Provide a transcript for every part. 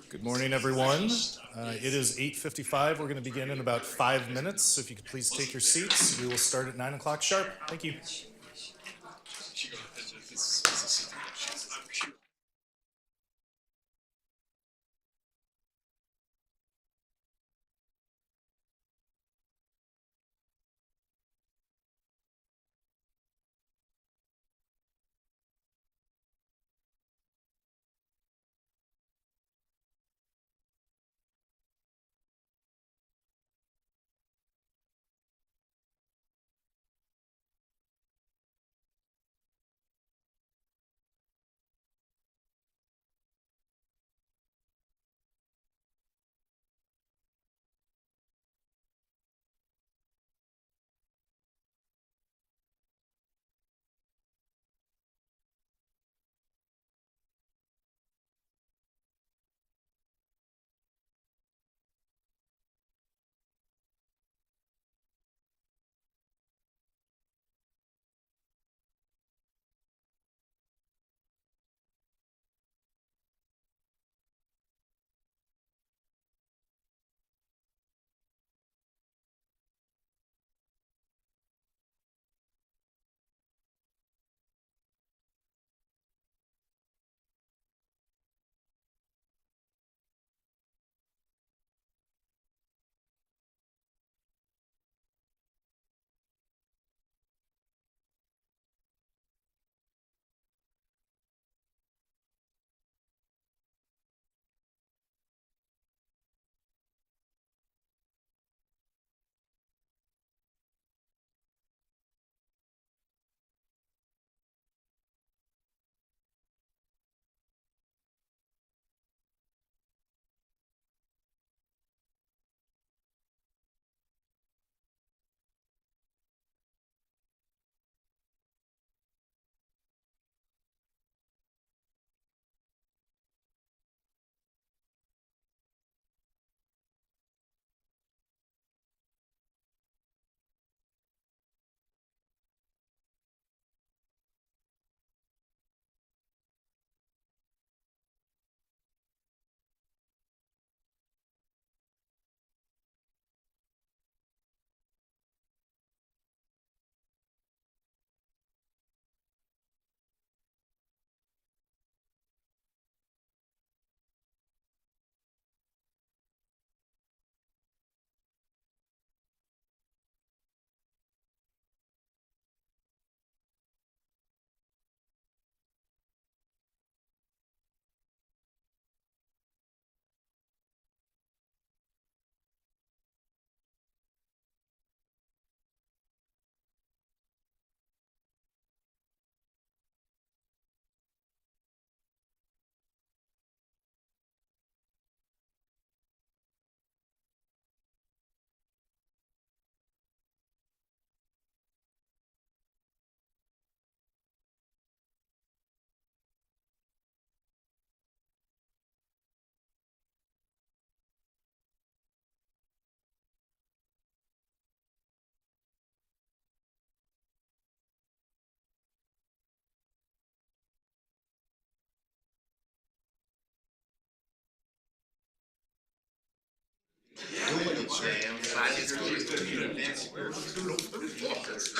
Good morning, everyone. It is 8:55. We're going to begin in about 5 minutes. So if you could please take your seats, we will start at 9 o'clock sharp. Thank you.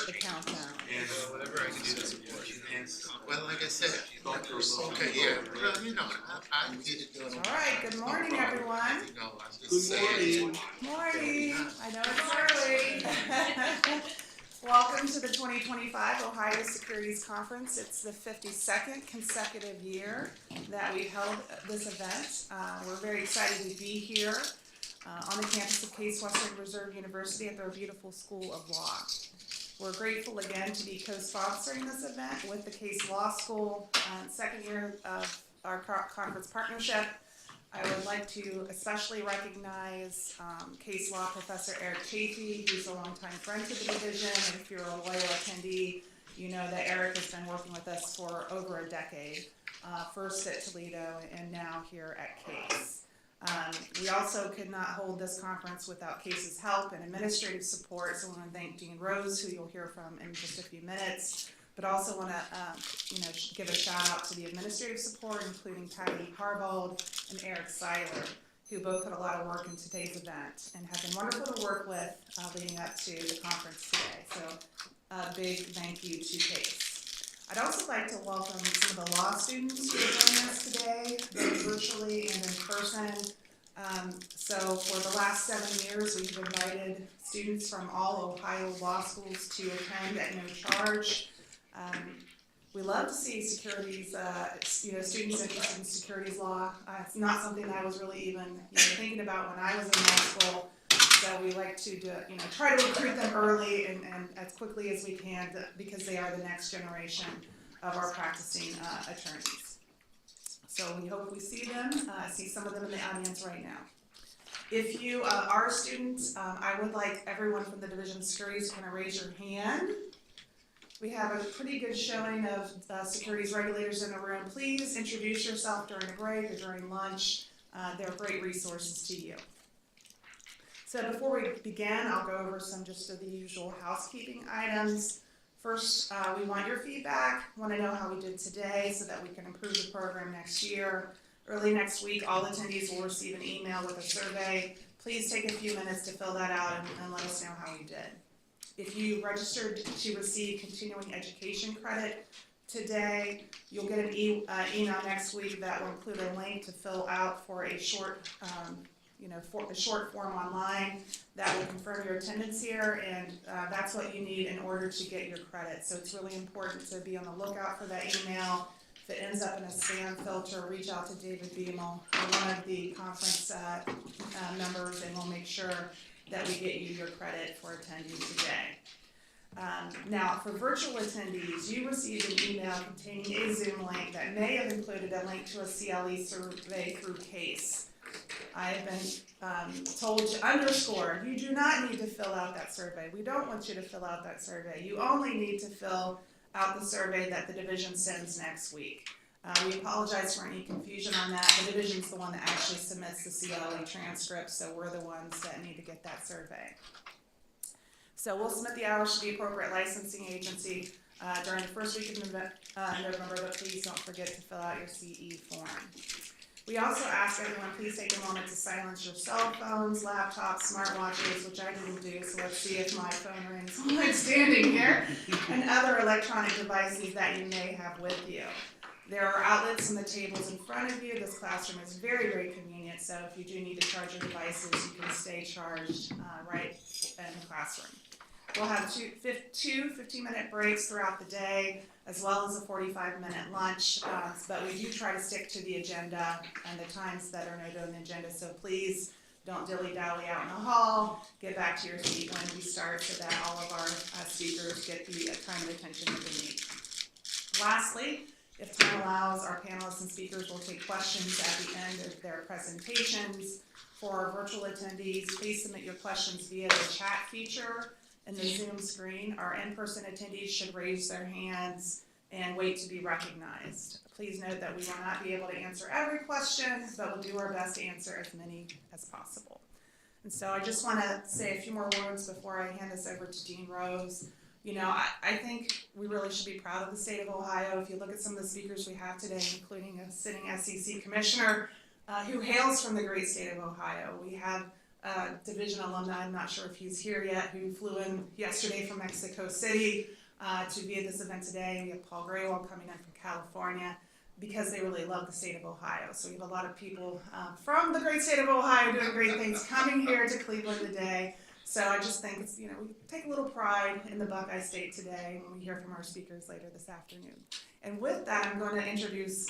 The countdown. Whatever I can do to support you. Well, like I said, okay, yeah, well, I did it doing. All right, good morning, everyone. Good morning. Morning. I know it's early. Welcome to the 2025 Ohio Securities Conference. It's the 52nd consecutive year that we've held this event. We're very excited to be here on the campus of Case Western Reserve University at their beautiful School of Law. We're grateful again to be co-sponsoring this event with the Case Law School, second year of our conference partnership. I would like to especially recognize Case Law Professor Eric Chafee, who's a longtime friend to the division, and if you're a loyal attendee, you know that Eric has been working with us for over a decade, first at Toledo and now here at Case. We also could not hold this conference without Case's help and administrative support, so I want to thank Dean Rose, who you'll hear from in just a few minutes, but also want to give a shout out to the administrative support, including Patty Harbold and Eric Seiler, who both put a lot of work in today's event and have been wonderful to work with leading up to the conference today. So a big thank you to Case. I'd also like to welcome some of the law students who are joining us today, both virtually and in person. So for the last 7 years, we've invited students from all Ohio law schools to attend at no charge. We love to see securities, students interested in securities law. It's not something I was really even, thinking about when I was in law school. So we like to try to recruit them early and as quickly as we can because they are the next generation of our practicing attorneys. So we hope we see them. I see some of them in the audience right now. If you are a student, I would like everyone from the Division of Securities to kind of raise your hand. We have a pretty good showing of securities regulators in the room. Please introduce yourself during a break or during lunch. They're great resources to you. So before we begin, I'll go over some just of the usual housekeeping items. First, we want your feedback. Want to know how we did today so that we can improve the program next year. Early next week, all attendees will receive an email with a survey. Please take a few minutes to fill that out and let us know how you did. If you registered to receive continuing education credit today, you'll get an email next week that will include a link to fill out for a short, short form online that will confirm your attendance here, and that's what you need in order to get your credit. So it's really important to be on the lookout for that email. If it ends up in a spam filter, reach out to David Beamel or one of the conference members, and we'll make sure that we get you your credit for attending today. Now, for virtual attendees, you received an email containing a Zoom link that may have included a link to a CLE survey through Case. I have been told to underscore, you do not need to fill out that survey. We don't want you to fill out that survey. You only need to fill out the survey that the division sends next week. We apologize for any confusion on that. The division's the one that actually submits the CLE transcript, so we're the ones that need to get that survey. So we'll submit the hours to the appropriate licensing agency during the first week of November, but please don't forget to fill out your CE form. We also ask everyone, please take a moment to silence your cell phones, laptops, smartwatches, which I didn't do, so let's see if my phone rings while I'm standing here, and other electronic devices that you may have with you. There are outlets in the tables in front of you. This classroom is very, very convenient, so if you do need to charge your devices, you can stay charged right in the classroom. We'll have two 15-minute breaks throughout the day, as well as a 45-minute lunch, but we do try to stick to the agenda and the times that are noted on the agenda, so please don't dilly-dally out in the hall. Get back to your seat when we start so that all of our speakers get the time and attention that they need. Lastly, if time allows, our panelists and speakers will take questions at the end of their presentations. For our virtual attendees, please submit your questions via the chat feature in the Zoom screen. Our in-person attendees should raise their hands and wait to be recognized. Please note that we will not be able to answer every question, but we'll do our best to answer as many as possible. And so I just want to say a few more words before I hand this over to Dean Rose. I think we really should be proud of the state of Ohio. If you look at some of the speakers we have today, including a sitting SEC commissioner who hails from the great state of Ohio. We have Division alumni, I'm not sure if he's here yet, who flew in yesterday from Mexico City to be at this event today. We have Paul Graywell coming in from California because they really love the state of Ohio. So we have a lot of people from the great state of Ohio doing great things coming here to Cleveland today. So I just think it's, we take a little pride in the Buckeye State today when we hear from our speakers later this afternoon. And with that, I'm going to introduce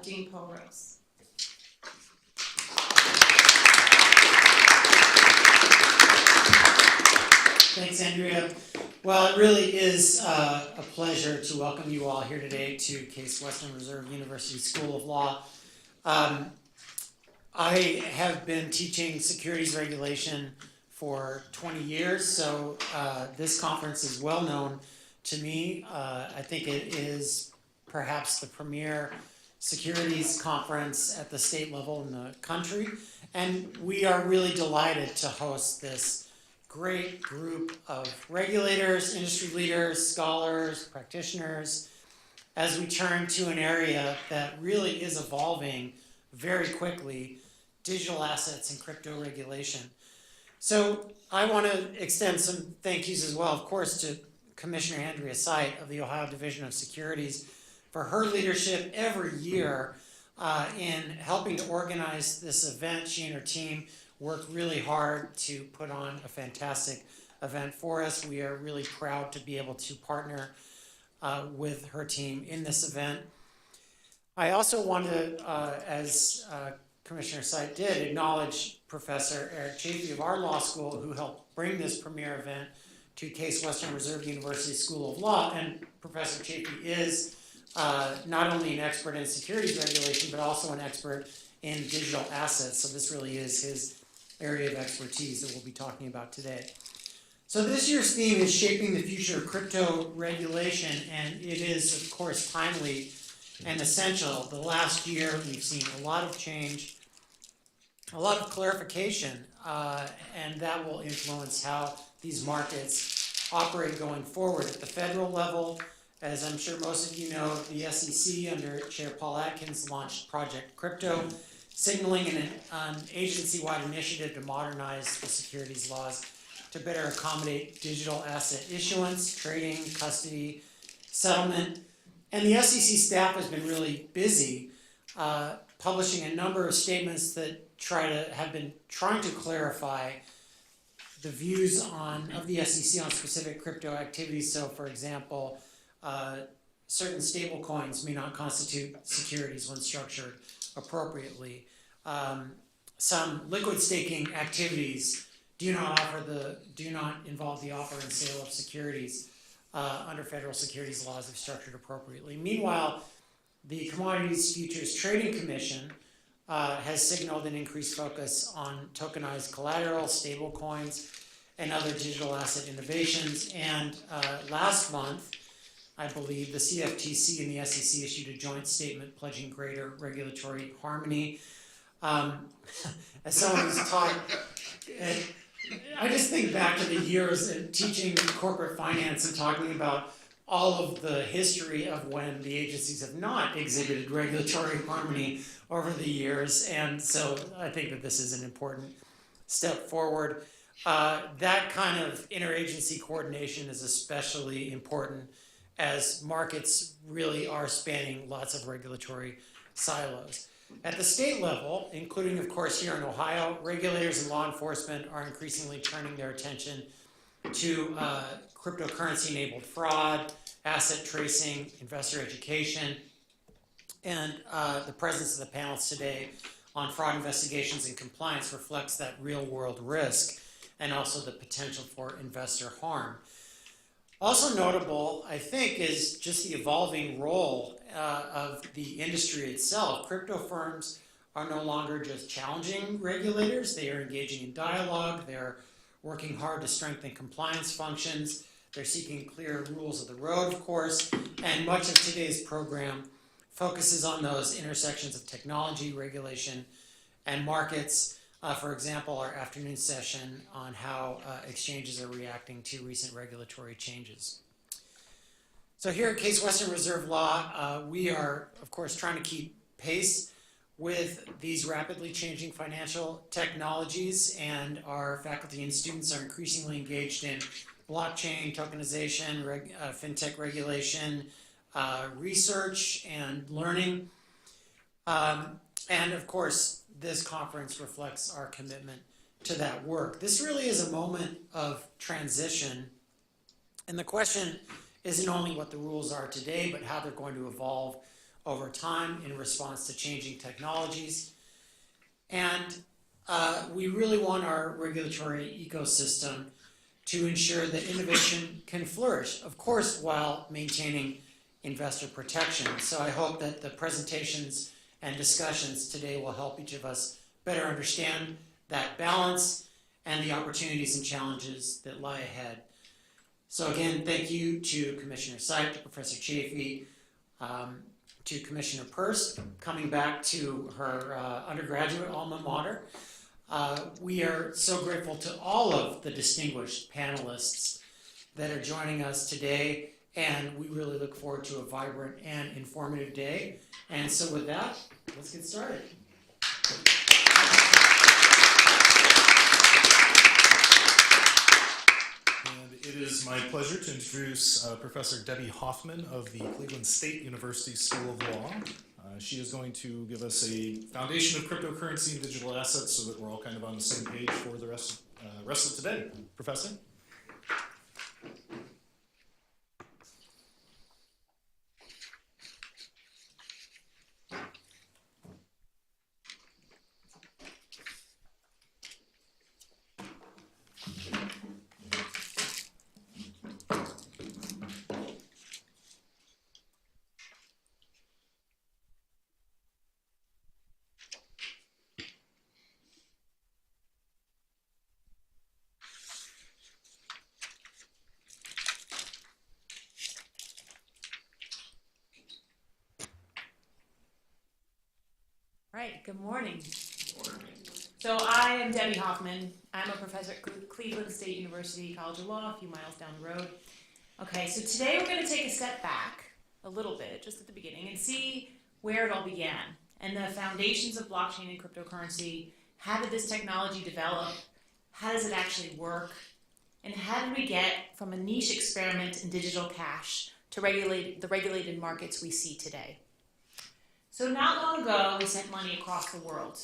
Dean Rose. Thanks, Andrea. Well, it really is a pleasure to welcome you all here today to Case Western Reserve University School of Law. I have been teaching securities regulation for 20 years, so this conference is well known to me. I think it is perhaps the premier securities conference at the state level in the country, and we are really delighted to host this great group of regulators, industry leaders, scholars, practitioners, as we turn to an area that really is evolving very quickly, digital assets and crypto regulation. So I want to extend some thank yous as well, of course, to Commissioner Andrea Sight of the Ohio Division of Securities for her leadership every year in helping to organize this event. She and her team work really hard to put on a fantastic event for us. We are really proud to be able to partner with her team in this event. I also want to, as Commissioner Sight did, acknowledge Professor Eric Chafee of our law school, who helped bring this premier event to Case Western Reserve University School of Law. And Professor Chafee is not only an expert in securities regulation, but also an expert in digital assets. So this really is his area of expertise that we'll be talking about today. So this year's theme is Shaping the Future of Crypto Regulation, and it is, of course, timely and essential. The last year, we've seen a lot of change, a lot of clarification, and that will influence how these markets operate going forward. At the federal level, as I'm sure most of you know, the SEC under Chair Paul Atkins launched Project Crypto, signaling an agency-wide initiative to modernize the securities laws to better accommodate digital asset issuance, trading, custody, settlement. And the SEC staff has been really busy publishing a number of statements that have been trying to clarify the views of the SEC on specific crypto activities. So, for example, certain stable coins may not constitute securities when structured appropriately. Some liquid staking activities do not involve the offer and sale of securities under federal securities laws if structured appropriately. Meanwhile, the Commodities Futures Trading Commission has signaled an increased focus on tokenized collateral, stable coins, and other digital asset innovations. And last month, I believe, the CFTC and the SEC issued a joint statement pledging greater regulatory harmony. As someone who's taught, I just think back to the years of teaching corporate finance and talking about all of the history of when the agencies have not exhibited regulatory harmony over the years. And so I think that this is an important step forward. That kind of interagency coordination is especially important as markets really are spanning lots of regulatory silos. At the state level, including, of course, here in Ohio, regulators and law enforcement are increasingly turning their attention to cryptocurrency-enabled fraud, asset tracing, investor education, and the presence of the panels today on fraud investigations and compliance reflects that real-world risk and also the potential for investor harm. Also notable, I think, is just the evolving role of the industry itself. Crypto firms are no longer just challenging regulators. They are engaging in dialogue. They're working hard to strengthen compliance functions. They're seeking clear rules of the road, of course. And much of today's program focuses on those intersections of technology, regulation, and markets. For example, our afternoon session on how exchanges are reacting to recent regulatory changes. So here at Case Western Reserve Law, we are, of course, trying to keep pace with these rapidly changing financial technologies, and our faculty and students are increasingly engaged in blockchain, tokenization, fintech regulation, research, and learning. And of course, this conference reflects our commitment to that work. This really is a moment of transition, and the question isn't only what the rules are today, but how they're going to evolve over time in response to changing technologies. And we really want our regulatory ecosystem to ensure that innovation can flourish, of course, while maintaining investor protection. So I hope that the presentations and discussions today will help each of us better understand that balance and the opportunities and challenges that lie ahead. So again, thank you to Commissioner Sight, to Professor Chafee, to Commissioner Peirce, coming back to her undergraduate alma mater, We are so grateful to all of the distinguished panelists that are joining us today, and we really look forward to a vibrant and informative day. And so with that, let's get started. And it is my pleasure to introduce Professor Debbie Hoffman of the Cleveland State University School of Law. She is going to give us a foundation of cryptocurrency and digital assets so that we're all kind of on the same page for the rest of today. Professor? Right, good morning. So I am Debbie Hoffman. I'm a professor at Cleveland State University College of Law, a few miles down the road. Okay, so today we're going to take a step back a little bit, just at the beginning, and see where it all began and the foundations of blockchain and cryptocurrency. How did this technology develop? How does it actually work? And how did we get from a niche experiment in digital cash to the regulated markets we see today? So not long ago, we sent money across the world,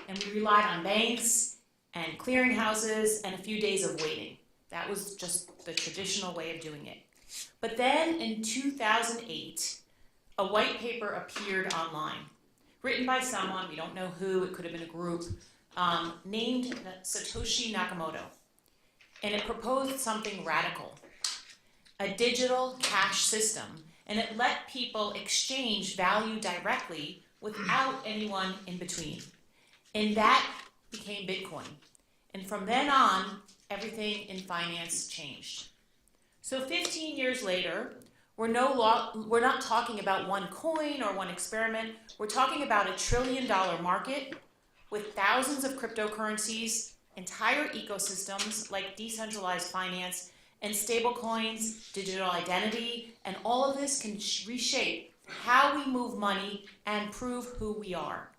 and we relied on banks and clearinghouses and a few days of waiting. That was just the traditional way of doing it. But then in 2008, a white paper appeared online, written by someone, we don't know who, it could have been a group, named Satoshi Nakamoto. And it proposed something radical, a digital cash system. And it let people exchange value directly without anyone in between. And that became Bitcoin. And from then on, everything in finance changed. So 15 years later, we're not talking about one coin or one experiment. We're talking about $1 trillion market with thousands of cryptocurrencies, entire ecosystems like decentralized finance, and stablecoins, digital identity, and all of this can reshape how we move money and prove who we are.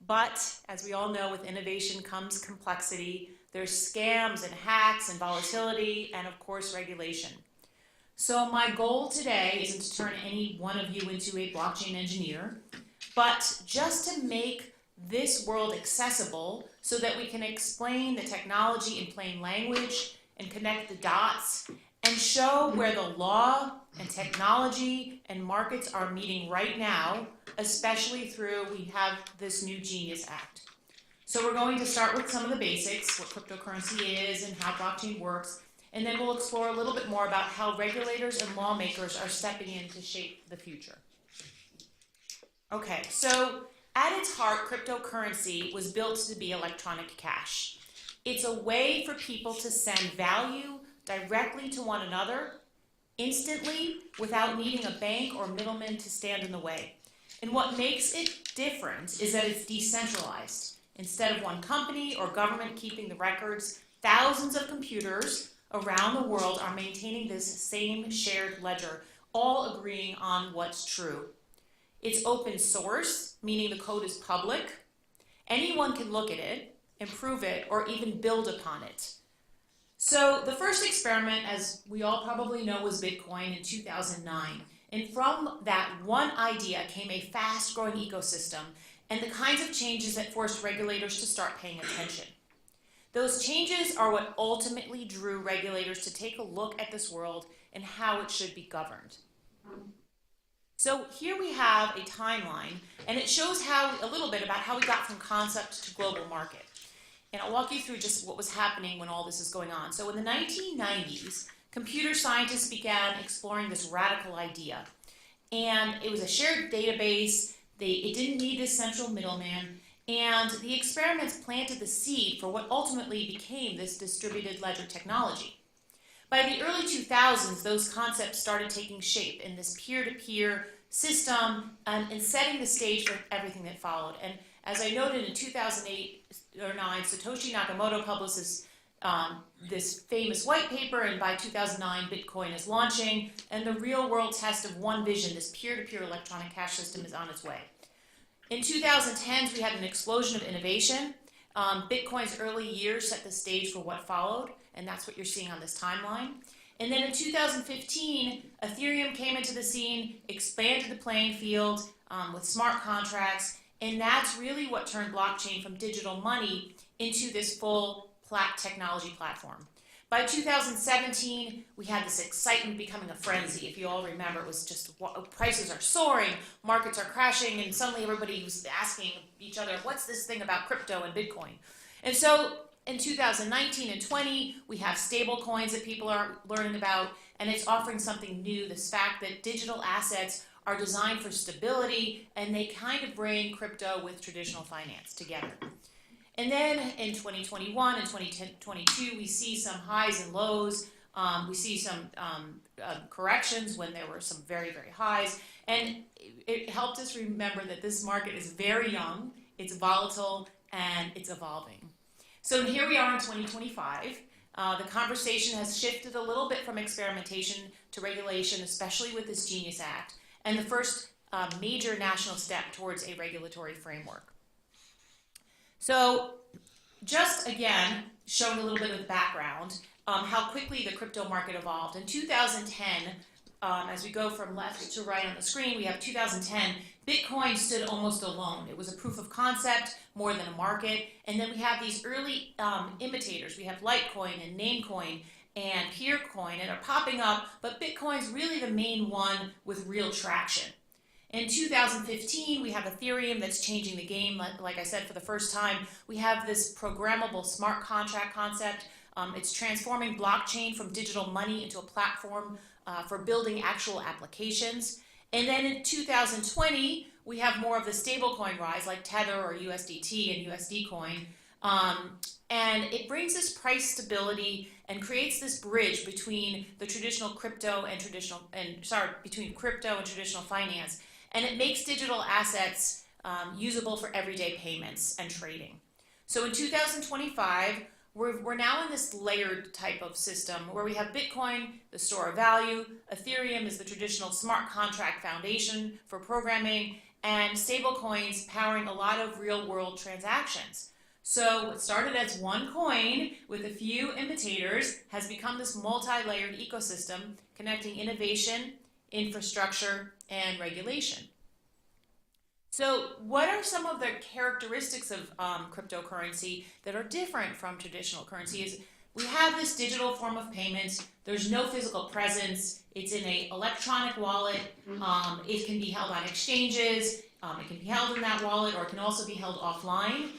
But, as we all know, with innovation comes complexity. There's scams and hacks and volatility and, of course, regulation. So my goal today isn't to turn any one of you into a blockchain engineer, but just to make this world accessible so that we can explain the technology in plain language and connect the dots and show where the law and technology and markets are meeting right now, especially through we have this new Genius Act. So we're going to start with some of the basics, what cryptocurrency is and how blockchain works, and then we'll explore a little bit more about how regulators and lawmakers are stepping in to shape the future. Okay, so at its heart, cryptocurrency was built to be electronic cash. It's a way for people to send value directly to one another, instantly, without needing a bank or middleman to stand in the way. And what makes it different is that it's decentralized. Instead of one company or government keeping the records, thousands of computers around the world are maintaining this same shared ledger, all agreeing on what's true. It's open source, meaning the code is public. Anyone can look at it, improve it, or even build upon it. So the first experiment, as we all probably know, was Bitcoin in 2009. And from that one idea came a fast-growing ecosystem and the kinds of changes that forced regulators to start paying attention. Those changes are what ultimately drew regulators to take a look at this world and how it should be governed. So here we have a timeline, and it shows a little bit about how we got from concept to global market. And I'll walk you through just what was happening when all this is going on. So in the 1990s, computer scientists began exploring this radical idea. And it was a shared database. It didn't need this central middleman. And the experiments planted the seed for what ultimately became this distributed ledger technology. By the early 2000s, those concepts started taking shape in this peer-to-peer system and setting the stage for everything that followed. And As I noted, in 2008 or 9, Satoshi Nakamoto published this famous white paper, and by 2009, Bitcoin is launching, and the real-world test of One Vision, this peer-to-peer electronic cash system, is on its way. In 2010s, we had an explosion of innovation. Bitcoin's early years set the stage for what followed, and that's what you're seeing on this timeline. And then in 2015, Ethereum came into the scene, expanded the playing field with smart contracts, and that's really what turned blockchain from digital money into this full technology platform. By 2017, we had this excitement becoming a frenzy. If you all remember, it was just prices are soaring, markets are crashing, and suddenly everybody was asking each other, what's this thing about crypto and Bitcoin? And so in 2019 and 20, we have stable coins that people are learning about, and it's offering something new, this fact that digital assets are designed for stability, and they kind of bring crypto with traditional finance together. And then in 2021 and 2022, we see some highs and lows. We see some corrections when there were some very, very highs. And it helped us remember that this market is very young, it's volatile, and it's evolving. So here we are in 2025. The conversation has shifted a little bit from experimentation to regulation, especially with this Genius Act, and the first major national step towards a regulatory framework. So just again, showing a little bit of the background, how quickly the crypto market evolved. In 2010, as we go from left to right on the screen, we have 2010, Bitcoin stood almost alone. It was a proof of concept more than a market. And then we have these early imitators. We have Litecoin and Namecoin and Peercoin, and are popping up, but Bitcoin's really the main one with real traction. In 2015, we have Ethereum that's changing the game. Like I said, for the first time, we have this programmable smart contract concept. It's transforming blockchain from digital money into a platform for building actual applications. And then in 2020, we have more of the stablecoin rise, like Tether or USDT and USD Coin. And it brings this price stability and creates this bridge between the traditional crypto and between crypto and traditional finance. And it makes digital assets usable for everyday payments and trading. So in 2025, we're now in this layered type of system where we have Bitcoin, the store of value, Ethereum is the traditional smart contract foundation for programming, and stablecoins powering a lot of real-world transactions. So what started as one coin with a few imitators has become this multi-layered ecosystem connecting innovation, infrastructure, and regulation. So what are some of the characteristics of cryptocurrency that are different from traditional currencies? We have this digital form of payment. There's no physical presence. It's in an electronic wallet. It can be held on exchanges. It can be held in that wallet, or it can also be held offline.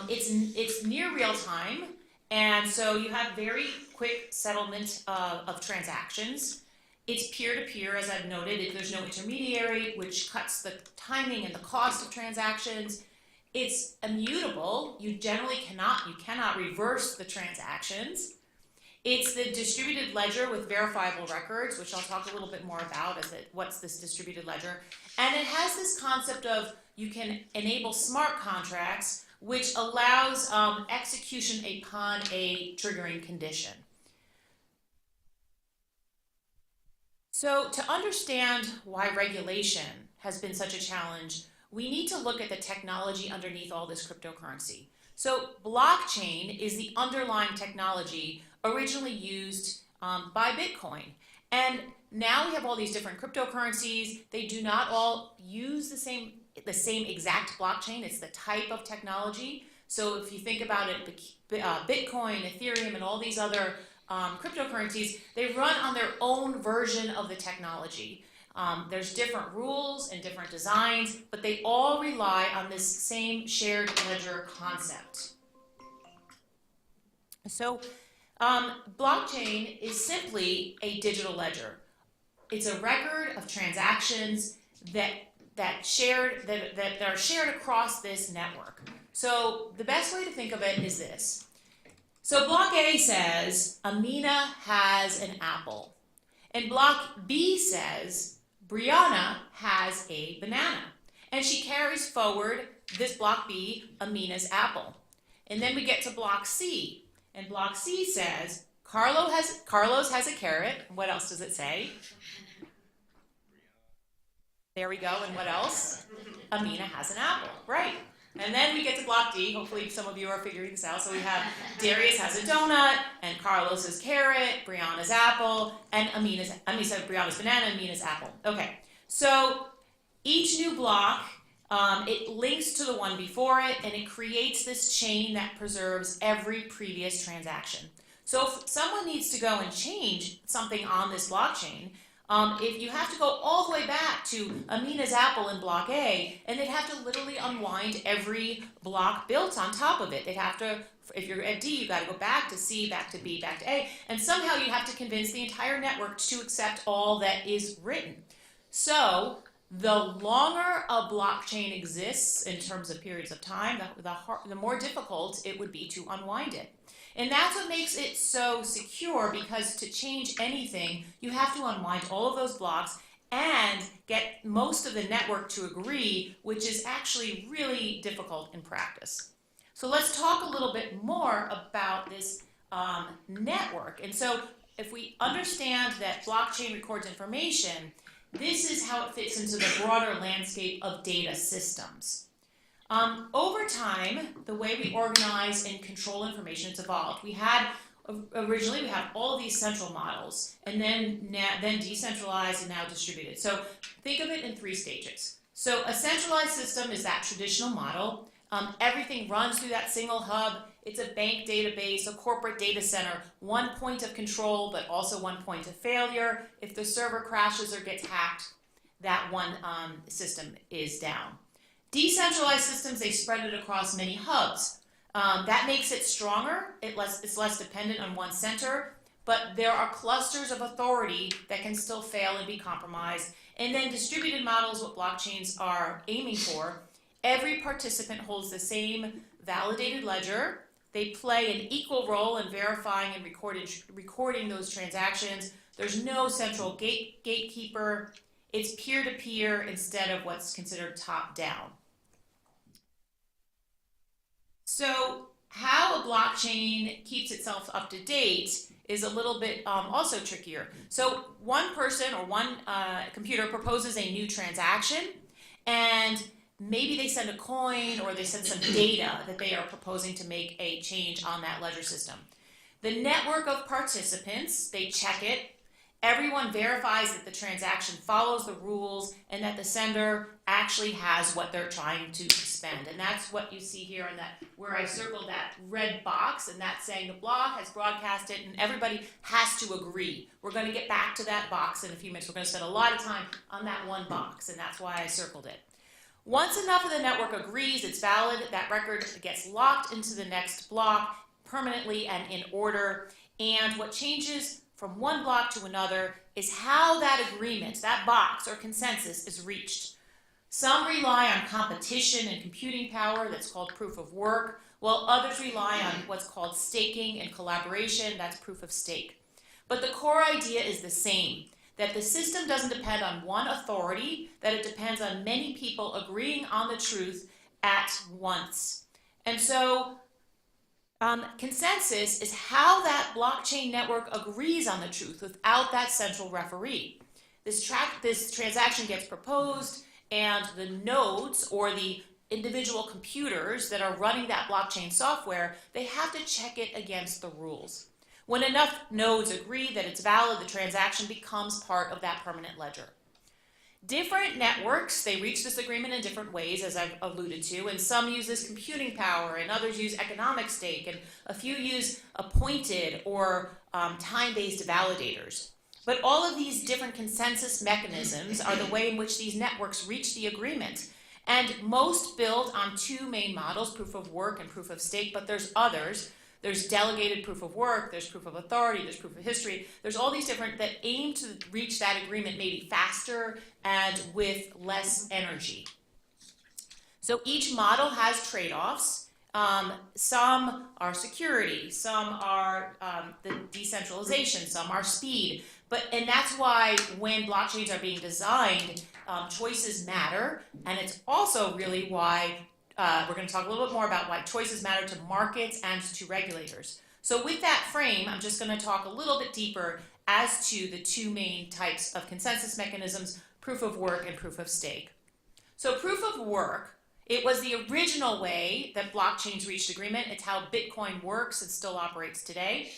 It's near real time, and so you have very quick settlement of transactions. It's peer-to-peer, as I've noted. There's no intermediary, which cuts the timing and the cost of transactions. It's immutable. You generally cannot reverse the transactions. It's the distributed ledger with verifiable records, which I'll talk a little bit more about what's this distributed ledger. And it has this concept of you can enable smart contracts, which allows execution upon a triggering condition. So to understand why regulation has been such a challenge, we need to look at the technology underneath all this cryptocurrency. So blockchain is the underlying technology originally used by Bitcoin. And now we have all these different cryptocurrencies. They do not all use the same exact blockchain. It's the type of technology. So if you think about it, Bitcoin, Ethereum, and all these other cryptocurrencies, they run on their own version of the technology. There's different rules and different designs, but they all rely on this same shared ledger concept. So blockchain is simply a digital ledger. It's a record of transactions that are shared across this network. So the best way to think of it is this. So block A says Amina has an apple, and block B says Brianna has a banana, and she carries forward this block B, Amina's apple. And then we get to block C. And block C says, Carlos has a carrot. What else does it say? There we go. And what else? Amina has an apple. Right. And then we get to block D. Hopefully some of you are figuring this out. So we have Darius has a donut, and Carlos's carrot, Brianna's apple, and Brianna's banana, and Mina's apple. Okay. So each new block, it links to the one before it, and it creates this chain that preserves every previous transaction. So if someone needs to go and change something on this blockchain, if you have to go all the way back to Amina's apple in block A, and they'd have to literally unwind every block built on top of it. They'd have to, if you're at D, you got to go back to C, back to B, back to A, and somehow you have to convince the entire network to accept all that is written. So the longer a blockchain exists in terms of periods of time, the more difficult it would be to unwind it. And that's what makes it so secure, because to change anything, you have to unwind all of those blocks and get most of the network to agree, which is actually really difficult in practice. So let's talk a little bit more about this network. And so if we understand that blockchain records information, this is how it fits into the broader landscape of data systems. Over time, the way we organize and control information has evolved. Originally we had all these central models, and then decentralized and now distributed. So think of it in 3 stages. So a centralized system is that traditional model. Everything runs through that single hub. It's a bank database, a corporate data center, one point of control, but also one point of failure. If the server crashes or gets hacked, that one system is down. Decentralized systems, they spread it across many hubs. That makes it stronger. It's less dependent on one center, but there are clusters of authority that can still fail and be compromised. And then distributed models, what blockchains are aiming for, every participant holds the same validated ledger. They play an equal role in verifying and recording those transactions. There's no central gatekeeper. It's peer-to-peer instead of what's considered top-down. So how a blockchain keeps itself up to date is a little bit also trickier. So one person or one computer proposes a new transaction, and maybe they send a coin or they send some data that they are proposing to make a change on that ledger system. The network of participants, they check it. Everyone verifies that the transaction follows the rules and that the sender actually has what they're trying to spend. And that's what you see here in that, where I circled that red box, and that's saying the block has broadcasted and everybody has to agree. We're going to get back to that box in a few minutes. We're going to spend a lot of time on that one box, and that's why I circled it. Once enough of the network agrees it's valid, that record gets locked into the next block permanently and in order. And what changes from one block to another is how that agreement, that box or consensus, is reached. Some rely on competition and computing power, that's called proof of work, while others rely on what's called staking and collaboration, that's proof of stake. But the core idea is the same, that the system doesn't depend on one authority, that it depends on many people agreeing on the truth at once. And so consensus is how that blockchain network agrees on the truth without that central referee. This transaction gets proposed, and the nodes or the individual computers that are running that blockchain software, they have to check it against the rules. When enough nodes agree that it's valid, the transaction becomes part of that permanent ledger. Different networks, they reach this agreement in different ways, as I've alluded to, and some use this computing power, and others use economic stake, and a few use appointed or time-based validators. But all of these different consensus mechanisms are the way in which these networks reach the agreement. And most build on 2 main models, proof of work and proof of stake, but there's others. There's delegated proof of work, there's proof of authority, there's proof of history. There's all these different that aim to reach that agreement maybe faster and with less energy. So each model has trade-offs. Some are security, some are the decentralization, some are speed. And that's why when blockchains are being designed, choices matter, and it's also really why we're going to talk a little bit more about why choices matter to markets and to regulators. So with that frame, I'm just going to talk a little bit deeper as to the two main types of consensus mechanisms, proof of work and proof of stake. So proof of work, it was the original way that blockchains reached agreement. It's how Bitcoin works and still operates today.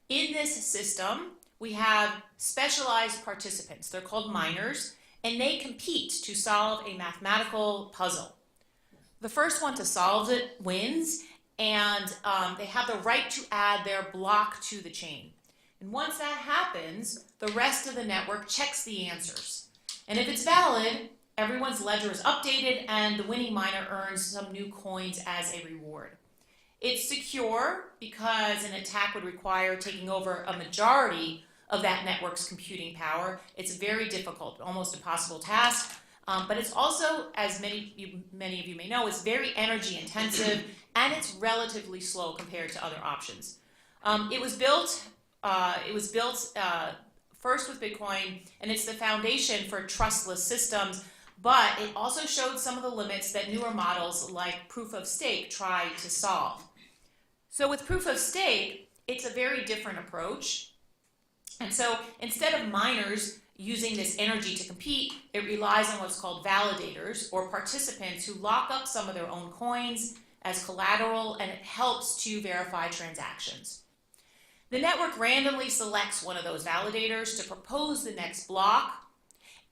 In this system, we have specialized participants. They're called miners, and they compete to solve a mathematical puzzle. The first one to solve it wins, and they have the right to add their block to the chain. And once that happens, the rest of the network checks the answers. And if it's valid, everyone's ledger is updated, and the winning miner earns some new coins as a reward. It's secure because an attack would require taking over a majority of that network's computing power. It's a very difficult, almost impossible task, but it's also, as many of you may know, it's very energy intensive, and it's relatively slow compared to other options. It was built first with Bitcoin, and it's the foundation for trustless systems, but it also showed some of the limits that newer models like proof of stake try to solve. So with proof of stake, it's a very different approach. And so instead of miners using this energy to compete, it relies on what's called validators, or participants who lock up some of their own coins as collateral, and it helps to verify transactions. The network randomly selects one of those validators to propose the next block,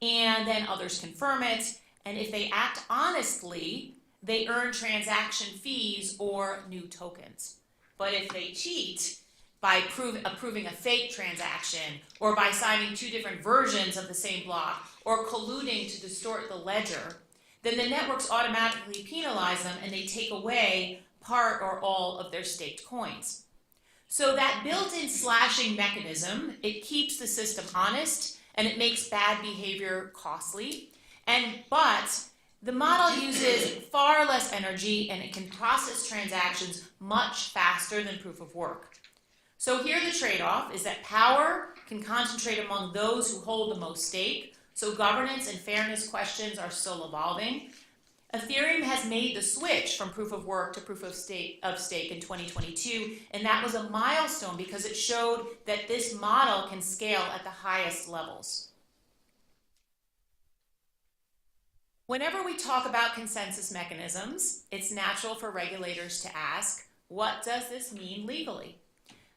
and then others confirm it, and if they act honestly, they earn transaction fees or new tokens. But if they cheat by approving a fake transaction, or by signing two different versions of the same block, or colluding to distort the ledger, then the networks automatically penalize them, and they take away part or all of their staked coins. So that built-in slashing mechanism, it keeps the system honest, and it makes bad behavior costly. But the model uses far less energy, and it can process transactions much faster than proof of work. So here the trade-off is that power can concentrate among those who hold the most stake, so governance and fairness questions are still evolving. Ethereum has made the switch from proof of work to proof of stake in 2022, and that was a milestone because it showed that this model can scale at the highest levels. Whenever we talk about consensus mechanisms, it's natural for regulators to ask, what does this mean legally?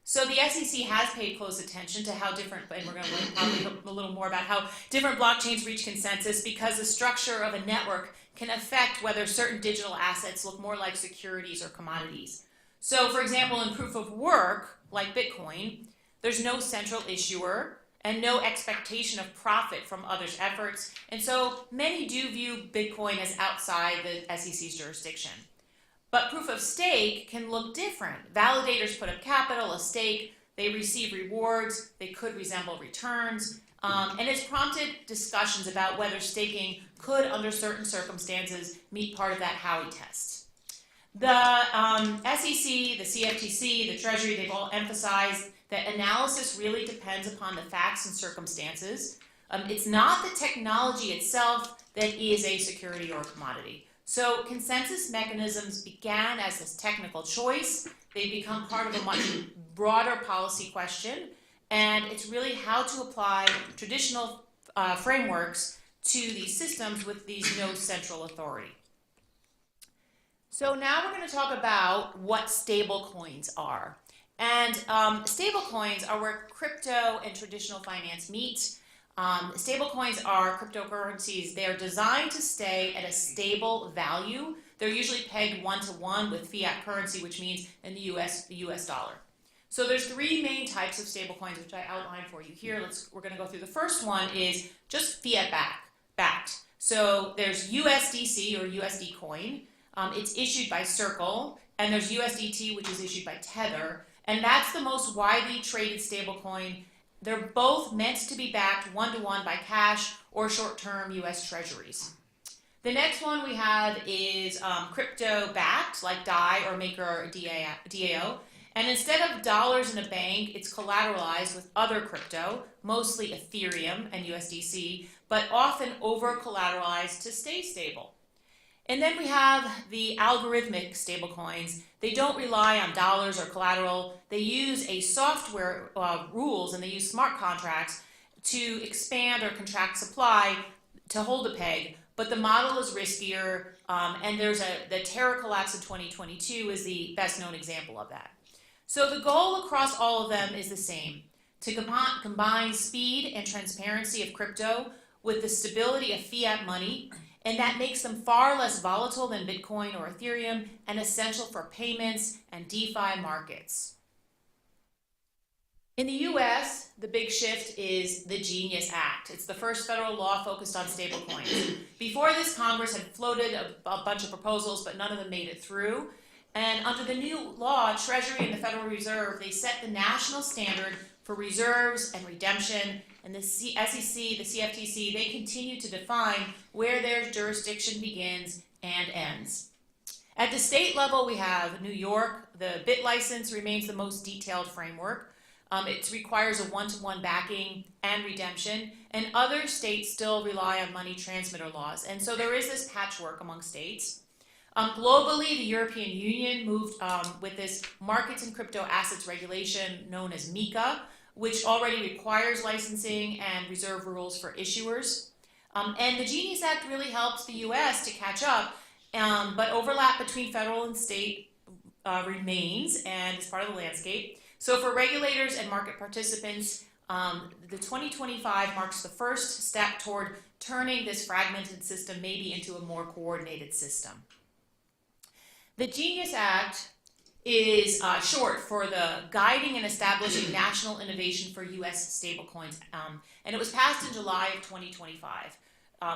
So the SEC has paid close attention to how different, and we're going to learn probably a little more about how different blockchains reach consensus, because the structure of a network can affect whether certain digital assets look more like securities or commodities. So for example, in proof of work, like Bitcoin, there's no central issuer and no expectation of profit from others' efforts, and so many do view Bitcoin as outside the SEC's jurisdiction. But proof of stake can look different. Validators put up capital, a stake, they receive rewards, they could resemble returns, and it's prompted discussions about whether staking could, under certain circumstances, meet part of that Howey test. The SEC, the CFTC, the Treasury, they've all emphasized that analysis really depends upon the facts and circumstances. It's not the technology itself that is a security or a commodity. So consensus mechanisms began as this technical choice. They become part of a much broader policy question, and it's really how to apply traditional frameworks to these systems with these no central authority. So now we're going to talk about what stable coins are. And stable coins are where crypto and traditional finance meet. Stablecoins are cryptocurrencies. They are designed to stay at a stable value. They're usually pegged one-to-one with fiat currency, which means in the US dollar. So there's three main types of stablecoins, which I outlined for you here. We're going to go through. The first one is just fiat backed. So there's USDC or USD coin. It's issued by Circle, and there's USDT, which is issued by Tether, and that's the most widely traded stablecoin. They're both meant to be backed one-to-one by cash or short-term US treasuries. The next one we have is crypto-backed, like DAI or Maker or DAO. And instead of dollars in a bank, it's collateralized with other crypto, mostly Ethereum and USDC, but often over-collateralized to stay stable. And then we have the algorithmic stablecoins. They don't rely on dollars or collateral. They use a software rules, and they use smart contracts to expand or contract supply to hold a peg. But the model is riskier, and the Terra collapse in 2022 is the best known example of that. So the goal across all of them is the same: to combine speed and transparency of crypto with the stability of fiat money, and that makes them far less volatile than Bitcoin or Ethereum and essential for payments and DeFi markets. In the US, the big shift is the Genius Act. It's the first federal law focused on stablecoins. Before this, Congress had floated a bunch of proposals, but none of them made it through. And under the new law, Treasury and the Federal Reserve, they set the national standard for reserves and redemption, and the SEC, the CFTC, they continue to define where their jurisdiction begins and ends. At the state level, we have New York. The BIT license remains the most detailed framework. It requires a one-to-one backing and redemption, and other states still rely on money transmitter laws. And so there is this patchwork among states. Globally, the European Union moved with this markets and crypto assets regulation known as MiCA, which already requires licensing and reserve rules for issuers. And the Genius Act really helps the US to catch up, but overlap between federal and state remains and is part of the landscape. So for regulators and market participants, the 2025 marks the first step toward turning this fragmented system maybe into a more coordinated system. The Genius Act is short for the Guiding and Establishing National Innovation for U.S. Stablecoins, and it was passed in July of 2025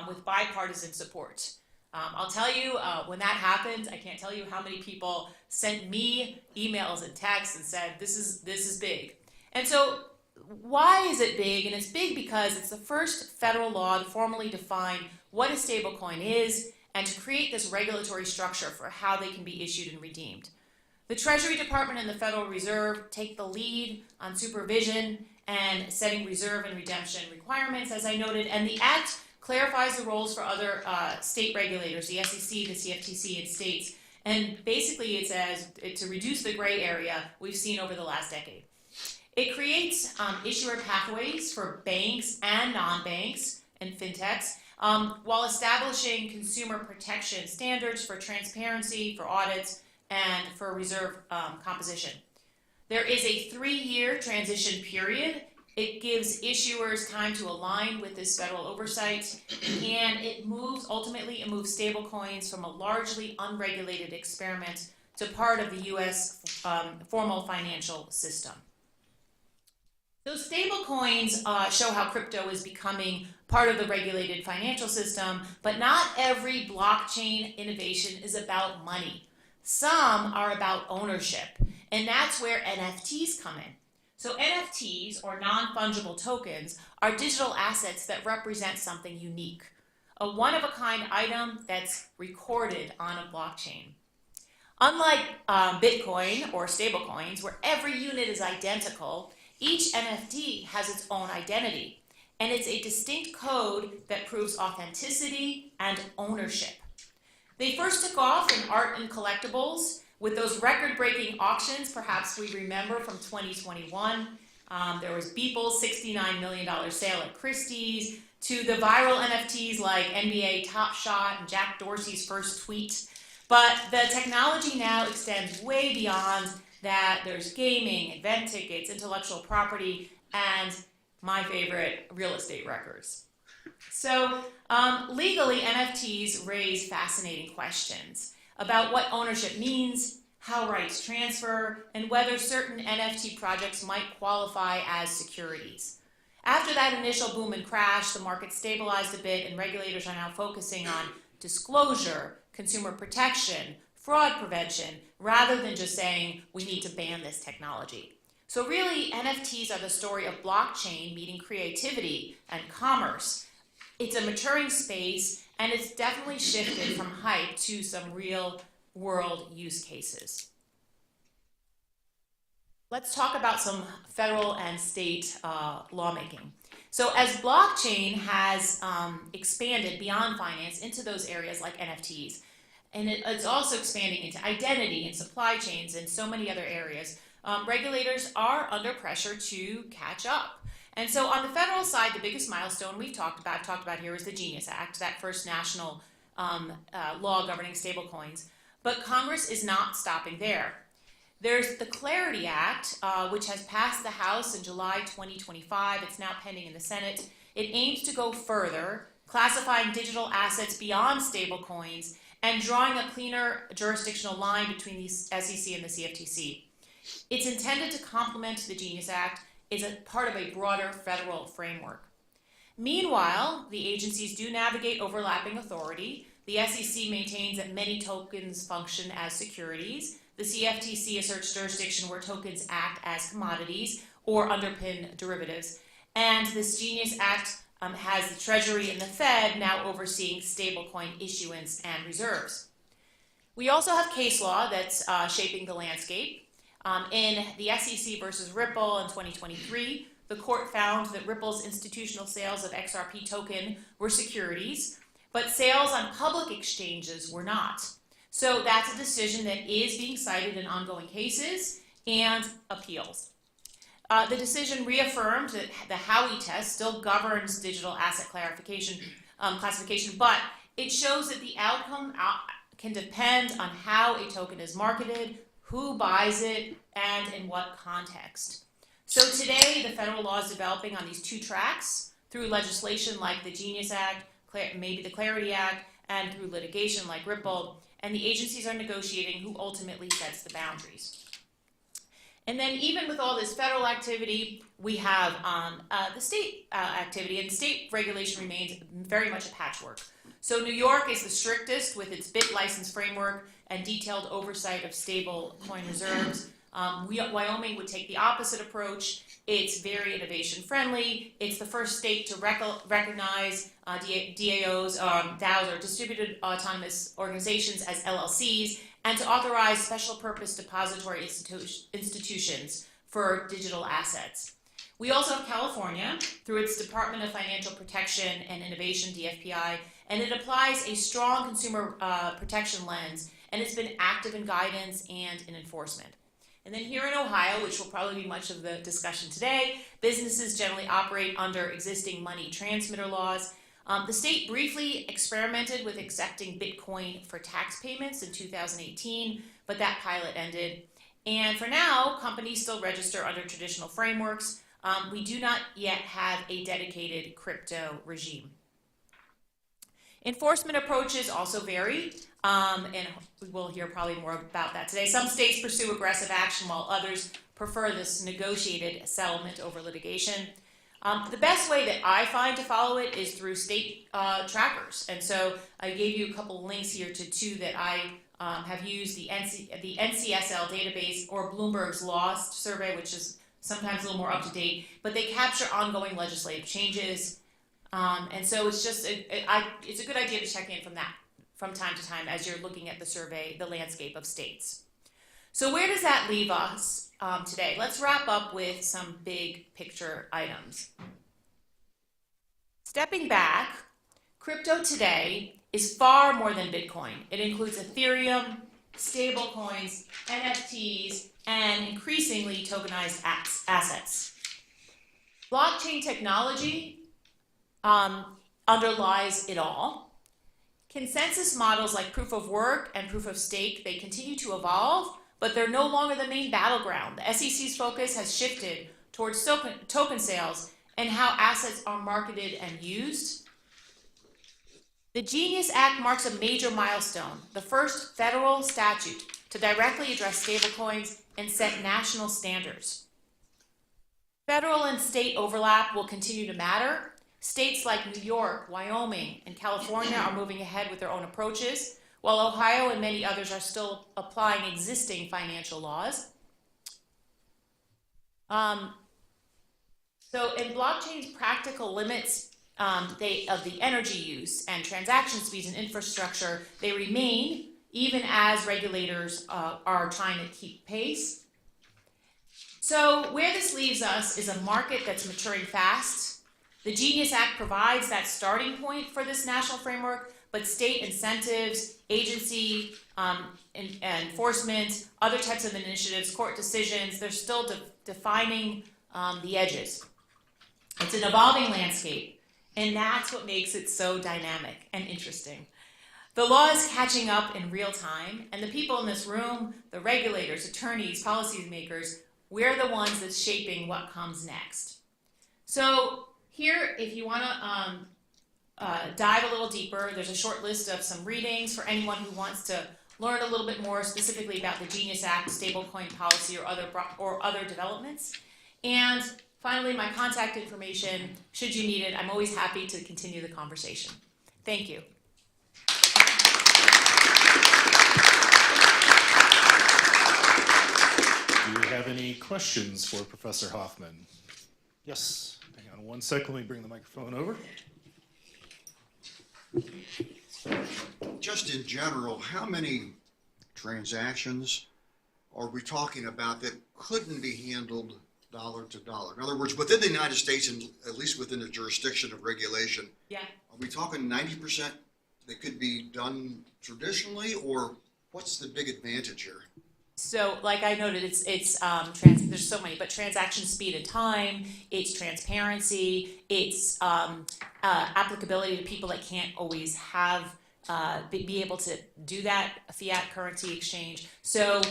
with bipartisan support. I'll tell you, when that happened, I can't tell you how many people sent me emails and texts and said, this is big. And so why is it big? And it's big because it's the first federal law to formally define what a stablecoin is and to create this regulatory structure for how they can be issued and redeemed. The Treasury Department and the Federal Reserve take the lead on supervision and setting reserve and redemption requirements, as I noted, and the Act clarifies the roles for other state regulators, the SEC, the CFTC, and states. And basically it says to reduce the gray area we've seen over the last decade. It creates issuer pathways for banks and non-banks and fintechs, while establishing consumer protection standards for transparency, for audits, and for reserve composition. There is a 3-year transition period. It gives issuers time to align with this federal oversight, and it moves stablecoins from a largely unregulated experiment to part of the U.S. Formal financial system. Those stablecoins show how crypto is becoming part of the regulated financial system, but not every blockchain innovation is about money. Some are about ownership, and that's where NFTs come in. So NFTs, or non-fungible tokens, are digital assets that represent something unique, a one-of-a-kind item that's recorded on a blockchain. Unlike Bitcoin or stablecoins, where every unit is identical, each NFT has its own identity, and it's a distinct code that proves authenticity and ownership. They first took off in art and collectibles with those record-breaking auctions, perhaps we remember from 2021. There was Beeple's $69 million sale at Christie's, to the viral NFTs like NBA Top Shot and Jack Dorsey's first tweet. But the technology now extends way beyond that. There's gaming, event tickets, intellectual property, and my favorite, real estate records. So legally, NFTs raise fascinating questions about what ownership means, how rights transfer, and whether certain NFT projects might qualify as securities. After that initial boom and crash, the market stabilized a bit, and regulators are now focusing on disclosure, consumer protection, fraud prevention, rather than just saying we need to ban this technology. So really, NFTs are the story of blockchain meeting creativity and commerce. It's a maturing space, and it's definitely shifted from hype to some real world use cases. Let's talk about some federal and state lawmaking. So as blockchain has expanded beyond finance into those areas like NFTs, and it's also expanding into identity and supply chains and so many other areas. Regulators are under pressure to catch up. And so on the federal side, the biggest milestone I've talked about here is the Genius Act, that first national law governing stablecoins. But Congress is not stopping there. There's the Clarity Act, which has passed the House in July 2025. It's now pending in the Senate. It aims to go further, classifying digital assets beyond stablecoins and drawing a cleaner jurisdictional line between the SEC and the CFTC. It's intended to complement the Genius Act, is a part of a broader federal framework. Meanwhile, the agencies do navigate overlapping authority. The SEC maintains that many tokens function as securities. The CFTC asserts jurisdiction where tokens act as commodities or underpin derivatives. And this Genius Act has the Treasury and the Fed now overseeing stablecoin issuance and reserves. We also have case law that's shaping the landscape. In the SEC versus Ripple in 2023, the court found that Ripple's institutional sales of XRP token were securities, but sales on public exchanges were not. So that's a decision that is being cited in ongoing cases and appeals. The decision reaffirmed that the Howey test still governs digital asset classification, but it shows that the outcome can depend on how a token is marketed, who buys it, and in what context. So today, the federal law is developing on these two tracks through legislation like the Genius Act, maybe the Clarity Act, and through litigation like Ripple, and the agencies are negotiating who ultimately sets the boundaries. And then even with all this federal activity, we have the state activity, and state regulation remains very much a patchwork. So New York is the strictest with its BIT license framework and detailed oversight of stable coin reserves. Wyoming would take the opposite approach. It's very innovation friendly. It's the first state to recognize DAOs, DAOs, or distributed autonomous organizations as LLCs, and to authorize special purpose depository institutions for digital assets. We also have California through its Department of Financial Protection and Innovation, DFPI, and it applies a strong consumer protection lens, and it's been active in guidance and in enforcement. And then here in Ohio, which will probably be much of the discussion today, businesses generally operate under existing money transmitter laws. The state briefly experimented with accepting Bitcoin for tax payments in 2018, but that pilot ended. And for now, companies still register under traditional frameworks. We do not yet have a dedicated crypto regime. Enforcement approaches also vary, and we'll hear probably more about that today. Some states pursue aggressive action while others prefer this negotiated settlement over litigation. The best way that I find to follow it is through state trackers. And so I gave you a couple links here to two that I have used, the NCSL database or Bloomberg's Lost survey, which is sometimes a little more up to date, but they capture ongoing legislative changes. And so it's just, it's a good idea to check in from time to time as you're looking at the survey, the landscape of states. So where does that leave us today? Let's wrap up with some big picture items. Stepping back, crypto today is far more than Bitcoin. It includes Ethereum, stablecoins, NFTs, and increasingly tokenized assets. Blockchain technology underlies it all. Consensus models like proof of work and proof of stake, they continue to evolve, but they're no longer the main battleground. The SEC's focus has shifted towards token sales and how assets are marketed and used. The Genius Act marks a major milestone, the first federal statute to directly address stablecoins and set national standards. Federal and state overlap will continue to matter. States like New York, Wyoming, and California are moving ahead with their own approaches, while Ohio and many others are still applying existing financial laws. So in blockchain's practical limits of the energy use and transaction speeds and infrastructure, they remain even as regulators are trying to keep pace. So where this leaves us is a market that's maturing fast. The Genius Act provides that starting point for this national framework, but state incentives, agency enforcement, other types of initiatives, court decisions, they're still defining the edges. It's an evolving landscape, and that's what makes it so dynamic and interesting. The law is catching up in real time, and the people in this room, the regulators, attorneys, policymakers, we're the ones that's shaping what comes next. So here, if you want to dive a little deeper, there's a short list of some readings for anyone who wants to learn a little bit more specifically about the Genius Act, stablecoin policy, or other developments. And finally, my contact information, should you need it. I'm always happy to continue the conversation. Thank you. Do you have any questions for Professor Hoffman? Yes. Hang on one second. Let me bring the microphone over. Just in general, how many transactions are we talking about that couldn't be handled dollar to dollar? In other words, within the United States, and at least within the jurisdiction of regulation, Yeah. are we talking 90% that could be done traditionally, or what's the big advantage here? So, like I noted, there's so many, but transaction speed and time, it's transparency, it's applicability to people that can't always have be able to do that fiat currency exchange. So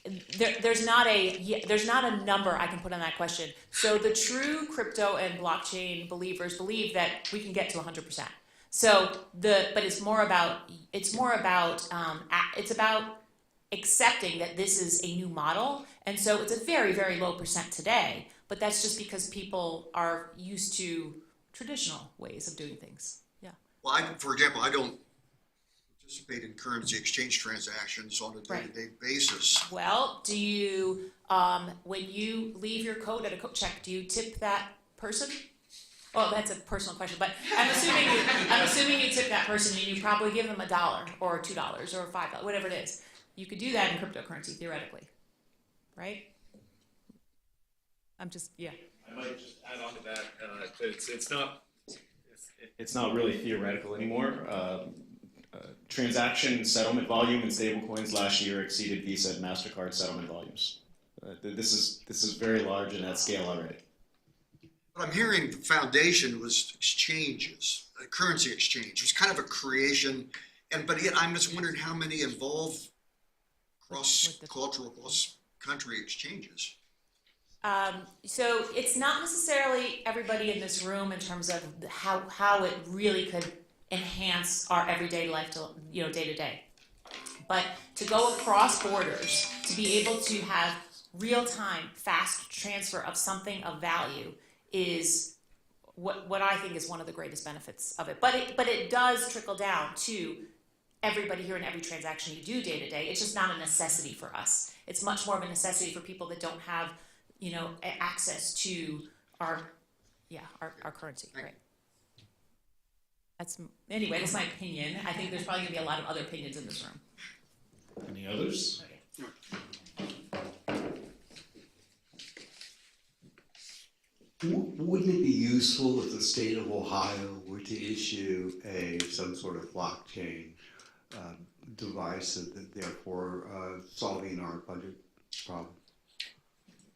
there's not a number I can put on that question. So the true crypto and blockchain believers believe that we can get to 100%. So but it's about accepting that this is a new model, and so it's a very, very low percent today, but that's just because people are used to traditional ways of doing things. Yeah. Well, for example, I don't participate in currency exchange transactions on a day-to-day basis. Well, do you, when you leave your coat at a coat check, do you tip that person? Oh, that's a personal question, but I'm assuming you tip that person and you probably give them $1 or $2 or $5, whatever it is. You could do that in cryptocurrency, theoretically, right? I might just add on to that. It's not really theoretical anymore. Transaction settlement volume in stablecoins last year exceeded Visa and MasterCard settlement volumes. This is very large and at scale already. What I'm hearing the foundation was exchanges, currency exchange. It was kind of a creation, but yet I'm just wondering how many involve cross-cultural, cross-country exchanges. So it's not necessarily everybody in this room in terms of how it really could enhance our everyday life to day to day. But to go across borders, to be able to have real-time, fast transfer of something of value is what I think is one of the greatest benefits of it. But it does trickle down to everybody here in every transaction you do day to day. It's just not a necessity for us. It's much more of a necessity for people that don't have, access to our currency, right? That's my opinion. I think there's probably gonna be a lot of other opinions in this room. Any others? Wouldn't it be useful if the state of Ohio were to issue some sort of blockchain device, and therefore solving our budget problem?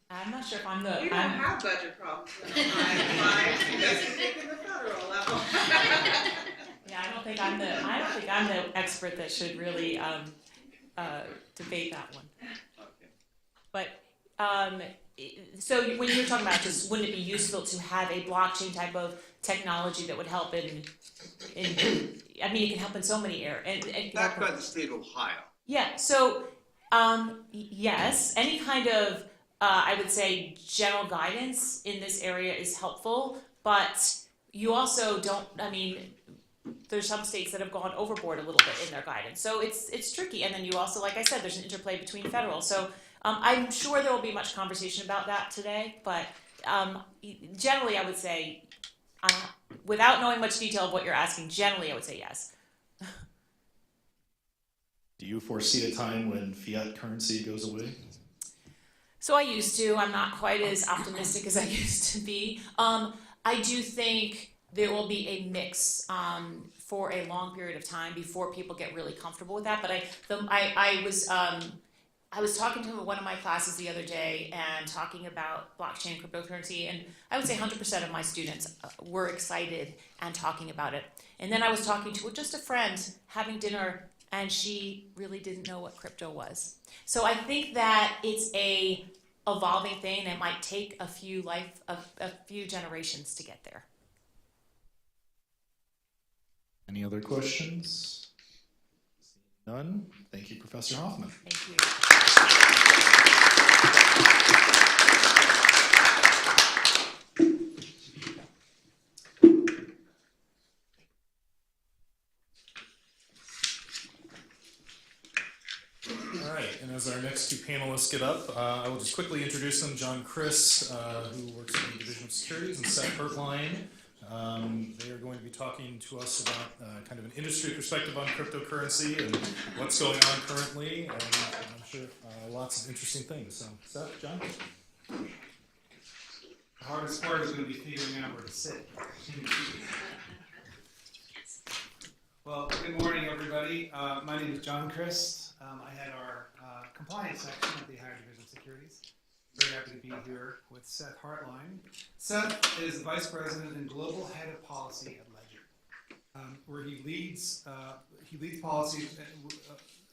I'm not sure if We don't have budget problems in Ohio, in the federal level. Yeah, I don't think I'm the expert that should really debate that one. Okay. But so when you're talking about just wouldn't it be useful to have a blockchain type of technology that would help it can help in so many areas. Backed by the state of Ohio. Yeah. So yes, any kind of I would say general guidance in this area is helpful, but you also don't. There's some states that have gone overboard a little bit in their guidance, so it's tricky. And then you also, like I said, there's an interplay between federal. So I'm sure there will be much conversation about that today, but generally I would say, without knowing much detail of what you're asking, generally I would say yes. Do you foresee a time when fiat currency goes away? So I used to. I'm not quite as optimistic as I used to be. I do think there will be a mix for a long period of time before people get really comfortable with that. But I was talking to one of my classes the other day and talking about blockchain and cryptocurrency, and I would say 100% of my students were excited and talking about it. And then I was talking to just a friend having dinner, and she really didn't know what crypto was. So I think that it's a evolving thing, and it might take a few generations to get there. Any other questions? None? Thank you, Professor Hoffman. Thank you. All right, and as our next two panelists get up, I will just quickly introduce them. John Christ, who works in the Division of Securities, and Seth Hertline. They are going to be talking to us about kind of an industry perspective on cryptocurrency and what's going on currently, and I'm sure lots of interesting things. So, Seth, John? The hardest part is going to be figuring out where to sit. Well, good morning, everybody. My name is John Christ. I head our compliance section at the Ohio Division of Securities. Very happy to be here with Seth Hertline. Seth is the Vice President and Global Head of Policy at Ledger, where he leads policy,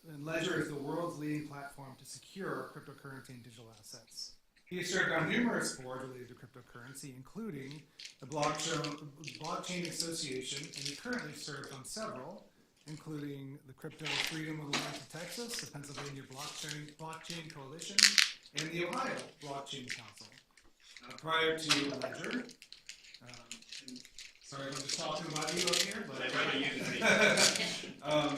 and Ledger is the world's leading platform to secure cryptocurrency and digital assets. He has served on numerous boards related to cryptocurrency, including the Blockchain Association, and he currently serves on several, including the Crypto Freedom Alliance of Texas, the Pennsylvania Blockchain Coalition, and the Ohio Blockchain Council. Prior to Ledger, sorry, I'm just talking about you up here, but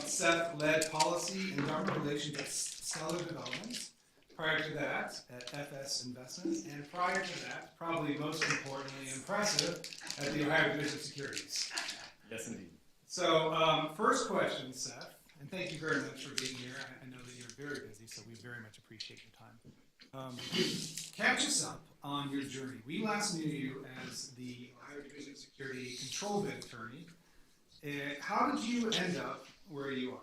Seth led policy and government relations at Stellar Development. Prior to that, at FS Investments, and prior to that, probably most importantly impressive, at the Ohio Division of Securities. Yes, indeed. So, first question, Seth, and thank you very much for being here. I know that you're very busy, so we very much appreciate your time. Catch us up on your journey. We last knew you as the Ohio Division of Security control bid attorney. How did you end up where you are?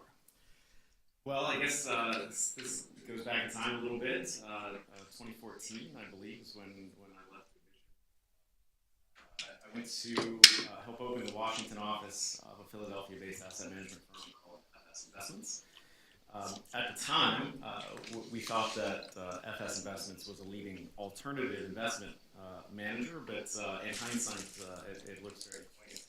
Well, I guess this goes back in time a little bit. 2014, I believe, is when I left the division. I went to help open the Washington office of a Philadelphia-based asset management firm called FS Investments. At the time, we thought that FS Investments was a leading alternative investment manager, but in hindsight, it looks very quaint.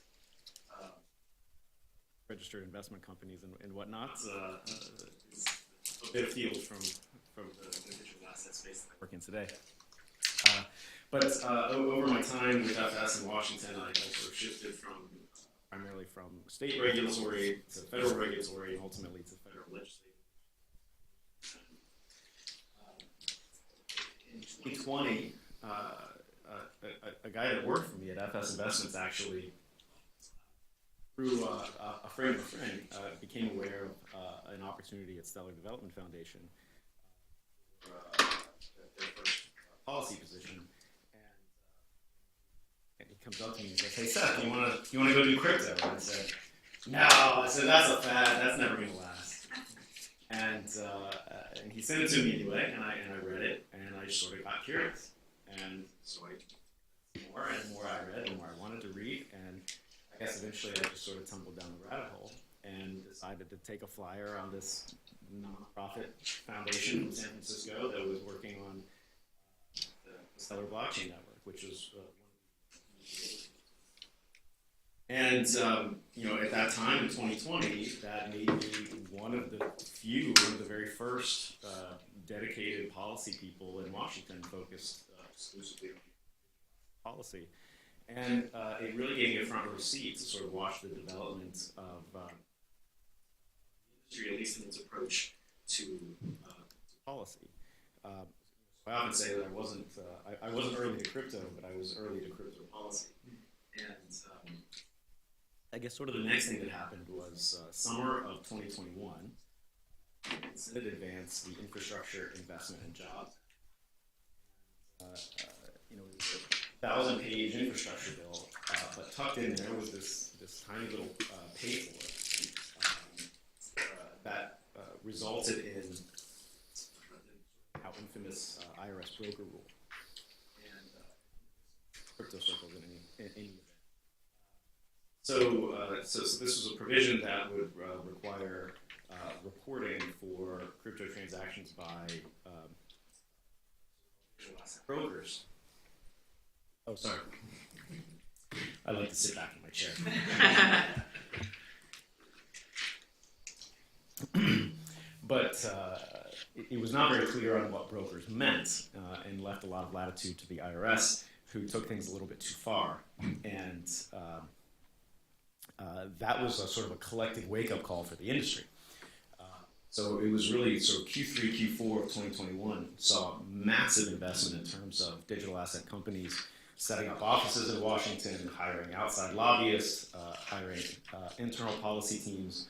Registered investment companies and whatnot. It's a bit afield from the digital asset space that I work in today. But over my time with FS in Washington, I sort of shifted primarily from state regulatory to federal regulatory and ultimately to federal legislative. In 2020, a guy that worked for me at FS Investments actually, through a friend of a friend, became aware of an opportunity at Stellar Development Foundation for their first policy position, and he comes up to me and says, "Hey Seth, you want to go do crypto?" And I said, "No." I said, "That's a fad. That's never going to last." And he sent it to me anyway, and I read it, and I just sort of got curious, and so the more and more I read, the more I wanted to read, and I guess eventually I just sort of tumbled down the rabbit hole and decided to take a flyer on this nonprofit foundation from San Francisco that was working on the Stellar Blockchain Network, which was at that time in 2020, that made me one of the very first dedicated policy people in Washington focused exclusively on policy. And it really gave me a front row seat to sort of watch the development of the industry, at least in its approach to policy. I often say that I wasn't early to crypto, but I was early to crypto policy. And I guess sort of the next thing that happened was summer of 2021. Senate advanced the Infrastructure Investment and Jobs. It was a 1,000-page infrastructure bill but tucked in there was this tiny little pay floor that resulted in how infamous IRS broker rule and crypto circles in any event. So this was a provision that would require reporting for crypto transactions by brokers. Oh, sorry. I like to sit back in my chair. But it was not very clear on what brokers meant and left a lot of latitude to the IRS, who took things a little bit too far. And that was a sort of a collective wake-up call for the industry. So it was really sort of Q3, Q4 of 2021 saw massive investment in terms of digital asset companies setting up offices in Washington, hiring outside lobbyists, hiring internal policy teams.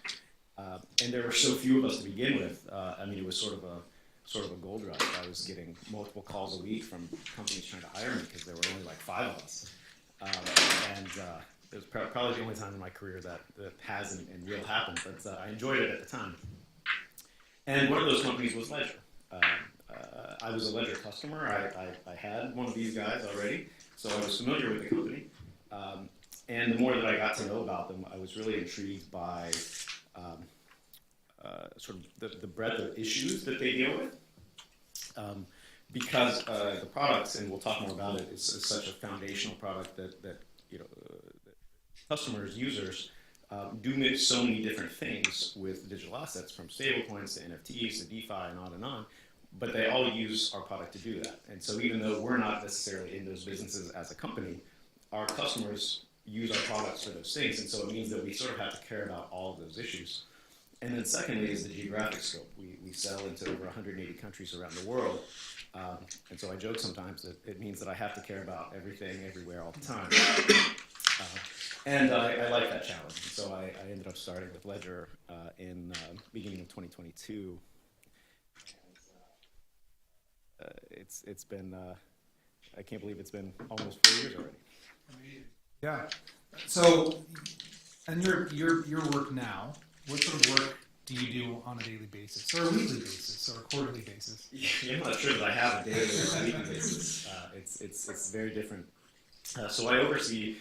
And there were so few of us to begin with. I mean, it was sort of a gold rush. I was getting multiple calls a week from companies trying to hire me because there were only like 5 of us. It was probably the only time in my career that has and will happen, but I enjoyed it at the time. And one of those companies was Ledger. I was a Ledger customer. I had one of these guys already, so I was familiar with the company. And the more that I got to know about them, I was really intrigued by sort of the breadth of issues that they deal with. Because the products, and we'll talk more about it, is such a foundational product that customers, users, do so many different things with digital assets, from stablecoins to NFTs to DeFi and on, but they all use our product to do that. And so even though we're not necessarily in those businesses as a company, our customers use our products for those things, and so it means that we sort of have to care about all of those issues. And then secondly is the geographic scope. We sell into over 180 countries around the world, and so I joke sometimes that it means that I have to care about everything, everywhere, all the time. And I like that challenge. And so I ended up starting with Ledger in beginning of 2022. It's been I can't believe it's been almost 4 years already. Yeah. So, and your work now, what sort of work do you do on a daily basis, or a weekly basis, or a quarterly basis? Yeah, I'm not sure that I have a daily or a weekly basis. It's very different. So I oversee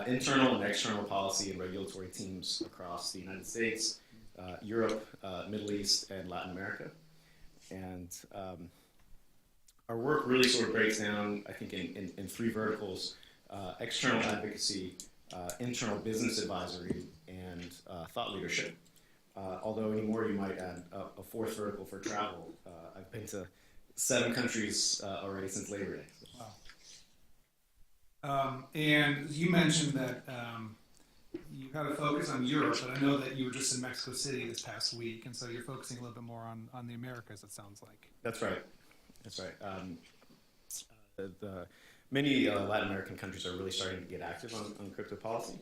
internal and external policy and regulatory teams across the United States, Europe, Middle East, and Latin America. And our work really sort of breaks down, I think, in 3 verticals: external advocacy, internal business advisory, and thought leadership. Although anymore you might add a 4th vertical for travel. I've been to 7 countries already since Labor Day. So. Wow. And you mentioned that you have a focus on Europe, but I know that you were just in Mexico City this past week, and so you're focusing a little bit more on the Americas, it sounds like. That's right. That's right. Many Latin American countries are really starting to get active on crypto policy.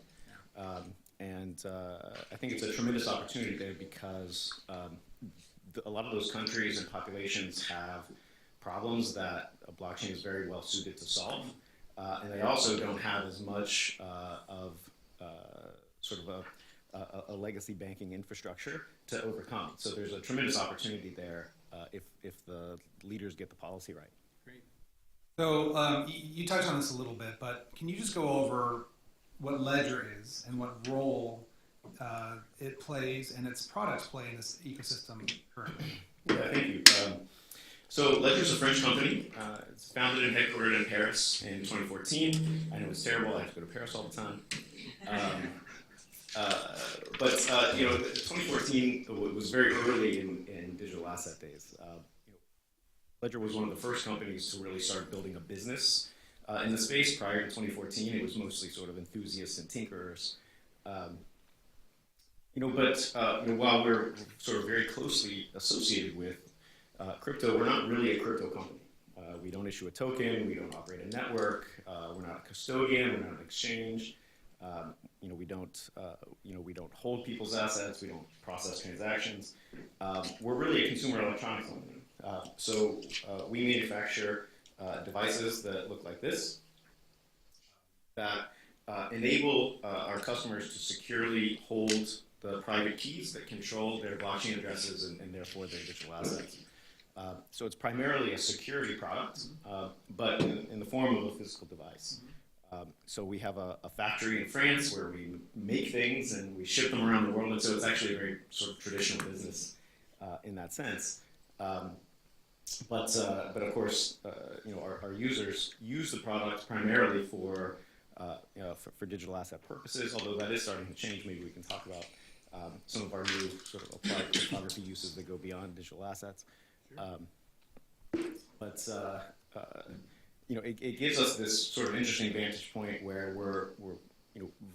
And I think it's a tremendous opportunity there because a lot of those countries and populations have problems that a blockchain is very well suited to solve. And they also don't have as much of sort of a legacy banking infrastructure to overcome. So there's a tremendous opportunity there if the leaders get the policy right. Great. So you touched on this a little bit, but can you just go over what Ledger is and what role it plays and its products play in this ecosystem currently? Yeah, thank you. So Ledger's a French company. It's founded and headquartered in Paris in 2014. I know it's terrible. I have to go to Paris all the time. But 2014 was very early in digital asset days. Ledger was one of the first companies to really start building a business in the space. Prior to 2014, it was mostly sort of enthusiasts and tinkerers. While we're sort of very closely associated with crypto, we're not really a crypto company. We don't issue a token. We don't operate a network. We're not a custodian. We're not an exchange. We don't hold people's assets. We don't process transactions. We're really a consumer electronics company. So we manufacture devices that look like this that enable our customers to securely hold the private keys that control their blockchain addresses and therefore their digital assets. So it's primarily a security product, but in the form of a physical device. So we have a factory in France where we make things and we ship them around the world, and so it's actually a very sort of traditional business in that sense. But of course, our users use the product primarily for digital asset purposes. Although that is starting to change. Maybe we can talk about some of our new sort of applied cryptography uses that go beyond digital assets. It gives us this sort of interesting vantage point where we're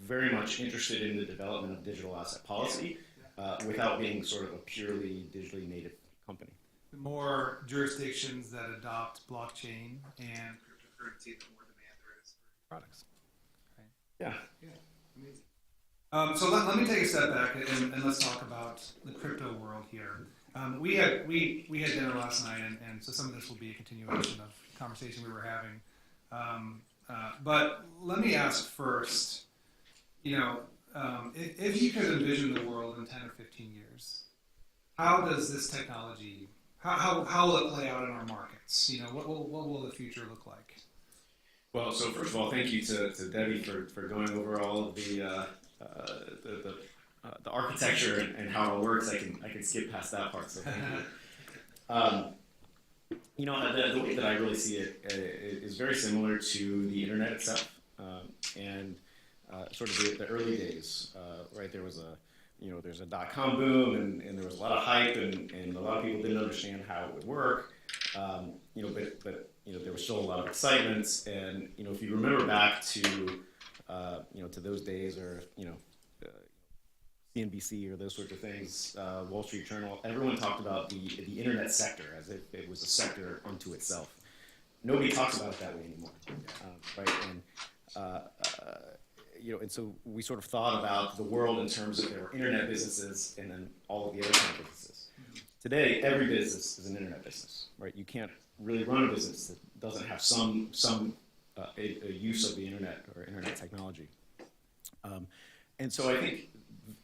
very much interested in the development of digital asset policy without being sort of a purely digitally native company. The more jurisdictions that adopt blockchain and cryptocurrency, the more demand there is for products. Right? Yeah. Amazing. So let me take a step back and let's talk about the crypto world here. We had dinner last night, and so some of this will be a continuation of conversation we were having. But let me ask first, if you could envision the world in 10 or 15 years, how does this technology, how will it play out in our markets? What will the future look like? Well, so first of all, thank you to Debbie for going over all of the architecture and how it works. I can skip past that part. So thank you. The way that I really see it is very similar to the internet itself, and sort of the early days. Right, there was there's a .com boom, and there was a lot of hype, and a lot of people didn't understand how it would work. But there was still a lot of excitement, and if you remember back to to those days, or CNBC or those sorts of things, Wall Street Journal, everyone talked about the internet sector as if it was a sector unto itself. Nobody talks about it that way anymore, right? And so we sort of thought about the world in terms of there were internet businesses and then all of the other kind of businesses. Today, every business is an internet business, right? You can't really run a business that doesn't have some a use of the internet or internet technology. And so I think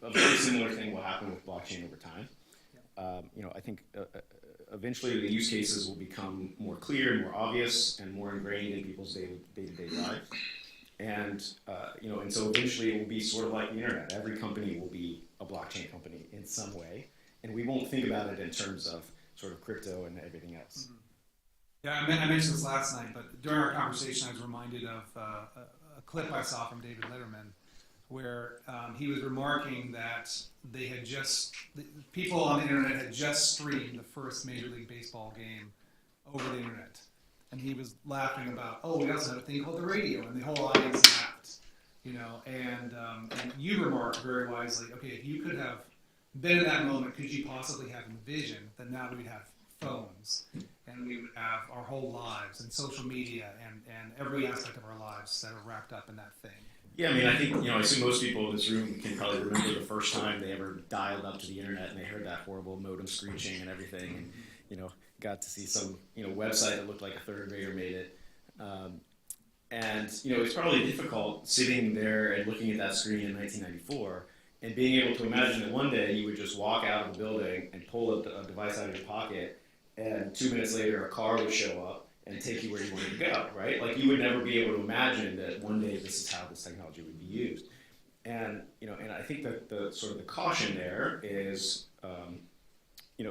a very similar thing will happen with blockchain over time. I think eventually the use cases will become more clear, more obvious, and more ingrained in people's day-to-day lives. And so eventually it will be sort of like the internet. Every company will be a blockchain company in some way, and we won't think about it in terms of sort of crypto and everything else. Mm-hmm. Yeah, I mentioned this last night, but during our conversation, I was reminded of a clip I saw from David Letterman, where he was remarking that people on the internet had just streamed the first Major League Baseball game over the internet. And he was laughing about, we also have a thing called the radio, and the whole audience laughed, and you remarked very wisely, okay, if you could have been in that moment, could you possibly have envisioned that now we'd have phones, and we would have our whole lives, and social media, and every aspect of our lives that are wrapped up in that thing? Yeah, I mean, I think, I assume most people in this room can probably remember the first time they ever dialed up to the internet and they heard that horrible modem screeching and everything, and, got to see some, website that looked like a third grader made it. And it's probably difficult sitting there and looking at that screen in 1994 and being able to imagine that one day you would just walk out of the building and pull a device out of your pocket, and 2 minutes later a car would show up and take you where you wanted to go, right? Like, you would never be able to imagine that one day this is how this technology would be used. And, and I think that the sort of the caution there is,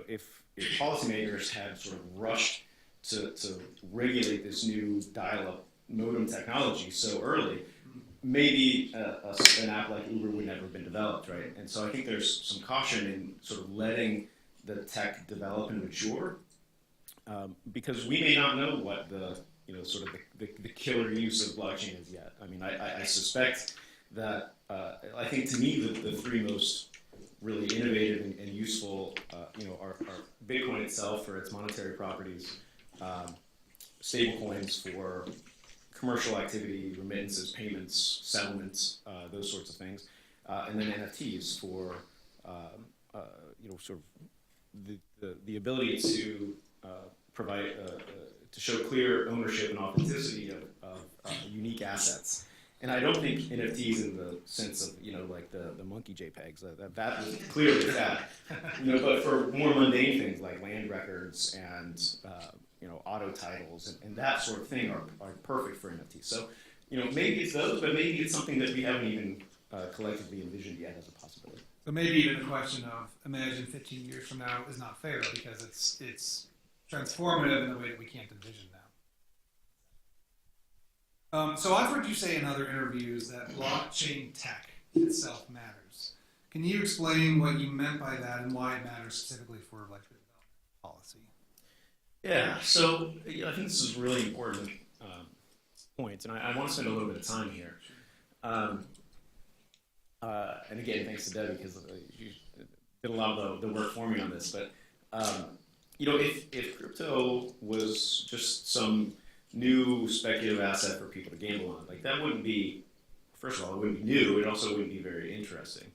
if policymakers had sort of rushed to regulate this new dial-up modem technology so early, maybe an app like Uber would never have been developed, right? And so I think there's some caution in sort of letting the tech develop and mature, because we may not know what the the killer use of blockchain is yet. I mean, I suspect that I think, to me, the three most really innovative and useful, are Bitcoin itself for its monetary properties, stablecoins for commercial activity, remittances, payments, settlements, those sorts of things, and then NFTs for sort of the ability to provide to show clear ownership and authenticity of unique assets. And I don't think NFTs in the sense of, like the monkey JPEGs, that was clearly that. But for more mundane things like land records and, auto titles and that sort of thing are perfect for NFTs. So, maybe it's those, but maybe it's something that we haven't even collectively envisioned yet as a possibility. So maybe even the question of imagine 15 years from now is not fair because it's transformative in a way that we can't envision now. So I've heard you say in other interviews that blockchain tech itself matters. Can you explain what you meant by that and why it matters specifically for electric development policy? Yeah, so I think this is a really important point, and I want to spend a little bit of time here. And again, thanks to Debbie, because she did a lot of the work for me on this. But, if crypto was just some new speculative asset for people to gamble on, like that wouldn't be, first of all, it wouldn't be new. It also wouldn't be very interesting.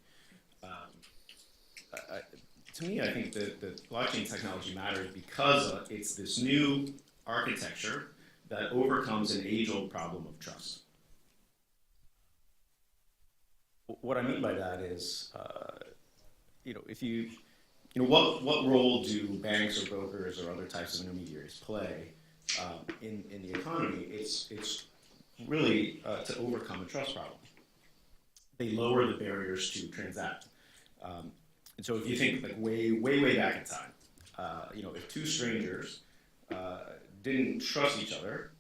To me, I think that blockchain technology matters because it's this new architecture that overcomes an age-old problem of trust. What I mean by that is, if what role do banks or brokers or other types of intermediaries play in the economy? It's really to overcome a trust problem. They lower the barriers to transact. And so if you think like way back in time, if two strangers didn't trust each other,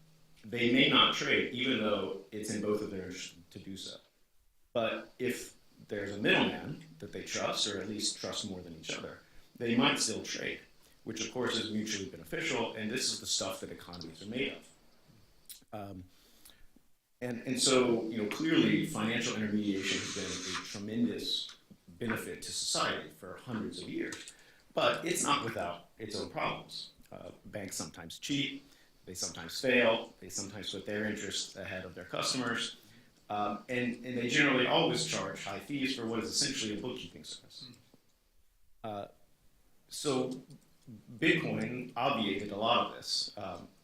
they may not trade, even though it's in both of their interests to do so. But if there's a middleman that they trust, or at least trust more than each other, they might still trade, which of course is mutually beneficial, and this is the stuff that economies are made of. And so, clearly financial intermediation has been a tremendous benefit to society for hundreds of years, but it's not without its own problems. Banks sometimes cheat, they sometimes fail, they sometimes put their interests ahead of their customers, and they generally always charge high fees for what is essentially a bookkeeping service. So Bitcoin obviated a lot of this,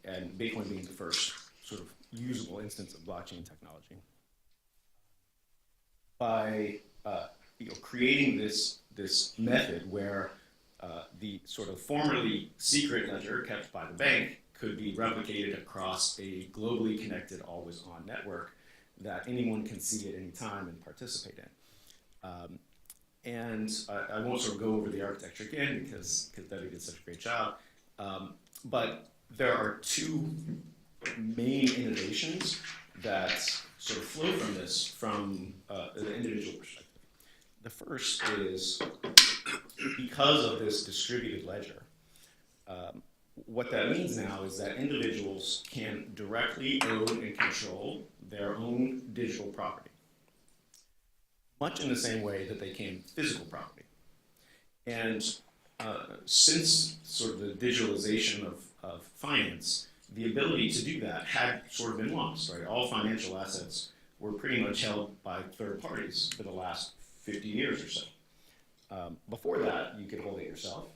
and Bitcoin being the first sort of usable instance of blockchain technology. By creating this method where the sort of formerly secret ledger kept by the bank could be replicated across a globally connected, always-on network that anyone can see at any time and participate in. And I won't sort of go over the architecture again because Debbie did such a great job. But there are two main innovations that sort of flow from this from the individual perspective. The first is because of this distributed ledger, what that means now is that individuals can directly own and control their own digital property, much in the same way that they can physical property. And since sort of the digitalization of finance, the ability to do that had sort of been lost, right? All financial assets were pretty much held by third parties for the last 50 years or so. Before that, you could hold it yourself,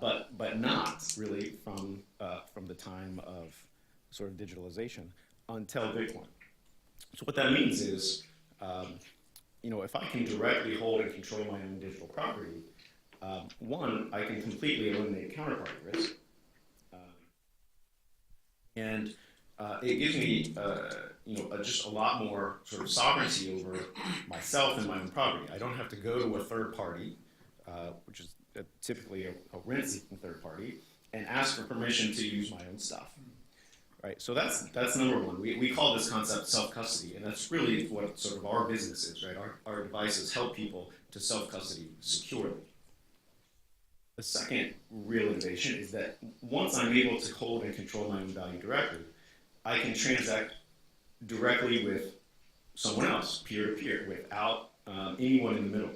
but not really from the time of sort of digitalization until Bitcoin. So what that means is, if I can directly hold and control my own digital property, one, I can completely eliminate counterparty risk, and it gives me, just a lot more sort of sovereignty over myself and my own property. I don't have to go to a third party, which is typically a rent-seeking third party, and ask for permission to use my own stuff. Right, so that's number one. We call this concept self-custody, and that's really what sort of our business is, right? Our devices help people to self-custody securely. The second real innovation is that once I'm able to hold and control my own value directly, I can transact directly with someone else, peer-to-peer, without anyone in the middle.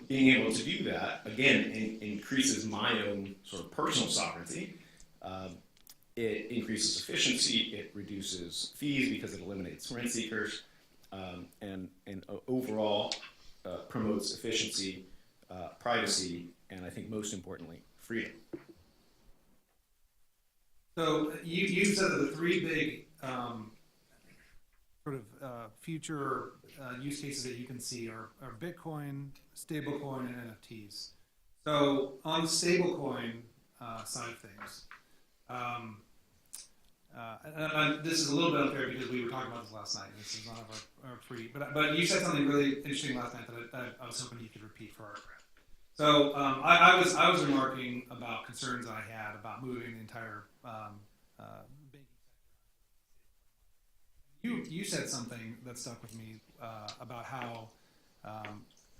Being able to do that, again, increases my own sort of personal sovereignty. It increases efficiency, it reduces fees because it eliminates rent seekers, and overall promotes efficiency, privacy, and I think most importantly, freedom. So you said that the three big sort of future use cases that you can see are Bitcoin, stablecoin, and NFTs. So on the stablecoin side of things, and this is a little bit unfair because we were talking about this last night. This is none of our pre, but you said something really interesting last night that I was hoping you could repeat for our crowd. So I was remarking about concerns I had about moving the entire banking sector. You said something that stuck with me about how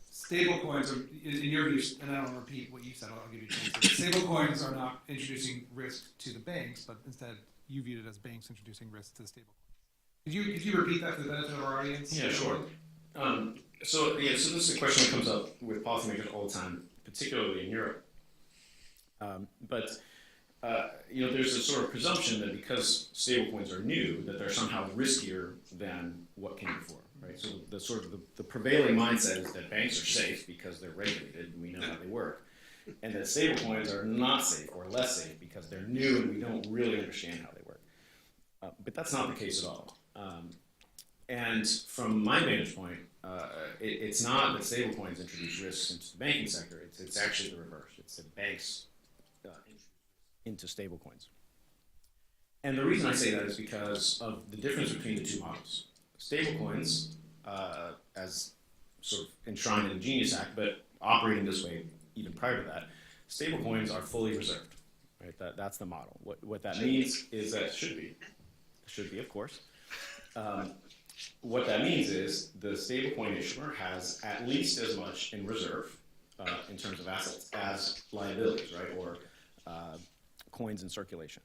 stable coins are, in your view, and I don't want to repeat what you said. I'll give you a chance. Stable coins are not introducing risk to the banks, but instead you viewed it as banks introducing risk to the stable coins. Could you repeat that for the benefit of our audience? Yeah, sure. So this is a question that comes up with policymakers all the time, particularly in Europe. But there's a sort of presumption that because stablecoins are new, that they're somehow riskier than what came before, right? So the prevailing mindset is that banks are safe because they're regulated and we know how they work, and that stablecoins are not safe or less safe because they're new and we don't really understand how they work. But that's not the case at all. And from my vantage point, it's not that stablecoins introduce risks into the banking sector. It's actually the reverse. It's that banks into stablecoins. And the reason I say that is because of the difference between the two models. Stablecoins, as sort of enshrined in the Genius Act, but operating this way even prior to that, stablecoins are fully reserved. Right? That's the model. What that means is that should be, of course. What that means is the stablecoin issuer has at least as much in reserve in terms of assets as liabilities, right, or coins in circulation.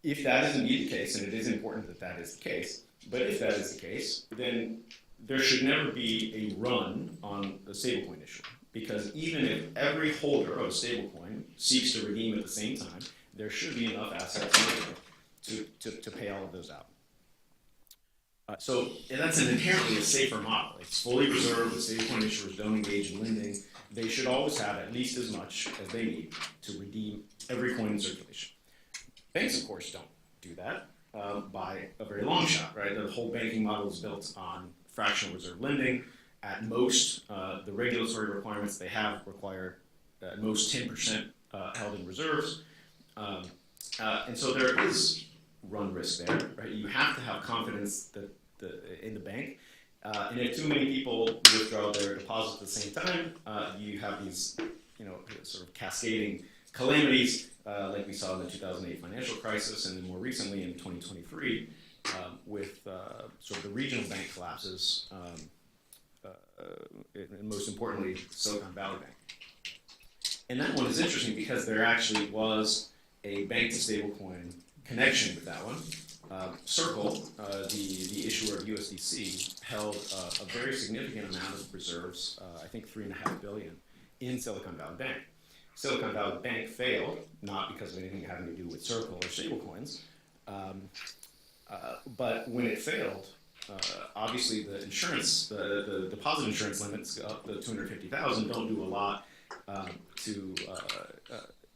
If that is indeed the case, and it is important that that is the case, but if that is the case, then there should never be a run on the stablecoin issuer, because even if every holder of a stablecoin seeks to redeem at the same time, there should be enough assets to pay all of those out. So that's an inherently a safer model. It's fully reserved. The stablecoin issuers don't engage in lending. They should always have at least as much as they need to redeem every coin in circulation. Banks, of course, don't do that by a very long shot, right? The whole banking model is built on fractional reserve lending. At most, the regulatory requirements they have require at most 10% held in reserves. And so there is run risk there, right? You have to have confidence that in the bank. And if too many people withdraw their deposits at the same time, you have these, sort of cascading calamities like we saw in the 2008 financial crisis, and then more recently in 2023 with sort of the regional bank collapses, and most importantly, Silicon Valley Bank. And that one is interesting because there actually was a bank to stablecoin connection with that one. Circle, the issuer of USDC, held a very significant amount of reserves, I think $3.5 billion, in Silicon Valley Bank. Silicon Valley Bank failed, not because of anything having to do with Circle or stablecoins, but when it failed, obviously the insurance, the deposit insurance limits up to $250,000 don't do a lot to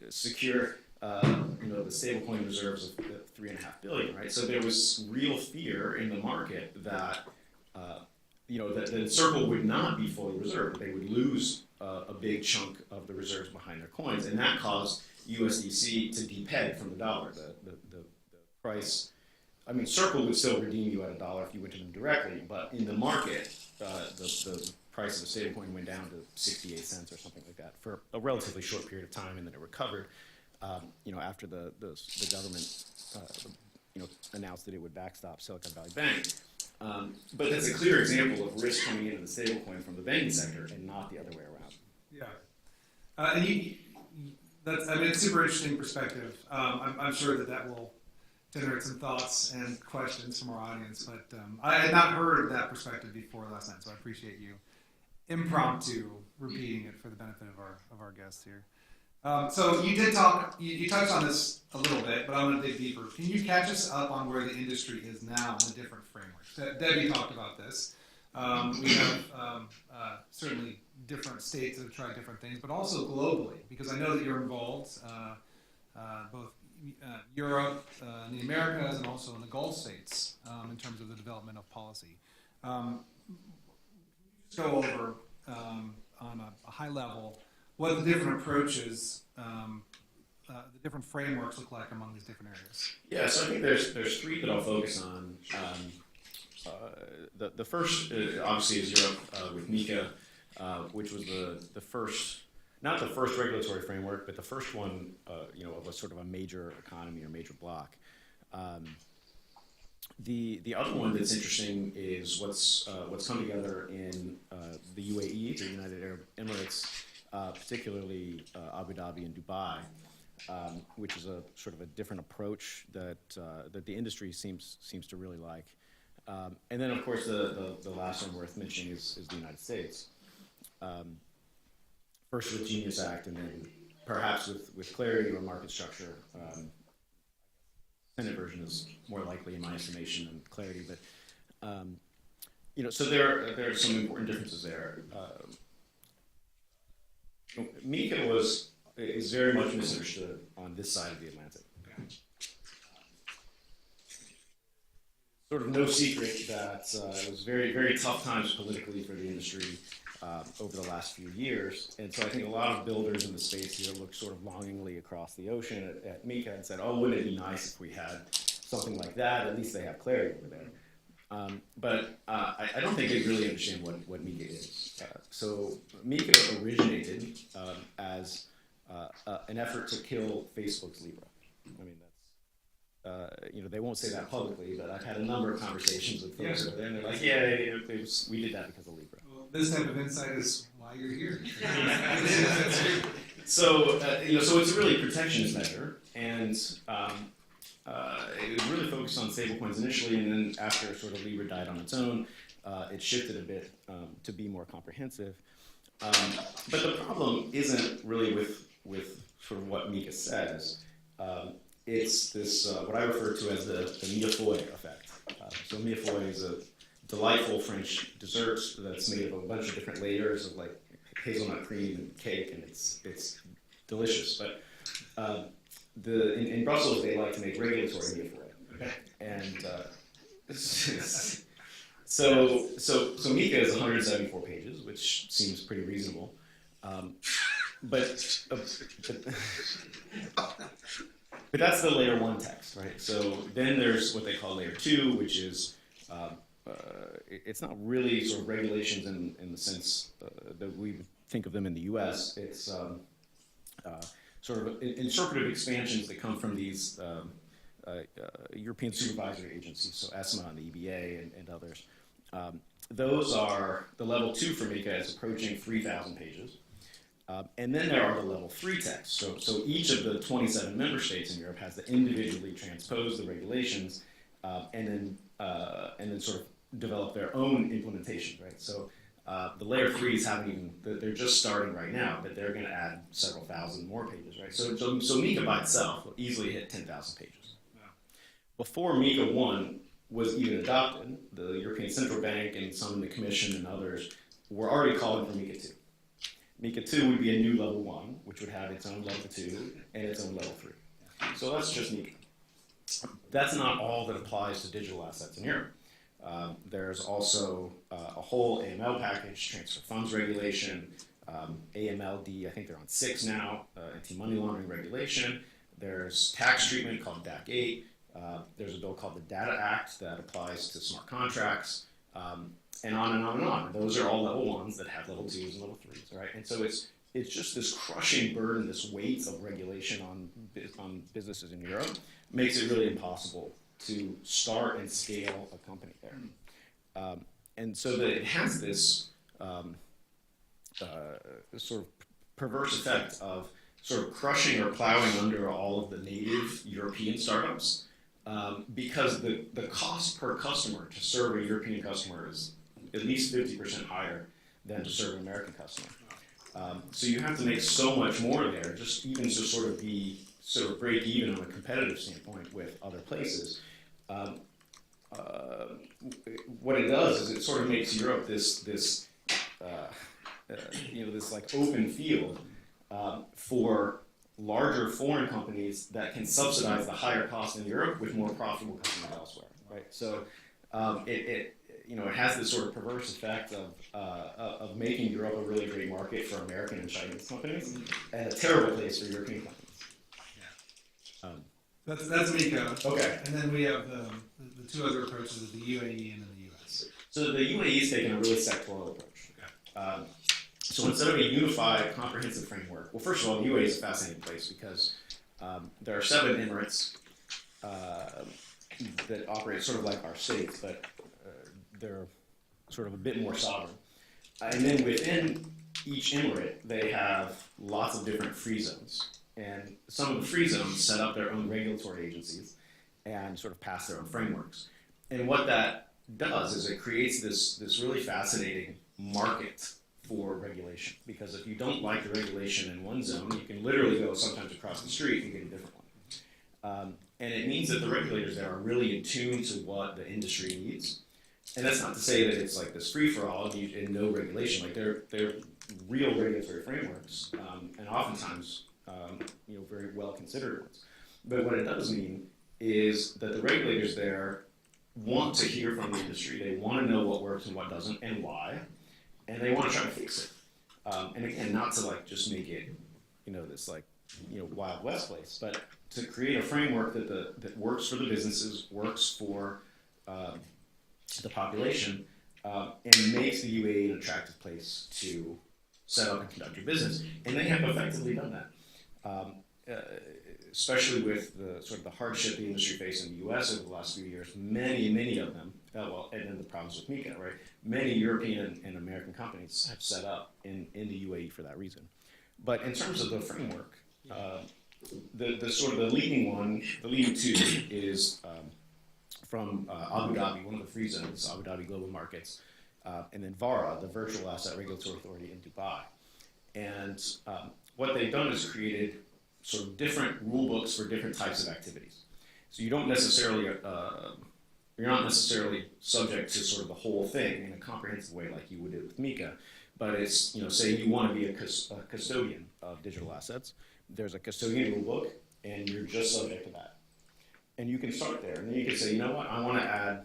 secure the stablecoin reserves of $3.5 billion, right? So there was real fear in the market that that the Circle would not be fully reserved; they would lose a big chunk of the reserves behind their coins, and that caused USDC to depeg from the dollar. The price. I mean, Circle would still redeem you at $1 if you went to them directly, but in the market, the price of the stablecoin went down to 68 cents or something like that for a relatively short period of time, and then it recovered. After the government, announced that it would backstop Silicon Valley Bank. But that's a clear example of risk coming into the stablecoin from the banking sector and not the other way around. Yeah, and it's super interesting perspective. I'm sure that will generate some thoughts and questions from our audience, but I had not heard that perspective before last night, so I appreciate you impromptu repeating it for the benefit of our guests here. So you did talk, you touched on this a little bit, but I want to dig deeper. Can you catch us up on where the industry is now in the different frameworks? Debbie talked about this. We have certainly different states that have tried different things, but also globally, because I know that you're involved both Europe, in the Americas, and also in the Gulf states in terms of the development of policy. Just go over on a high level what the different approaches, the different frameworks look like among these different areas. Yeah, so I think there's three that I'll focus on. The first, obviously, is Europe with MiCA, which was the first, not the first regulatory framework, but the first one, of a sort of a major economy or major block. The other one that's interesting is what's come together in the UAE, the United Arab Emirates, particularly Abu Dhabi and Dubai, which is a sort of a different approach that the industry seems to really like. And then, of course, the last one worth mentioning is the United States. First with Genius Act, and then perhaps with clarity or market structure. Senate version is more likely, in my estimation, than clarity. But so there are some important differences there. MiCA is very much misunderstood on this side of the Atlantic. Sort of no secret that it was very, very tough times politically for the industry over the last few years. And so I think a lot of builders in the space here looked sort of longingly across the ocean at MiCA and said, oh, wouldn't it be nice if we had something like that? At least they have clarity over there. But I don't think they really understand what MiCA is. So MiCA originated as an effort to kill Facebook's Libra. I mean, they won't say that publicly, but I've had a number of conversations with folks over there, and they're like, we did that because of Libra. Well, this type of insight is why you're here. So it's a really protectionist measure, and it was really focused on stablecoins initially, and then after sort of Libra died on its own, it shifted a bit to be more comprehensive. But the problem isn't really with sort of what MiCA says. It's this, what I refer to as the millefeuille effect. So millefeuille is a delightful French dessert that's made of a bunch of different layers of like hazelnut cream and cake, and it's delicious. But in Brussels, they like to make regulatory millefeuille. Okay. And so MiCA is 174 pages, which seems pretty reasonable. But that's the layer one text, right? So then there's what they call layer two, which is it's not really sort of regulations in the sense that we think of them in the U.S. It's sort of interpretive expansions that come from these European supervisory agencies, so ESMA and the EBA and others. Those are the level 2 for MiCA is approaching 3,000 pages. And then there are the level 3 texts. So each of the 27 member states in Europe has to individually transpose the regulations and then sort of develop their own implementation, right? So the layer 3s haven't even, they're just starting right now, but they're going to add several thousand more pages, right? So MiCA by itself will easily hit 10,000 pages. Wow. Before MiCA 1 was even adopted, the European Central Bank and some in the Commission and others were already calling for MiCA 2. MiCA 2 would be a new level 1, which would have its own level 2 and its own level 3. So that's just MiCA. That's not all that applies to digital assets in Europe. There's also a whole AML package, transfer funds regulation, AMLD, I think they're on 6 now, anti-money laundering regulation. There's tax treatment called DAC 8. There's a bill called the Data Act that applies to smart contracts, and on and on and on. Those are all level 1s that have level 2s and level 3s, right? And so it's just this crushing burden, this weight of regulation on businesses in Europe makes it really impossible to start and scale a company there. And so that it has this sort of perverse effect of sort of crushing or plowing under all of the native European startups because the cost per customer to serve a European customer is at least 50% higher than to serve an American customer. So you have to make so much more there, just even to sort of break even on a competitive standpoint with other places. What it does is it sort of makes Europe this like open field for larger foreign companies that can subsidize the higher cost in Europe with more profitable customers elsewhere, right? So it has this sort of perverse effect of making Europe a really great market for American and Chinese companies and a terrible place for European companies. That's MECO. Okay. And then we have the two other approaches of the UAE and then the US. So the UAE is taking a really sectoral approach. Okay. So instead of a unified, comprehensive framework, well, first of all, the UAE is a fascinating place because there are 7 emirates that operate sort of like our states, but they're sort of a bit more sovereign. And then within each emirate, they have lots of different free zones. And some of the free zones set up their own regulatory agencies and sort of pass their own frameworks. And what that does is it creates this really fascinating market for regulation. Because if you don't like the regulation in one zone, you can literally go sometimes across the street and get a different one. And it means that the regulators there are really in tune to what the industry needs. And that's not to say that it's like this free-for-all and no regulation. Like they're real regulatory frameworks, and oftentimes very well-considered ones. But what it does mean is that the regulators there want to hear from the industry. They want to know what works and what doesn't and why, and they want to try to fix it. And again, not to like just make it, this like Wild West place, but to create a framework that works for the businesses, works for the population, and makes the UAE an attractive place to set up and conduct your business. And they have effectively done that. Especially with the sort of the hardship the industry faced in the U.S. over the last few years, many of them, and then the problems with MiCA, right? Many European and American companies have set up in the UAE for that reason. But in terms of the framework, the sort of the leading two is from Abu Dhabi, one of the free zones, Abu Dhabi Global Markets, and then VARA, the Virtual Asset Regulatory Authority in Dubai. And what they've done is created sort of different rule books for different types of activities. So you're not necessarily subject to sort of the whole thing in a comprehensive way like you would do with MiCA, but it's, say you want to be a custodian of digital assets, there's a custodian rule book, and you're just subject to that. And you can start there, and then you can say, I want to add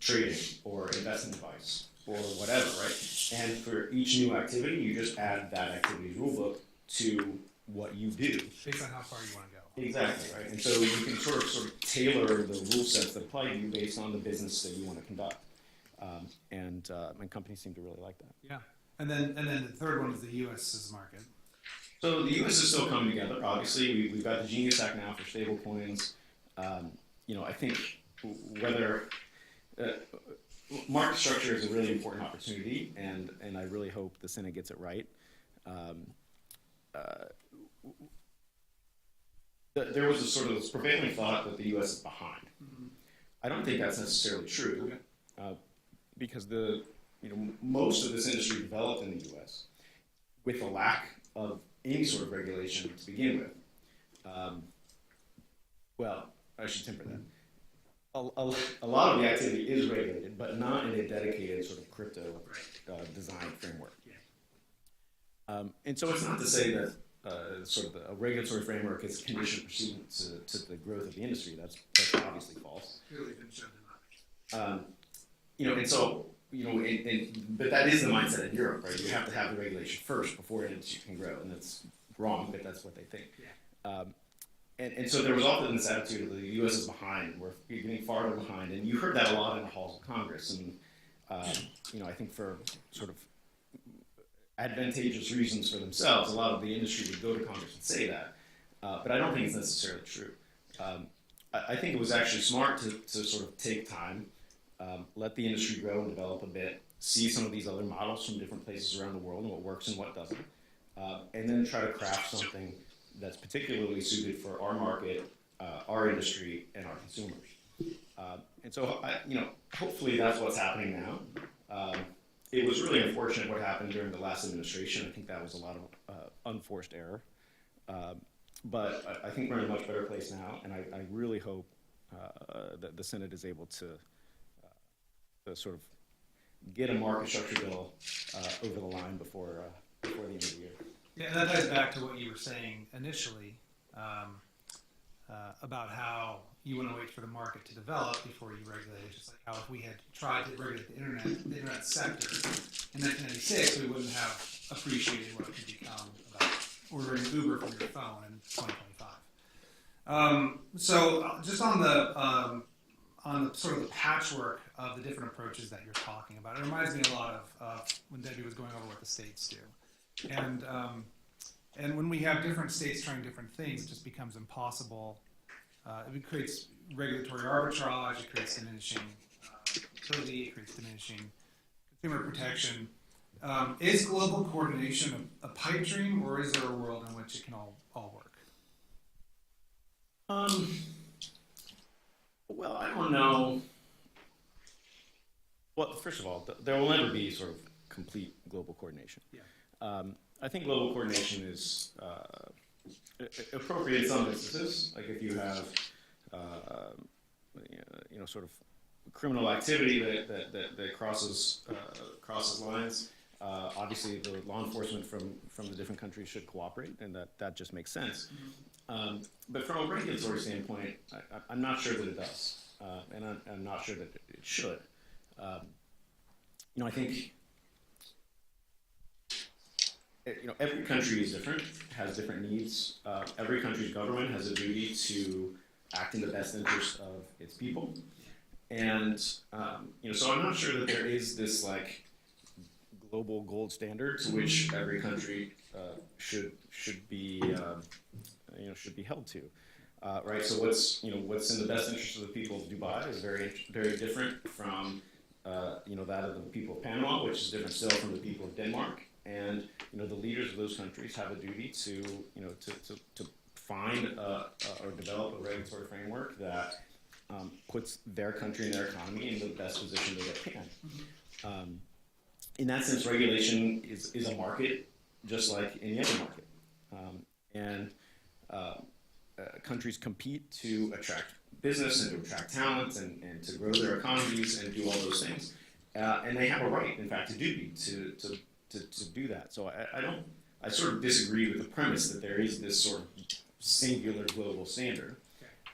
trading or investment advice or whatever, right? And for each new activity, you just add that activity's rule book to what you do. Based on how far you want to go. Exactly, right? And so you can sort of tailor the rule sets that apply to you based on the business that you want to conduct. And companies seem to really like that. Yeah. And then the third one is the U.S.'s market. So the U.S. is still coming together. Obviously, we've got the Genius Act now for stable coins. I think whether market structure is a really important opportunity, and I really hope the Senate gets it right. There was a sort of this prevailing thought that the U.S. is behind. Mm-hmm. I don't think that's necessarily true, because most of this industry developed in the U.S. with a lack of any sort of regulation to begin with. Well, I should temper that. A lot of the activity is regulated, but not in a dedicated sort of crypto design framework. And so it's not to say that sort of a regulatory framework is a condition pursuant to the growth of the industry. That's obviously false. And so but that is the mindset in Europe, right? You have to have the regulation first before an industry can grow, and that's wrong, but that's what they think. And so there was often this attitude of the U.S. is behind, we're getting farther behind, and you heard that a lot in the halls of Congress, and I think for sort of advantageous reasons for themselves, a lot of the industry would go to Congress and say that, but I don't think it's necessarily true. I think it was actually smart to sort of take time, let the industry grow and develop a bit, see some of these other models from different places around the world and what works and what doesn't, and then try to craft something that's particularly suited for our market, our industry, and our consumers. And so, hopefully that's what's happening now. It was really unfortunate what happened during the last administration. I think that was a lot of unforced error. But I think we're in a much better place now, and I really hope that the Senate is able to sort of get a market structure bill over the line before the end of the year. Yeah, and that ties back to what you were saying initially, about how you want to wait for the market to develop before you regulate it. Just like how if we had tried to regulate the internet sector in 1996, we wouldn't have appreciated what it could become about ordering Uber from your phone in 2025. So just on the sort of the patchwork of the different approaches that you're talking about, it reminds me a lot of when Debbie was going over what the states do. And when we have different states trying different things, it just becomes impossible. It creates regulatory arbitrage, it creates diminishing utility, it creates diminishing consumer protection. Is global coordination a pipe dream, or is there a world in which it can all work? Well, I don't know. Well, first of all, there will never be sort of complete global coordination. Yeah. I think global coordination is appropriate in some instances, like if you have, sort of criminal activity that crosses lines. Obviously, the law enforcement from the different countries should cooperate, and that just makes sense. But from a regulatory standpoint, I'm not sure that it does, and I'm not sure that it should. I think every country is different, has different needs. Every country's government has a duty to act in the best interest of its people, and so I'm not sure that there is this like global gold standard to which every country should be held to, right? So what's in the best interest of the people of Dubai is very different from that of the people of Panama, which is different still from the people of Denmark, and the leaders of those countries have a duty to find or develop a regulatory framework that puts their country and their economy in the best position that it can. In that sense, regulation is a market, just like any other market. Countries compete to attract business and to attract talent and to grow their economies and do all those things. And they have a right, in fact, a duty to do that. So I sort of disagree with the premise that there is this sort of singular global standard.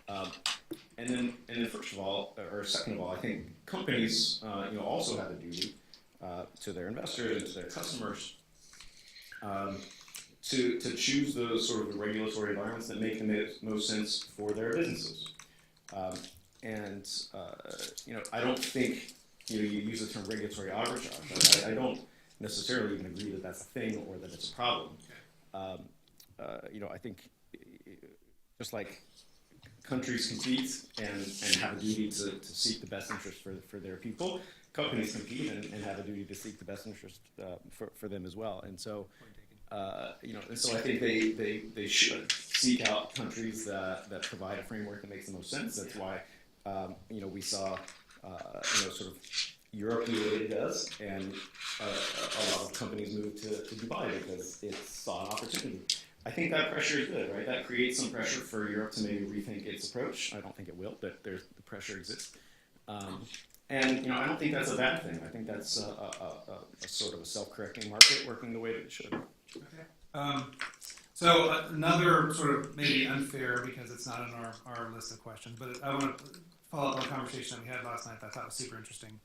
And then first of all, or second of all, I think companies also have a duty to their investors and to their customers to choose those sort of regulatory environments that make the most sense for their businesses. I don't think you use the term regulatory arbitrage. I don't necessarily even agree that that's a thing or that it's a problem. I think just like countries compete and have a duty to seek the best interest for their people, companies compete and have a duty to seek the best interest for them as well. And so, and so I think they should seek out countries that provide a framework that makes the most sense. That's why we saw sort of Europe do what it does, and a lot of companies moved to Dubai because it saw an opportunity. I think that pressure is good, right? That creates some pressure for Europe to maybe rethink its approach. I don't think it will, but the pressure exists. And I don't think that's a bad thing. I think that's a sort of a self-correcting market working the way that it should. Okay. So another sort of maybe unfair, because it's not in our list of questions, but I want to follow up on a conversation that we had last night that I thought was super interesting.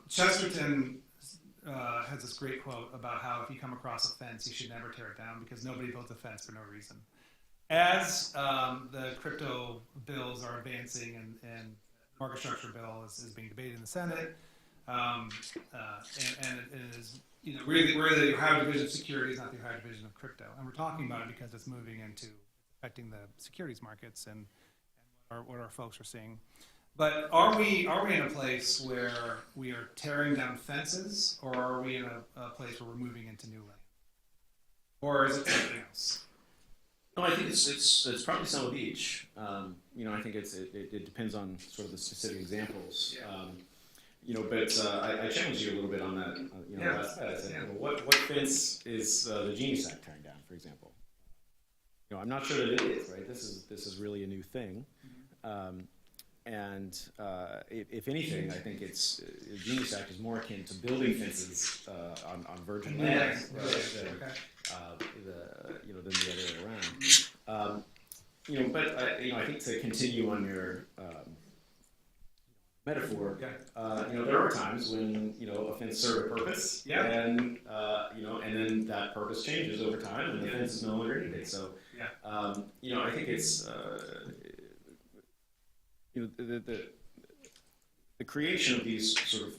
Chesterton has this great quote about how if you come across a fence, you should never tear it down because nobody builds a fence for no reason. As the crypto bills are advancing and market structure bill is being debated in the Senate, and it is we're the Ohio Division of Securities, not the Ohio Division of Crypto, and we're talking about it because it's moving into affecting the securities markets and what our folks are seeing. But are we in a place where we are tearing down fences, or are we in a place where we're moving into new land, or is it something else? No, I think it's probably some of each. I think it depends on sort of the specific examples. But I challenged you a little bit on that. Last night I said, what fence is the Genius Act tearing down, for example? I'm not sure that it is, right? This is really a new thing. if anything, I think it's Genius Act is more akin to building fences on virgin land, right? Than the other way around. But I think to continue on your metaphor, there are times when a fence serves a purpose, and and then that purpose changes over time, and the fence is no longer needed. So, I think it's the creation of these sort of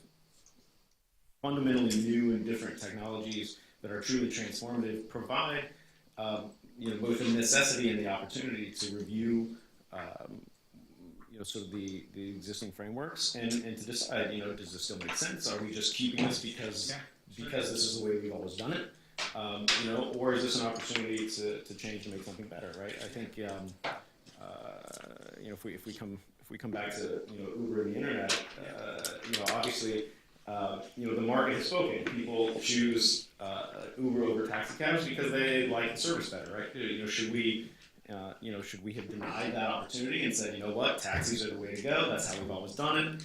fundamentally new and different technologies that are truly transformative provide both the necessity and the opportunity to review sort of the existing frameworks and to decide, does this still make sense? Are we just keeping this because this is the way we've always done it? Or is this an opportunity to change and make something better, right? I think if we come back to Uber and the internet, obviously the market has spoken. People choose Uber over taxi cabs because they like the service better, right? Should we have denied that opportunity and said, taxis are the way to go. That's how we've always done it.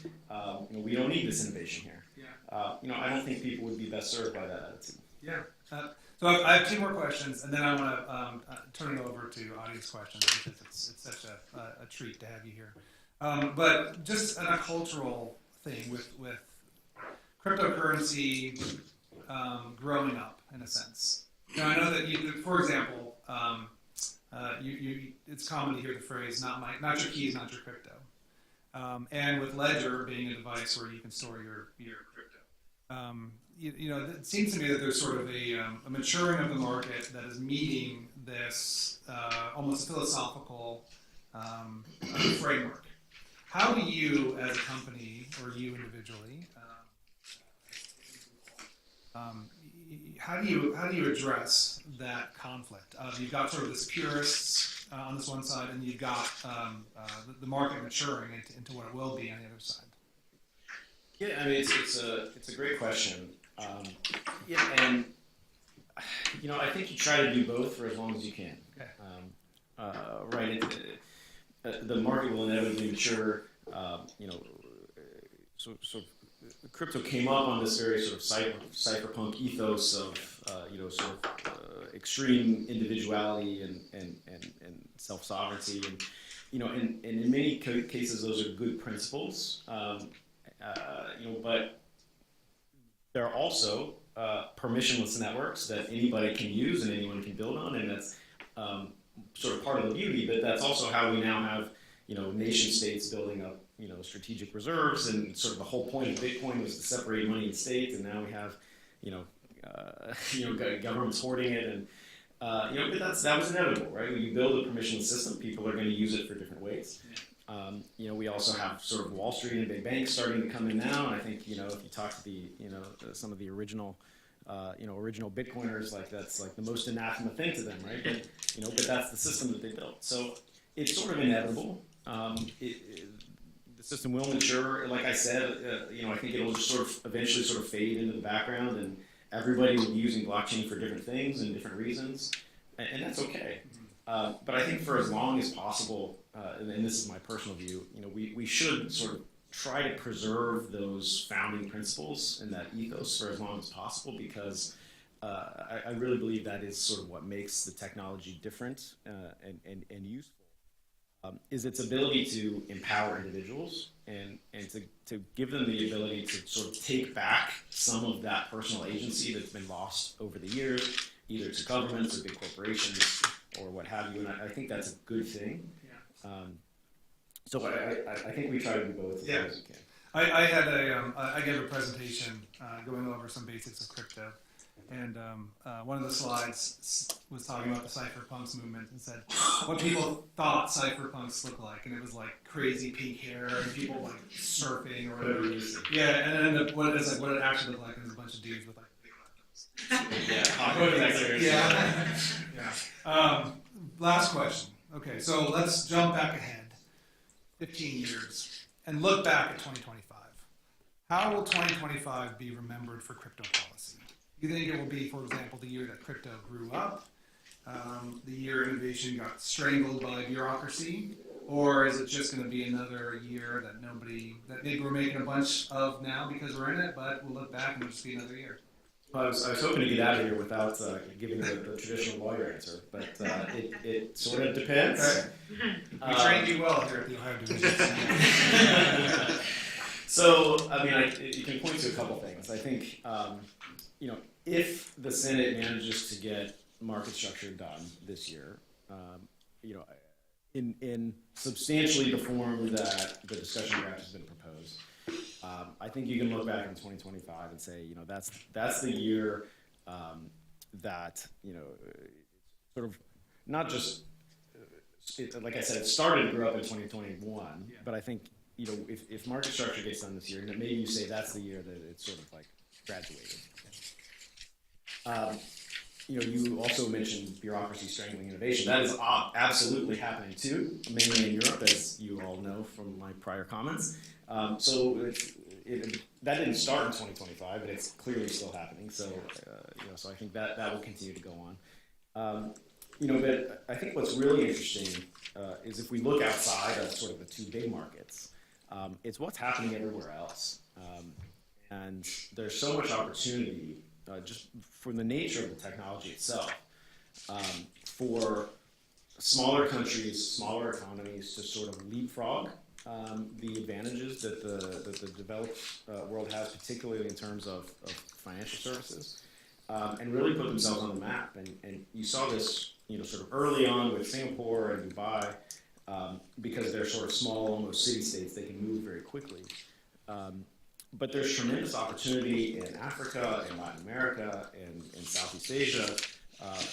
We don't need this innovation here. I don't think people would be best served by that attitude. Yeah. So I have two more questions, and then I want to turn it over to audience questions because it's such a treat to have you here. But just a cultural thing with cryptocurrency growing up, in a sense. I know that for example, it's common to hear the phrase "not your keys, not your crypto," and with Ledger being a device where you can store your crypto. It seems to me that there's sort of a maturing of the market that is meeting this almost philosophical framework. How do you, as a company, or you individually, how do you address that conflict? You've got sort of this purists on this one side, and you've got the market maturing into what it will be on the other side. Yeah, I mean it's a great question. And I think you try to do both for as long as you can. Okay. Right. The market will inevitably mature. So crypto came up on this very sort of cypherpunk ethos of extreme individuality and self-sovereignty, and in many cases those are good principles. But there are also permissionless networks that anybody can use and anyone can build on, and that's sort of part of the beauty. But that's also how we now have nation states building up strategic reserves, and sort of the whole point of Bitcoin was to separate money and state, and now we have governments hoarding it, and but that was inevitable, right? When you build a permissionless system, people are going to use it for different ways. We also have sort of Wall Street and big banks starting to come in now, and I think if you talk to the some of the original Bitcoiners, like that's like the most anathema thing to them, right? But but that's the system that they built, so it's sort of inevitable. The system will mature, like I said. I think it'll just sort of eventually sort of fade into the background, and everybody will be using blockchain for different things and different reasons, and that's okay. But I think for as long as possible, and this is my personal view, we should sort of try to preserve those founding principles and that ethos for as long as possible, because I really believe that is sort of what makes the technology different and useful. Is its ability to empower individuals and to give them the ability to sort of take back some of that personal agency that's been lost over the years, either to governments or big corporations or what have you. And I think that's a good thing. So I think we try to do both as well as we can. I gave a presentation going over some basics of crypto. And one of the slides was talking about the cypherpunks movement and said what people thought cypherpunks looked like, and it was like crazy pink hair and people like surfing or whatever. Yeah, and then what it actually looked like was a bunch of dudes with like big laptops. Yeah. Last question. Okay, so let's jump back ahead 15 years and look back at 2025. How will 2025 be remembered for crypto policy? You think it will be, for example, the year that crypto grew up, the year innovation got strangled by bureaucracy, Or is it just going to be another year that maybe we're making a bunch of now because we're in it, but we'll look back and it'll just be another year? I was hoping to get out of here without giving the traditional lawyer answer, but it sort of depends. We trained you well here at the Ohio Division. So, I mean, you can point to a couple things. I think, if the Senate manages to get market structure done this year, in substantially the form that the discussion draft has been proposed, I think you can look back in 2025 and say, that's the year that, sort of not just, like I said, it started to grow up in 2021, but I think, if market structure gets done this year, and maybe you say that's the year that it's sort of like graduated. You also mentioned bureaucracy strangling innovation. That is absolutely happening too, mainly in Europe, as you all know from my prior comments. So that didn't start in 2025, but it's clearly still happening. So, so I think that will continue to go on. But I think what's really interesting is if we look outside of sort of the two big markets, it's what's happening everywhere else. And there's so much opportunity just from the nature of the technology itself for smaller countries, smaller economies to sort of leapfrog the advantages that the developed world has, particularly in terms of financial services, and really put themselves on the map. And you saw this, sort of early on with Singapore and Dubai, because they're sort of small, almost city-states, they can move very quickly. But there's tremendous opportunity in Africa, in Latin America, and in Southeast Asia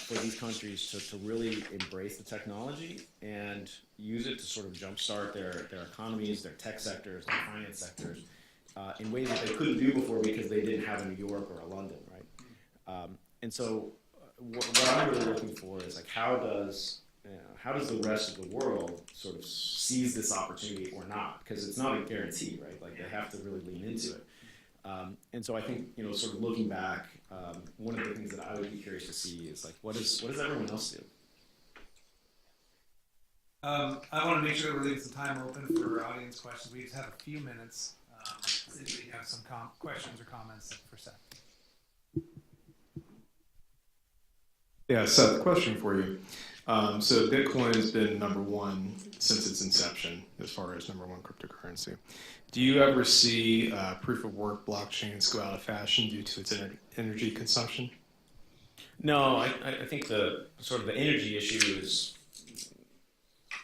for these countries to really embrace the technology and use it to sort of jumpstart their economies, their tech sectors, their finance sectors, in ways that they couldn't do before because they didn't have a New York or a London, right? And so what I'm really looking for is like how does the rest of the world sort of seize this opportunity or not? Because it's not a guarantee, right? Like they have to really lean into it. And so I think, sort of looking back, one of the things that I would be curious to see is like, what does everyone else do? I want to make sure that we're leaving some time open for audience questions. We just have a few minutes. If you have some questions or comments for Seth. Yeah, Seth, question for you. So Bitcoin has been number one since its inception as far as number one cryptocurrency. Do you ever see proof of work blockchains go out of fashion due to its energy consumption? No, I think the energy issue is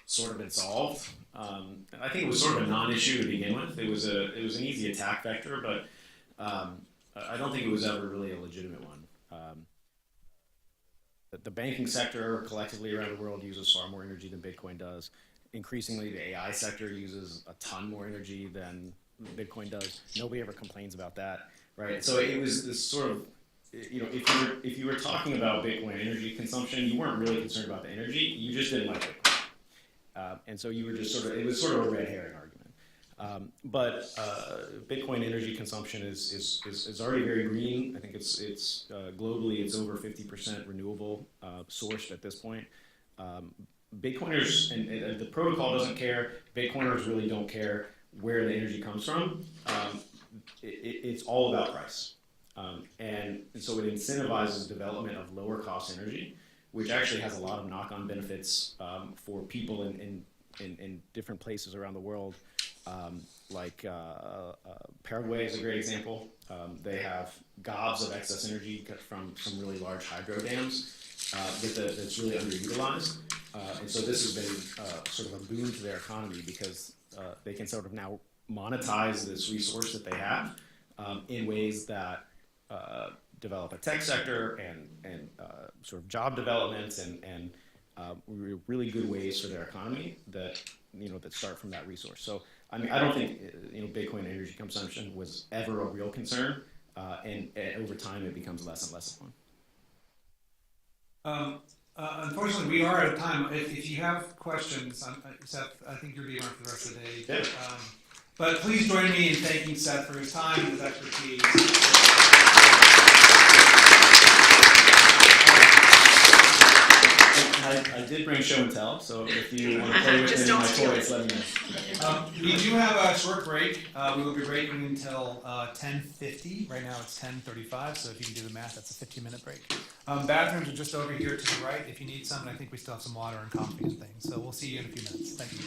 sort of been solved. I think it was sort of a non-issue to begin with. It was an easy attack vector, but I don't think it was ever really a legitimate one. The banking sector collectively around the world uses far more energy than Bitcoin does. Increasingly, the AI sector uses a ton more energy than Bitcoin does. Nobody ever complains about that, right? So it was this sort of, if you were talking about Bitcoin energy consumption, you weren't really concerned about the energy. You just didn't like Bitcoin, and so you were just it was sort of a red herring argument. But Bitcoin energy consumption is already very green. I think it's globally it's over 50% renewable sourced at this point. Bitcoiners and the protocol doesn't care. Bitcoiners really don't care where the energy comes from. It's all about price, and so it incentivizes development of lower cost energy, which actually has a lot of knock-on benefits for people in different places around the world. Like Paraguay is a great example. They have gobs of excess energy from some really large hydro dams that's really underutilized. And so this has been sort of a boon to their economy because they can sort of now monetize this resource that they have in ways that develop a tech sector and sort of job developments and really good ways for their economy that start from that resource. So I mean, I don't think Bitcoin energy consumption was ever a real concern, and over time it becomes less and less of one. Unfortunately, we are out of time. If you have questions, Seth, I think you're being on for the rest of the day. Yeah. But please join me in thanking Seth for his time and his expertise. And I I did bring show and tell, so if you want to play with any of my toys, let me know. We do have a short break. We will be breaking until 10:50. Right now it's 10:35, so if you can do the math, that's a 15-minute break. Bathrooms are just over here to the right if you need some, and I think we still have some water and coffee and things. So we'll see you in a few minutes. Thank you.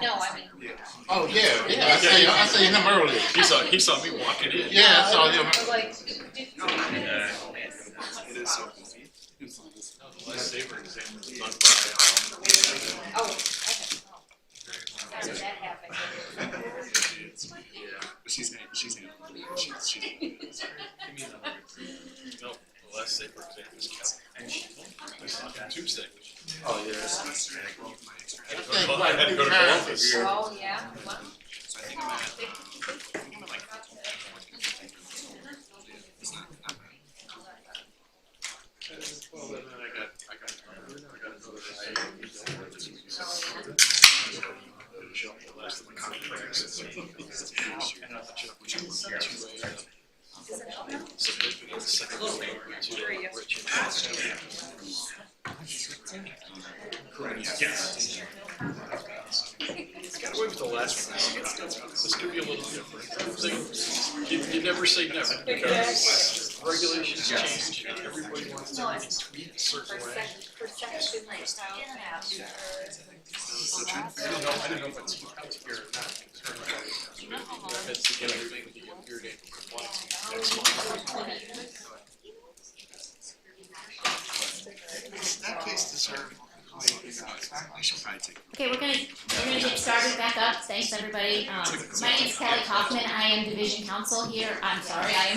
No, I mean. Oh, yeah, I seen him earlier. He saw me walking in. Yeah, I saw him. It is so busy. The lifesaver exam was done by, Oh, okay. How did that happen? yeah, but she's handling it. She's give me another. No, the lifesaver exam is kept. And she told me this on Tuesday. Oh, yeah. I had to go to the office. Oh, yeah, well. So I think I'm at like. Well, then I got show me the last of my contracts. And I'll check with you. Correct, yes. Got away with the last one. This could be a little different. You never say never, because regulations change and everybody wants to tweet a certain way. I didn't know if it's out here or not. That's to get everything with the year date compliance next month. That case deserved. I should probably take. Okay, we're gonna get started back up. Thanks, everybody. My name is Kelly Kaufman. I am Division Counsel here. I'm sorry, I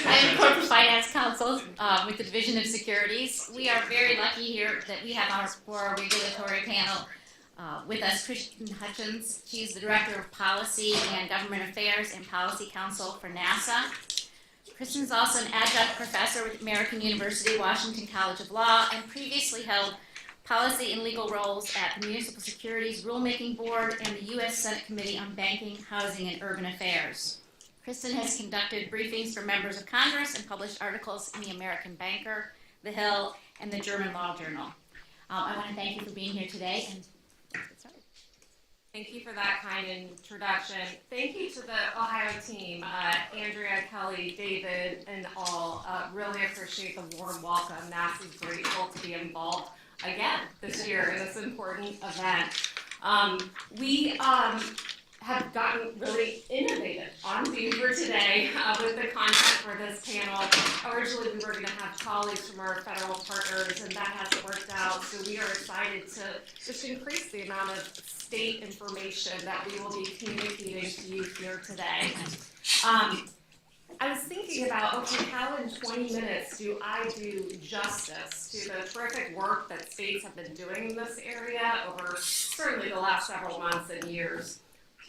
am Corporate Finance Counsel with the Division of Securities. We are very lucky here that we have our regulatory panel with us, Kristen Hutchins. She's the Director of Policy and Government Affairs and Policy Counsel for NASA. Kristen is also an adjunct professor with American University, Washington College of Law, and previously held policy and legal roles at the Municipal Securities Rulemaking Board and the U.S. Senate Committee on Banking, Housing, and Urban Affairs. Kristen has conducted briefings for members of Congress and published articles in the American Banker, The Hill, and the German Law Journal. I want to thank you for being here today, and let's get started. Thank you for that kind introduction. Thank you to the Ohio team, Andrea, Kelly, David, and all. Really appreciate the warm welcome. NASA's grateful to be involved again this year in this important event. We have gotten really innovative on theme for today with the content for this panel. Originally, we were going to have colleagues from our federal partners, and that hasn't worked out. So we are excited to just increase the amount of state information that we will be communicating to you here today. I was thinking about, okay, how in 20 minutes do I do justice to the terrific work that states have been doing in this area over certainly the last several months and years.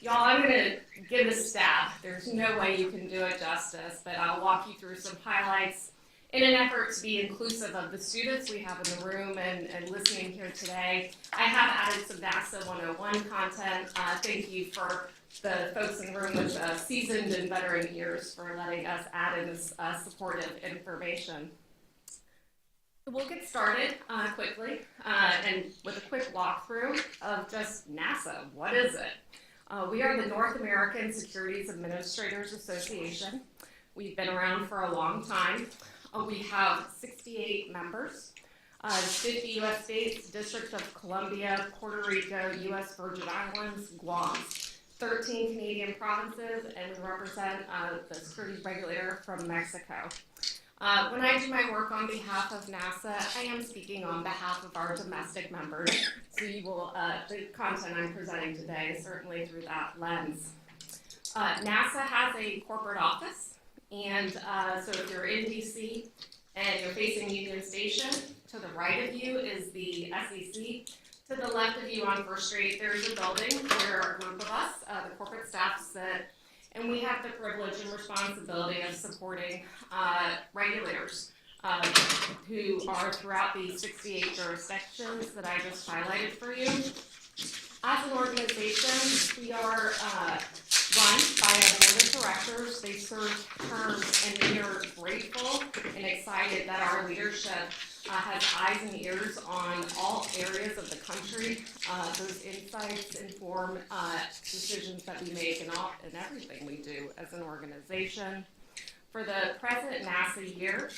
Y'all, I'm going to give a stab. There's no way you can do it justice, but I'll walk you through some highlights in an effort to be inclusive of the students we have in the room and listening here today. I have added some NASA 101 content. Thank you for the folks in the room with seasoned and veteran years for letting us add in this supportive information. We'll get started quickly and with a quick walkthrough of just NASA. What is it? We are the North American Securities Administrators Association. We've been around for a long time. We have 68 members, 50 U.S. states, District of Columbia, Puerto Rico, U.S. Virgin Islands, Guam, 13 Canadian provinces, and we represent the securities regulator from Mexico. When I do my work on behalf of NASA, I am speaking on behalf of our domestic members. So you will, the content I'm presenting today is certainly through that lens. NASA has a corporate office, and so if you're in DC and you're facing Union Station, to the right of you is the SEC. To the left of you on First Street, there's a building where a group of us, the corporate staff, sit. And we have the privilege and responsibility of supporting regulators who are throughout the 68 jurisdictions that I just highlighted for you. As an organization, we are run by a board of directors. They serve terms, and we are grateful and excited that our leadership has eyes and ears on all areas of the country. Those insights inform decisions that we make in everything we do as an organization. For the President NASA year,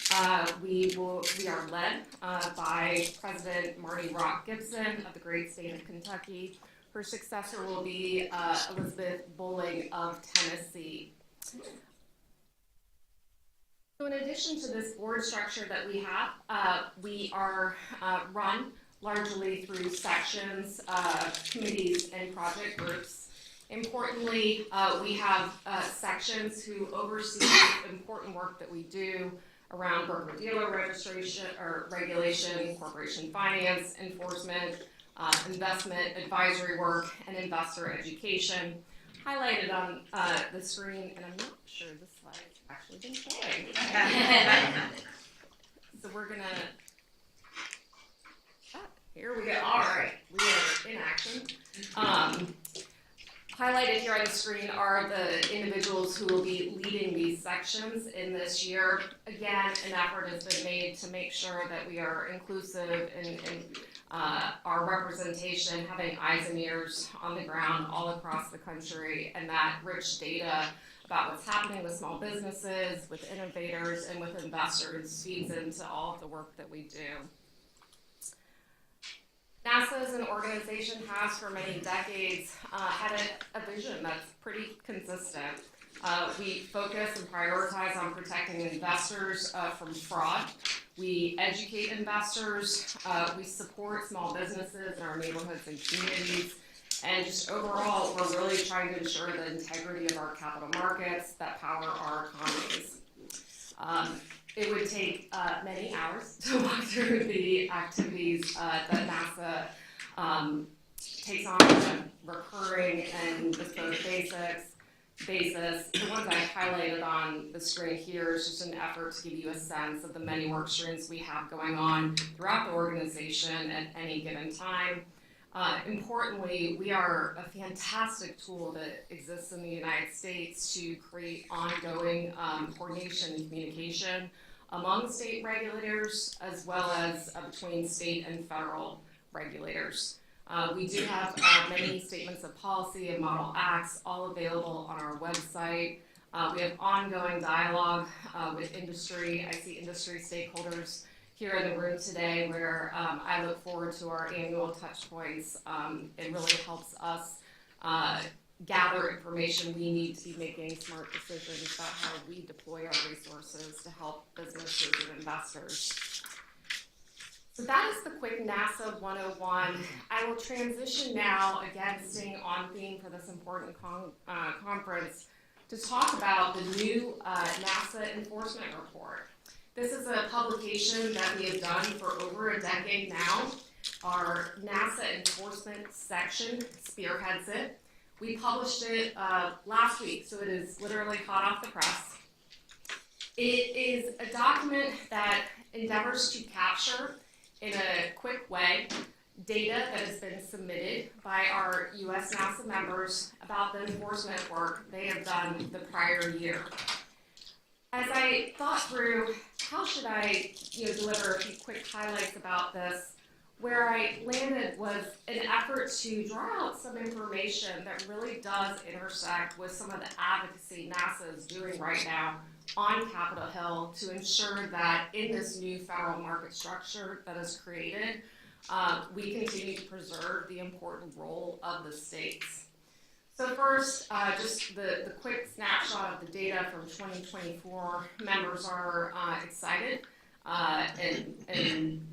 we are led by President Marty Rock Gibson of the great state of Kentucky. Her successor will be Elizabeth Bowling of Tennessee. So in addition to this board structure that we have, we are run largely through sections, committees, and project groups. Importantly, we have sections who oversee important work that we do around broker-dealer registration or regulation, corporation finance, enforcement, investment advisory work, and investor education. Highlighted on the screen, and I'm not sure this slide has actually been showing. So we're gonna, here we go. All right, we are in action. Highlighted here on the screen are the individuals who will be leading these sections in this year. Again, an effort has been made to make sure that we are inclusive in our representation, having eyes and ears on the ground all across the country, and that rich data about what's happening with small businesses, with innovators, and with investors feeds into all of the work that we do. NASA as an organization has for many decades had a vision that's pretty consistent. We focus and prioritize on protecting investors from fraud. We educate investors. We support small businesses in our neighborhoods and communities. And just overall, we're really trying to ensure the integrity of our capital markets that power our economies. It would take many hours to walk through the activities that NASA takes on a recurring and bespoke basis. The ones I highlighted on the screen here is just an effort to give you a sense of the many work streams we have going on throughout the organization at any given time. Importantly, we are a fantastic tool that exists in the United States to create ongoing coordination and communication among state regulators as well as between state and federal regulators. We do have many statements of policy and model acts all available on our website. We have ongoing dialogue with industry. I see industry stakeholders here in the room today where I look forward to our annual touch points. It really helps us gather information we need to be making smart decisions about how we deploy our resources to help businesses and investors. So that is the quick NASA 101. I will transition now, again staying on theme for this important conference, to talk about the new NASA Enforcement Report. This is a publication that we have done for over a decade now. Our NASA Enforcement section spearheads it. We published it last week, so it is literally hot off the press. It is a document that endeavors to capture in a quick way data that has been submitted by our U.S. NASA members about the enforcement work they have done the prior year. As I thought through how should I deliver a few quick highlights about this, where I landed was an effort to draw out some information that really does intersect with some of the advocacy NASA is doing right now on Capitol Hill to ensure that in this new federal market structure that is created, we continue to preserve the important role of the states. So first, just the quick snapshot of the data from 2024. Members are excited and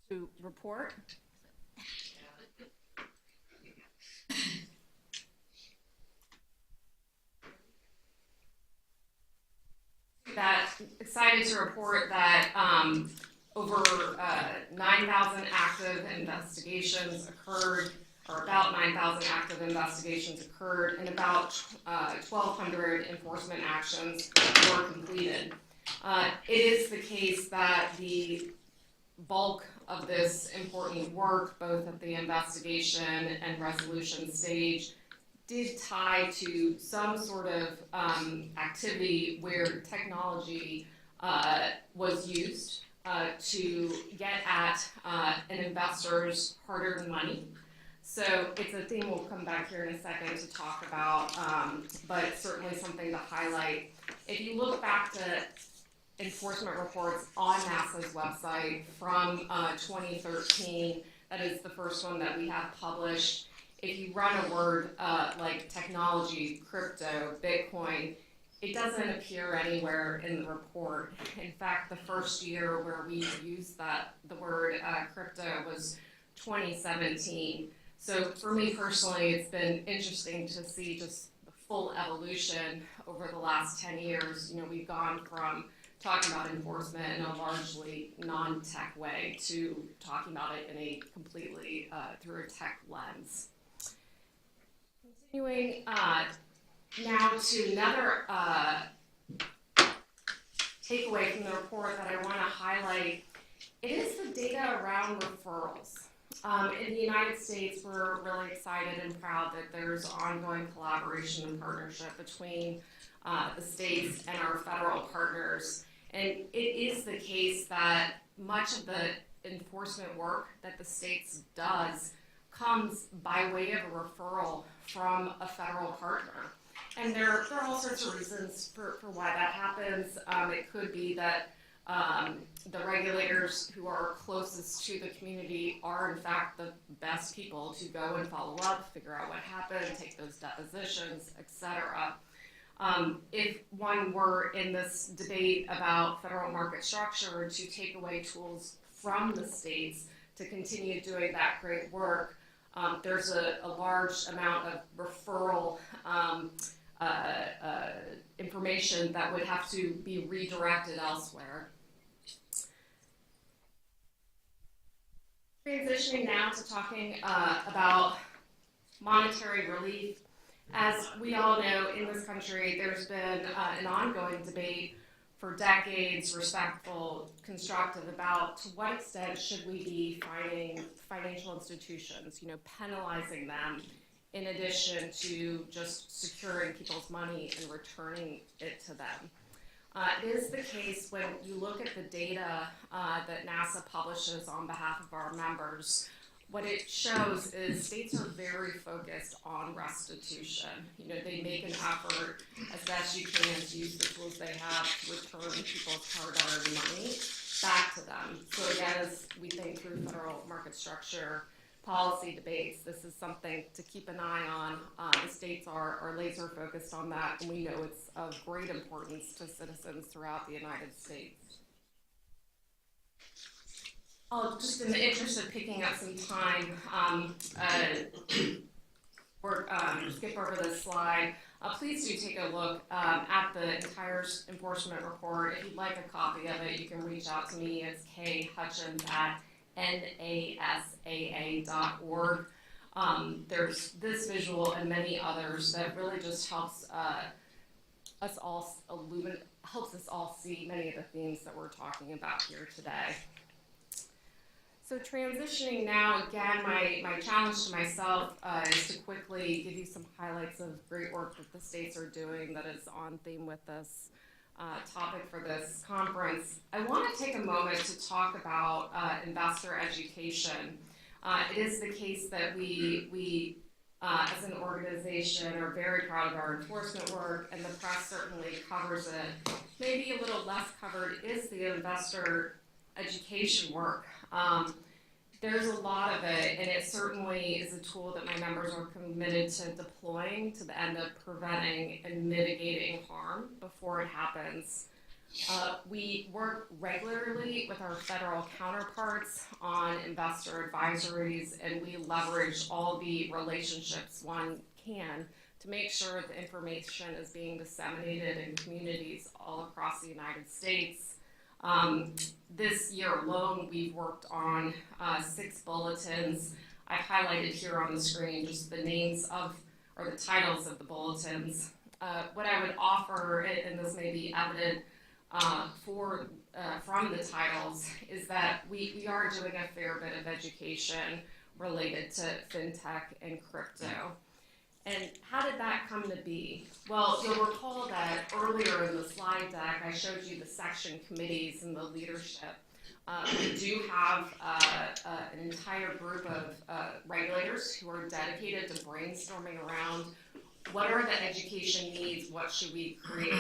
to report that over 9,000 active investigations occurred, or about 9,000 active investigations occurred, and about 1,200 enforcement actions were completed. It is the case that the bulk of this important work, both at the investigation and resolution stage, did tie to some sort of activity where technology was used to get at an investor's hard-earned money. So it's a theme we'll come back here in a second to talk about, but it's certainly something to highlight. If you look back to enforcement reports on NASA's website from 2013, that is the first one that we have published. If you run a word like technology, crypto, Bitcoin, it doesn't appear anywhere in the report. In fact, the first year where we used the word crypto was 2017. So for me personally, it's been interesting to see just the full evolution over the last 10 years. You know, we've gone from talking about enforcement in a largely non-tech way to talking about it in a completely through a tech lens. Continuing now to another takeaway from the report that I want to highlight, it is the data around referrals. In the United States, we're really excited and proud that there's ongoing collaboration and partnership between the states and our federal partners. And it is the case that much of the enforcement work that the states does comes by way of a referral from a federal partner. And there are all sorts of reasons for why that happens. It could be that the regulators who are closest to the community are in fact the best people to go and follow up, figure out what happened, take those depositions, etc. If one were in this debate about federal market structure to take away tools from the states to continue doing that great work, there's a large amount of referral information that would have to be redirected elsewhere. Transitioning now to talking about monetary relief. As we all know, in this country, there's been an ongoing debate for decades, respectful, constructive, about to what extent should we be fining financial institutions, penalizing them in addition to just securing people's money and returning it to them. It is the case when you look at the data that NASA publishes on behalf of our members, what it shows is states are very focused on restitution. They make an effort as best you can to use the tools they have to return people's hard-earned money back to them. So again, as we think through federal market structure policy debates, this is something to keep an eye on. The states are laser focused on that, and we know it's of great importance to citizens throughout the United States. I'll just, in the interest of picking up some time, or skip over this slide. Please do take a look at the entire enforcement report. If you'd like a copy of it, you can reach out to me. It's kHutchins@nasaa.org. There's this visual and many others that really just helps us all see many of the themes that we're talking about here today. So transitioning now, again, my challenge to myself is to quickly give you some highlights of great work that the states are doing that is on theme with this topic for this conference. I want to take a moment to talk about investor education. It is the case that we as an organization are very proud of our enforcement work, and the press certainly covers it. Maybe a little less covered is the investor education work. There's a lot of it, and it certainly is a tool that my members are committed to deploying to the end of preventing and mitigating harm before it happens. We work regularly with our federal counterparts on investor advisories, and we leverage all the relationships one can to make sure the information is being disseminated in communities all across the United States. This year alone, we've worked on 6 bulletins. I've highlighted here on the screen just the names of, or the titles of the bulletins. What I would offer, and this may be evident from the titles, is that we are doing a fair bit of education related to fintech and crypto. And how did that come to be? Well, you'll recall that earlier in the slide deck, I showed you the section committees and the leadership We do have an entire group of regulators who are dedicated to brainstorming around what are the education needs, what should we create,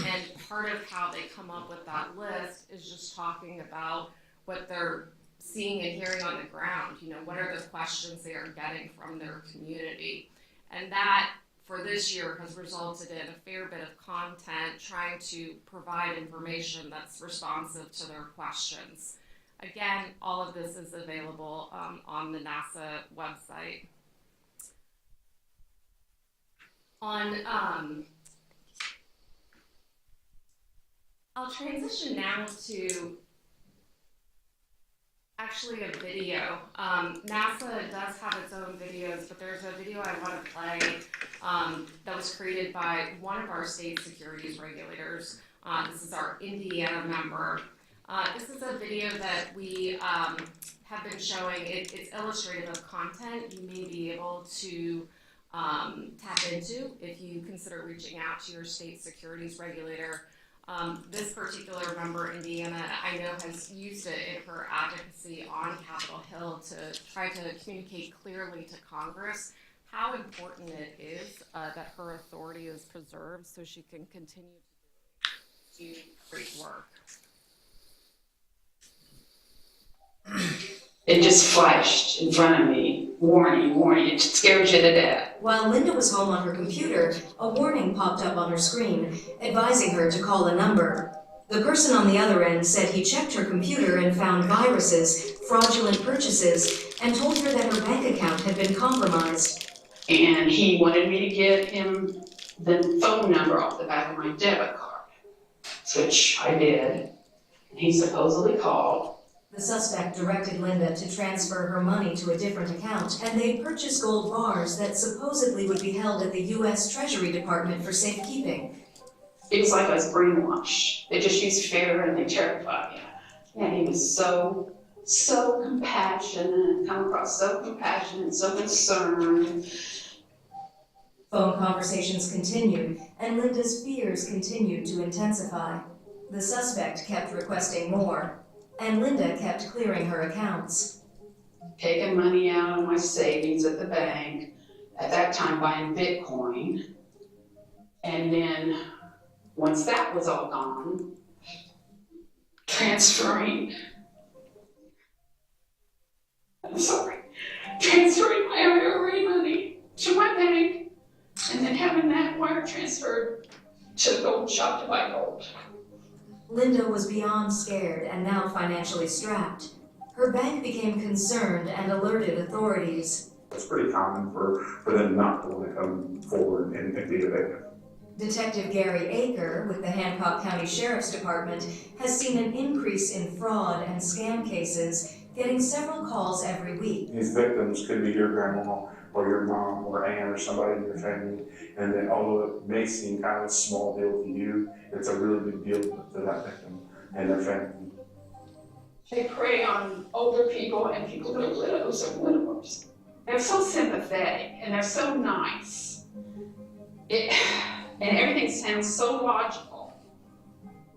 and part of how they come up with that list is just talking about what they're seeing and hearing on the ground. You know, what are the questions they are getting from their community, and that for this year has resulted in a fair bit of content trying to provide information that's responsive to their questions. Again, all of this is available on the NASA website. I'll transition now to actually a video. NASA does have its own videos, but there's a video I want to play that was created by one of our state securities regulators. This is our Indiana member. This is a video that we have been showing. It's illustrative of content you may be able to tap into if you consider reaching out to your state securities regulator. This particular member, Indiana, I know has used it in her advocacy on Capitol Hill to try to communicate clearly to Congress how important it is that her authority is preserved so she can continue to do great work. It just flashed in front of me. Warning, warning. It scared you to death. While Linda was home on her computer, a warning popped up on her screen, advising her to call a number. The person on the other end said he checked her computer and found viruses, fraudulent purchases, and told her that her bank account had been compromised. And he wanted me to get him the phone number off the back of my debit card, which I did. He supposedly called. The suspect directed Linda to transfer her money to a different account, and they'd purchase gold bars that supposedly would be held at the U.S. Treasury Department for safekeeping. It was like I was brainwashed. They just used fear and they terrified you. And he was so compassionate, come across so compassionate, so concerned. Phone conversations continued, and Linda's fears continued to intensify. The suspect kept requesting more, and Linda kept clearing her accounts. Taking money out of my savings at the bank, at that time buying Bitcoin, and then once that was all gone, transferring my IRA money to my bank, and then having that wire transferred to the gold shop to buy gold. Linda was beyond scared and now financially strapped. Her bank became concerned and alerted authorities. It's pretty common for them not to want to come forward and be a victim. Detective Gary Aker with the Hancock County Sheriff's Department has seen an increase in fraud and scam cases, getting several calls every week. These victims could be your grandma or your mom or aunt or somebody in your family, and then although it may seem kind of a small deal to you, it's a really big deal to that victim and their family. They prey on older people and people who are widows or widowers. They're so sympathetic and they're so nice. And everything sounds so logical.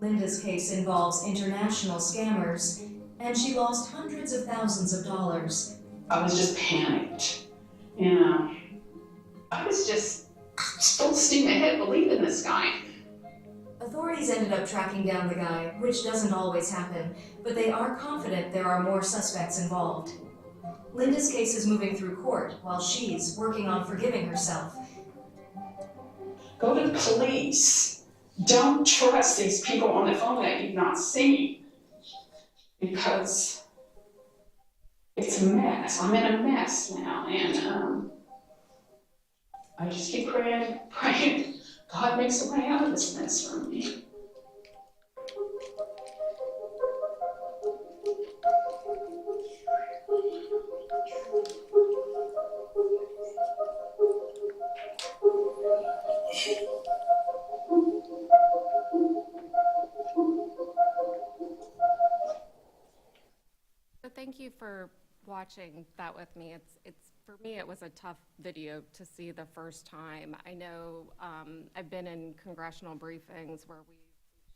Linda's case involves international scammers, and she lost hundreds of thousands of dollars. I was just panicked. You know, I was just full steam ahead believing this guy. Authorities ended up tracking down the guy, which doesn't always happen, but they are confident there are more suspects involved. Linda's case is moving through court while she's working on forgiving herself. Go to the police. Don't trust these people on the phone that you've not seen, because it's a mess. I'm in a mess now, and I just keep praying. God makes a way out of this mess for me. So thank you for watching that with me. It's for me, it was a tough video to see the first time. I know I've been in congressional briefings where we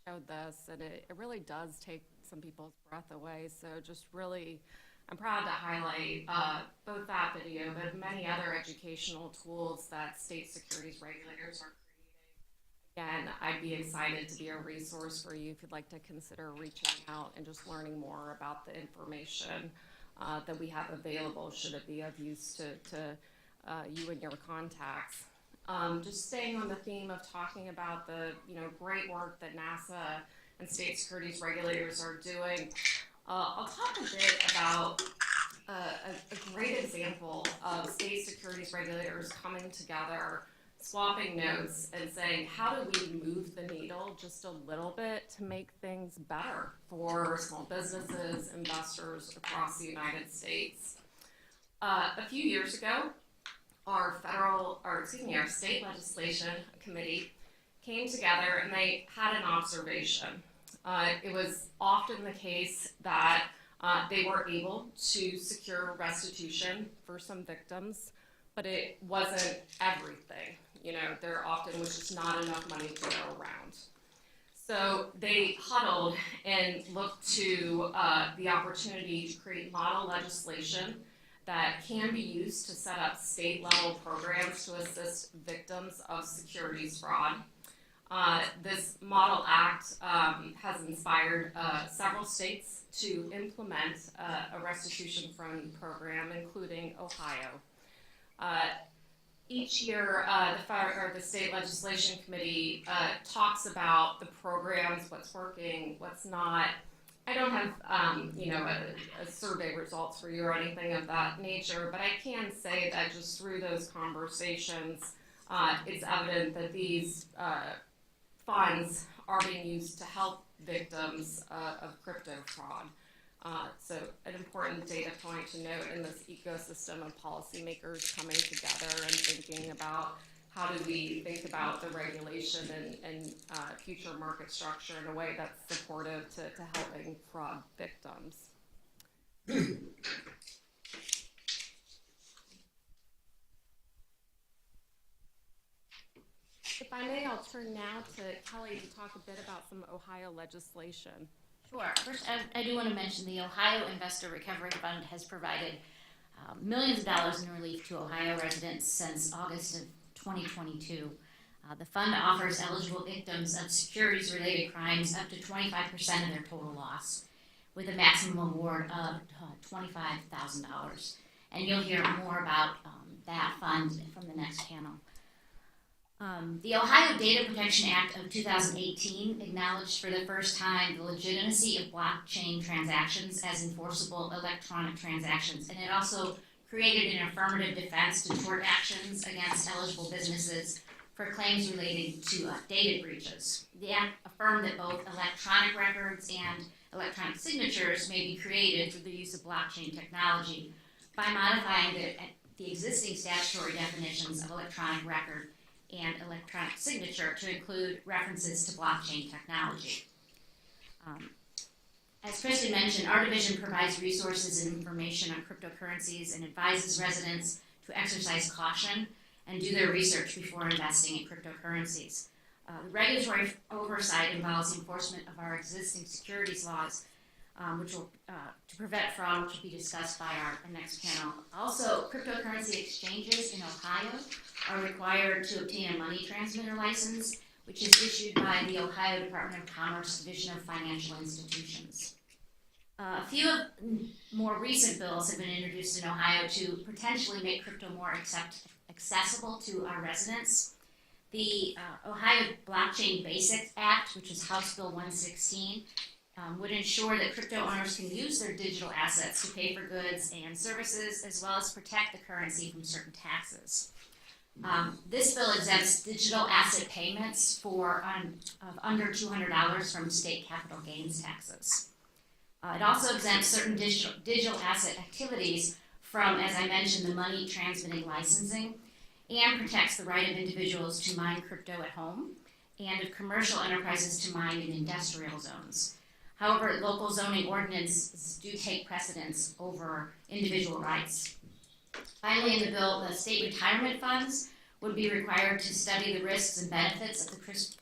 showed this, and it really does take some people's breath away. So just really, I'm proud to highlight both that video, but many other educational tools that state securities regulators are creating. Again, I'd be excited to be a resource for you if you'd like to consider reaching out and just learning more about the information that we have available, should it be of use to you and your contacts. Just staying on the theme of talking about the great work that NASA and state securities regulators are doing, I'll talk a bit about a great example of state securities regulators coming together, swapping notes, and saying, how do we move the needle just a little bit to make things better for small businesses, investors across the United States. A few years ago, our state legislation committee came together and they had an observation. It was often the case that they were able to secure restitution for some victims, but it wasn't everything. There often was just not enough money to go around. So they huddled and looked to the opportunity to create model legislation that can be used to set up state-level programs to assist victims of securities fraud. This Model Act has inspired several states to implement a restitution fund program, including Ohio. Each year, the State Legislation Committee talks about the programs, what's working, what's not. I don't have, a survey results for you or anything of that nature, but I can say that just through those conversations, it's evident that these funds are being used to help victims of crypto fraud. So an important data point to note in this ecosystem of policymakers coming together and thinking about how do we think about the regulation and future market structure in a way that's supportive to helping fraud victims. If I may, I'll turn now to Kelly to talk a bit about some Ohio legislation. Sure. First, I do want to mention the Ohio Investor Recovery Fund has provided millions of dollars in relief to Ohio residents since August of 2022. The fund offers eligible victims of securities-related crimes up to 25% of their total loss, with a maximum award of $25,000. And you'll hear more about that fund from the next panel. The Ohio Data Protection Act of 2018 acknowledged for the first time the legitimacy of blockchain transactions as enforceable electronic transactions, and it also created an affirmative defense to tort actions against eligible businesses for claims related to data breaches. The act affirmed that both electronic records and electronic signatures may be created through the use of blockchain technology by modifying the existing statutory definitions of electronic record and electronic signature to include references to blockchain technology. As Kristen mentioned, our division provides resources and information on cryptocurrencies and advises residents to exercise caution and do their research before investing in cryptocurrencies. The regulatory oversight involves enforcement of our existing securities laws, which will to prevent fraud, which will be discussed by our next panel. Also, cryptocurrency exchanges in Ohio are required to obtain a money transmitter license, which is issued by the Ohio Department of Commerce Division of Financial Institutions. A few more recent bills have been introduced in Ohio to potentially make crypto more accessible to our residents. The Ohio Blockchain Basics Act, which is House Bill 116, would ensure that crypto owners can use their digital assets to pay for goods and services, as well as protect the currency from certain taxes. This bill exempts digital asset payments for of under $200 from state capital gains taxes. It also exempts certain digital asset activities from, as I mentioned, the money transmitting licensing, and protects the right of individuals to mine crypto at home and of commercial enterprises to mine in industrial zones. However, local zoning ordinances do take precedence over individual rights. Finally, in the bill, the state retirement funds would be required to study the risks and benefits of the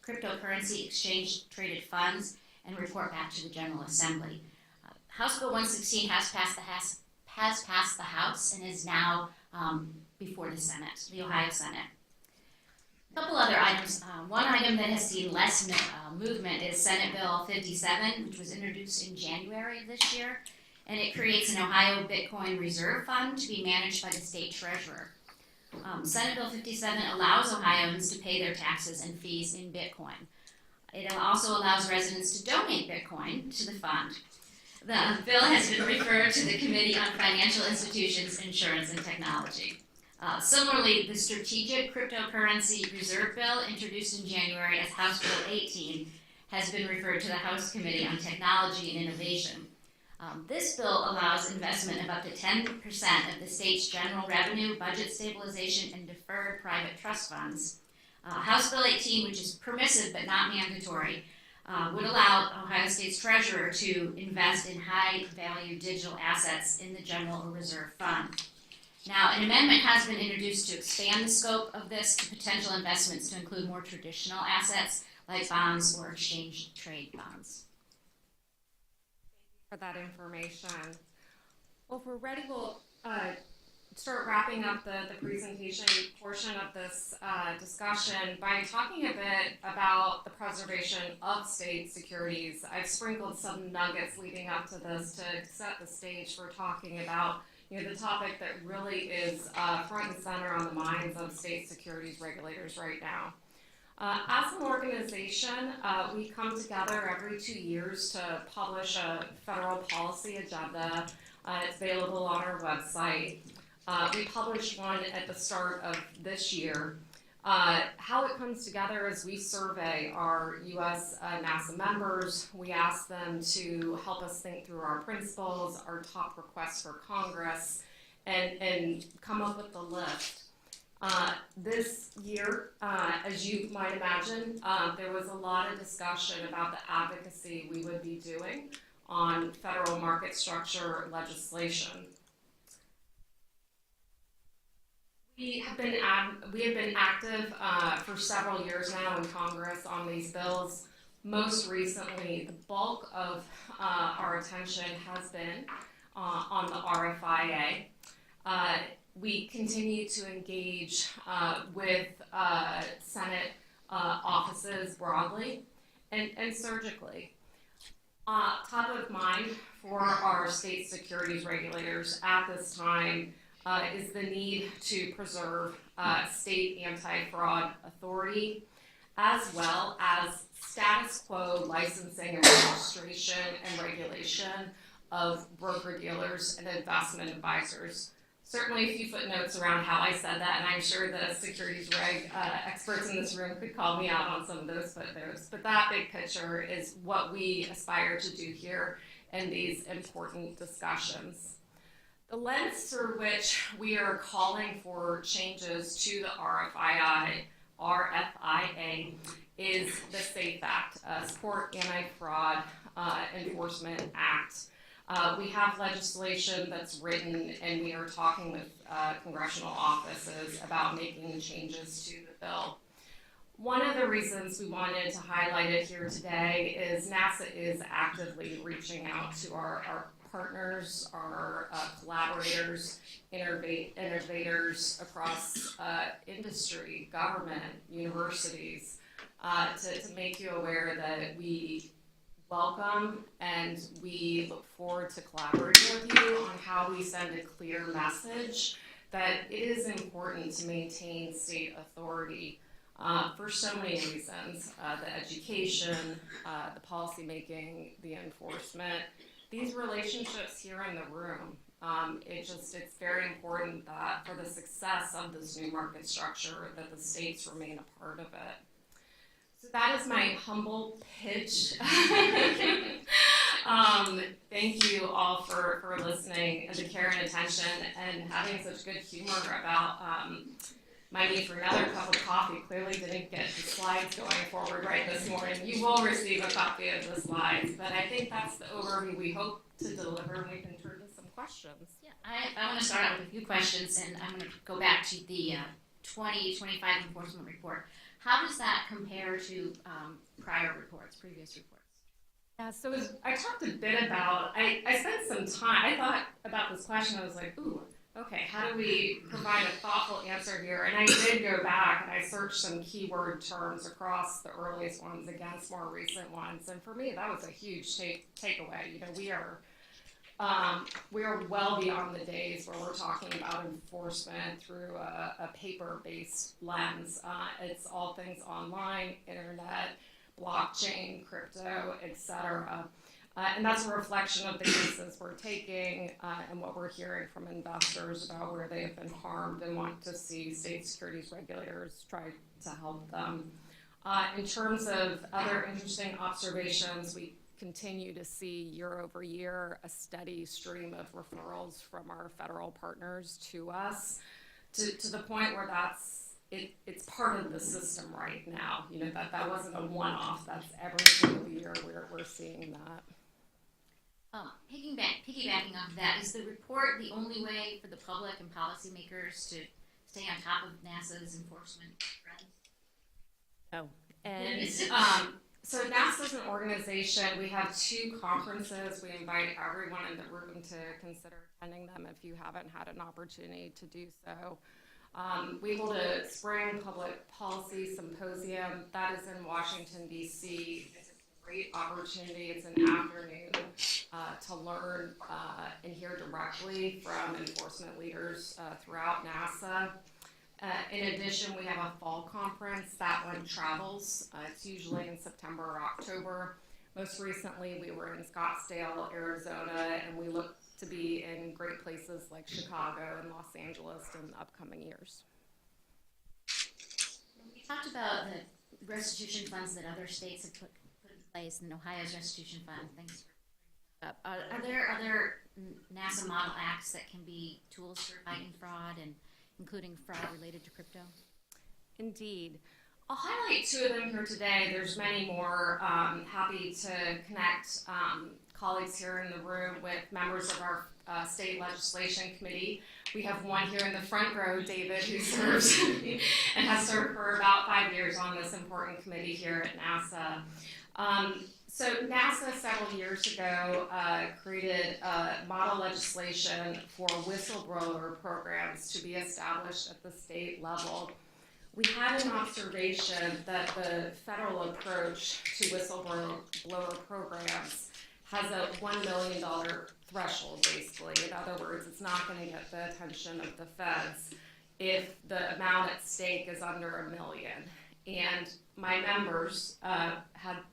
cryptocurrency exchange-traded funds and report back to the General Assembly. House Bill 116 has passed the House and is now before the Senate, the Ohio Senate. A couple other items. One item that has seen less movement is Senate Bill 57, which was introduced in January of this year, and it creates an Ohio Bitcoin Reserve Fund to be managed by the state treasurer. Senate Bill 57 allows Ohioans to pay their taxes and fees in Bitcoin. It also allows residents to donate Bitcoin to the fund. The bill has been referred to the Committee on Financial Institutions, Insurance, and Technology. Similarly, the Strategic Cryptocurrency Reserve Bill, introduced in January as House Bill 18, has been referred to the House Committee on Technology and Innovation. This bill allows investment of up to 10% of the state's general revenue, budget stabilization, and deferred private trust funds. House Bill 18, which is permissive but not mandatory, would allow Ohio State's treasurer to invest in high-value digital assets in the general or reserve fund. Now, an amendment has been introduced to expand the scope of this to potential investments to include more traditional assets like bonds or exchange trade bonds. For that information. Well, if we're ready, we'll start wrapping up the presentation portion of this discussion by talking a bit about the preservation of state securities. I've sprinkled some nuggets leading up to this to set the stage for talking about the topic that really is front and center on the minds of state securities regulators right now. As an organization, we come together every 2 years to publish a federal policy agenda. It's available on our website. We published one at the start of this year. How it comes together is we survey our U.S. NASA members. We ask them to help us think through our principles, our top requests for Congress, and come up with the list. This year, as you might imagine, there was a lot of discussion about the advocacy we would be doing on federal market structure legislation. We have been active for several years now in Congress on these bills. Most recently, the bulk of our attention has been on the RFIA. We continue to engage with Senate offices broadly and surgically. Top of mind for our state securities regulators at this time is the need to preserve state anti-fraud authority, as well as status quo licensing and registration and regulation of broker-dealers and investment advisors. Certainly a few footnotes around how I said that, and I'm sure the securities reg experts in this room could call me out on some of those footnotes, but that big picture is what we aspire to do here in these important discussions. The lens through which we are calling for changes to the RFIA is the SAFE Act, Support Anti-Fraud Enforcement Act. We have legislation that's written, and we are talking with congressional offices about making changes to the bill. One of the reasons we wanted to highlight it here today is NASA is actively reaching out to our partners, our collaborators, innovators across industry, government, universities, to make you aware that we welcome and we look forward to collaborating with you on how we send a clear message that it is important to maintain state authority for so many reasons, the education, the policy making, the enforcement, these relationships here in the room. It's very important that for the success of this new market structure that the states remain a part of it. So that is my humble pitch. Thank you all for listening and the care and attention and having such good humor about my need for another cup of coffee. Clearly didn't get the slides going forward right this morning. You will receive a copy of the slides, but I think that's the overview we hope to deliver, and we can turn to some questions. Yeah, I want to start out with a few questions, and I'm going to go back to the 2025 enforcement report. How does that compare to prior reports, previous reports? Yeah, so I talked a bit about, I spent some time, I thought about this question, I was like, ooh, okay, how do we provide a thoughtful answer here? And I did go back and I searched some keyword terms across the earliest ones against more recent ones, and for me, that was a huge takeaway. You know, we are well beyond the days where we're talking about enforcement through a paper-based lens. It's all things online, internet, blockchain, crypto, etc. And that's a reflection of the cases we're taking and what we're hearing from investors about where they have been harmed and want to see state securities regulators try to help them. In terms of other interesting observations, we continue to see year over year a steady stream of referrals from our federal partners to us, to the point where it's part of the system right now. You know, that wasn't a one-off, that's every single year we're seeing that. Piggybacking off of that, is the report the only way for the public and policymakers to stay on top of NASA's enforcement trends? No. And so NASA is an organization. We have 2 conferences. We invite everyone in the room to consider attending them if you haven't had an opportunity to do so. We hold a spring public policy symposium that is in Washington, D.C. It's a great opportunity. It's an afternoon to learn and hear directly from enforcement leaders throughout NASA. In addition, we have a fall conference. That one travels. It's usually in September or October. Most recently, we were in Scottsdale, Arizona, and we look to be in great places like Chicago and Los Angeles in the upcoming years. We talked about the restitution funds that other states have put in place, and Ohio's restitution fund. Thanks for up. Are there other NASA model acts that can be tools for fighting fraud, and including fraud related to crypto? Indeed. I'll highlight 2 of them here today. There's many more. Happy to connect colleagues here in the room with members of our state legislation committee. We have one here in the front row, David, who serves and has served for about 5 years on this important committee here at NASA. So NASA several years ago created model legislation for whistleblower programs to be established at the state level. We had an observation that the federal approach to whistleblower programs has a $1 million threshold, basically. In other words, it's not going to get the attention of the feds if the amount at stake is under $1 million. And my members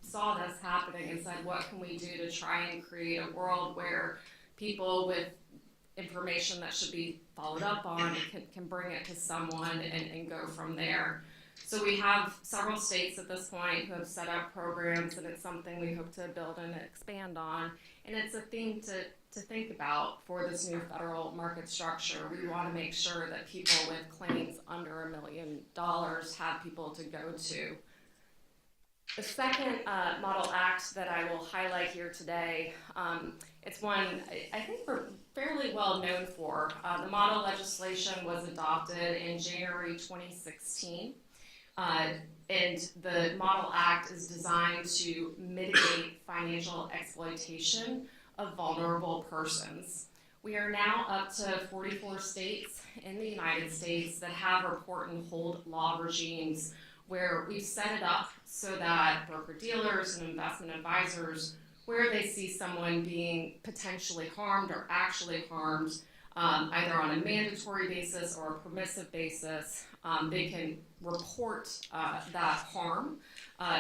saw this happening and said, what can we do to try and create a world where people with information that should be followed up on can bring it to someone and go from there. So we have several states at this point who have set up programs, and it's something we hope to build and expand on. And it's a thing to think about for this new federal market structure. We want to make sure that people with claims under $1 million have people to go to. The second model act that I will highlight here today, it's one I think we're fairly well known for. The model legislation was adopted in January 2016, and the Model Act is designed to mitigate financial exploitation of vulnerable persons. We are now up to 44 states in the United States that have report and hold law regimes where we've set it up so that broker-dealers and investment advisors, where they see someone being potentially harmed or actually harmed, either on a mandatory basis or a permissive basis, they can report that harm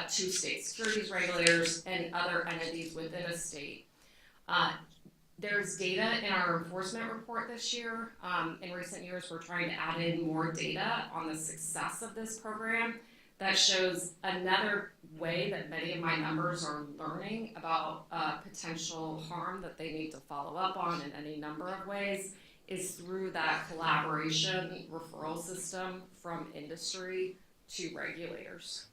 to state securities regulators and other entities within a state. There's data in our enforcement report this year. In recent years, we're trying to add in more data on the success of this program that shows another way that many of my members are learning about potential harm that they need to follow up on in any number of ways is through that collaboration referral system from industry to regulators.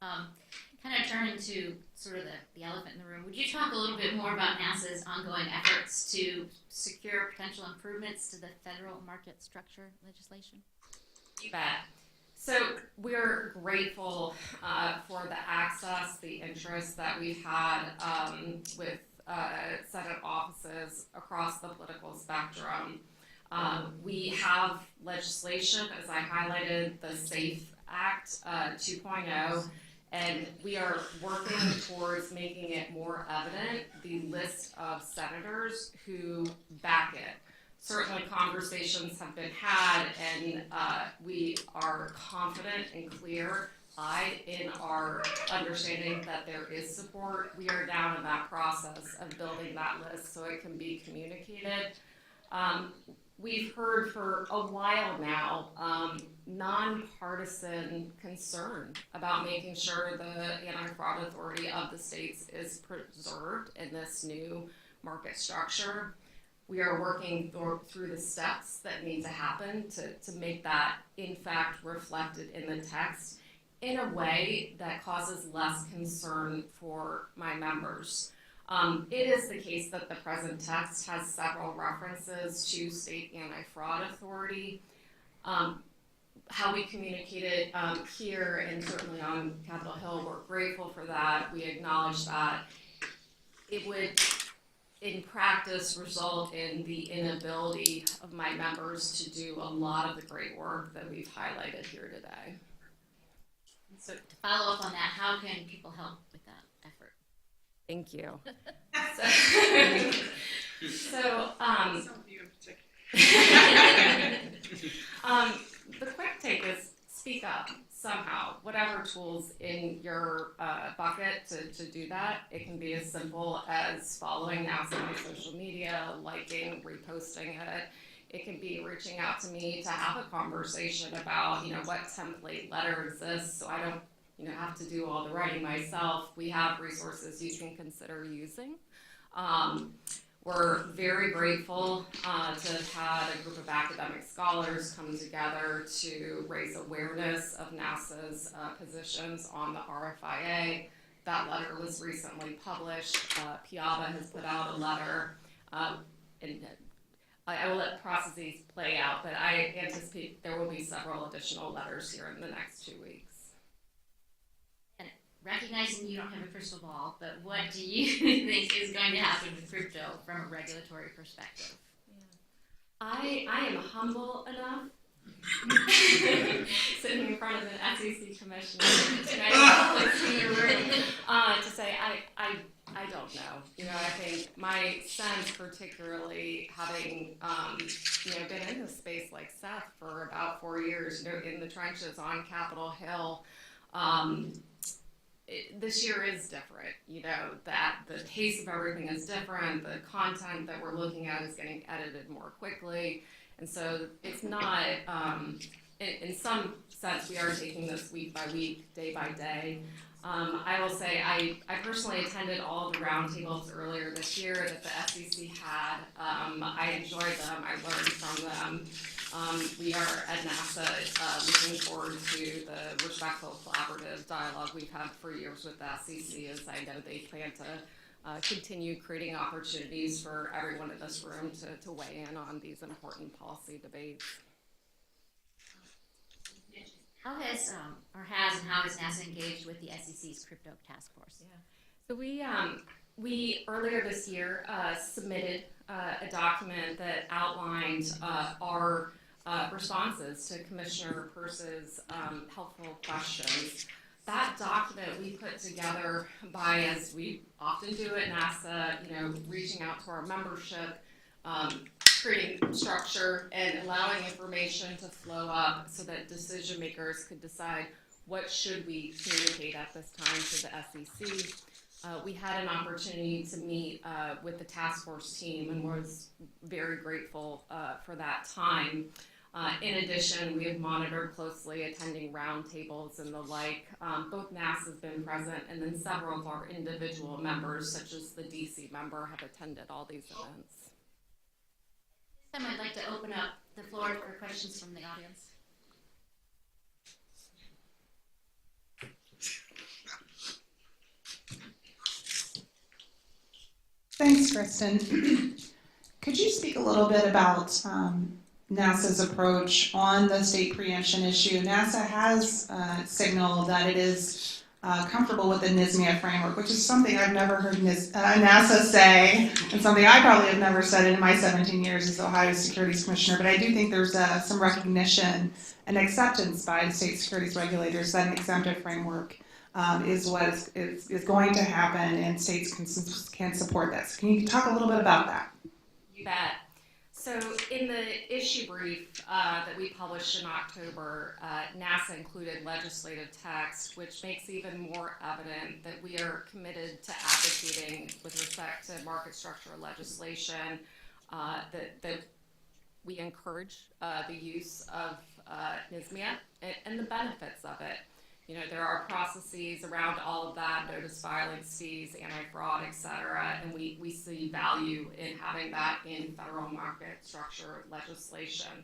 Kind of turning to sort of the elephant in the room, would you talk a little bit more about NASA's ongoing efforts to secure potential improvements to the federal market structure legislation? You bet. So we're grateful for the access, the interest that we've had with Senate offices across the political spectrum. We have legislation, as I highlighted, the SAFE Act 2.0, and we are working towards making it more evident, the list of senators who back it. Certainly conversations have been had, and we are confident and clear-eyed in our understanding that there is support. We are down in that process of building that list so it can be communicated. We've heard for a while now nonpartisan concern about making sure the anti-fraud authority of the states is preserved in this new market structure. We are working through the steps that need to happen to make that, in fact, reflected in the text in a way that causes less concern for my members. It is the case that the present text has several references to state anti-fraud authority. How we communicate it here and certainly on Capitol Hill, we're grateful for that. We acknowledge that. It would, in practice, result in the inability of my members to do a lot of the great work that we've highlighted here today. So to follow up on that, how can people help with that effort? Thank you. The quick take is speak up somehow, whatever tools in your bucket to do that. It can be as simple as following NASA on social media, liking, reposting it. It can be reaching out to me to have a conversation about, what template letter exists so I don't, have to do all the writing myself. We have resources you can consider using. We're very grateful to have had a group of academic scholars come together to raise awareness of NASA's positions on the RFIA. That letter was recently published. PIABA has put out a letter, and I will let processes play out, but I anticipate there will be several additional letters here in the next 2 weeks. Recognizing you don't have a crystal ball, but what do you think is going to happen with crypto from a regulatory perspective? I am humble enough sitting in front of an SEC commissioner in the room to say I don't know. I think my sense, particularly having been in this space like Seth for about 4 years, in the trenches on Capitol Hill. This year is different, that the pace of everything is different, the content that we're looking at is getting edited more quickly, and so it's not, in some sense, we are taking this week by week, day by day. I will say I personally attended all the roundtables earlier this year that the SEC had. I enjoyed them, I learned from them. We are at NASA looking forward to the respectful collaborative dialogue we've had for years with the SEC, as I know they plan to continue creating opportunities for everyone in this room to weigh in on these important policy debates. How has NASA engaged with the SEC's crypto task force? Yeah. So we earlier this year submitted a document that outlined our responses to Commissioner Peirce's helpful questions. That document we put together by, as we often do at NASA, reaching out to our membership, creating structure and allowing information to flow up so that decision makers could decide what should we communicate at this time to the SEC. We had an opportunity to meet with the task force team and was very grateful for that time. In addition, we have monitored closely attending roundtables and the like. Both NASA has been present, and then several of our individual members, such as the DC member, have attended all these events. This time I'd like to open up the floor for questions from the audience. Thanks, Kristen. Could you speak a little bit about NASA's approach on the state preemption issue. NASA has signaled that it is comfortable with the NISMIA framework, which is something I've never heard NASA say, and something I probably have never said in my 17 years as Ohio Securities Commissioner. But I do think there's some recognition and acceptance by the state securities regulators that an exemptive framework is what is going to happen, and states can support this. Can you talk a little bit about that? You bet. So in the issue brief that we published in October, NASA included legislative text, which makes even more evident that we are committed to advocating with respect to market structure legislation, that we encourage the use of NISMIA and the benefits of it. You know, there are processes around all of that, notice filings, fees, anti-fraud, et cetera, and we see value in having that in federal market structure legislation.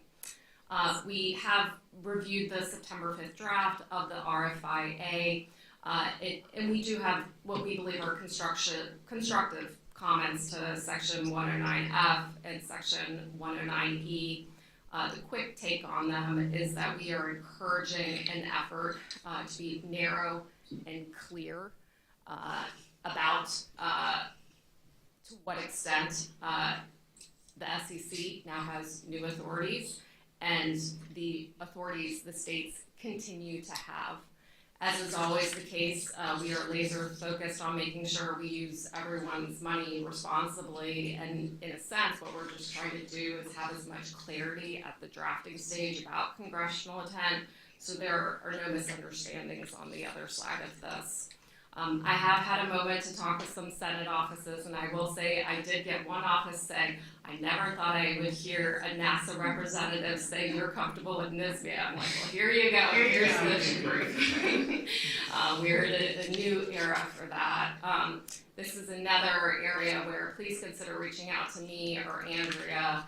We have reviewed the September 5th draft of the RFIA, and we do have what we believe are constructive comments to Section 109F and Section 109E. The quick take on them is that we are encouraging an effort to be narrow and clear about to what extent the SEC now has new authorities, and the authorities the states continue to have. As is always the case, we are laser focused on making sure we use everyone's money responsibly, and in a sense what we're just trying to do is have as much clarity at the drafting stage about congressional intent so there are no misunderstandings on the other side of this. I have had a moment to talk with some Senate offices, and I will say I did get one office say, I never thought I would hear a NASA representative say you're comfortable with NISMIA. I'm like, well, here you go. Here's the issue brief. We're in a new era for that. This is another area where please consider reaching out to me or Andrea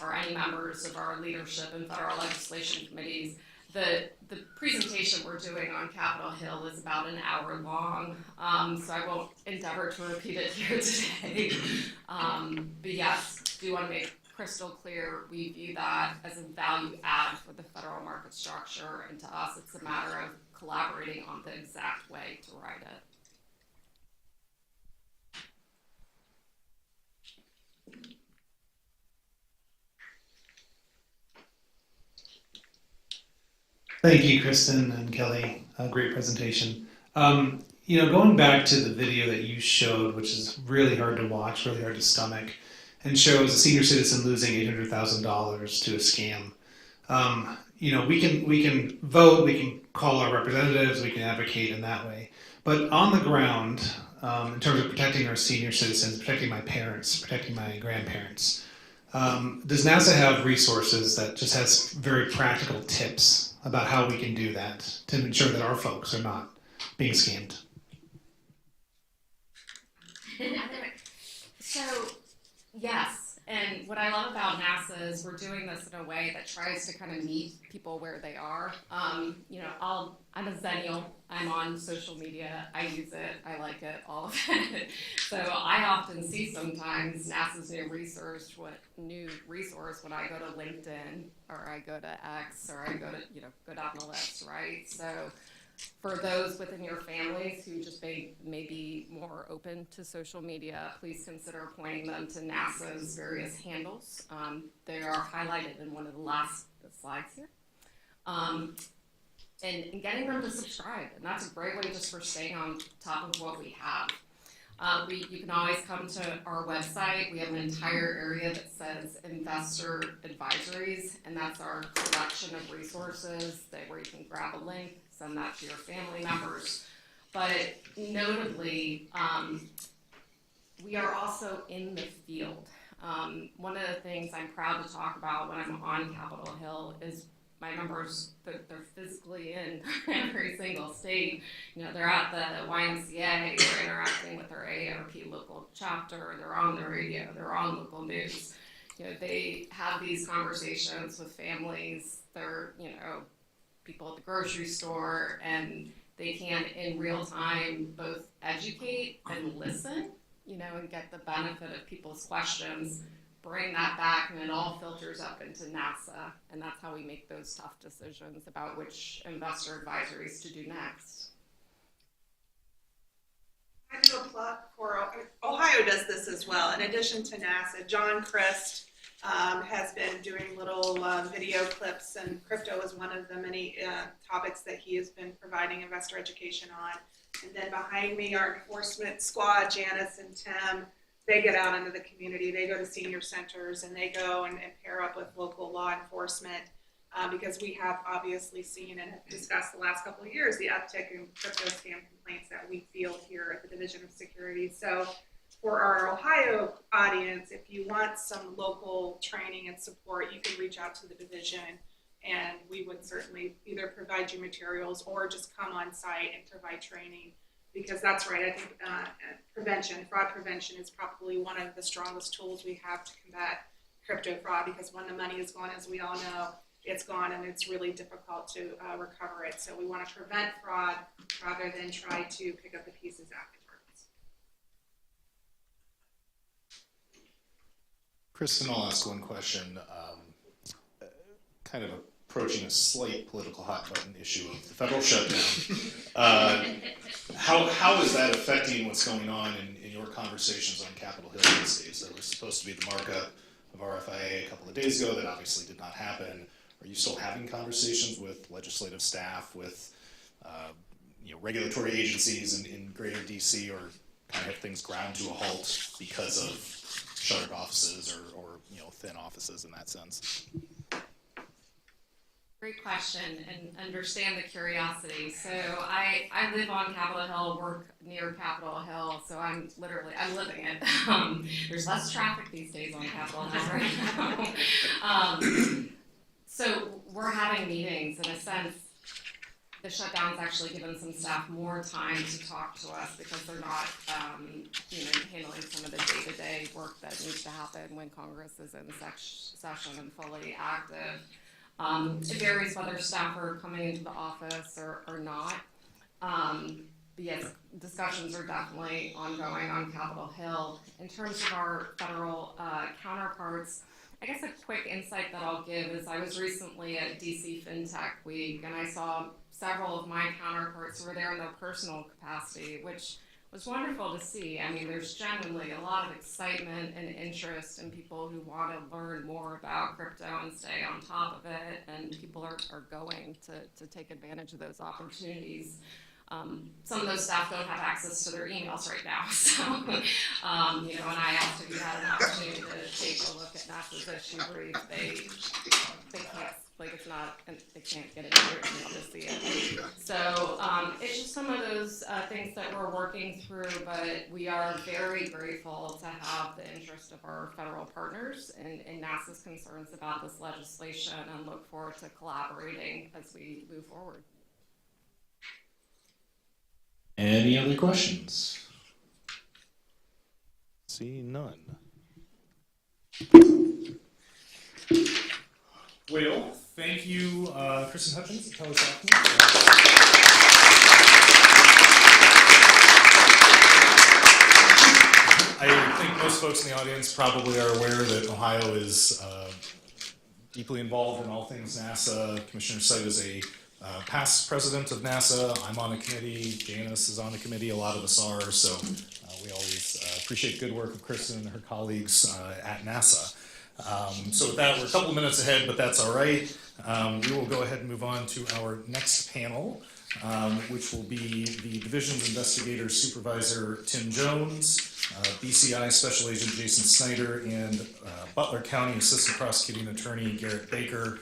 or any members of our leadership and federal legislation committees. The presentation we're doing on Capitol Hill is about an hour long, so I won't endeavor to repeat it here today. But yes, do want to make crystal clear, we view that as a value add for the federal market structure, and to us it's a matter of collaborating on the exact way to write it. Thank you, Kristen and Kelly. Great presentation. Going back to the video that you showed, which is really hard to watch, really hard to stomach, and shows a senior citizen losing $800,000 to a scam. We can vote, we can call our representatives, we can advocate in that way. But on the ground, in terms of protecting our senior citizens, protecting my parents, protecting my grandparents, does NASA have resources that just has very practical tips about how we can do that to ensure that our folks are not being scammed? So, yes, and what I love about NASA is we're doing this in a way that tries to kind of meet people where they are. I'm a Zennial. I'm on social media. I use it. I like it, all of it. So I often see sometimes NASA's new resource when I go to LinkedIn or I go to X or I go down the list, right? So for those within your families who just may be more open to social media, please consider pointing them to NASA's various handles. They are highlighted in one of the last slides here. And getting them to subscribe, and that's a great way just for staying on top of what we have. You can always come to our website. We have an entire area that says investor advisories, and that's our collection of resources where you can grab a link, send that to your family members. But notably, we are also in the field. One of the things I'm proud to talk about when I'm on Capitol Hill is my members, they're physically in every single state. They're at the YMCA, they're interacting with their AARP local chapter, they're on the radio, they're on local news. They have these conversations with families, they're, people at the grocery store, and they can, in real time, both educate and listen, and get the benefit of people's questions bring that back, and it all filters up into NASA, and that's how we make those tough decisions about which investor advisories to do next. I do a plug for Ohio does this as well. In addition to NASA, John Christ has been doing little video clips, and crypto is one of the many topics that he has been providing investor education on. And then behind me, our enforcement squad, Janice and Tim, they get out into the community. They go to senior centers, and they go and pair up with local law enforcement because we have obviously seen and have discussed the last couple of years the uptick in crypto scam complaints that we field here at the Division of Securities. So for our Ohio audience, if you want some local training and support, you can reach out to the division, and we would certainly either provide you materials or just come on site and provide training, because that's right. I think fraud prevention is probably one of the strongest tools we have to combat crypto fraud, because when the money is gone, as we all know, it's gone, and it's really difficult to recover it. So we want to prevent fraud rather than try to pick up the pieces afterwards. Kristen, I'll ask one question, kind of approaching a slight political hot button issue of the federal shutdown. How is that affecting what's going on in your conversations on Capitol Hill these days? That was supposed to be the markup of RFIA a couple of days ago. That obviously did not happen. Are you still having conversations with legislative staff, with regulatory agencies in greater DC, or kind of have things ground to a halt because of shuttered offices or thin offices in that sense? Great question, and understand the curiosity. So I live on Capitol Hill, work near Capitol Hill, so I'm living it. There's less traffic these days on Capitol Hill right now. So we're having meetings. In a sense, the shutdown's actually given some staff more time to talk to us because they're not, handling some of the day-to-day work that needs to happen when Congress is in session and fully active. It varies whether staff are coming into the office or not. But yes, discussions are definitely ongoing on Capitol Hill. In terms of our federal counterparts, I guess a quick insight that I'll give is I was recently at DC FinTech Week, and I saw several of my counterparts who were there in their personal capacity, which was wonderful to see. I mean, there's genuinely a lot of excitement and interest in people who want to learn more about crypto and stay on top of it, and people are going to take advantage of those opportunities. Some of those staff don't have access to their emails right now, so, when I asked if you had an opportunity to take a look at NASA's issue brief, they can't, they can't get into their email to see it. So, it's just some of those things that we're working through, but we are very grateful to have the interest of our federal partners in NASA's concerns about this legislation, and look forward to collaborating as we move forward. Any other questions? See none. Well, thank you, Kristen Hutchins and Kelly Softman. I think most folks in the audience probably are aware that Ohio is deeply involved in all things NASA. Commissioner Sight is a past president of NASA. I'm on a committee. Janice is on the committee. A lot of us are. So we always appreciate the good work of Kristen and her colleagues at NASA. So with that, we're a couple of minutes ahead, but that's all right. We will go ahead and move on to our next panel, which will be the Division's Investigator Supervisor Tim Jones, BCI Special Agent Jason Snyder, and Butler County Assistant Prosecuting Attorney Garrett Baker.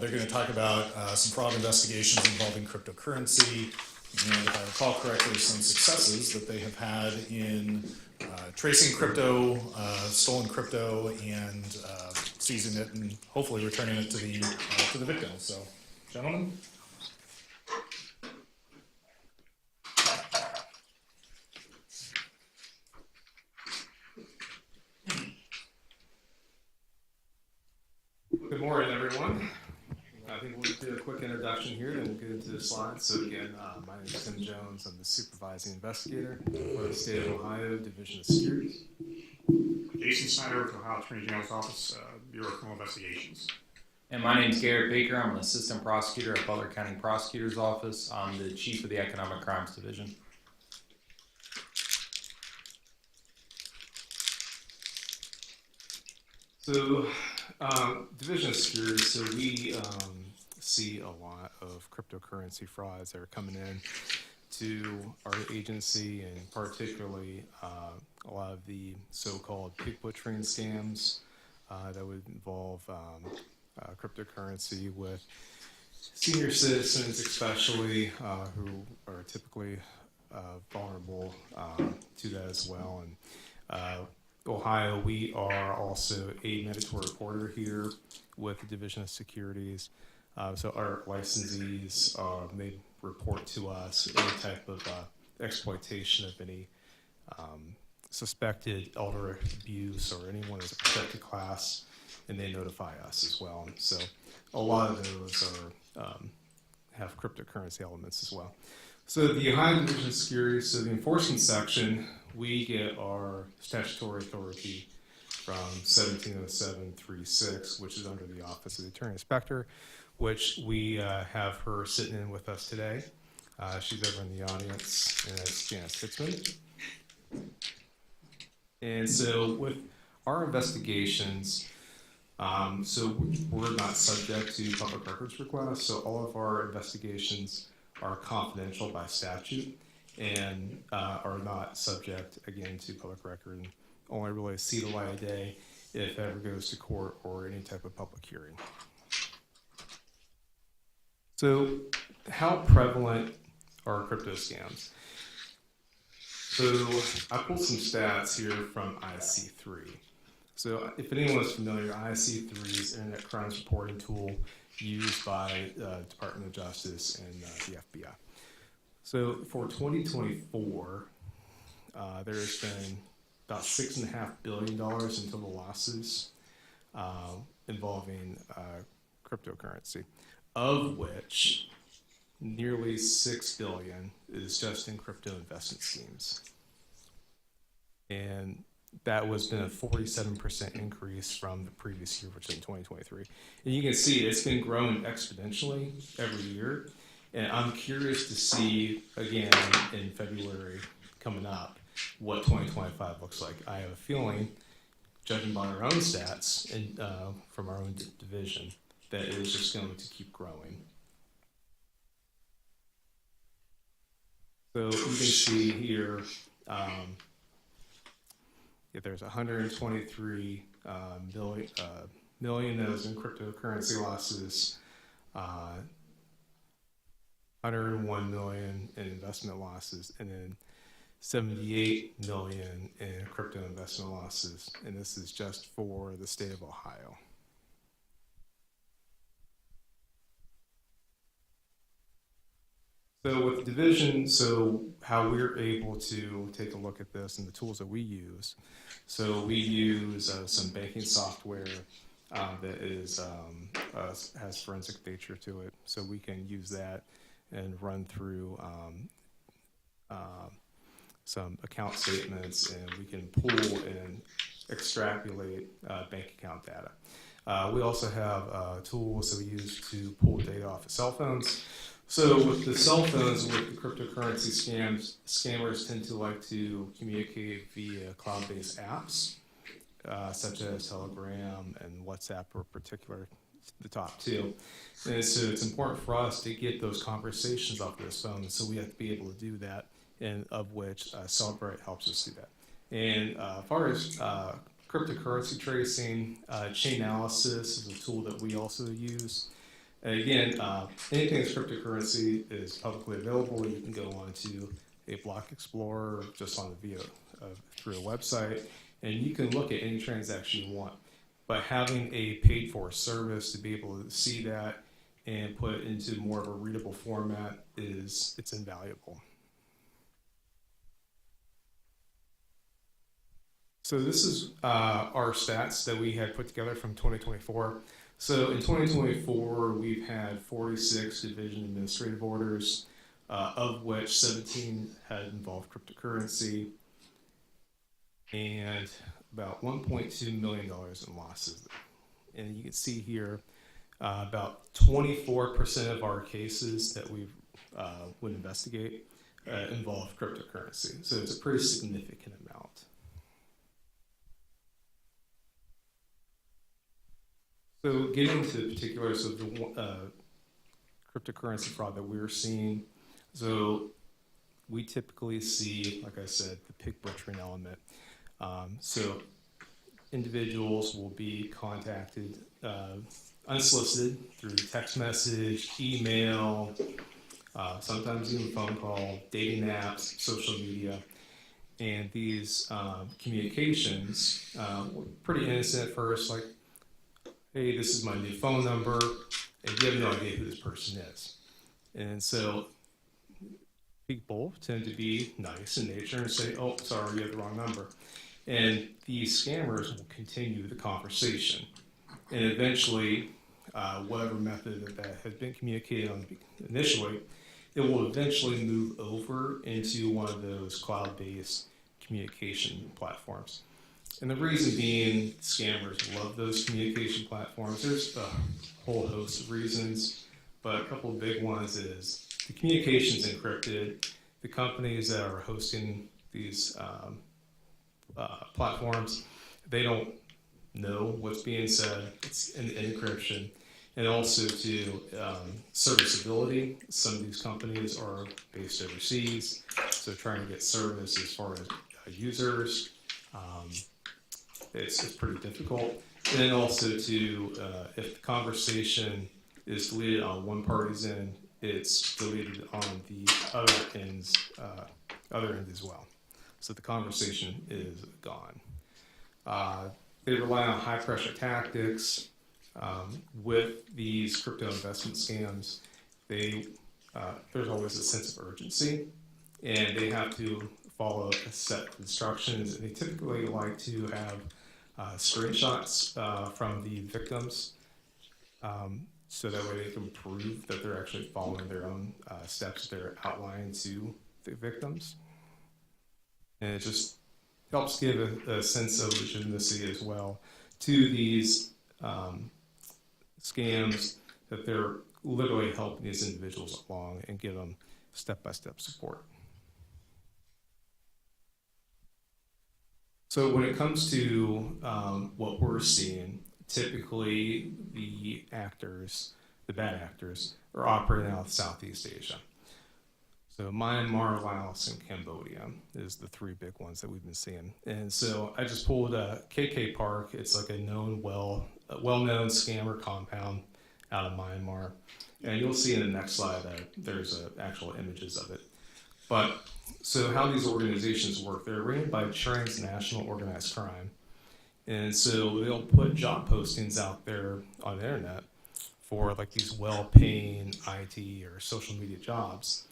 They're going to talk about some fraud investigations involving cryptocurrency, and if I recall correctly, some successes that they have had in tracing crypto, stolen crypto, and seizing it and hopefully returning it to the victim. So, gentlemen. Good morning, everyone. I think we'll do a quick introduction here, then we'll get into the slides. So again, my name is Tim Jones. I'm the supervising investigator for the state of Ohio Division of Securities. Jason Snyder with Ohio Attorney General's Office, Bureau of Criminal Investigations. And my name is Garrett Baker. I'm an assistant prosecutor at Butler County Prosecutor's Office. I'm the chief of the Economic Crimes Division. So, Division of Securities, so we see a lot of cryptocurrency frauds that are coming in to our agency, and particularly a lot of the so-called pig butchering scams that would involve cryptocurrency with senior citizens, especially who are typically vulnerable to that as well. And Ohio, we are also a mandatory reporter here with the Division of Securities. So our licensees, they report to us any type of exploitation of any suspected elder abuse or anyone as a protected class, and they notify us as well. And so a lot of those are have cryptocurrency elements as well. So the Ohio Division of Securities, so the enforcement section, we get our statutory authority from 170736, which is under the Office of the Attorney Inspector, which we have her sitting in with us today. She's over in the audience, and that's Janice Hitzman. And so with our investigations, so we're not subject to public records requests, so all of our investigations are confidential by statute and are not subject, again, to public record, and only really see the light of day if it ever goes to court or any type of public hearing. So how prevalent are crypto scams? So I pulled some stats here from ISC3. So if anyone is familiar, ISC3 is an Internet Crimes Reporting tool used by the Department of Justice and the FBI. So for 2024, there's been about $6.5 billion in total losses involving cryptocurrency, of which nearly $6 billion is just in crypto investment schemes. And that was been a 47% increase from the previous year, which is in 2023. And you can see it's been growing exponentially every year. And I'm curious to see, again, in February coming up, what 2025 looks like. I have a feeling, judging by our own stats and from our own division, that it is just going to keep growing. So you can see here, there's 123 million that was in cryptocurrency losses, 101 million in investment losses, and then 78 million in crypto investment losses, and this is just for the state of Ohio. So with division, so how we're able to take a look at this and the tools that we use. So we use some banking software that is has forensic nature to it. So we can use that and run through some account statements, and we can pull and extrapolate bank account data. We also have tools that we use to pull data off of cell phones. So with the cell phones, with the cryptocurrency scammers tend to like to communicate via cloud-based apps, such as Telegram and WhatsApp are particular the top two. And so it's important for us to get those conversations off those phones, so we have to be able to do that, and of which Celebrate helps us do that. And as far as cryptocurrency tracing, chain analysis is a tool that we also use. And again, anything that's cryptocurrency is publicly available. You can go onto a block explorer just on the through a website, and you can look at any transaction you want. But having a paid for service to be able to see that and put it into more of a readable format it's invaluable. So this is our stats that we had put together from 2024. So in 2024, we've had 46 division administrative orders, of which 17 had involved cryptocurrency. And about $1.2 million in losses. And you can see here about 24% of our cases that we would investigate involve cryptocurrency. So it's a pretty significant amount. So getting into the particulars of the cryptocurrency fraud that we're seeing, so we typically see, like I said, the pig butchering element. So individuals will be contacted unsolicited through text message, email, sometimes even phone call, dating apps, social media. And these communications were pretty innocent at first, like, hey, this is my new phone number, and you have no idea who this person is. And so people tend to be nice in nature and say, oh, sorry, you have the wrong number. And these scammers will continue the conversation. And eventually, whatever method that had been communicated on initially, it will eventually move over into one of those cloud-based communication platforms. And the reason being, scammers love those communication platforms. There's a whole host of reasons, but a couple of big ones is the communication's encrypted. The companies that are hosting these platforms, they don't know what's being said. It's an encryption. And also to serviceability. Some of these companies are based overseas, so trying to get service as far as users, it's pretty difficult. And then also to, if the conversation is deleted on one party's end, it's deleted on the other end as well. So the conversation is gone. They rely on high pressure tactics. With these crypto investment scams, there's always a sense of urgency, and they have to follow a set of instructions. And they typically like to have screenshots from the victims, so that way they can prove that they're actually following their own steps they're outlining to the victims. And it just helps give a sense of legitimacy as well to these scams, that they're literally helping these individuals along and give them step-by-step support. So when it comes to what we're seeing, typically the bad actors, are operating out of Southeast Asia. So Myanmar, Laos, and Cambodia is the three big ones that we've been seeing. And so I just pulled KK Park. It's like a well-known scammer compound out of Myanmar. And you'll see in the next slide that there's actual images of it. But so how these organizations work, they're ran by transnational organized crime. And so they'll put job postings out there on the internet for like these well-paying IT or social media jobs.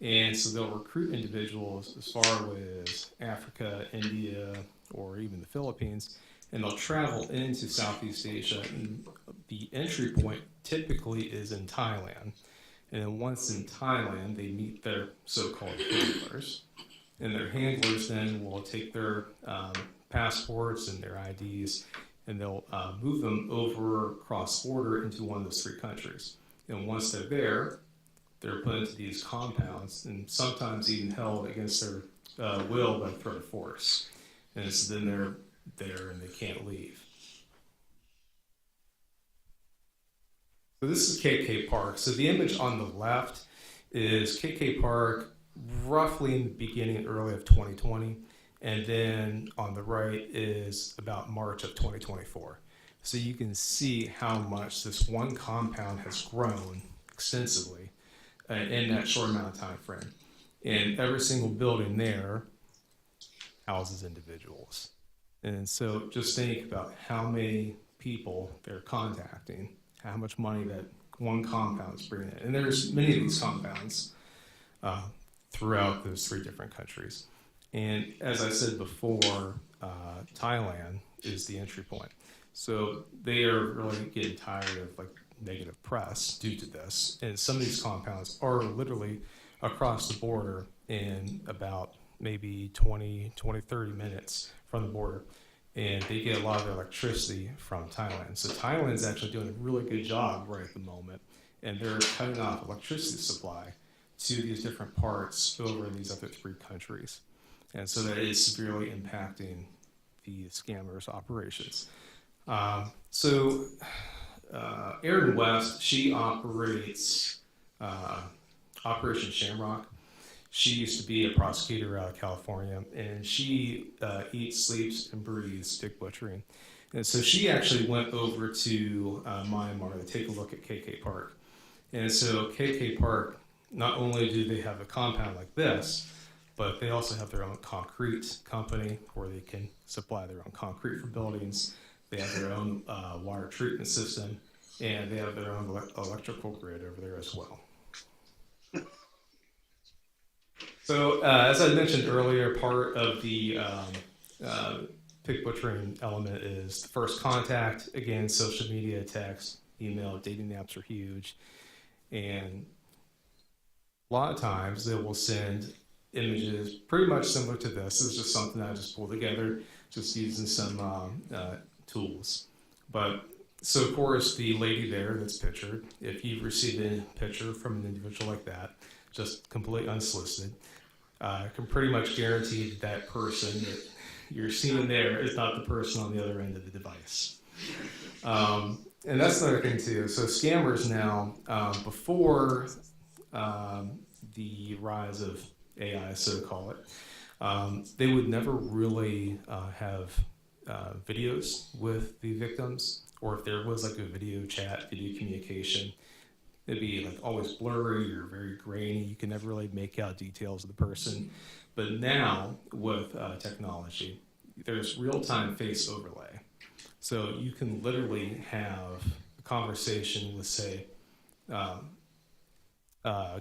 And so they'll recruit individuals as far away as Africa, India, or even the Philippines, and they'll travel into Southeast Asia. And the entry point typically is in Thailand. And then once in Thailand, they meet their so-called handlers. And their handlers then will take their passports and their IDs, and they'll move them over cross-border into one of those three countries. And once they're there, they're put into these compounds and sometimes even held against their will by threat of force. And so then they're there and they can't leave. So this is KK Park. So the image on the left is KK Park roughly in the beginning, early of 2020. And then on the right is about March of 2024. So you can see how much this one compound has grown extensively in that short amount of time frame. And every single building there houses individuals. And so just think about how many people they're contacting, how much money that one compound is bringing in. And there's many of these compounds throughout those three different countries. And as I said before, Thailand is the entry point. So they are really getting tired of like negative press due to this. And some of these compounds are literally across the border in about maybe 20, 30 minutes from the border. and they get a lot of their electricity from Thailand. So Thailand's actually doing a really good job right at the moment, and they're cutting off electricity supply to these different parts over in these other 3 countries. And so that is severely impacting the scammers' operations. Erin West, she operates Operation Shamrock. She used to be a prosecutor out of California, and she eats, sleeps, and breathes pig butchering. And so she actually went over to Myanmar to take a look at KK Park. And so KK Park, not only do they have a compound like this, but they also have their own concrete company where they can supply their own concrete for buildings. They have their own water treatment system, and they have their own electrical grid over there as well. So, as I mentioned earlier, part of the pig butchering element is the first contact. Again, social media, text, email, dating apps are huge. And a lot of times they will send images pretty much similar to this. This is just something I just pulled together, just using some tools. But so of course the lady there that's pictured, if you've received a picture from an individual like that, just completely unsolicited, I can pretty much guarantee that person that you're seeing there is not the person on the other end of the device. And that's another thing too. So scammers now, before the rise of AI, so to call it, they would never really have videos with the victims, or if there was like a video chat, video communication, it'd be like always blurry or very grainy. You can never really make out details of the person. But now with technology, there's real-time face overlay. So you can literally have a conversation with, say,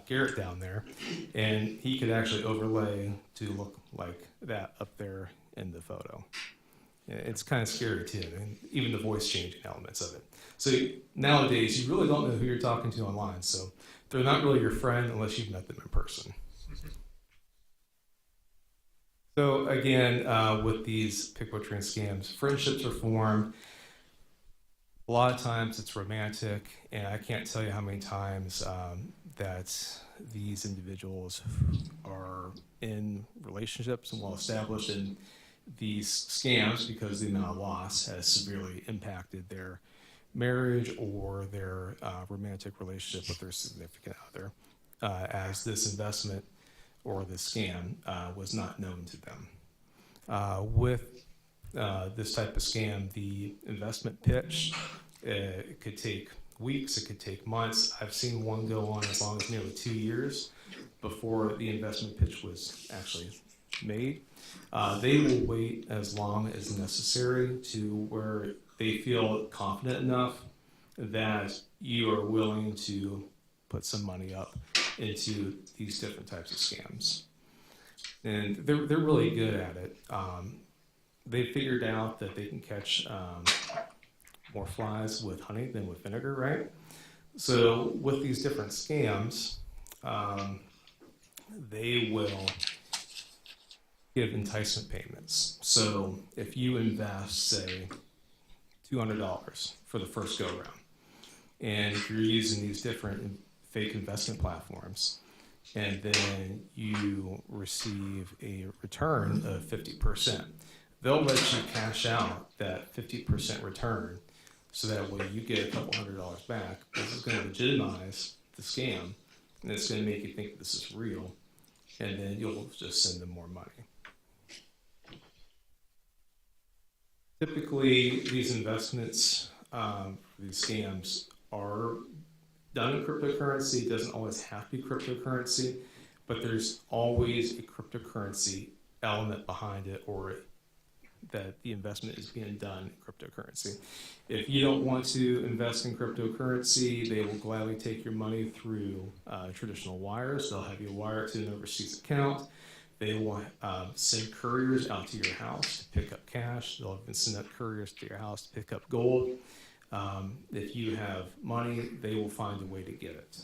Garrett down there, and he could actually overlay to look like that up there in the photo. It's kind of scary too, and even the voice changing elements of it. So nowadays, you really don't know who you're talking to online, so they're not really your friend unless you've met them in person. So again, with these pig butchering scams, friendships are formed. A lot of times it's romantic, and I can't tell you how many times that these individuals are in relationships and well established in these scams because the amount of loss has severely impacted their marriage or their romantic relationship with their significant other, as this investment or the scam was not known to them. With this type of scam, the investment pitch, it could take weeks, it could take months. I've seen one go on as long as nearly 2 years before the investment pitch was actually made. They will wait as long as necessary to where they feel confident enough that you are willing to put some money up into these different types of scams. And they're really good at it. They figured out that they can catch more flies with honey than with vinegar, right? So with these different scams, they will give enticement payments. So if you invest, say, $200 for the first go round, and if you're using these different fake investment platforms, and then you receive a return of 50%, they'll let you cash out that 50% return, so that way you get a couple $100 back. This is going to legitimize the scam, and it's going to make you think this is real, and then you'll just send them more money. Typically, these investments, these scams, are done in cryptocurrency. It doesn't always have to be cryptocurrency, but there's always a cryptocurrency element behind it, or that the investment is being done in cryptocurrency. If you don't want to invest in cryptocurrency, they will gladly take your money through traditional wires. They'll have you wire it to an overseas account. They will send couriers out to your house to pick up cash. They'll even send out couriers to your house to pick up gold. If you have money, they will find a way to get it.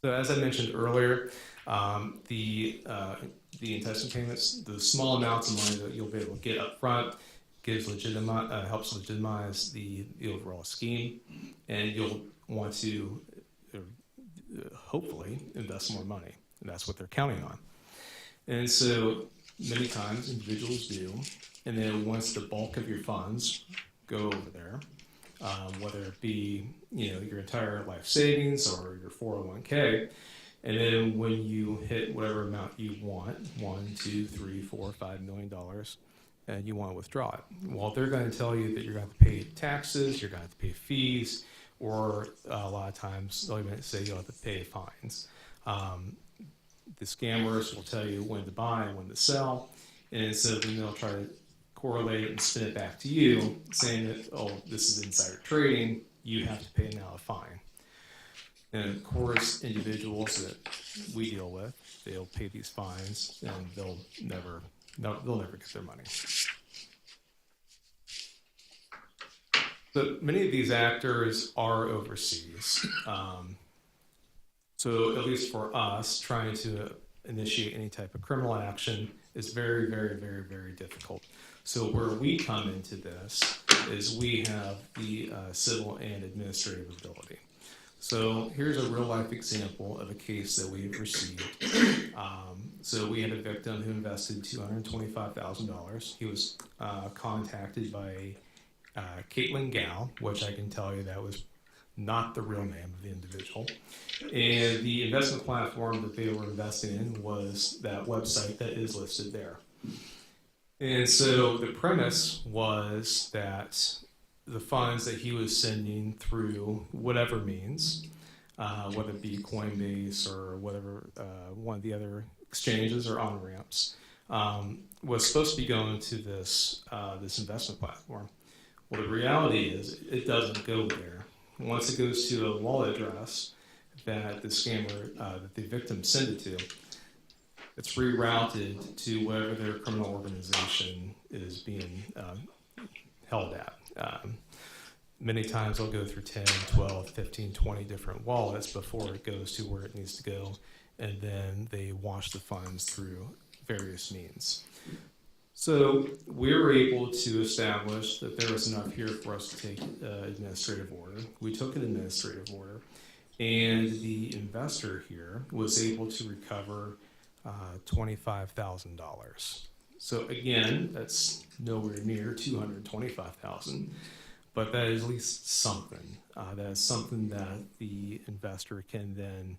So as I mentioned earlier, the intestine payments, the small amounts of money that you'll be able to get up front, helps legitimize the overall scheme, and you'll want to hopefully invest more money, and that's what they're counting on. And so many times individuals do, and then once the bulk of your funds go over there, whether it be your entire life savings or your 401k, and then when you hit whatever amount you want, $1, $2, $3, $4, $5 million, and you want to withdraw it, well, they're going to tell you that you're going to have to pay taxes, you're going to have to pay fees, or a lot of times they'll even say you'll have to pay fines. The scammers will tell you when to buy and when to sell, and so then they'll try to correlate and spin it back to you, saying that, oh, this is insider trading, you have to pay now a fine. And of course, individuals that we deal with, they'll pay these fines, and they'll never get their money. But many of these actors are overseas. So at least for us, trying to initiate any type of criminal action is very, very, very, very difficult. So where we come into this is we have the civil and administrative ability. So here's a real life example of a case that we've received. So we had a victim who invested $225,000. He was contacted by Caitlin Gow, which I can tell you that was not the real name of the individual. And the investment platform that they were investing in was that website that is listed there. And so the premise was that the funds that he was sending through whatever means, whether it be Coinbase or whatever one of the other exchanges or on-ramps, was supposed to be going to this investment platform. Well, the reality is it doesn't go there. Once it goes to a wallet address that the scammer, that the victim sent it to, it's rerouted to wherever their criminal organization is being held at. Many times they'll go through 10, 12, 15, 20 different wallets before it goes to where it needs to go, and then they wash the funds through various means. So we were able to establish that there was enough here for us to take administrative order. We took an administrative order, and the investor here was able to recover $25,000. So again, that's nowhere near $225,000, but that is at least something. That is something that the investor can then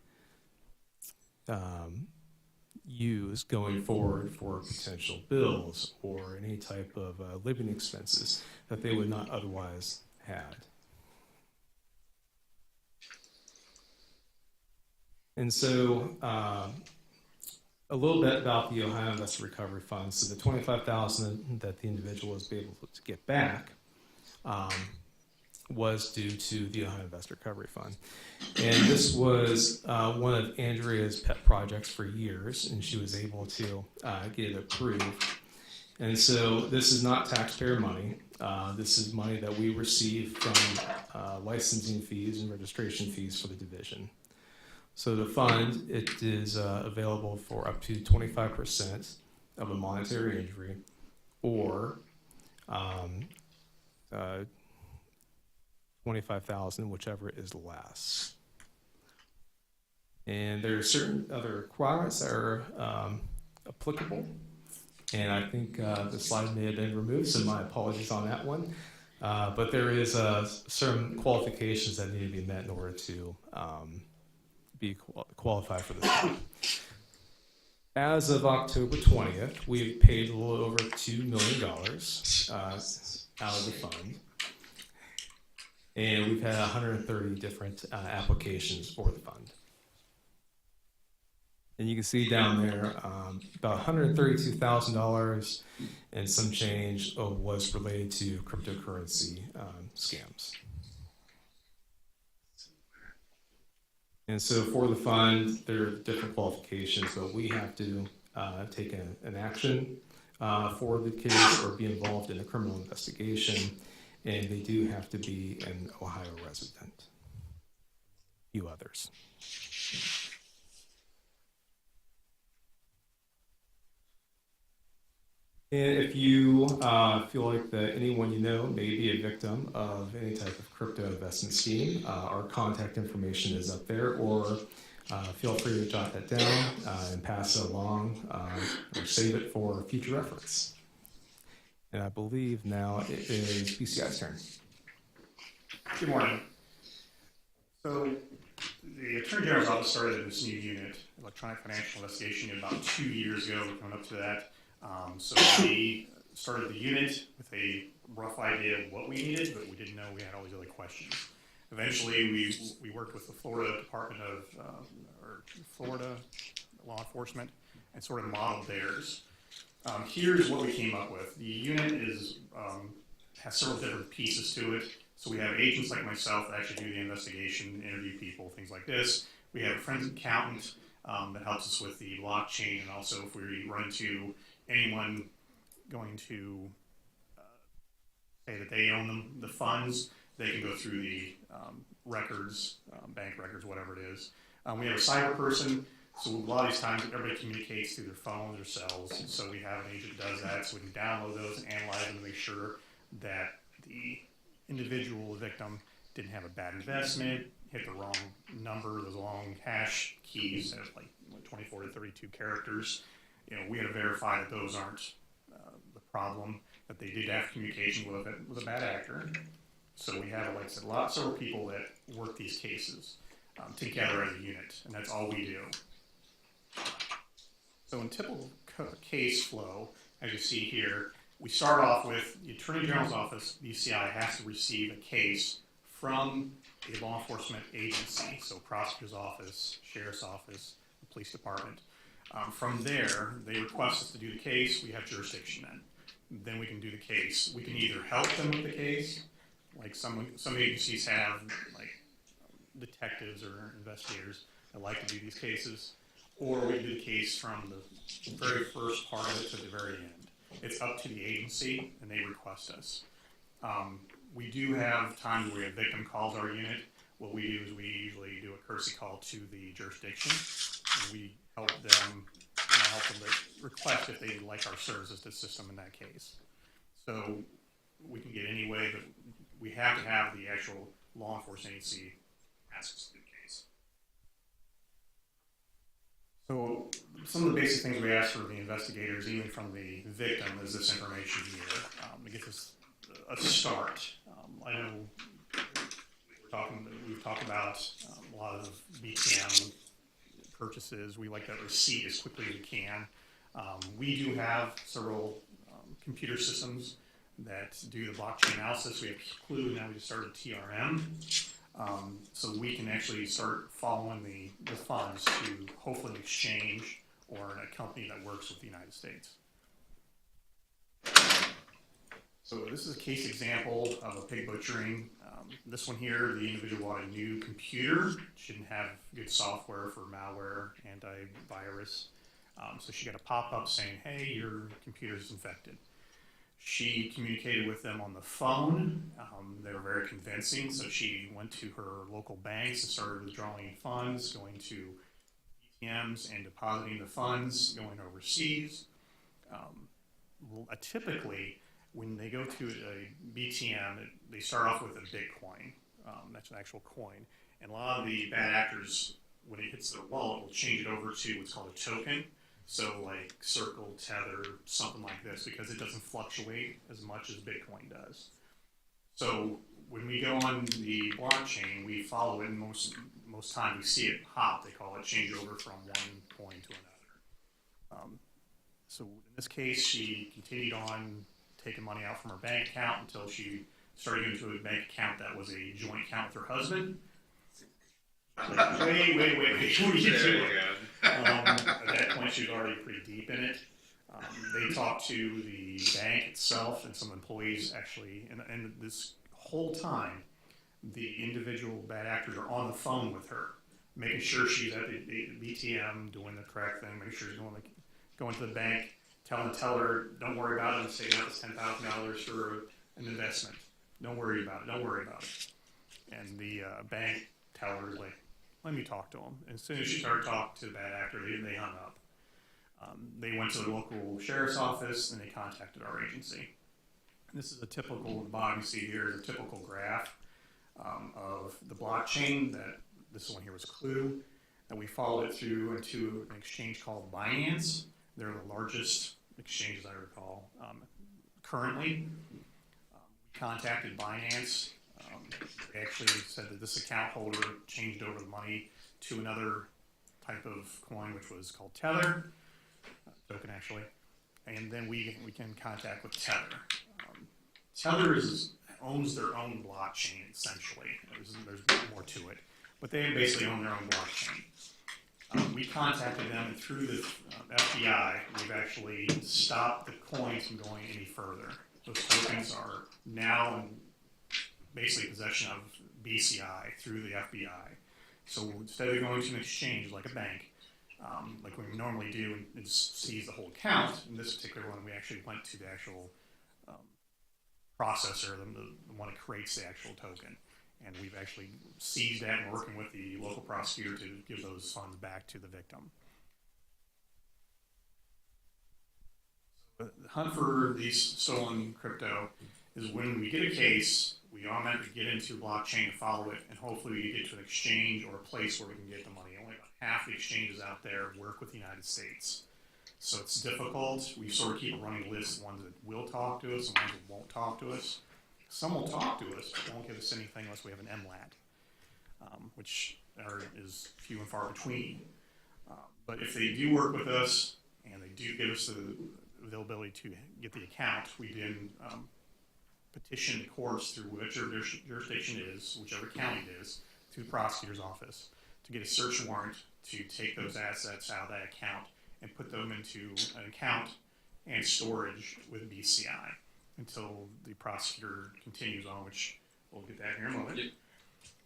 use going forward for potential bills or any type of living expenses that they would not otherwise had. And so a little bit about the Ohio Investor Recovery Fund. So the $25,000 that the individual was able to get back was due to the Ohio Investor Recovery Fund. And this was one of Andrea's pet projects for years, and she was able to get it approved. And so this is not taxpayer money. This is money that we receive from licensing fees and registration fees for the division. So the fund, it is available for up to 25% of a monetary injury or $25,000, whichever is less. And there are certain other requirements that are applicable. And I think the slide may have been removed, so my apologies on that one. But there is certain qualifications that need to be met in order to be qualified for this fund. As of October 20th, we've paid a little over $2 million out of the fund. And we've had 130 different applications for the fund. And you can see down there, about $132,000 and some change was related to cryptocurrency scams. And so for the fund, there are different qualifications, but we have to take an action for the case or be involved in a criminal investigation, and they do have to be an Ohio resident. A few others. And if you feel like that anyone you know may be a victim of any type of crypto investment scheme, our contact information is up there, or feel free to jot that down and pass it along or save it for future reference. And I believe now it is BCI's turn. Good morning. So the Attorney General's office started this new unit, electronic financial investigation, unit, about 2 years ago. We're coming up to that. So we started the unit with a rough idea of what we needed, but we didn't know we had all these other questions. Eventually, we worked with the Florida Department of, or Florida Law Enforcement, and sort of modeled theirs. Here's what we came up with. The unit has several different pieces to it. So we have agents like myself that actually do the investigation, interview people, things like this. We have a forensic accountant that helps us with the blockchain, and also if we run into anyone going to say that they own the funds, they can go through the records, bank records, whatever it is. We have a cyber person, so a lot of these times everybody communicates through their phones or cells, so we have an agent that does that, so we can download those, analyze them, and make sure that the individual victim didn't have a bad investment, hit the wrong number, those long hash keys have like 24 to 32 characters. You know, we had to verify that those aren't the problem, that they did have communication with a bad actor. So we have, like I said, several people that work these cases together as a unit, and that's all we do. So in typical case flow, as you see here, we start off with the Attorney General's office, BCI, has to receive a case from a law enforcement agency, so prosecutor's office, sheriff's office, the police department. From there, they request us to do the case. We have jurisdiction then we can do the case. We can either help them with the case, like some agencies have, like detectives or investigators that like to do these cases, or we can do the case from the very first part of it to the very end. It's up to the agency, and they request us. We do have times where a victim calls our unit. What we do is we usually do a courtesy call to the jurisdiction, and we help them request if they like our services to system in that case. So we can get any way, but we have to have the actual law enforcement agency ask us to do the case. So some of the basic things we ask for the investigators, even from the victim, is this information here. It gets us a start. I know we've talked about a lot of BTM purchases. We like that receipt as quickly as we can. We do have several computer systems that do the blockchain analysis. We have Clue, now we just started TRM. So we can actually start following the funds to hopefully an exchange or a company that works with the United States. So this is a case example of a pig butchering. This one here, the individual bought a new computer. Shouldn't have good software for malware, antivirus. So she got a pop-up saying, hey, your computer's infected. She communicated with them on the phone. They were very convincing, so she went to her local banks and started withdrawing funds, going to ATMs and depositing the funds, going overseas. Typically, when they go to a BTM, they start off with a Bitcoin. That's an actual coin. And a lot of the bad actors, when it hits their wallet, will change it over to what's called a token. So like Circle, Tether, something like this, because it doesn't fluctuate as much as Bitcoin does. So when we go on the blockchain, we follow it, and most time we see it hop, they call it, change over from one coin to another. So in this case, she continued on taking money out from her bank account until she started into a bank account that was a joint account with her husband. Like, wait, what are you doing? At that point, she was already pretty deep in it. They talked to the bank itself and some employees actually, and this whole time, the individual bad actors are on the phone with her, making sure she's at the BTM, doing the correct thing, making sure she's going to the bank, tell her, don't worry about it, I'm saving up this $10,000 for an investment. Don't worry about it. And the bank teller is like, let me talk to him. And as soon as she started talking to the bad actor, they hung up. They went to the local sheriff's office and they contacted our agency. And this is a typical, the bottom you see here is a typical graph of the blockchain. That this one here was Clue, and we followed it through into an exchange called Binance. They're the largest exchange, as I recall, currently. We contacted Binance. They actually said that this account holder changed over the money to another type of coin, which was called Tether, token actually, and then we can contact with Tether. Tether owns their own blockchain essentially. There's more to it, but they basically own their own blockchain. We contacted them, and through the FBI, we've actually stopped the coins from going any further. Those tokens are now in basically possession of BCI through the FBI. So instead of going to an exchange like a bank, like we normally do and seize the whole account, in this particular one we actually went to the actual processor, the one that creates the actual token. And we've actually seized that and working with the local prosecutor to give those funds back to the victim. The hunt for these stolen crypto is when we get a case, we automatically get into blockchain and follow it, and hopefully we get to an exchange or a place where we can get the money. Only about half the exchanges out there work with the United States. So it's difficult. We sort of keep a running list of ones that will talk to us and ones that won't talk to us. Some will talk to us, but won't give us anything unless we have an MLAT, which is few and far between. But if they do work with us and they do give us the ability to get the account, we then petition the courts through whichever jurisdiction it is, whichever county it is, to the prosecutor's office to get a search warrant to take those assets out of that account and put them into an account and storage with BCI until the prosecutor continues on, which we'll get that here in a moment.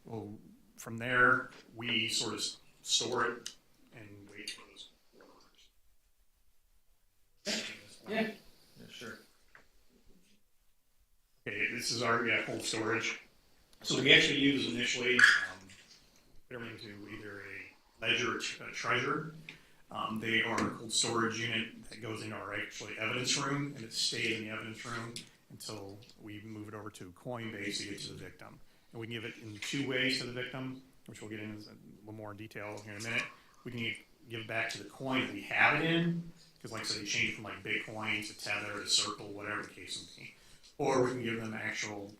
Well, from there, we sort of store it and wait for those orders. Yeah, sure. Okay, this is our cold storage. So we actually use initially put everything to either a ledger or a treasure. They are a cold storage unit that goes into our actually evidence room, and it stays in the evidence room until we move it over to Coinbase to get to the victim. And we can give it in two ways to the victim, which we'll get into a little more detail here in a minute. We can give it back to the coin that we have it in, because like I said, they change it from like Bitcoin to Tether to Circle, whatever the case may be. Or we can give them an actual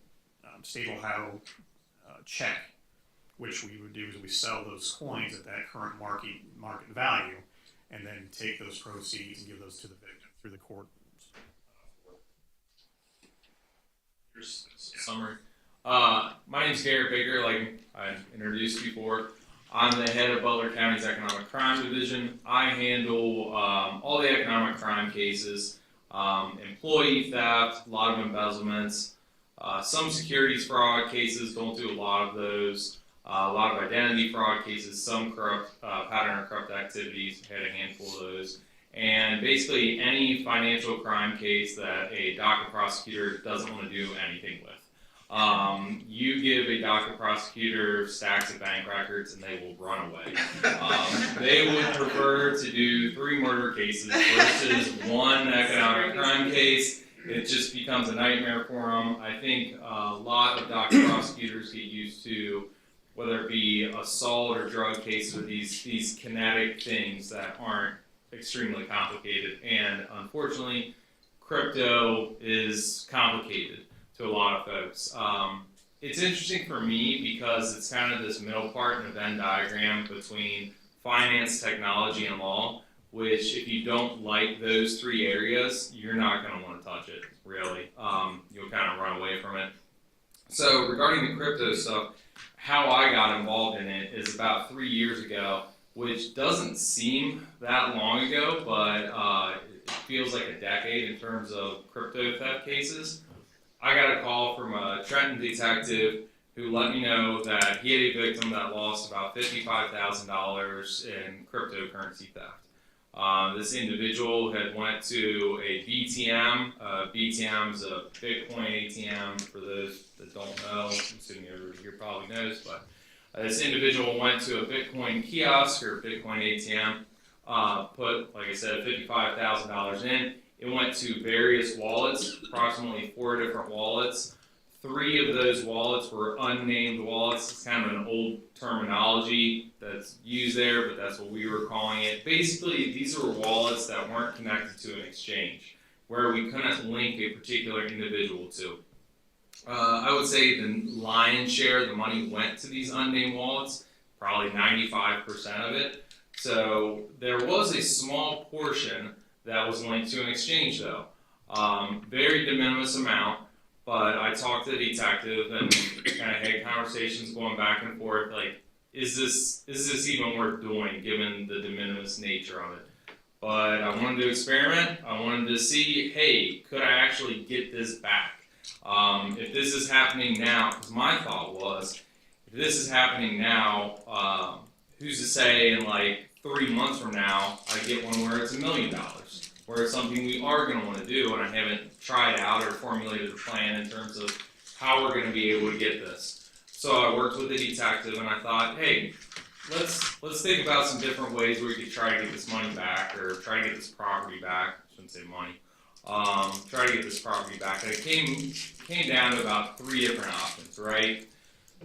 state of Ohio check, which we would do is we sell those coins at that current market value, and then take those proceeds and give those to the victim through the court. Summary. My name is Garrett Baker, like I introduced before. I'm the head of Butler County's Economic Crime Division. I handle all the economic crime cases, employee theft, a lot of embezzlements, some securities fraud cases, don't do a lot of those, a lot of identity fraud cases, some corrupt, pattern or corrupt activities, had a handful of those, and basically any financial crime case that a docket prosecutor doesn't want to do anything with. You give a docket prosecutor stacks of bank records and they will run away. They would prefer to do 3 murder cases versus 1 economic crime case. It just becomes a nightmare for them. I think a lot of docket prosecutors get used to whether it be assault or drug cases or these kinetic things that aren't extremely complicated. And unfortunately, crypto is complicated to a lot of folks. It's interesting for me because it's kind of this middle part in a Venn diagram between finance, technology, and law, which if you don't like those 3 areas, you're not going to want to touch it, really. You'll kind of run away from it. So regarding the crypto stuff, how I got involved in it is about 3 years ago, which doesn't seem that long ago, but it feels like a decade in terms of crypto theft cases. I got a call from a Trenton detective who let me know that he had a victim that lost about $55,000 in cryptocurrency theft. This individual had went to a BTM. BTM is a Bitcoin ATM for those that don't know. I'm assuming everybody here probably knows, but this individual went to a Bitcoin kiosk or Bitcoin ATM, put, like I said, $55,000 in. It went to various wallets, approximately 4 different wallets. 3 of those wallets were unnamed wallets. It's kind of an old terminology that's used there, but that's what we were calling it. Basically, these were wallets that weren't connected to an exchange, where we couldn't link a particular individual to. I would say the lion's share of the money went to these unnamed wallets, probably 95% of it. So there was a small portion that was linked to an exchange, though. Very de minimis amount, but I talked to the detective and kind of had conversations going back and forth, like, is this even worth doing given the de minimis nature of it? But I wanted to experiment. I wanted to see, hey, could I actually get this back? If this is happening now, because my thought was, if this is happening now, who's to say in like 3 months from now, I get one where it's $1 million, where it's something we are going to want to do, and I haven't tried out or formulated a plan in terms of how we're going to be able to get this. So I worked with the detective, and I thought, hey, let's think about some different ways where we could try to get this money back, or try to get this property back. I shouldn't say money. Try to get this property back. And it came down to about 3 different options, right?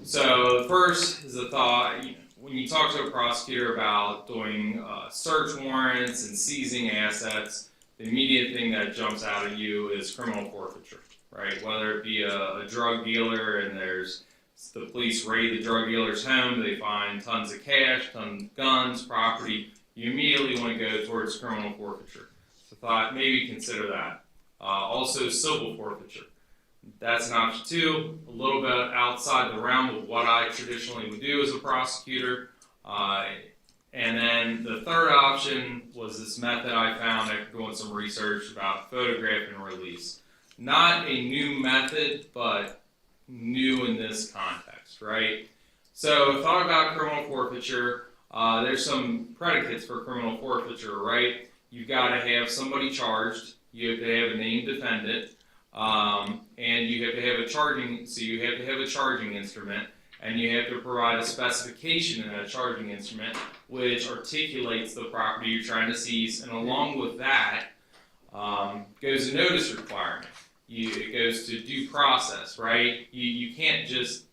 So the first is the thought, when you talk to a prosecutor about doing search warrants and seizing assets, the immediate thing that jumps out at you is criminal forfeiture, right? Whether it be a drug dealer and the police raid the drug dealer's home, they find tons of cash, tons of guns, property, you immediately want to go towards criminal forfeiture. So thought maybe consider that. Also civil forfeiture. That's an option too, a little bit outside the realm of what I traditionally would do as a prosecutor. And then the third option was this method I found after doing some research about photograph and release. Not a new method, but new in this context, right? So thought about criminal forfeiture. There's some predicates for criminal forfeiture, right? You've got to have somebody charged, you have to have a named defendant, and you have to have a charging instrument, and you have to provide a specification in that charging instrument which articulates the property you're trying to seize, and along with that goes a notice requirement. It goes to due process, right? You can't just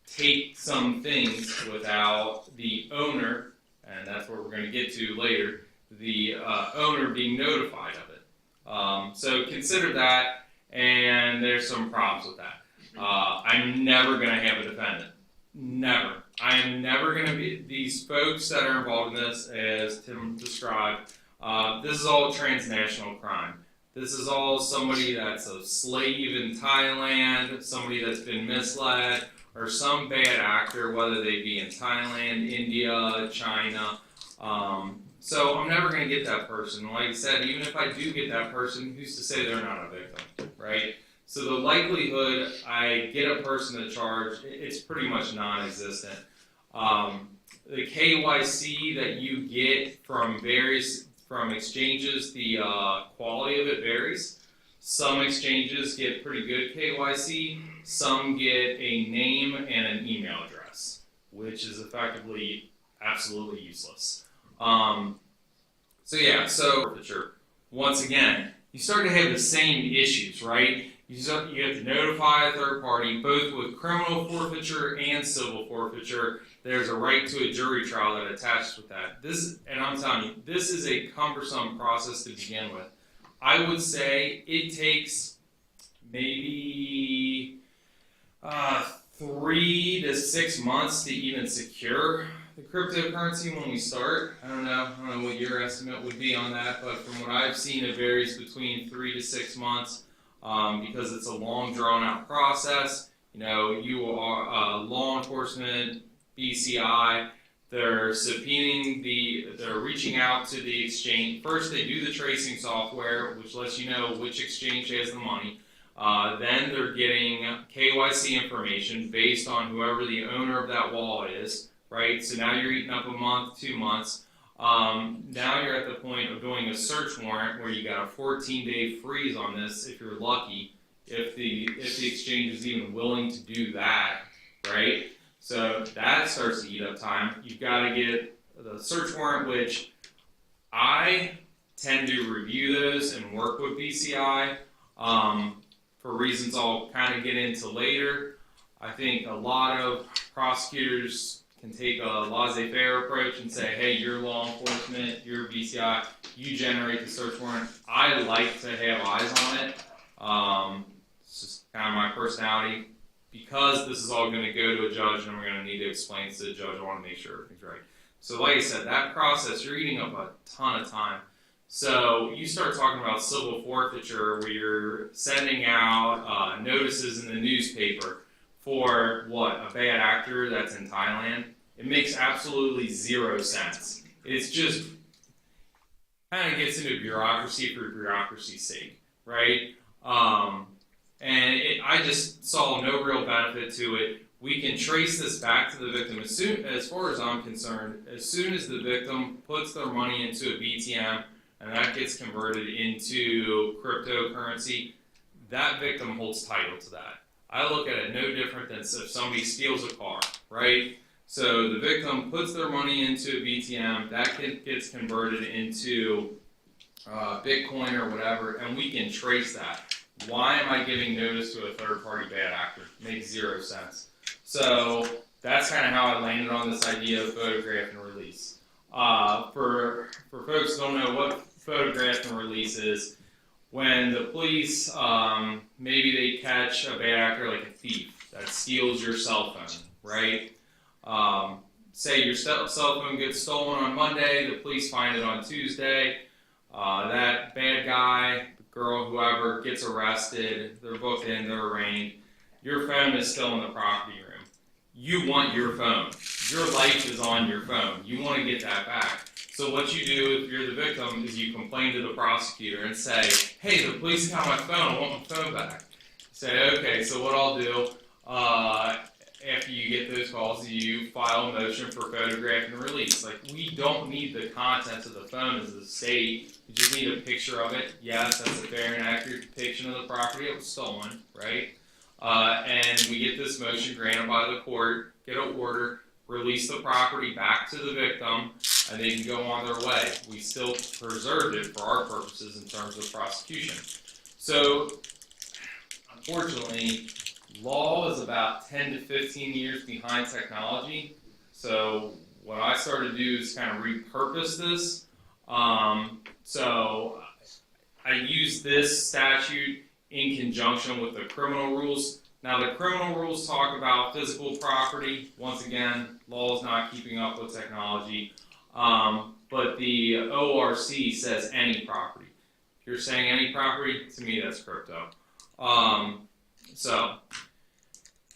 take some things without the owner, and that's what we're going to get to later, the owner being notified of it. So consider that, and there's some problems with that. I'm never going to have a defendant. Never. I am never going to be, these folks that are involved in this, as Tim described, this is all transnational crime. This is all somebody that's a slave in Thailand, somebody that's been misled, or some bad actor, whether they be in Thailand, India, China. So I'm never going to get that person. Like I said, even if I do get that person, who's to say they're not a victim, right? So the likelihood I get a person to charge, it's pretty much non-existent. The KYC that you get from exchanges, the quality of it varies. Some exchanges get pretty good KYC. Some get a name and an email address, which is effectively absolutely useless. So once again, you start to have the same issues, right? You have to notify a third party, both with criminal forfeiture and civil forfeiture. There's a right to a jury trial that attaches with that. And I'm telling you, this is a cumbersome process to begin with. I would say it takes maybe 3 to 6 months to even secure the cryptocurrency when we start. I don't know what your estimate would be on that, but from what I've seen, it varies between 3 to 6 months because it's a long, drawn-out process. You are law enforcement, BCI. They're subpoenaing they're reaching out to the exchange. First, they do the tracing software, which lets you know which exchange has the money. Then they're getting KYC information based on whoever the owner of that wallet is, right? So now you're eating up a month, 2 months. Now you're at the point of doing a search warrant where you got a 14-day freeze on this if you're lucky, if the exchange is even willing to do that, right? So that starts to eat up time. You've got to get the search warrant, which I tend to review those and work with BCI for reasons I'll kind of get into later. I think a lot of prosecutors can take a laissez-faire approach and say, hey, you're law enforcement, you're BCI, you generate the search warrant. I like to have eyes on it. It's just kind of my personality. Because this is all going to go to a judge and I'm going to need to explain to the judge, I want to make sure everything's right. So like I said, that process, you're eating up a ton of time. So you start talking about civil forfeiture where you're sending out notices in the newspaper for what, a bad actor that's in Thailand? It makes absolutely zero sense. It's just kind of gets into bureaucracy for bureaucracy's sake, right? I just saw no real benefit to it. We can trace this back to the victim as far as I'm concerned, as soon as the victim puts their money into a BTM and that gets converted into cryptocurrency, that victim holds title to that. I look at it no different than if somebody steals a car, right? So the victim puts their money into a BTM, that gets converted into Bitcoin or whatever, and we can trace that. Why am I giving notice to a third-party bad actor? Makes zero sense. So that's kind of how I landed on this idea of photograph and release. For folks who don't know what photograph and release is, when the police, maybe they catch a bad actor like a thief that steals your cell phone, right? Say your cell phone gets stolen on Monday, the police find it on Tuesday, that bad guy, girl, whoever, gets arrested, they're booked in, they're arraigned, your phone is still in the property room. You want your phone. Your life is on your phone. You want to get that back. So what you do if you're the victim is you complain to the prosecutor and say, hey, the police got my phone, I want my phone back. Say, okay, so what I'll do, after you get those calls, you file a motion for photograph and release. Like, we don't need the contents of the phone as the state. You just need a picture of it. Yes, that's a fair and accurate depiction of the property that was stolen, right? And we get this motion granted by the court, get an order, release the property back to the victim, and they can go on their way. We still preserved it for our purposes in terms of prosecution. So, unfortunately, law is about 10 to 15 years behind technology. So what I started to do is kind of repurpose this. So I use this statute in conjunction with the criminal rules. Now the criminal rules talk about physical property. Once again, law is not keeping up with technology. But the ORC says any property. If you're saying any property, to me that's crypto.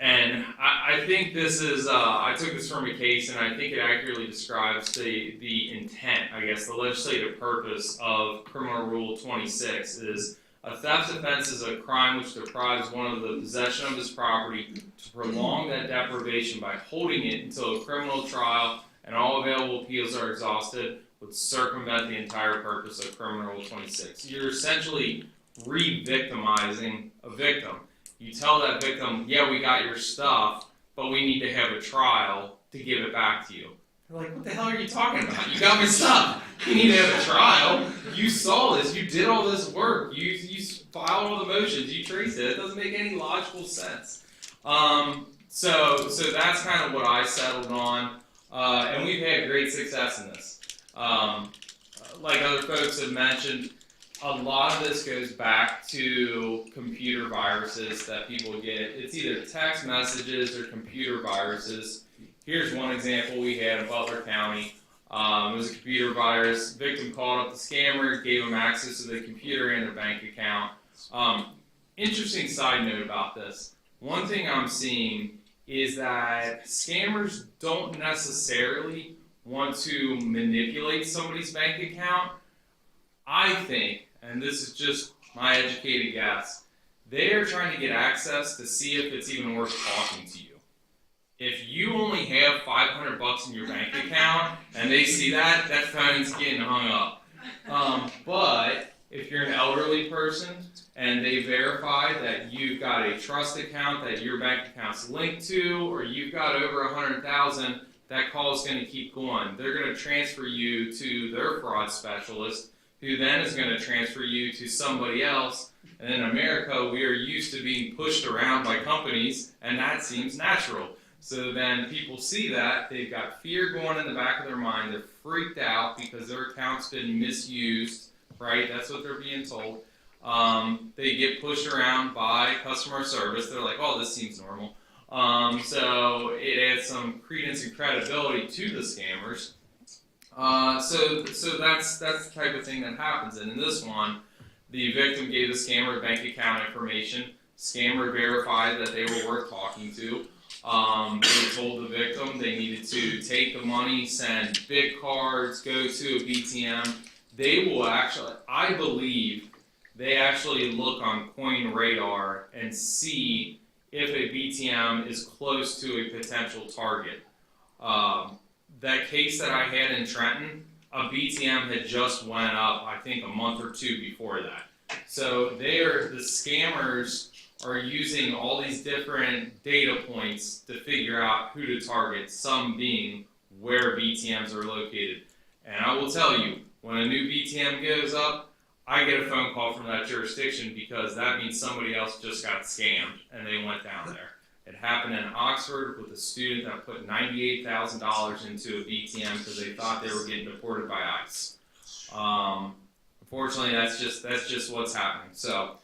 And I think this is, I took this from a case and I think it accurately describes the intent, I guess, the legislative purpose of Criminal Rule 26 is a theft offense is a crime which deprives one of the possession of his property to prolong that deprivation by holding it until a criminal trial and all available appeals are exhausted would circumvent the entire purpose of Criminal Rule 26. You're essentially re-victimizing a victim. You tell that victim, yeah, we got your stuff, but we need to have a trial to give it back to you. They're like, what the hell are you talking about? You got my stuff. You need to have a trial. You saw this. You did all this work. You filed all the motions. You traced it. It doesn't make any logical sense. So that's kind of what I settled on. And we've had great success in this. Like other folks have mentioned, a lot of this goes back to computer viruses that people get. It's either text messages or computer viruses. Here's one example we had in Butler County. It was a computer virus. Victim called up the scammer, gave him access to the computer and their bank account. Interesting side note about this. One thing I'm seeing is that scammers don't necessarily want to manipulate somebody's bank account. I think, and this is just my educated guess, they are trying to get access to see if it's even worth talking to you. If you only have $500 in your bank account and they see that, that phone's getting hung up. But if you're an elderly person and they verify that you've got a trust account that your bank account's linked to, or you've got over $100,000, that call is going to keep going. They're going to transfer you to their fraud specialist, who then is going to transfer you to somebody else. And in America, we are used to being pushed around by companies, and that seems natural. So then people see that, they've got fear going in the back of their mind, they're freaked out because their account's been misused, right? That's what they're being told. They get pushed around by customer service. They're like, oh, this seems normal. So it adds some credence and credibility to the scammers. So that's the type of thing that happens. And in this one, the victim gave the scammer bank account information. Scammer verified that they were worth talking to. They told the victim they needed to take the money, send big cards, go to a BTM. They will actually, I believe, they actually look on Coin Radar and see if a BTM is close to a potential target. That case that I had in Trenton, a BTM had just went up, I think, a month or two before that. So the scammers are using all these different data points to figure out who to target, some being where BTMs are located. And I will tell you, when a new BTM goes up, I get a phone call from that jurisdiction because that means somebody else just got scammed and they went down there. It happened in Oxford with a student that put $98,000 into a BTM because they thought they were getting deported by ICE. Unfortunately, that's just what's happening. So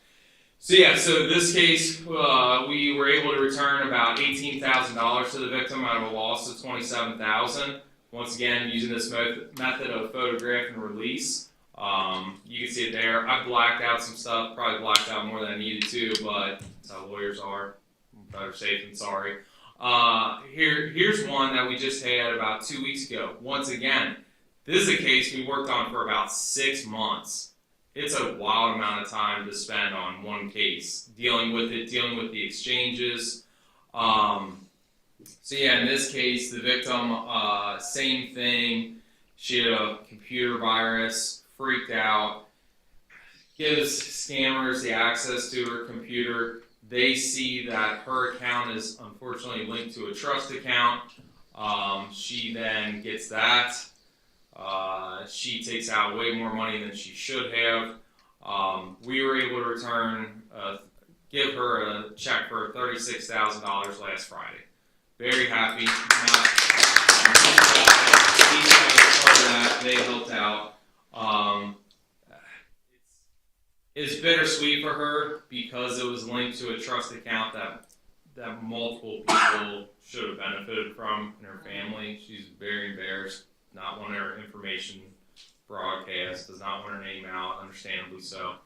this case, we were able to return about $18,000 to the victim out of a loss of $27,000. Once again, using this method of photograph and release. You can see it there. I blacked out some stuff, probably blacked out more than I needed to, but that's how lawyers are. Better safe than sorry. Here's one that we just had about 2 weeks ago. Once again, this is a case we worked on for about 6 months. It's a wild amount of time to spend on one case, dealing with the exchanges. So yeah, in this case, the victim, same thing. She had a computer virus, freaked out, gives scammers the access to her computer. They see that her account is unfortunately linked to a trust account. She then gets that. She takes out way more money than she should have. We were able to return, give her a check for $36,000 last Friday. Very happy. Part of that, they helped out. It's bittersweet for her because it was linked to a trust account that multiple people should have benefited from in her family. She's very embarrassed, not want her information broadcast, does not want her name out, understandably so.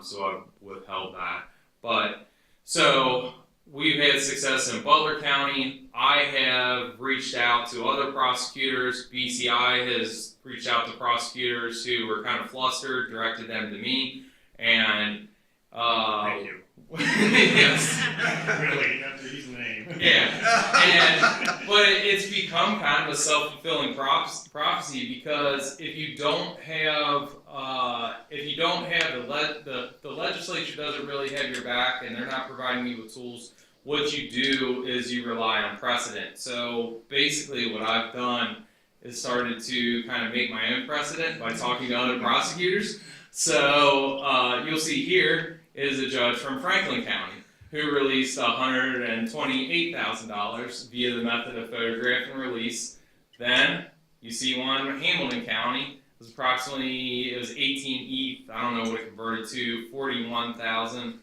So I've withheld that. But so we've had success in Butler County. I have reached out to other prosecutors. BCI has reached out to prosecutors who were kind of flustered, directed them to me. And thank you. Yes. Really, you have to use the name. Yeah. But it's become kind of a self-fulfilling prophecy because if you don't have the legislature doesn't really have your back and they're not providing you with tools, what you do is you rely on precedent. So basically what I've done is started to kind of make my own precedent by talking to other prosecutors. So you'll see here is a judge from Franklin County who released $128,000 via the method of photograph and release. Then you see one in Hamilton County. It was 18 ETH. I don't know what it converted to, 41,000.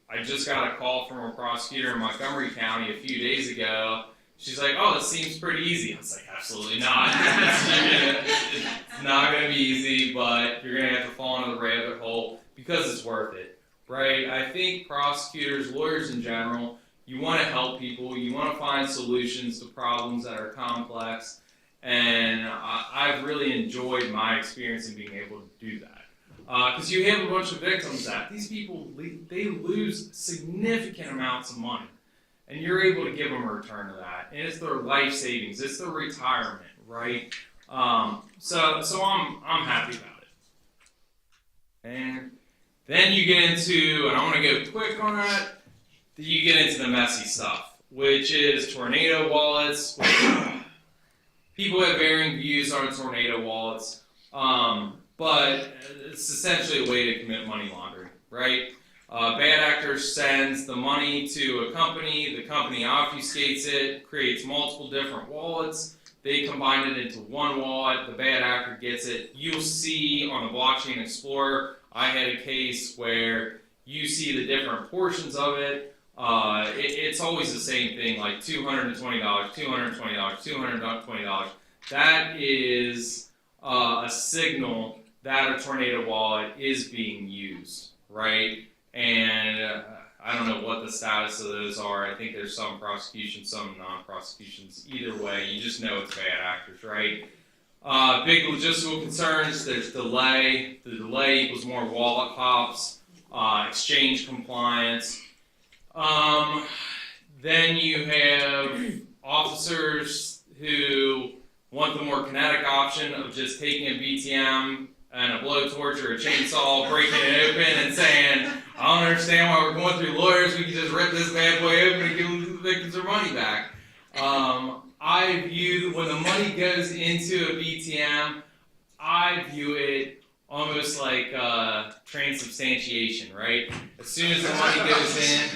I just got a call from a prosecutor in Montgomery County a few days ago. She's like, oh, this seems pretty easy. I was like, absolutely not. It's not going to be easy, but you're going to have to fall into the rabbit hole because it's worth it, right? I think prosecutors, lawyers in general, you want to help people. You want to find solutions to problems that are complex. And I've really enjoyed my experience in being able to do that. Because you have a bunch of victims that these people, they lose significant amounts of money. And you're able to give them a return to that. And it's their life savings. It's their retirement, right? So I'm happy about it. And then you get into, and I want to go quick on that, you get into the messy stuff, which is tornado wallets. people have varying views on tornado wallets, but it's essentially a way to commit money laundering, right? Bad actor sends the money to a company, the company obfuscates it, creates multiple different wallets, they combine it into one wallet, the bad actor gets it. You'll see on the Blockchain Explorer, I had a case where you see the different portions of it. It's always the same thing, like $220, $220, $220. That is a signal that a tornado wallet is being used, right? And I don't know what the status of those are. I think there's some prosecutions, some non-prosecutions. Either way, you just know it's bad actors, right? Big logistical concerns, there's delay. The delay equals more wallet hops, exchange compliance. Then you have officers who want the more kinetic option of just taking a BTM and a blowtorch or a chainsaw, breaking it open and saying, I don't understand why we're going through lawyers, we can just rip this bad boy open and give the victims their money back. I view, when the money goes into a BTM, I view it almost like transubstantiation, right? As soon as the money goes in,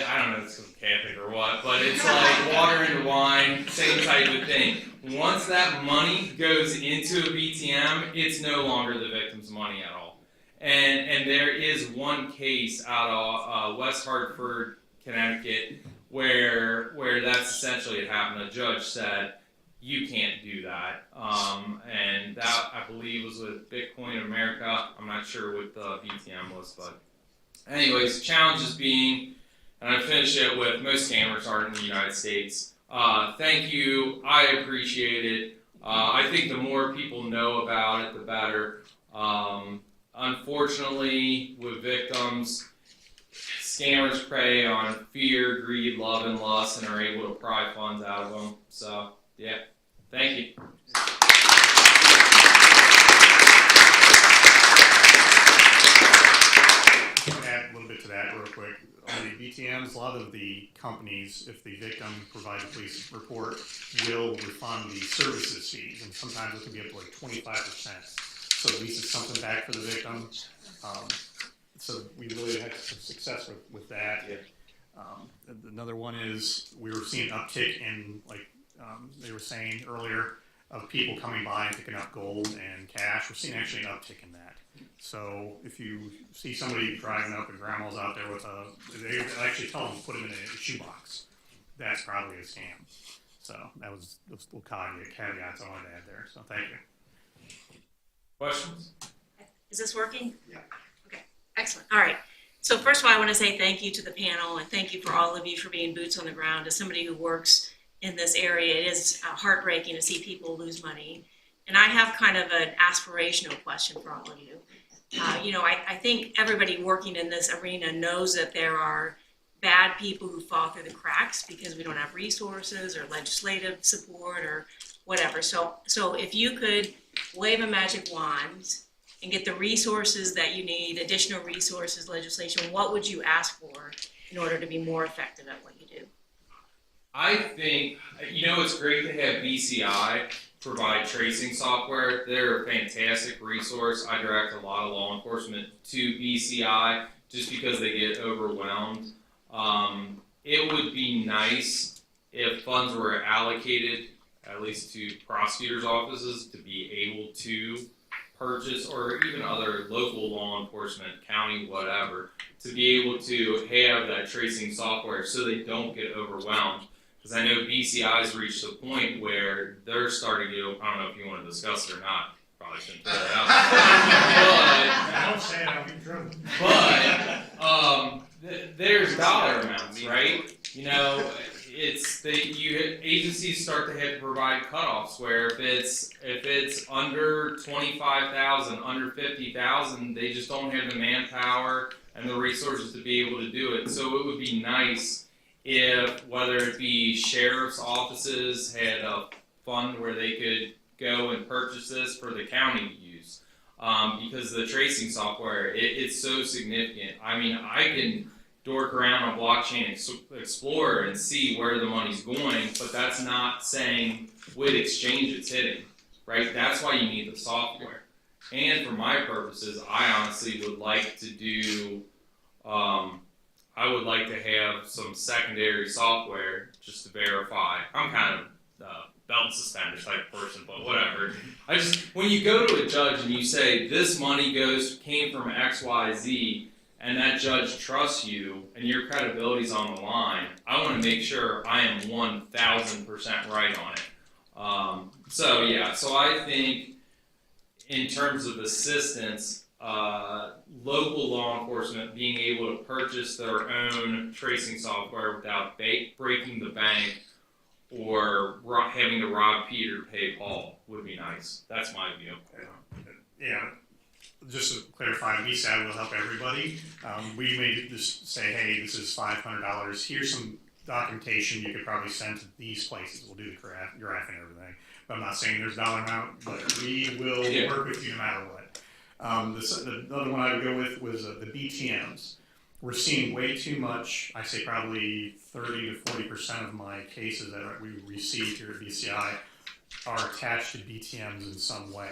I don't know if it's Catholic or what, but it's like water into wine, same type of thing. Once that money goes into a BTM, it's no longer the victim's money at all. And there is one case out of West Hartford, Connecticut, where that's essentially what happened. A judge said, you can't do that. And that, I believe, was with Bitcoin America. I'm not sure what the BTM was, but anyways, challenges being, and I finish it with, most scammers aren't in the United States. Thank you. I appreciate it. I think the more people know about it, the better. Unfortunately, with victims, scammers prey on fear, greed, love, and lust, and are able to pry funds out of them. So, yeah. Thank you. I'm gonna add a little bit to that real quick. On the BTMs, a lot of the companies, if the victim provides a police report, will refund the services fees, and sometimes it can be up to like 25%. So at least it's something back for the victim. So we really had some success with that. Yeah. Another one is we were seeing an uptick in, like they were saying earlier, of people coming by and picking up gold and cash. We're seeing actually an uptick in that. So if you see somebody driving up and grandma's out there with they actually tell them to put them in a shoebox. That's probably a scam. So that was those little caveats I wanted to add there. So thank you. Questions? Is this working? Yeah. Okay, excellent. All right. So first of all, I want to say thank you to the panel and thank you for all of you for being boots on the ground. As somebody who works in this area, it is heartbreaking to see people lose money. And I have kind of an aspirational question for all of you. I think everybody working in this arena knows that there are bad people who fall through the cracks because we don't have resources or legislative support or whatever. So if you could wave a magic wand and get the resources that you need, additional resources, legislation, what would you ask for in order to be more effective at what you do? I think, it's great to have BCI provide tracing software. They're a fantastic resource. I direct a lot of law enforcement to BCI just because they get overwhelmed. It would be nice if funds were allocated, at least to prosecutors' offices, to be able to purchase, or even other local law enforcement, county, whatever, to be able to have that tracing software so they don't get overwhelmed. Because I know BCI's reached a point where they're starting to, I don't know if you want to discuss it or not, probably shouldn't put it out. Don't say it, I'll be drunk. But there's dollar amounts, right? Agencies start to have to provide cutoffs where if it's under 25,000, under 50,000, they just don't have the manpower and the resources to be able to do it. So it would be nice if, whether it be sheriff's offices had a fund where they could go and purchase this for the county to use. Because the tracing software, it's so significant. I mean, I can dork around on Blockchain Explorer and see where the money's going, but that's not saying what exchange it's hitting, right? That's why you need the software. And for my purposes, I honestly would like to do, I would like to have some secondary software just to verify. I'm kind of belt and suspenders type of person, but whatever. When you go to a judge and you say this money came from XYZ, and that judge trusts you and your credibility's on the line, I want to make sure I am 1,000% right on it. So I think in terms of assistance, local law enforcement being able to purchase their own tracing software without breaking the bank or having to rob Peter to pay Paul would be nice. That's my view. Yeah, just to clarify, VSAT will help everybody. We may just say, hey, this is $500. Here's some documentation you could probably send to these places. We'll do the graph and everything. But I'm not saying there's a dollar amount, but we will work with you no matter what. The other one I would go with was the BTMs. We're seeing way too much. I say probably 30 to 40% of my cases that we receive here at BCI are attached to BTMs in some way.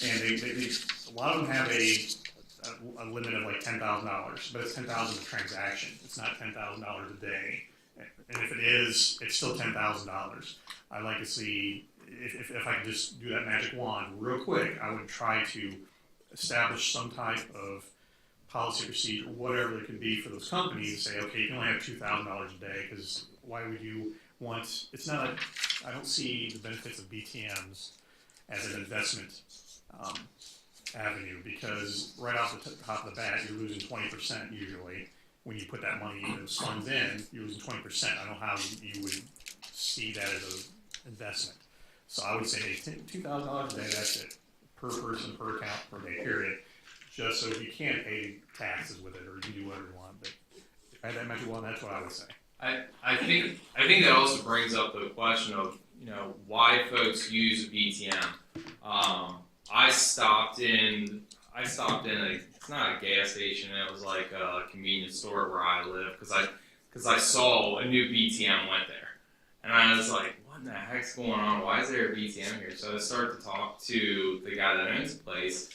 And a lot of them have a limit of like $10,000, but it's $10,000 a transaction. It's not $10,000 a day. And if it is, it's still $10,000. I'd like to see, if I could just do that magic wand real quick, I would try to establish some type of policy procedure, whatever it could be for those companies, to say, okay, you can only have $2,000 a day, because why would you want, I don't see the benefits of BTMs as an investment avenue, because right off the top of the bat, you're losing 20% usually. When you put that money, those funds in, you're losing 20%. I don't know how you would see that as an investment. So I would say, hey, $2,000 a day, that's it. Per person, per account, per day, period. Just so you can't pay taxes with it, or you can do whatever you want. But if I had that magic wand, that's what I would say. I think that also brings up the question of, why folks use a BTM. I stopped in it's not a gas station, it was like a convenience store where I live, because I saw a new BTM went there. And I was like, what in the heck's going on? Why is there a BTM here? So I started to talk to the guy that owns the place,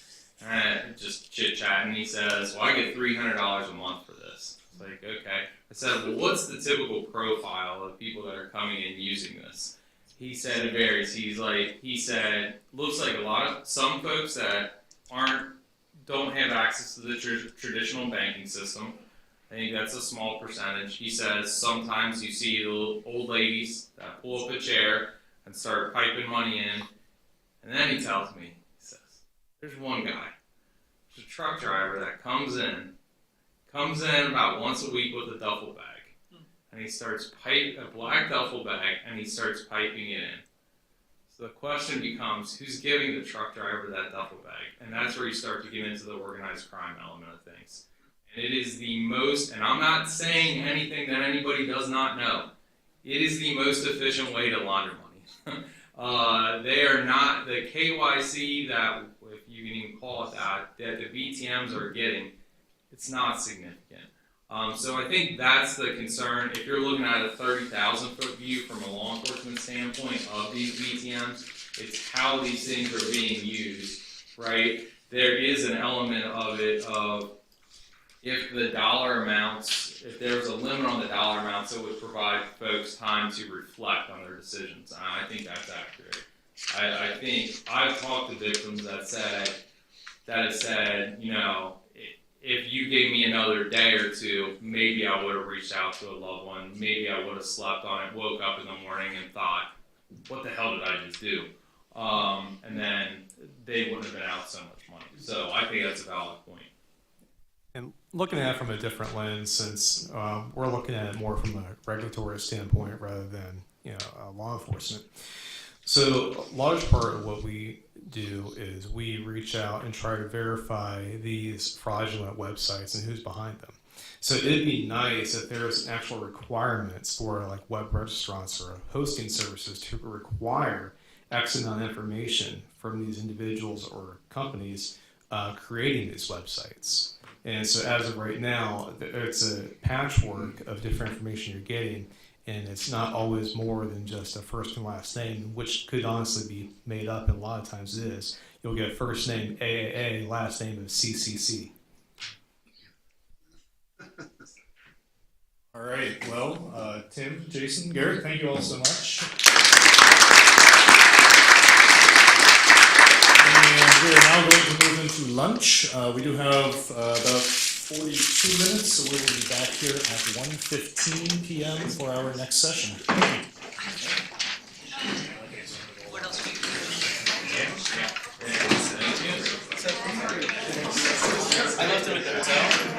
and just chit-chat, and he says, well, I get $300 a month for this. It's like, okay. I said, well, what's the typical profile of people that are coming in using this? He said it varies. He said, looks like some folks that don't have access to the traditional banking system. I think that's a small percentage. He says sometimes you see the old ladies that pull up a chair and start piping money in. And then he tells me, he says, there's one guy, there's a truck driver that comes in about once a week with a duffel bag. And he starts a black duffel bag, and he starts piping it in. So the question becomes, who's giving the truck driver that duffel bag? And that's where you start to get into the organized crime element of things. And it is the most, and I'm not saying anything that anybody does not know, it is the most efficient way to launder money. They are not, the KYC that, if you can even call it that the BTMs are getting, it's not significant. So I think that's the concern. If you're looking at a 30,000-foot view from a law enforcement standpoint of these BTMs, it's how these things are being used, right? There is an element of it of if the dollar amounts, if there was a limit on the dollar amounts, it would provide folks time to reflect on their decisions. And I think that's accurate. I think I've talked to victims that have said, if you gave me another day or two, maybe I would have reached out to a loved one. Maybe I would have slept on it, woke up in the morning and thought, what the hell did I just do? And then they wouldn't have been out so much money. So I think that's a valid point. And looking at it from a different lens, since we're looking at it more from a regulatory standpoint rather than law enforcement. So a large part of what we do is we reach out and try to verify these fraudulent websites and who's behind them. So it'd be nice if there's actual requirements for like web registrants or hosting services to require X amount of information from these individuals or companies creating these websites. And so as of right now, it's a patchwork of different information you're getting, and it's not always more than just a first and last name, which could honestly be made up, and a lot of times it is. You'll get first name AAA, last name of CCC. All right, well, Tim, Jason, Garrett, thank you all so much. And we are now going to move into lunch. We do have about 42 minutes, so we will be back here at 1:15 p.m. for our next session. Thank you. I left him at the hotel.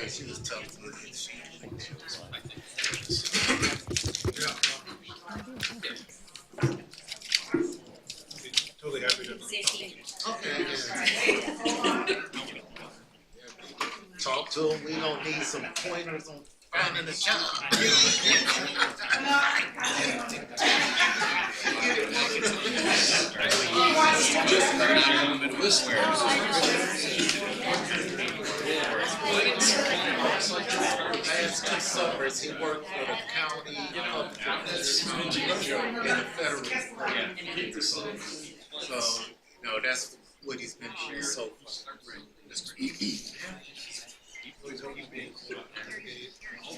She was tough. Totally happy to. Okay. Talk to him. We gonna need some pointers on finding a job. Last 2 summers, he worked for the county of in the federal. So, no, that's what he's been doing so far.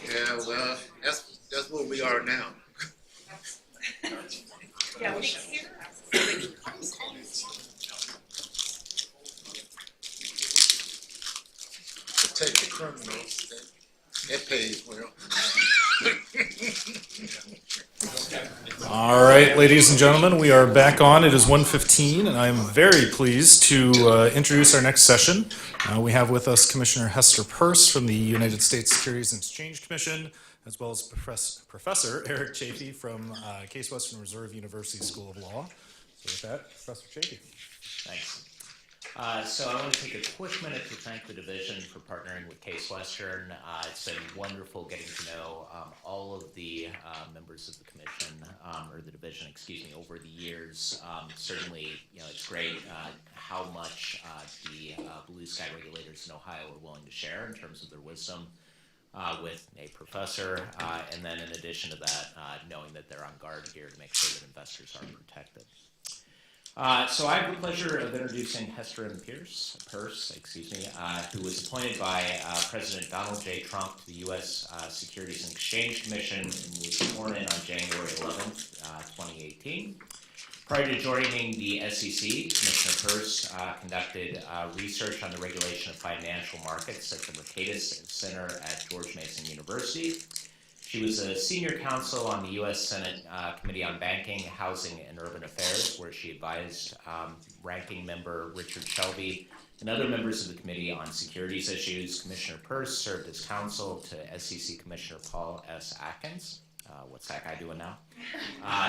Yeah, well, that's where we are now. Protect the criminals. That pays well. All right, ladies and gentlemen, we are back on. It is 1:15, and I'm very pleased to introduce our next session. We have with us Commissioner Hester Peirce from the United States Securities and Exchange Commission, as well as Professor Eric Chafee from Case Western Reserve University School of Law. So with that, Professor Chafee. Thanks. So I want to take a quick minute to thank the division for partnering with Case Western. It's been wonderful getting to know all of the members of the commission, or the division, excuse me, over the years. Certainly, it's great how much the blue sky regulators in Ohio are willing to share in terms of their wisdom with a professor, and then in addition to that, knowing that they're on guard here to make sure that investors are protected. So I have the pleasure of introducing Hester M. Peirce, who was appointed by President Donald J. Trump to the U.S. Securities and Exchange Commission and was sworn in on January 11th, 2018. Prior to joining the SEC, Commissioner Peirce conducted research on the regulation of financial markets at the Mercatus Center at George Mason University. She was a senior counsel on the U.S. Senate Committee on Banking, Housing, and Urban Affairs, where she advised ranking member Richard Shelby and other members of the Committee on Securities Issues. Commissioner Peirce served as counsel to SEC Commissioner Paul S. Atkins. What's that guy doing now?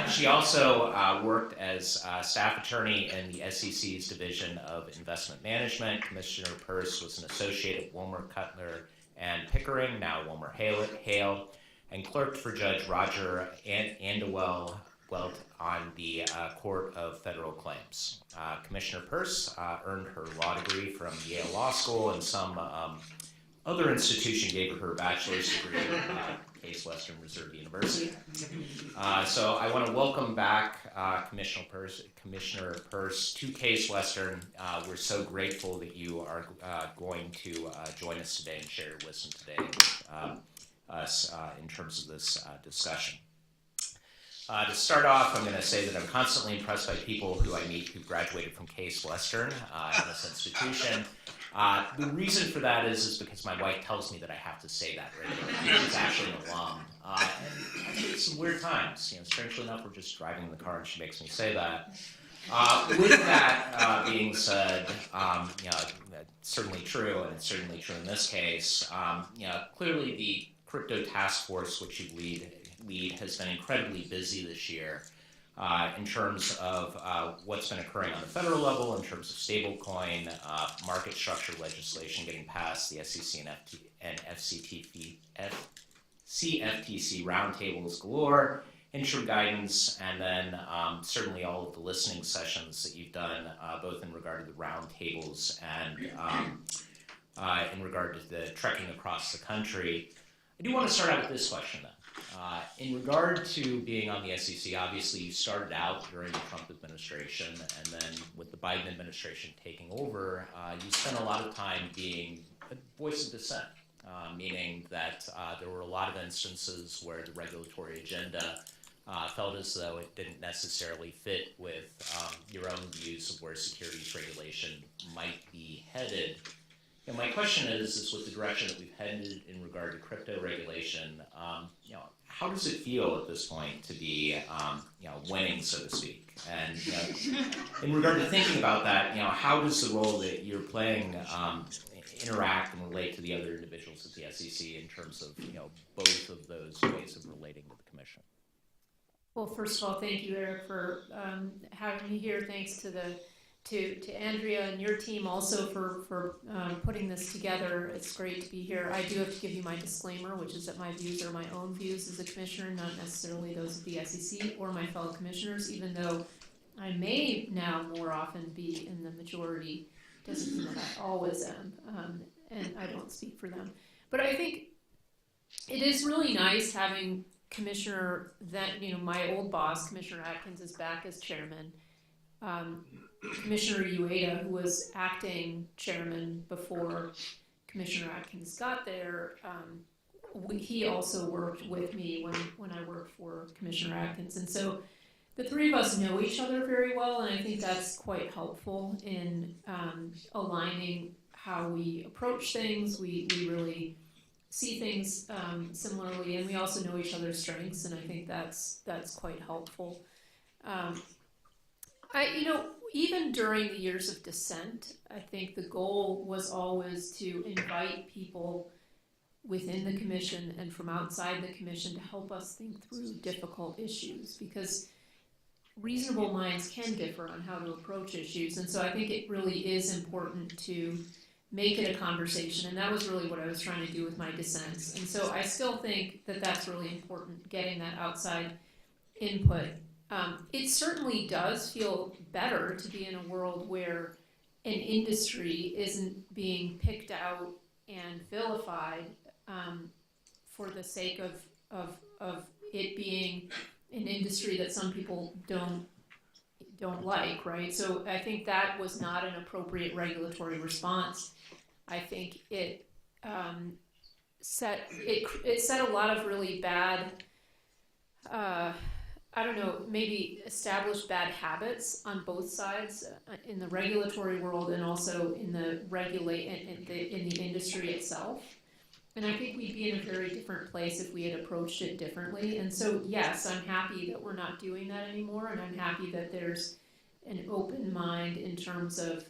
She also worked as staff attorney in the SEC's Division of Investment Management. Commissioner Peirce was an associate at Wilmer, Cutler, and Pickering, now Wilmer Hale, and clerked for Judge Roger Andewell on the Court of Federal Claims. Commissioner Peirce earned her law degree from Yale Law School, and some other institution gave her her bachelor's degree at Case Western Reserve University. So I want to welcome back Commissioner Peirce to Case Western. We're so grateful that you are going to join us today and share your wisdom today with us in terms of this discussion. To start off, I'm going to say that I'm constantly impressed by people who I meet who graduated from Case Western in this institution. The reason for that is because my wife tells me that I have to say that regularly. She's actually an alum. And actually, it's some weird times. Strangely enough, we're just driving in the car and she makes me say that. With that being said, that's certainly true, and it's certainly true in this case. Clearly the Crypto Task Force, which you lead, has been incredibly busy this year in terms of what's been occurring on the federal level, in terms of stablecoin, market structure legislation getting passed, the SEC and CFTC roundtables galore, interim guidance, and then certainly all of the listening sessions that you've done, both in regard to the roundtables and in regard to the trekking across the country. I do want to start out with this question, then. In regard to being on the SEC, obviously you started out during the Trump administration, and then with the Biden administration taking over, you spent a lot of time being a voice of dissent, meaning that there were a lot of instances where the regulatory agenda felt as though it didn't necessarily fit with your own views of where securities regulation might be headed. my question is with the direction that we've headed in regard to crypto regulation, how does it feel at this point to be, winning, so to speak? And in regard to thinking about that, how does the role that you're playing interact and relate to the other individuals at the SEC in terms of, both of those ways of relating to the commission? Well, first of all, thank you, Eric, for having me here. Thanks to Andrea and your team also for putting this together. It's great to be here. I do have to give you my disclaimer, which is that my views are my own views as a commissioner, not necessarily those of the SEC or my fellow commissioners, even though I may now more often be in the majority. Doesn't mean that I always am, and I don't speak for them. But I think it is really nice having Commissioner, my old boss, Commissioner Atkins, is back as chairman. Commissioner Ueda, who was acting chairman before Commissioner Atkins got there, he also worked with me when I worked for Commissioner Atkins. And so the three of us know each other very well, and I think that's quite helpful in aligning how we approach things. We really see things similarly, and we also know each other's strengths, and I think that's quite helpful. Even during the years of dissent, I think the goal was always to invite people within the commission and from outside the commission to help us think through difficult issues, because reasonable minds can differ on how to approach issues, and so I think it really is important to make it a conversation, and that was really what I was trying to do with my dissents. And so I still think that that's really important, getting that outside input. It certainly does feel better to be in a world where an industry isn't being picked out and vilified for the sake of it being an industry that some people don't like, right? So I think that was not an appropriate regulatory response. I think it set a lot of really bad, maybe established bad habits on both sides in the regulatory world and also in the in the industry itself. And I think we'd be in a very different place if we had approached it differently. And so, yes, I'm happy that we're not doing that anymore, and I'm happy that there's an open mind in terms of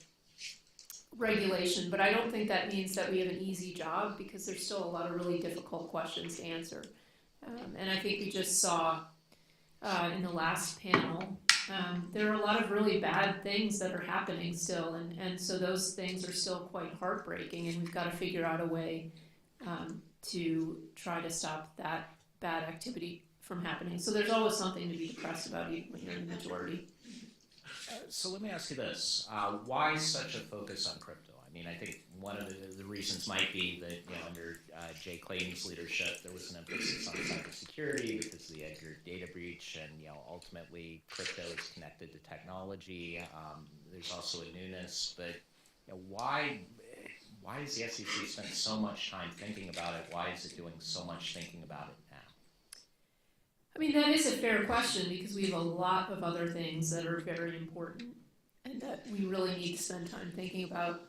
regulation. But I don't think that means that we have an easy job, because there's still a lot of really difficult questions to answer. And I think we just saw in the last panel, there are a lot of really bad things that are happening still. And so those things are still quite heartbreaking, and we've got to figure out a way to try to stop that bad activity from happening. So there's always something to be depressed about even when you're in the majority. So let me ask you this. Why such a focus on crypto? I mean, I think one of the reasons might be that, under Jay Clayton's leadership, there was an emphasis on cybersecurity because of the Edgar data breach, and, ultimately crypto is connected to technology. There's also a newness, but why does the SEC spend so much time thinking about it? Why is it doing so much thinking about it now? I mean, that is a fair question, because we have a lot of other things that are very important and that we really need to spend time thinking about.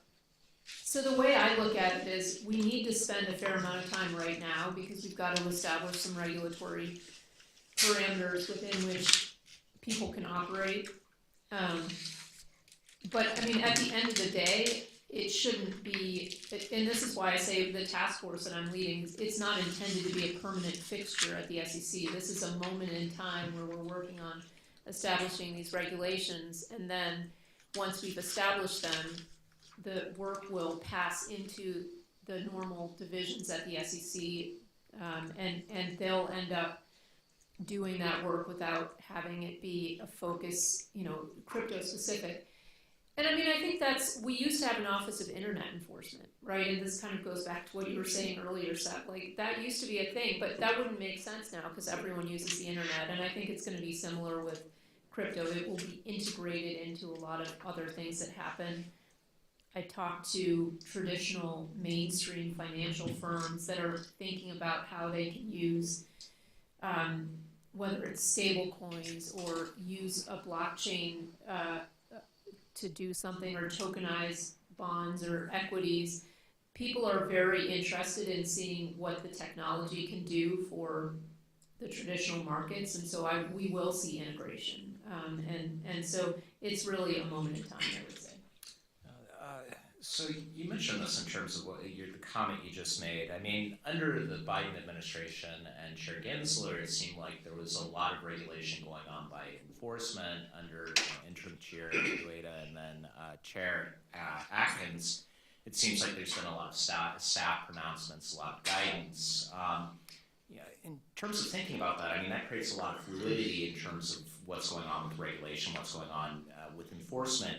So the way I look at it is we need to spend a fair amount of time right now, because we've got to establish some regulatory parameters within which people can operate. But I mean, at the end of the day, it shouldn't be, and this is why I say the task force that I'm leading, it's not intended to be a permanent fixture at the SEC. This is a moment in time where we're working on establishing these regulations, and then once we've established them, the work will pass into the normal divisions at the SEC, and they'll end up doing that work without having it be a focus, crypto specific. And I mean, I think we used to have an Office of Internet Enforcement, right? And this kind of goes back to what you were saying earlier, Seth. Like, that used to be a thing, but that wouldn't make sense now because everyone uses the internet. And I think it's going to be similar with crypto. It will be integrated into a lot of other things that happen. I talked to traditional mainstream financial firms that are thinking about how they can use, whether it's stable coins or use a blockchain to do something, or tokenize bonds or equities people are very interested in seeing what the technology can do for the traditional markets, and so we will see integration. And so it's really a moment in time, I would say. So you mentioned this in terms of the comment you just made. I mean, under the Biden administration and Chair Gensler, it seemed like there was a lot of regulation going on by enforcement under interim Chair Ueda and then Chair Atkins. It seems like there's been a lot of staff pronouncements, a lot of guidance. In terms of thinking about that, I mean, that creates a lot of fluidity in terms of what's going on with regulation, what's going on with enforcement.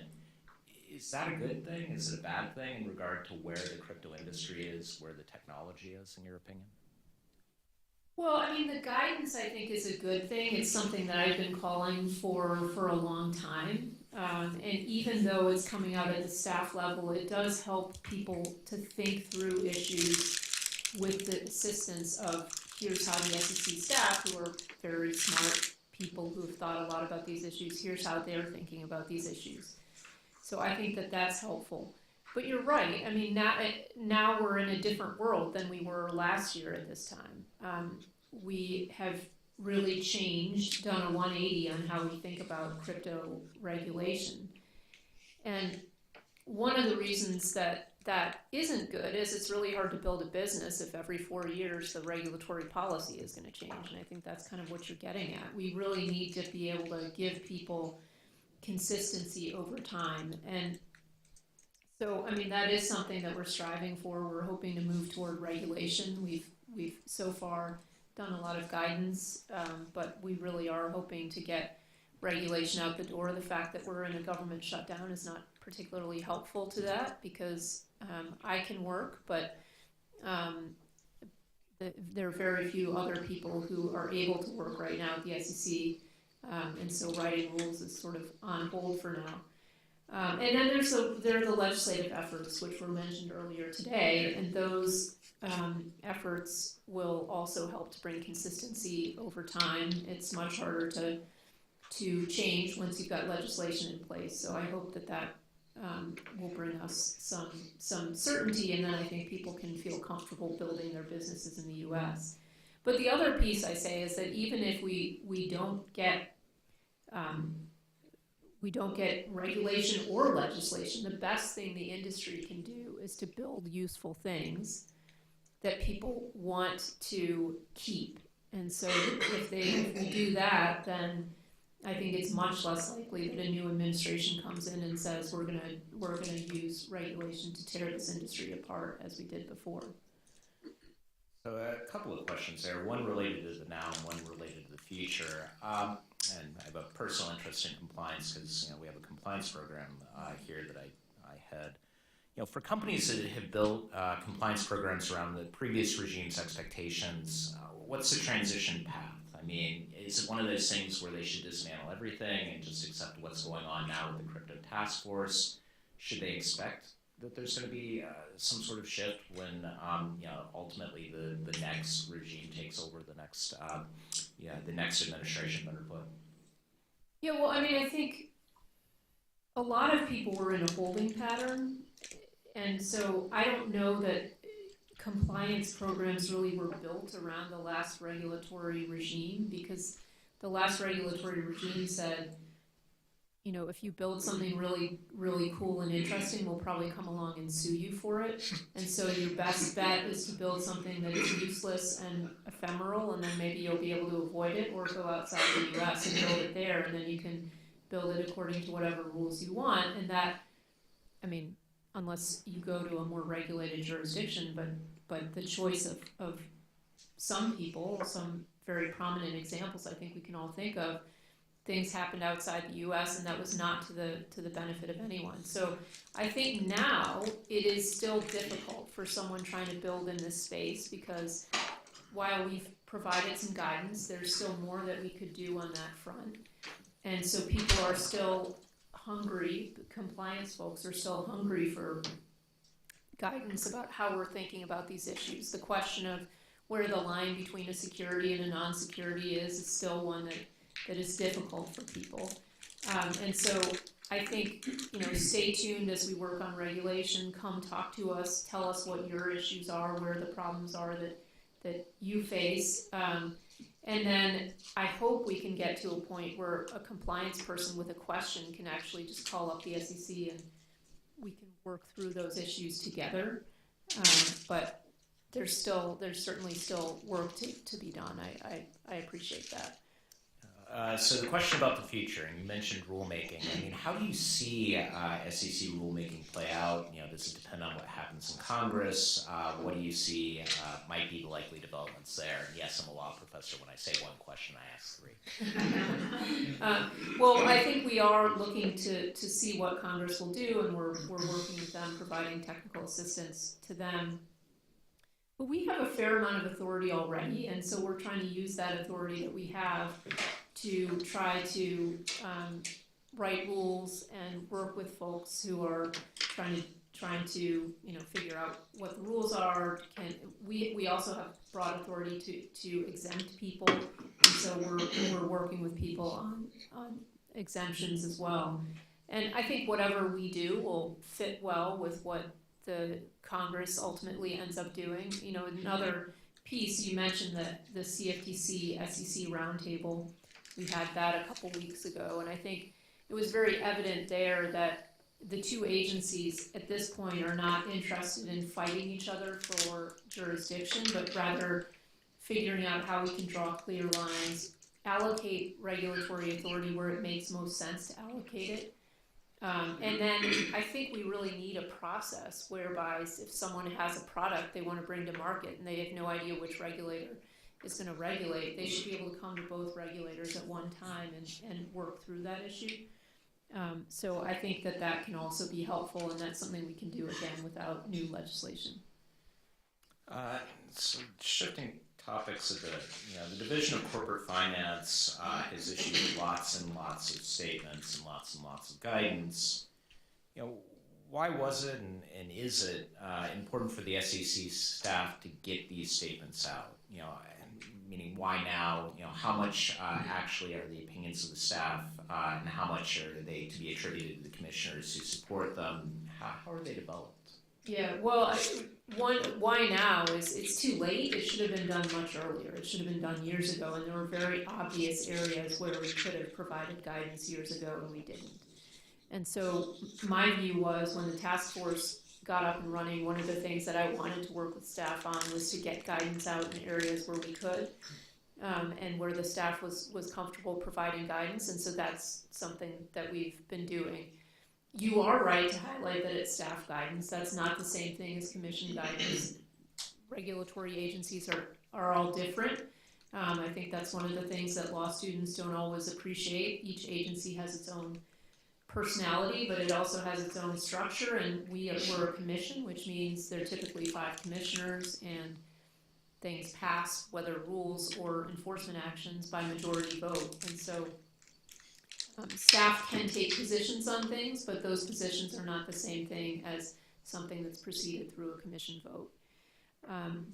Is that a good thing? Is it a bad thing in regard to where the crypto industry is, where the technology is, in your opinion? Well, I mean, the guidance, I think, is a good thing. It's something that I've been calling for a long time. And even though it's coming out at the staff level, it does help people to think through issues with the assistance of, here's how the SEC staff, who are very smart people who have thought a lot about these issues, here's how they're thinking about these issues. So I think that that's helpful. But you're right. I mean, now we're in a different world than we were last year at this time. We have really changed, done a 180 on how we think about crypto regulation. And one of the reasons that isn't good is it's really hard to build a business if every 4 years the regulatory policy is going to change. And I think that's kind of what you're getting at. We really need to be able to give people consistency over time. And so, I mean, that is something that we're striving for. We're hoping to move toward regulation. We've so far done a lot of guidance, but we really are hoping to get regulation out the door. The fact that we're in a government shutdown is not particularly helpful to that, because I can work, but there are very few other people who are able to work right now at the SEC. And so writing rules is sort of on hold for now. And then there are the legislative efforts, which were mentioned earlier today, and those efforts will also help to bring consistency over time. It's much harder to change once you've got legislation in place. So I hope that will bring us some certainty, and then I think people can feel comfortable building their businesses in the U.S. But the other piece I say is that even if we don't get regulation or legislation, the best thing the industry can do is to build useful things that people want to keep. And so if we do that, then I think it's much less likely that a new administration comes in and says we're gonna use regulation to tear this industry apart as we did before. So a couple of questions there, one related to the now and one related to the future. And I have a personal interest in compliance because we have a compliance program here that I head. For companies that have built compliance programs around the previous regime's expectations, what's the transition path? I mean, is it one of those things where they should dismantle everything and just accept what's going on now with the crypto task force? Should they expect that there's going to be some sort of shift when ultimately the next regime takes over, the next administration, better put? Yeah, well, I mean, I think a lot of people were in a holding pattern, and so I don't know that compliance programs really were built around the last regulatory regime, because the last regulatory regime said, if you build something really, really cool and interesting, we'll probably come along and sue you for it. And so your best bet is to build something that is useless and ephemeral, and then maybe you'll be able to avoid it, or go outside the US and build it there, and then you can build it according to whatever rules you want. And that, I mean, unless you go to a more regulated jurisdiction, but the choice of some people, some very prominent examples I think we can all think of, things happened outside the U.S. and that was not to the benefit of anyone. So I think now it is still difficult for someone trying to build in this space, because while we've provided some guidance, there's still more that we could do on that front. And so people are still hungry, compliance folks are still hungry for guidance about how we're thinking about these issues. The question of where the line between a security and a non-security is still one that is difficult for people. And so I think, stay tuned as we work on regulation. Come talk to us, tell us what your issues are, where the problems are that you face. And then I hope we can get to a point where a compliance person with a question can actually just call up the SEC and we can work through those issues together. But there's certainly still work to be done. I appreciate that. So the question about the future, and you mentioned rulemaking. I mean, how do you see SEC rulemaking play out? Does it depend on what happens in Congress? What do you see might be the likely developments there? And yes, I'm a law professor. When I say one question, I ask three. Well, I think we are looking to see what Congress will do, and we're working with them, providing technical assistance to them. But we have a fair amount of authority already, and so we're trying to use that authority that we have to try to write rules and work with folks who are trying to figure out what the rules are. And we also have broad authority to exempt people, and so we're working with people on exemptions as well. And I think whatever we do will fit well with what the Congress ultimately ends up doing. Another piece, you mentioned that the CFTC SEC roundtable, we had that a couple weeks ago, and I think it was very evident there that the two agencies at this point are not interested in fighting each other for jurisdiction, but rather figuring out how we can draw clear lines, allocate regulatory authority where it makes most sense to allocate it. And then I think we really need a process whereby if someone has a product they want to bring to market and they have no idea which regulator is going to regulate, they should be able to come to both regulators at one time and work through that issue. So I think that can also be helpful, and that's something we can do again without new legislation. So shifting topics of the Division of Corporate Finance has issued lots and lots of statements and lots of guidance. Why was it and is it important for the SEC staff to get these statements out? Meaning why now? How much actually are the opinions of the staff, and how much are they to be attributed to the commissioners who support them? How are they developed? Yeah, well, why now is it's too late. It should have been done much earlier. It should have been done years ago, and there were very obvious areas where we could have provided guidance years ago and we didn't. And so my view was when the task force got up and running, one of the things that I wanted to work with staff on was to get guidance out in areas where we could, and where the staff was comfortable providing guidance, and so that's something that we've been doing. You are right to highlight that it's staff guidance. That's not the same thing as commission guidance. Regulatory agencies are all different. I think that's one of the things that law students don't always appreciate. Each agency has its own personality, but it also has its own structure, and we're a commission, which means there are typically 5 commissioners, and things pass, whether rules or enforcement actions, by majority vote. And so staff can take positions on things, but those positions are not the same thing as something that's proceeded through a commission vote.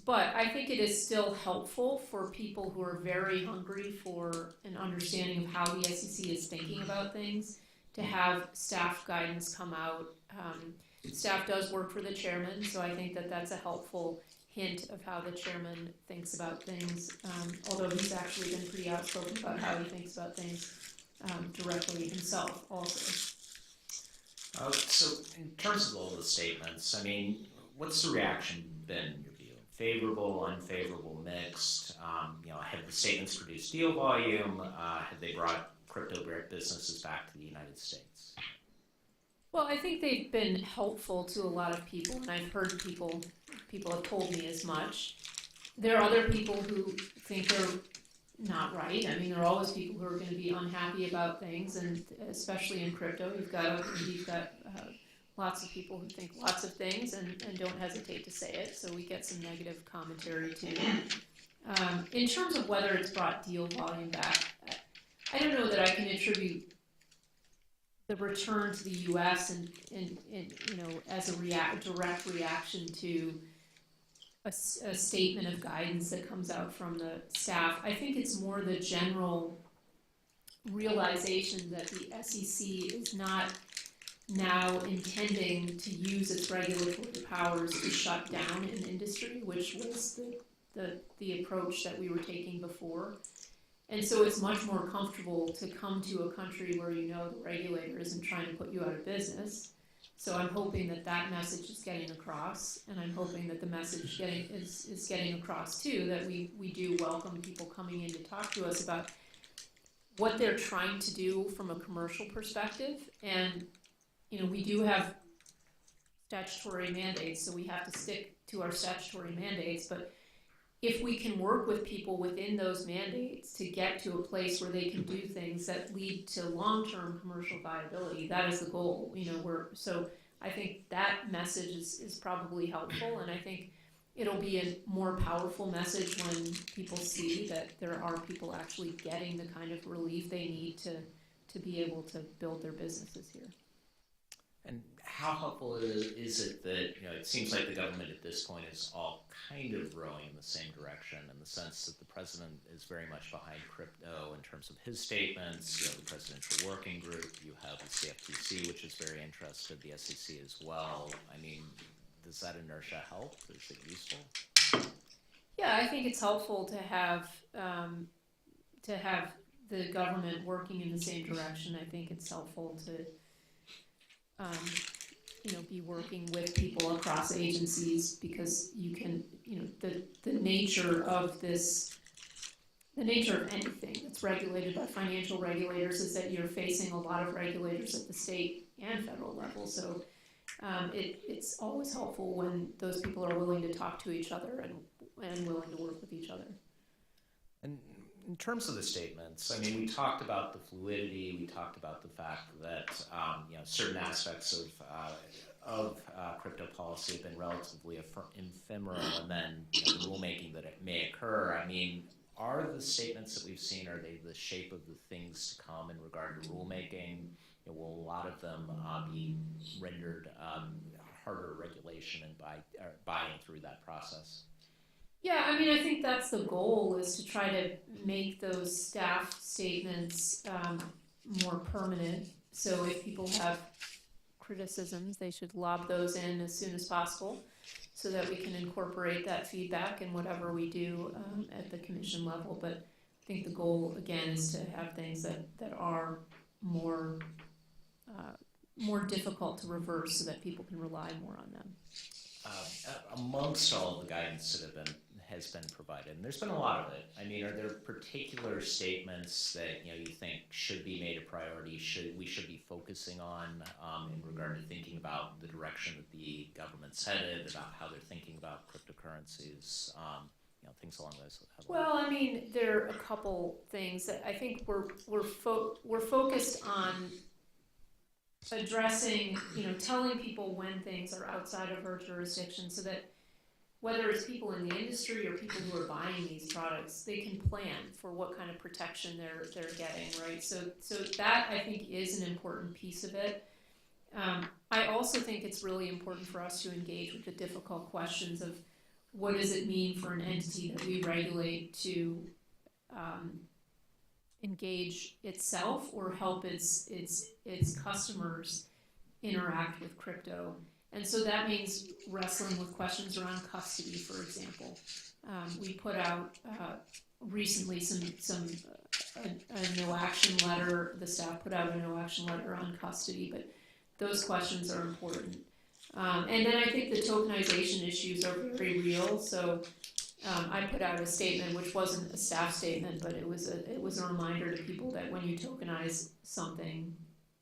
But I think it is still helpful for people who are very hungry for an understanding of how the SEC is thinking about things to have staff guidance come out. Staff does work for the chairman, so I think that's a helpful hint of how the chairman thinks about things, although he's actually been pretty outspoken about how he thinks about things directly himself also. So in terms of all the statements, I mean, what's the reaction been in your view? Favorable, unfavorable, mixed? Have the statements produced deal volume? Have they brought crypto businesses back to the United States? Well, I think they've been helpful to a lot of people, and I've heard people have told me as much. There are other people who think they're not right. I mean, there are always people who are going to be unhappy about things, and especially in crypto, you've got lots of people who think lots of things and don't hesitate to say it, so we get some negative commentary too. In terms of whether it's brought deal volume back, I don't know that I can attribute the return to the U.S. and as a direct reaction to a statement of guidance that comes out from the staff. I think it's more the general realization that the SEC is not now intending to use its regulatory powers to shut down an industry, which was the approach that we were taking before. And so it's much more comfortable to come to a country where you know the regulator isn't trying to put you out of business. So I'm hoping that that message is getting across, and I'm hoping that the message is getting across too, that we do welcome people coming in to talk to us about what they're trying to do from a commercial perspective. And we do have statutory mandates, so we have to stick to our statutory mandates, but if we can work with people within those mandates to get to a place where they can do things that lead to long-term commercial viability, that is the goal. So I think that message is probably helpful, and I think it'll be a more powerful message when people see that there are people actually getting the kind of relief they need to be able to build their businesses here. And how helpful is it that, it seems like the government at this point is all kind of rowing in the same direction, in the sense that the president is very much behind crypto in terms of his statements. You have the presidential working group, you have the CFTC, which is very interested, the SEC as well. I mean, does that inertia help? Is it useful? Yeah, I think it's helpful to have the government working in the same direction. I think it's helpful to be working with people across agencies, because you can, the nature of anything that's regulated by financial regulators is that you're facing a lot of regulators at the state and federal level. So it's always helpful when those people are willing to talk to each other and willing to work with each other. And in terms of the statements, I mean, we talked about the fluidity. We talked about the fact that certain aspects of crypto policy have been relatively ephemeral, and then the rulemaking that it may occur. I mean, are the statements that we've seen, are they the shape of the things to come in regard to rulemaking? Will a lot of them be rendered harder regulation and buying through that process? Yeah, I mean, I think that's the goal, is to try to make those staff statements more permanent. So if people have criticisms, they should lob those in as soon as possible, so that we can incorporate that feedback in whatever we do at the commission level. But I think the goal, again, is to have things that are more difficult to reverse, so that people can rely more on them. Amongst all of the guidance that has been provided, and there's been a lot of it. I mean, are there particular statements that you think should be made a priority? We should be focusing on in regard to thinking about the direction that the government's headed, about how they're thinking about cryptocurrencies, things along those lines? Well, I mean, there are a couple things that I think we're focused on addressing, telling people when things are outside of our jurisdiction, so that whether it's people in the industry or people who are buying these products, they can plan for what kind of protection they're getting, right? So that, I think, is an important piece of it. I also think it's really important for us to engage with the difficult questions of what does it mean for an entity that we regulate to engage itself or help its customers interact with crypto. And so that means wrestling with questions around custody, for example. We put out recently a no action letter. The staff put out a no action letter on custody, but those questions are important. And then I think the tokenization issues are very real. So I put out a statement, which wasn't a staff statement, but it was a reminder to people that when you tokenize something,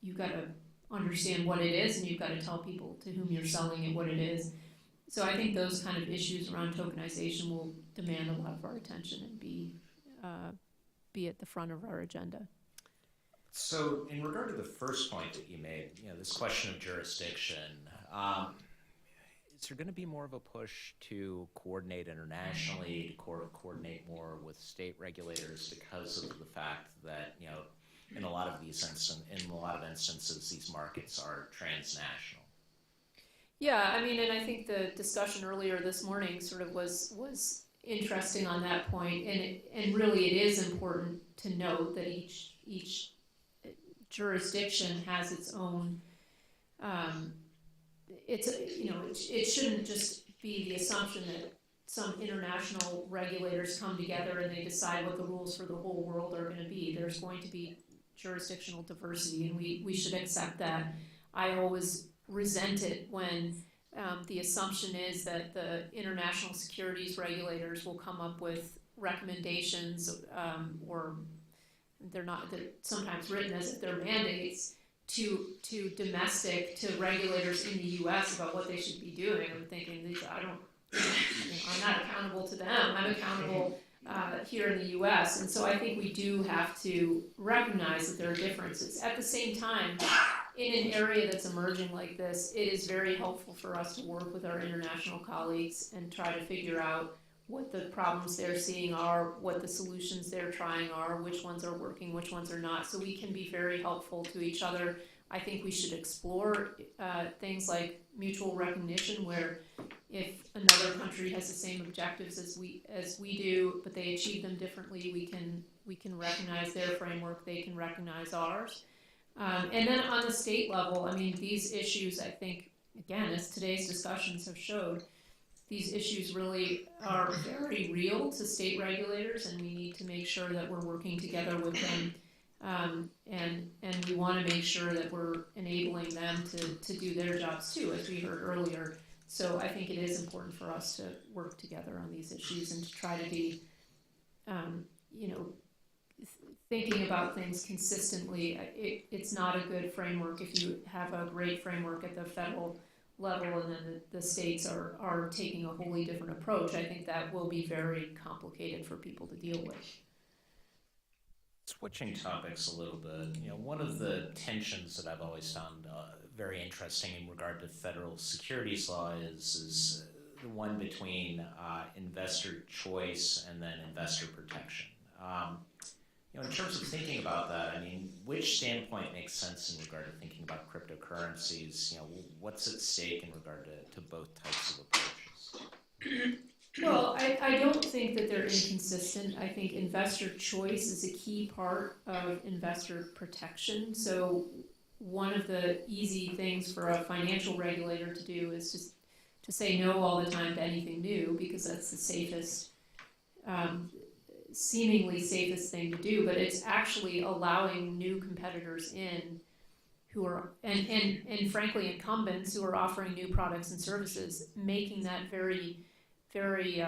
you've got to understand what it is, and you've got to tell people to whom you're selling it what it is. So I think those kind of issues around tokenization will demand a lot of our attention and be at the front of our agenda. So in regard to the first point that you made, this question of jurisdiction, is there going to be more of a push to coordinate internationally, to coordinate more with state regulators, because of the fact that, in a lot of instances, these markets are transnational? Yeah, I mean, and I think the discussion earlier this morning sort of was interesting on that point, and really it is important to note that each jurisdiction has its own. It shouldn't just be the assumption that some international regulators come together and they decide what the rules for the whole world are going to be. There's going to be jurisdictional diversity, and we should accept that. I always resent it when the assumption is that the international securities regulators will come up with recommendations, or they're sometimes written as if they're mandates to regulators in the U.S. about what they should be doing. I'm thinking, I'm not accountable to them. I'm accountable here in the U.S. And so I think we do have to recognize that there are differences. At the same time, in an area that's emerging like this, it is very helpful for us to work with our international colleagues and try to figure out what the problems they're seeing are, what the solutions they're trying are, which ones are working, which ones are not, so we can be very helpful to each other. I think we should explore things like mutual recognition, where if another country has the same objectives as we do, but they achieve them differently, we can recognize their framework, they can recognize ours. And then on the state level, I mean, these issues, I think, again, as today's discussions have showed, these issues really are very real to state regulators, and we need to make sure that we're working together with them, and we want to make sure that we're enabling them to do their jobs too, as we heard earlier. So I think it is important for us to work together on these issues and to try to be, thinking about things consistently. It's not a good framework if you have a great framework at the federal level and then the states are taking a wholly different approach. I think that will be very complicated for people to deal with. Switching topics a little bit, one of the tensions that I've always found very interesting in regard to federal securities law is the one between investor choice and then investor protection. In terms of thinking about that, I mean, which standpoint makes sense in regard to thinking about cryptocurrencies? What's at stake in regard to both types of approaches? Well, I don't think that they're inconsistent. I think investor choice is a key part of investor protection. So one of the easy things for a financial regulator to do is just to say no all the time to anything new, because that's the safest, seemingly safest thing to do, but it's actually allowing new competitors in who are, and frankly incumbents who are offering new products and services, making that very, very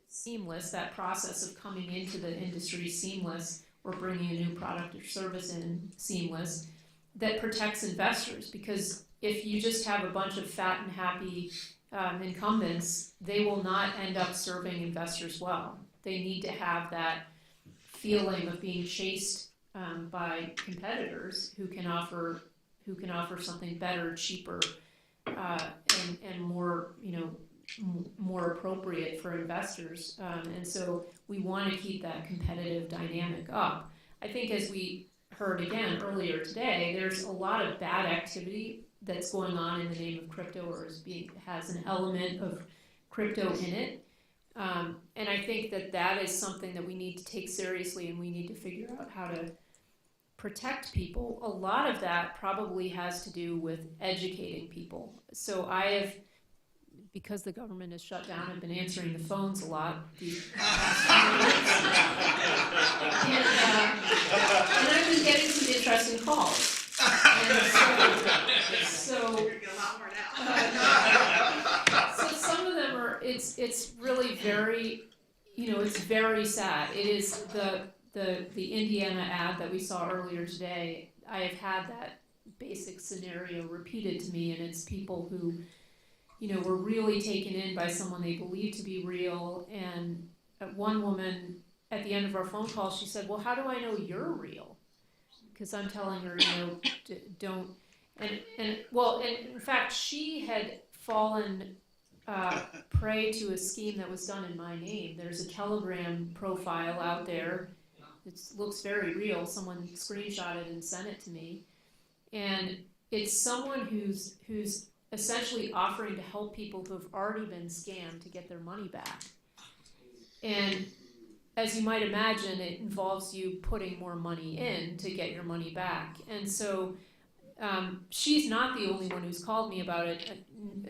seamless, that process of coming into the industry seamless, or bringing a new product or service in seamless, that protects investors. Because if you just have a bunch of fat and happy incumbents, they will not end up serving investors well. They need to have that feeling of being chased by competitors who can offer something better, cheaper, and more more appropriate for investors. And so we want to keep that competitive dynamic up. I think, as we heard again earlier today, there's a lot of bad activity that's going on in the name of crypto, or has an element of crypto in it. And I think that is something that we need to take seriously, and we need to figure out how to protect people. A lot of that probably has to do with educating people. So I have, because the government is shut down, I've been answering the phones a lot. And I've been getting some interesting calls. So some of them are, it's really very, it's very sad. It is the Indiana ad that we saw earlier today. I have had that basic scenario repeated to me, and it's people who, were really taken in by someone they believed to be real. And one woman, at the end of our phone call, she said, "Well, how do I know you're real?" Because I'm telling her, don't. And in fact, she had fallen prey to a scheme that was done in my name. There's a Telegram profile out there. It looks very real. Someone screenshotted and sent it to me, and it's someone who's essentially offering to help people who have already been scammed to get their money back. And as you might imagine, it involves you putting more money in to get your money back. And so she's not the only one who's called me about it.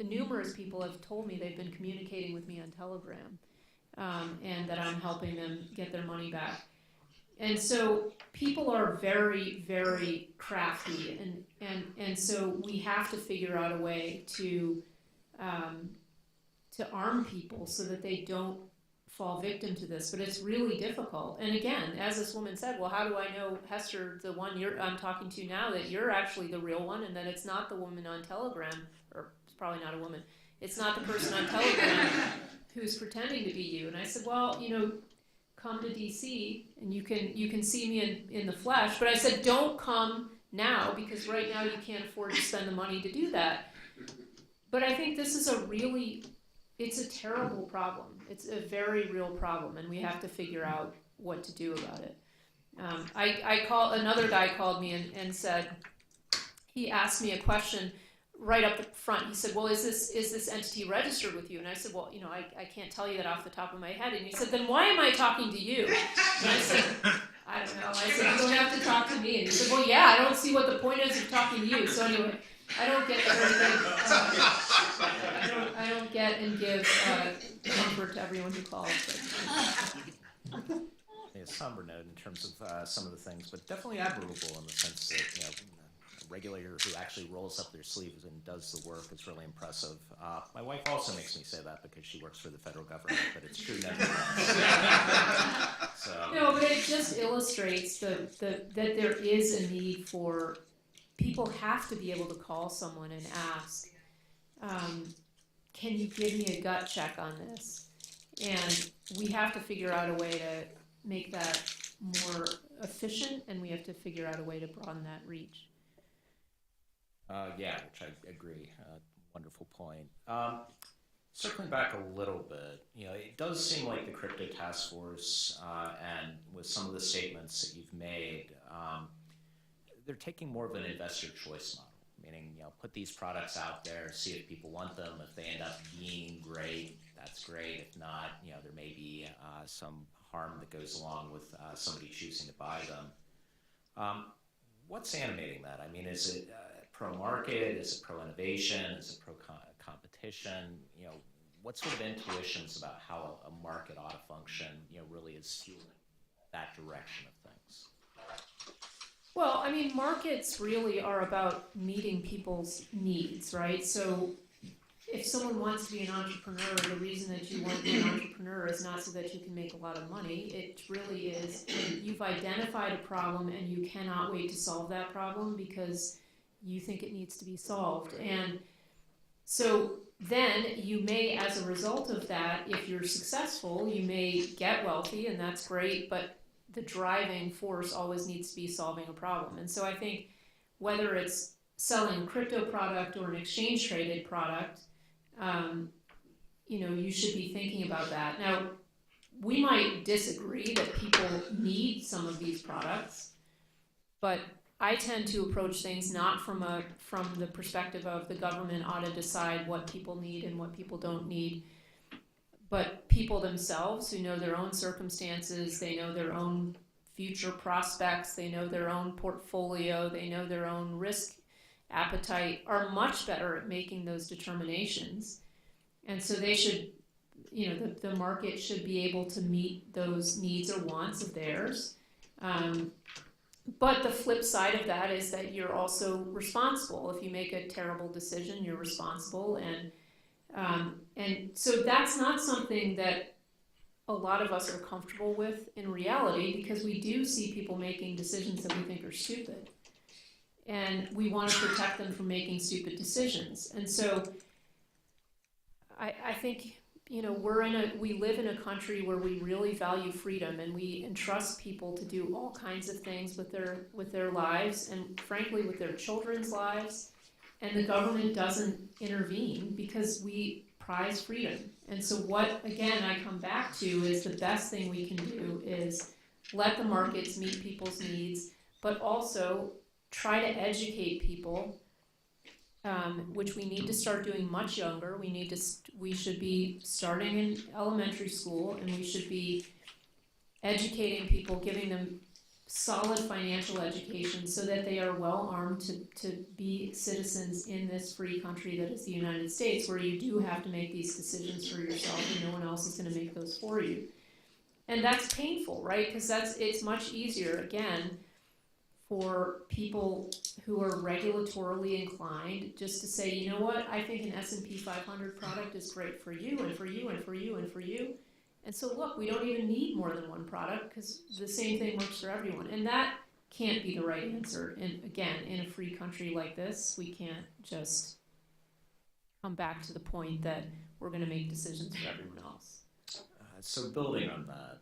Numerous people have told me they've been communicating with me on Telegram, and that I'm helping them get their money back. And so people are very, very crafty, and so we have to figure out a way to arm people so that they don't fall victim to this. But it's really difficult. And again, as this woman said, well, how do I know, Hester, the one I'm talking to now, that you're actually the real one, and that it's not the woman on Telegram, or it's probably not a woman, it's not the person on Telegram who's pretending to be you. And I said, well, come to DC and you can see me in the flesh. But I said, don't come now, because right now you can't afford to spend the money to do that. But I think this is it's a terrible problem. It's a very real problem, and we have to figure out what to do about it. Another guy called me and said, he asked me a question right up the front. He said, well, is this entity registered with you? And I said, well, I can't tell you that off the top of my head. And he said, then why am I talking to you? And I said, I don't know. I said, you don't have to talk to me. And he said, well, yeah, I don't see what the point is of talking to you. So anyway, I don't get I don't get and give comfort to everyone who calls. A somber note in terms of some of the things, but definitely admirable in the sense that a regulator who actually rolls up their sleeves and does the work is really impressive. My wife also makes me say that because she works for the federal government, but it's true nevertheless. No, but it just illustrates that there is a need for people have to be able to call someone and ask, can you give me a gut check on this? And we have to figure out a way to make that more efficient, and we have to figure out a way to broaden that reach. Yeah, which I agree. Wonderful point. Circling back a little bit, it does seem like the Crypto Task Force, and with some of the statements that you've made, they're taking more of an investor choice model, meaning, put these products out there, see if people want them. If they end up being great, that's great. If not, there may be some harm that goes along with somebody choosing to buy them. What's animating that? I mean, is it pro-market? Is it pro-innovation? Is it pro-competition? What sort of intuitions about how a market ought to function, really is fueling that direction of things? Well, I mean, markets really are about meeting people's needs, right? So if someone wants to be an entrepreneur, the reason that you want to be an entrepreneur is not so that you can make a lot of money. It really is, you've identified a problem and you cannot wait to solve that problem because you think it needs to be solved. And so then you may, as a result of that, if you're successful, you may get wealthy, and that's great, but the driving force always needs to be solving a problem. And so I think whether it's selling a crypto product or an exchange traded product, you should be thinking about that. Now, we might disagree that people need some of these products, but I tend to approach things not from the perspective of the government ought to decide what people need and what people don't need, but people themselves who know their own circumstances, they know their own future prospects, they know their own portfolio, they know their own risk appetite, are much better at making those determinations. And so they should, the market should be able to meet those needs or wants of theirs. But the flip side of that is that you're also responsible. If you make a terrible decision, you're responsible. And so that's not something that a lot of us are comfortable with in reality, because we do see people making decisions that we think are stupid. And we want to protect them from making stupid decisions. And so I think, we live in a country where we really value freedom, and we entrust people to do all kinds of things with their lives, and frankly with their children's lives. And the government doesn't intervene because we prize freedom. And so what, again, I come back to is the best thing we can do is let the markets meet people's needs, but also try to educate people which we need to start doing much younger. We should be starting in elementary school, and we should be educating people, giving them solid financial education so that they are well armed to be citizens in this free country that is the United States, where you do have to make these decisions for yourself and no one else is going to make those for you. And that's painful, right? Because it's much easier, again, for people who are regulatorily inclined just to say, you know what, I think an S&P 500 product is great for you and for you and for you and for you. And so look, we don't even need more than one product because the same thing works for everyone. And that can't be the right answer. And again, in a free country like this, we can't just come back to the point that we're going to make decisions for everyone else. So building on that,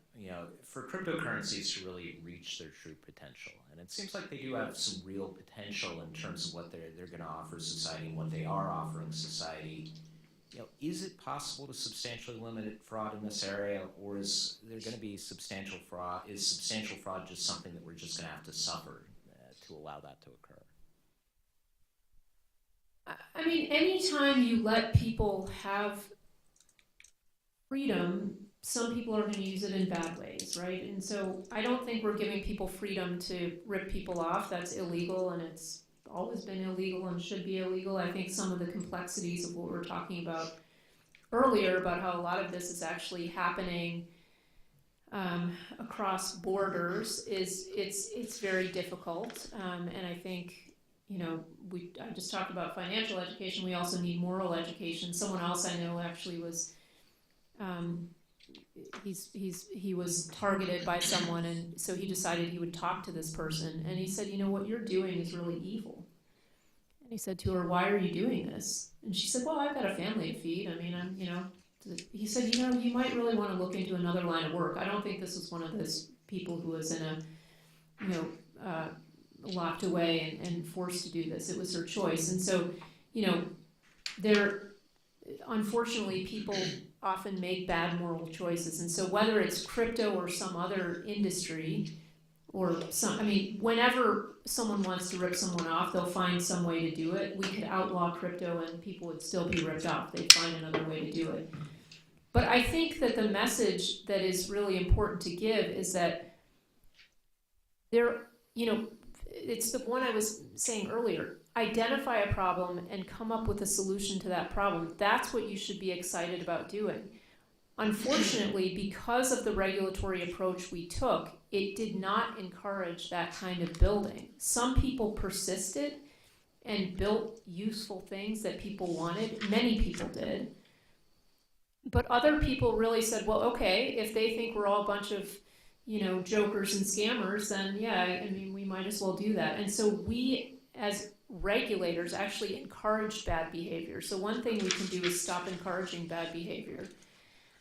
for cryptocurrencies to really reach their true potential, and it seems like they do have some real potential in terms of what they're going to offer society and what they are offering society. Is it possible to substantially limit fraud in this area, or is there going to be substantial fraud? Is substantial fraud just something that we're just going to have to suffer to allow that to occur? I mean, anytime you let people have freedom, some people are going to use it in bad ways, right? And so I don't think we're giving people freedom to rip people off. That's illegal, and it's always been illegal and should be illegal. I think some of the complexities of what we were talking about earlier, about how a lot of this is actually happening across borders, it's very difficult. And I think, I just talked about financial education. We also need moral education. Someone else I know actually was he was targeted by someone, and so he decided he would talk to this person, and he said, what you're doing is really evil. And he said to her, why are you doing this? And she said, well, I've got a family to feed. I mean, he said, you might really want to look into another line of work. I don't think this was one of those people who was in a locked away and forced to do this. It was her choice. And so, unfortunately, people often make bad moral choices. And so whether it's crypto or some other industry, whenever someone wants to rip someone off, they'll find some way to do it. We could outlaw crypto and people would still be ripped off. They'd find another way to do it. But I think that the message that is really important to give is that it's the one I was saying earlier. Identify a problem and come up with a solution to that problem. That's what you should be excited about doing. Unfortunately, because of the regulatory approach we took, it did not encourage that kind of building. Some people persisted and built useful things that people wanted. Many people did. But other people really said, well, okay, if they think we're all a bunch of, jokers and scammers, then we might as well do that. And so we, as regulators, actually encouraged bad behavior. So one thing we can do is stop encouraging bad behavior.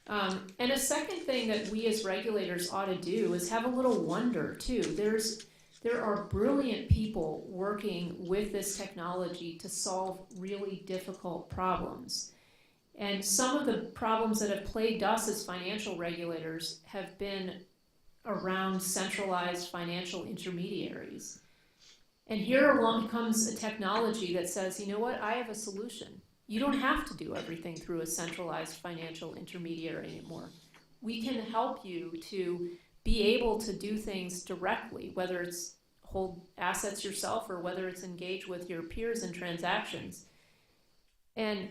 And a second thing that we as regulators ought to do is have a little wonder too. There are brilliant people working with this technology to solve really difficult problems. And some of the problems that have plagued us as financial regulators have been around centralized financial intermediaries. And here along comes a technology that says, you know what, I have a solution. You don't have to do everything through a centralized financial intermediary anymore. We can help you to be able to do things directly, whether it's hold assets yourself or whether it's engage with your peers in transactions. And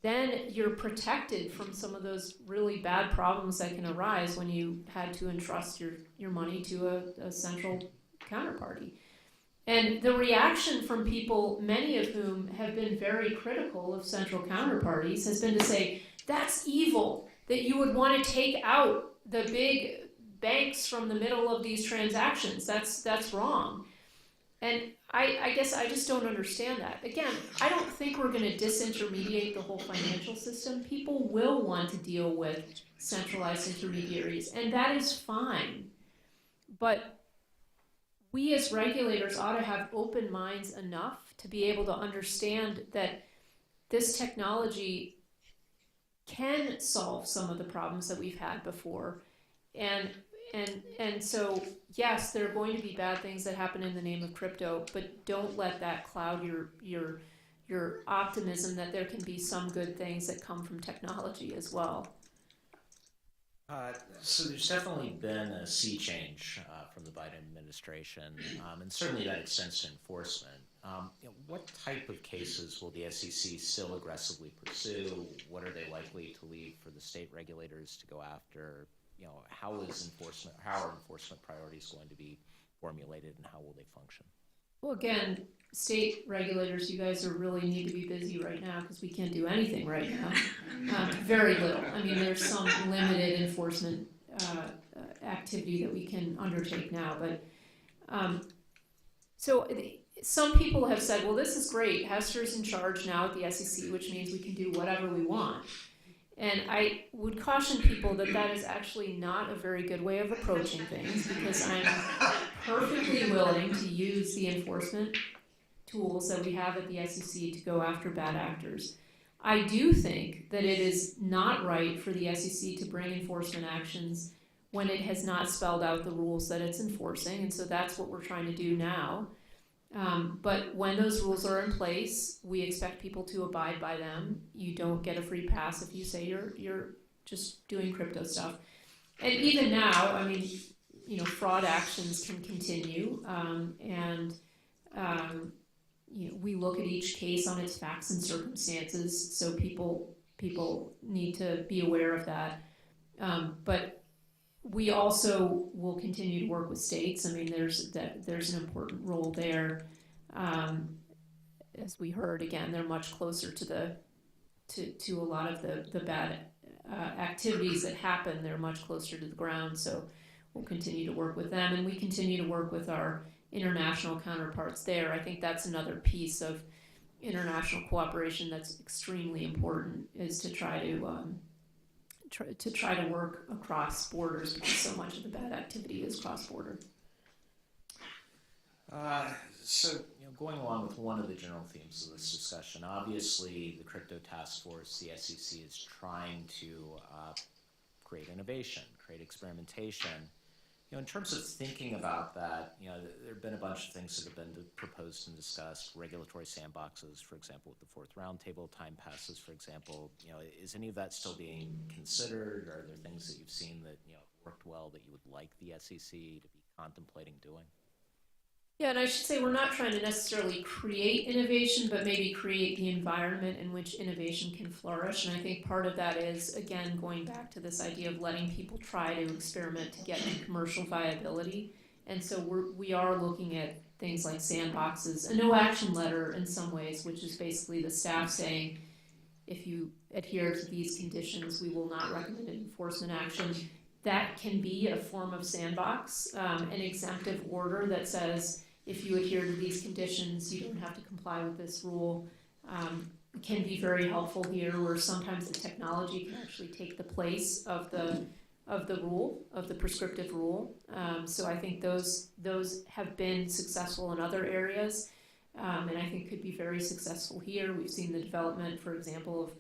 then you're protected from some of those really bad problems that can arise when you had to entrust your money to a central counterparty. And the reaction from people, many of whom have been very critical of central counterparties, has been to say, that's evil, that you would want to take out the big banks from the middle of these transactions. That's wrong. And I guess I just don't understand that. Again, I don't think we're going to disintermediate the whole financial system. People will want to deal with centralized intermediaries, and that is fine. But we as regulators ought to have open minds enough to be able to understand that this technology can solve some of the problems that we've had before. And so, yes, there are going to be bad things that happen in the name of crypto, but don't let that cloud your your optimism that there can be some good things that come from technology as well. So there's definitely been a sea change from the Biden administration, and certainly that extends to enforcement. What type of cases will the SEC still aggressively pursue? What are they likely to leave for the state regulators to go after? How are enforcement priorities going to be formulated, and how will they function? Well, again, state regulators, you guys really need to be busy right now because we can't do anything right now. Very little. I mean, there's some limited enforcement activity that we can undertake now, but some people have said, well, this is great. Hester's in charge now at the SEC, which means we can do whatever we want. And I would caution people that that is actually not a very good way of approaching things, because I'm perfectly willing to use the enforcement tools that we have at the SEC to go after bad actors. I do think that it is not right for the SEC to bring enforcement actions when it has not spelled out the rules that it's enforcing, and so that's what we're trying to do now. But when those rules are in place, we expect people to abide by them. You don't get a free pass if you say you're just doing crypto stuff. And even now, I mean, fraud actions can continue, we look at each case on its facts and circumstances, so people need to be aware of that. But we also will continue to work with states. I mean, there's an important role there. As we heard, again, they're much closer to a lot of the bad activities that happen. They're much closer to the ground, so we'll continue to work with them, and we continue to work with our international counterparts there. I think that's another piece of international cooperation that's extremely important, is to try to work across borders, because so much of the bad activity is cross-border. So, going along with one of the general themes of this discussion, obviously the crypto task force, the SEC, is trying to create innovation, create experimentation. In terms of thinking about that, there have been a bunch of things that have been proposed and discussed. Regulatory sandboxes, for example, with the fourth roundtable, time passes, for example. Is any of that still being considered? Are there things that you've seen that worked well that you would like the SEC to be contemplating doing? Yeah, and I should say we're not trying to necessarily create innovation, but maybe create the environment in which innovation can flourish. And I think part of that is, again, going back to this idea of letting people try to experiment to get to commercial viability. And so we are looking at things like sandboxes, a no action letter in some ways, which is basically the staff saying, if you adhere to these conditions, we will not recommend an enforcement action. That can be a form of sandbox, an exemptive order that says, if you adhere to these conditions, you don't have to comply with this rule. Can be very helpful here, where sometimes the technology can actually take the place of the rule, of the prescriptive rule. So I think those have been successful in other areas, and I think could be very successful here. We've seen the development, for example,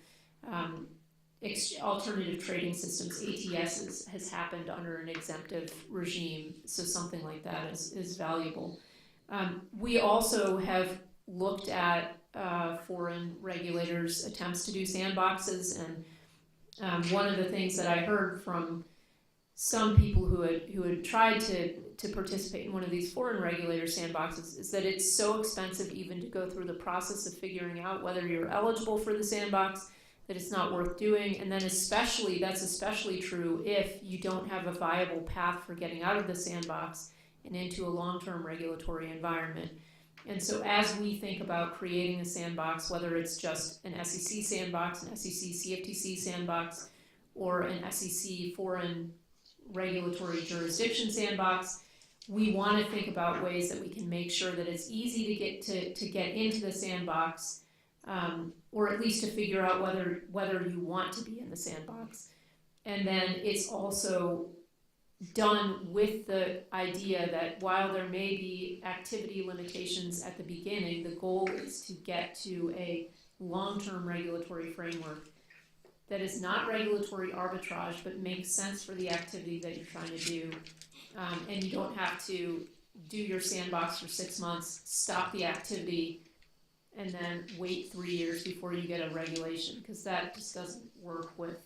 of alternative trading systems, ATSs, has happened under an exemptive regime, so something like that is valuable. We also have looked at foreign regulators' attempts to do sandboxes, and one of the things that I heard from some people who had tried to participate in one of these foreign regulator sandboxes is that it's so expensive even to go through the process of figuring out whether you're eligible for the sandbox, that it's not worth doing. And then that's especially true if you don't have a viable path for getting out of the sandbox and into a long-term regulatory environment. And so as we think about creating a sandbox, whether it's just an SEC sandbox, an SEC CFTC sandbox, or an SEC foreign regulatory jurisdiction sandbox, we want to think about ways that we can make sure that it's easy to get into the sandbox, or at least to figure out whether you want to be in the sandbox. And then it's also done with the idea that while there may be activity limitations at the beginning, the goal is to get to a long-term regulatory framework that is not regulatory arbitrage, but makes sense for the activity that you're trying to do. And you don't have to do your sandbox for 6 months, stop the activity, and then wait 3 years before you get a regulation, because that just doesn't work with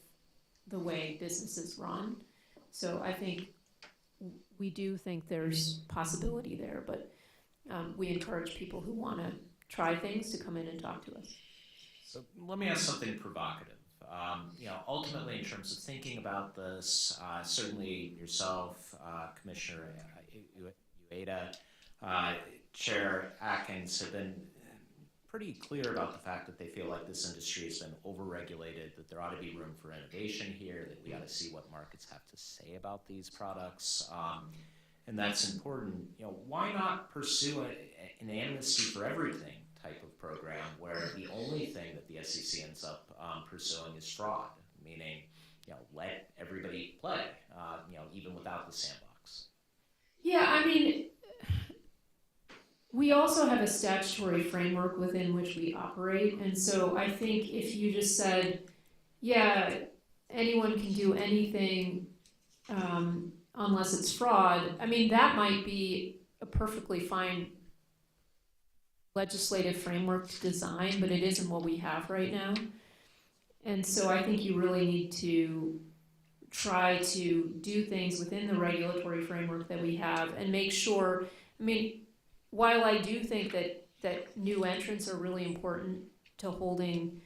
the way businesses run. So I think we do think there's possibility there, but we encourage people who want to try things to come in and talk to us. So let me ask something provocative. Ultimately, in terms of thinking about this, certainly yourself, Commissioner Ueda, Chair Atkins have been pretty clear about the fact that they feel like this industry has been overregulated, that there ought to be room for innovation here, that we ought to see what markets have to say about these products, and that's important. Why not pursue an amnesty for everything type of program where the only thing that the SEC ends up pursuing is fraud, meaning let everybody play, even without the sandbox? Yeah, I mean, we also have a statutory framework within which we operate, and so I think if you just said, yeah, anyone can do anything unless it's fraud, I mean, that might be a perfectly fine legislative framework to design, but it isn't what we have right now. And so I think you really need to try to do things within the regulatory framework that we have and make sure, I mean, while I do think that new entrants are really important to holding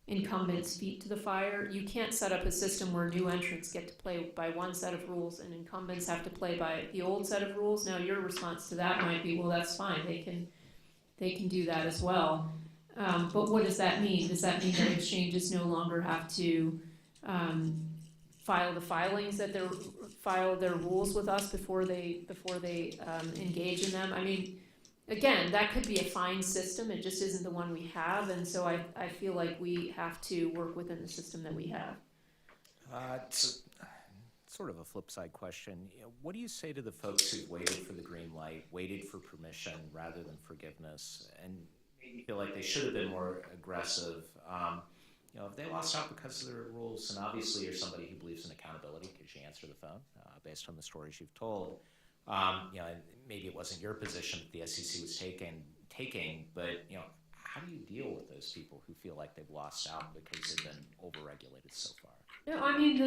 incumbents' feet to the fire, you can't set up a system where new entrants get to play by one set of rules and incumbents have to play by the old set of rules. Now your response to that might be, well, that's fine, they can do that as well. But what does that mean? Does that mean that exchanges no longer have to file the filings that file their rules with us before they engage in them? I mean, again, that could be a fine system. It just isn't the one we have, and so I feel like we have to work within the system that we have. It's sort of a flip side question. What do you say to the folks who've waited for the green light, waited for permission rather than forgiveness, and feel like they should have been more aggressive? If they lost out because of their rules, and obviously you're somebody who believes in accountability because you answer the phone based on the stories you've told. And maybe it wasn't your position that the SEC was taking, but how do you deal with those people who feel like they've lost out because they've been overregulated so far? No, I mean,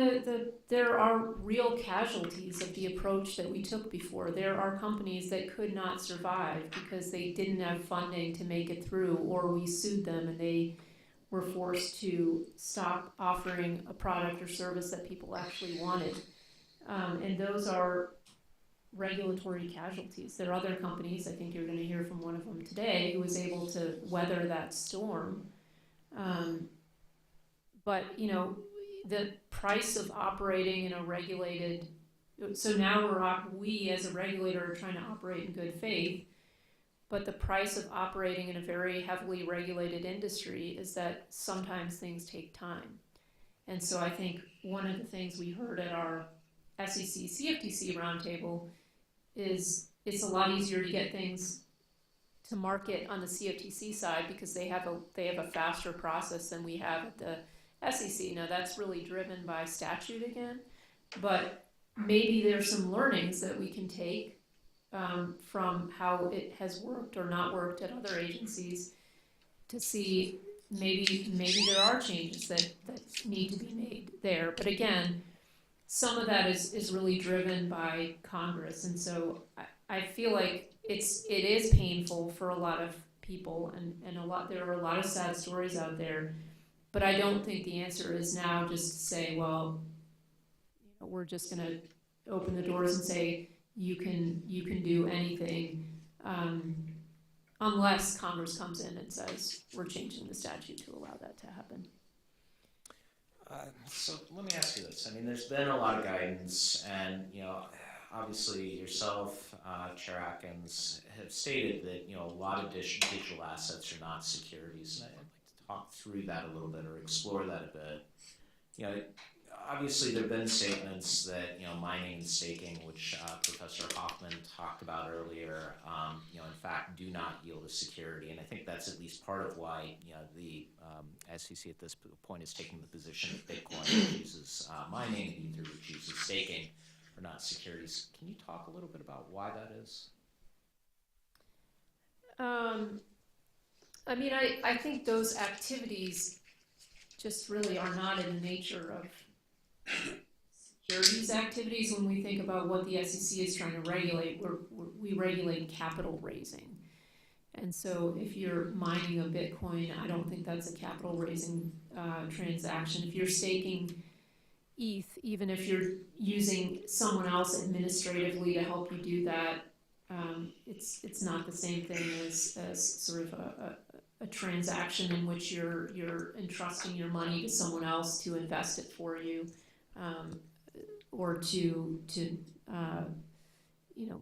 there are real casualties of the approach that we took before. There are companies that could not survive because they didn't have funding to make it through, or we sued them and they were forced to stop offering a product or service that people actually wanted. And those are regulatory casualties. There are other companies, I think you're going to hear from one of them today, who was able to weather that storm. But, the price of operating in a regulated, so now we as a regulator are trying to operate in good faith, but the price of operating in a very heavily regulated industry is that sometimes things take time. And so I think one of the things we heard at our SEC CFTC roundtable is it's a lot easier to get things to market on the CFTC side because they have a faster process than we have at the SEC. Now that's really driven by statute again, but maybe there's some learnings that we can take from how it has worked or not worked at other agencies to see maybe there are changes that need to be made there. But again, some of that is really driven by Congress, and so I feel like it is painful for a lot of people, and there are a lot of sad stories out there. But I don't think the answer is now just to say, well, we're just going to open the doors and say you can do anything, unless Congress comes in and says we're changing the statute to allow that to happen. So let me ask you this. I mean, there's been a lot of guidance, and obviously yourself, Chair Atkins, have stated that a lot of digital assets are not securities, and I'd like to talk through that a little bit or explore that a bit. Obviously there have been statements that mining and staking, which Professor Hoffman talked about earlier, in fact do not yield a security, and I think that's at least part of why the SEC at this point is taking the position that Bitcoin, which uses mining, and Ether, which uses staking, are not securities. Can you talk a little bit about why that is? I mean, I think those activities just really are not in the nature of securities activities. When we think about what the SEC is trying to regulate, we regulate capital raising. And so if you're mining a Bitcoin, I don't think that's a capital raising transaction. If you're staking ETH, even if you're using someone else administratively to help you do that, it's not the same thing as sort of a transaction in which you're entrusting your money to someone else to invest it for you, or to you know,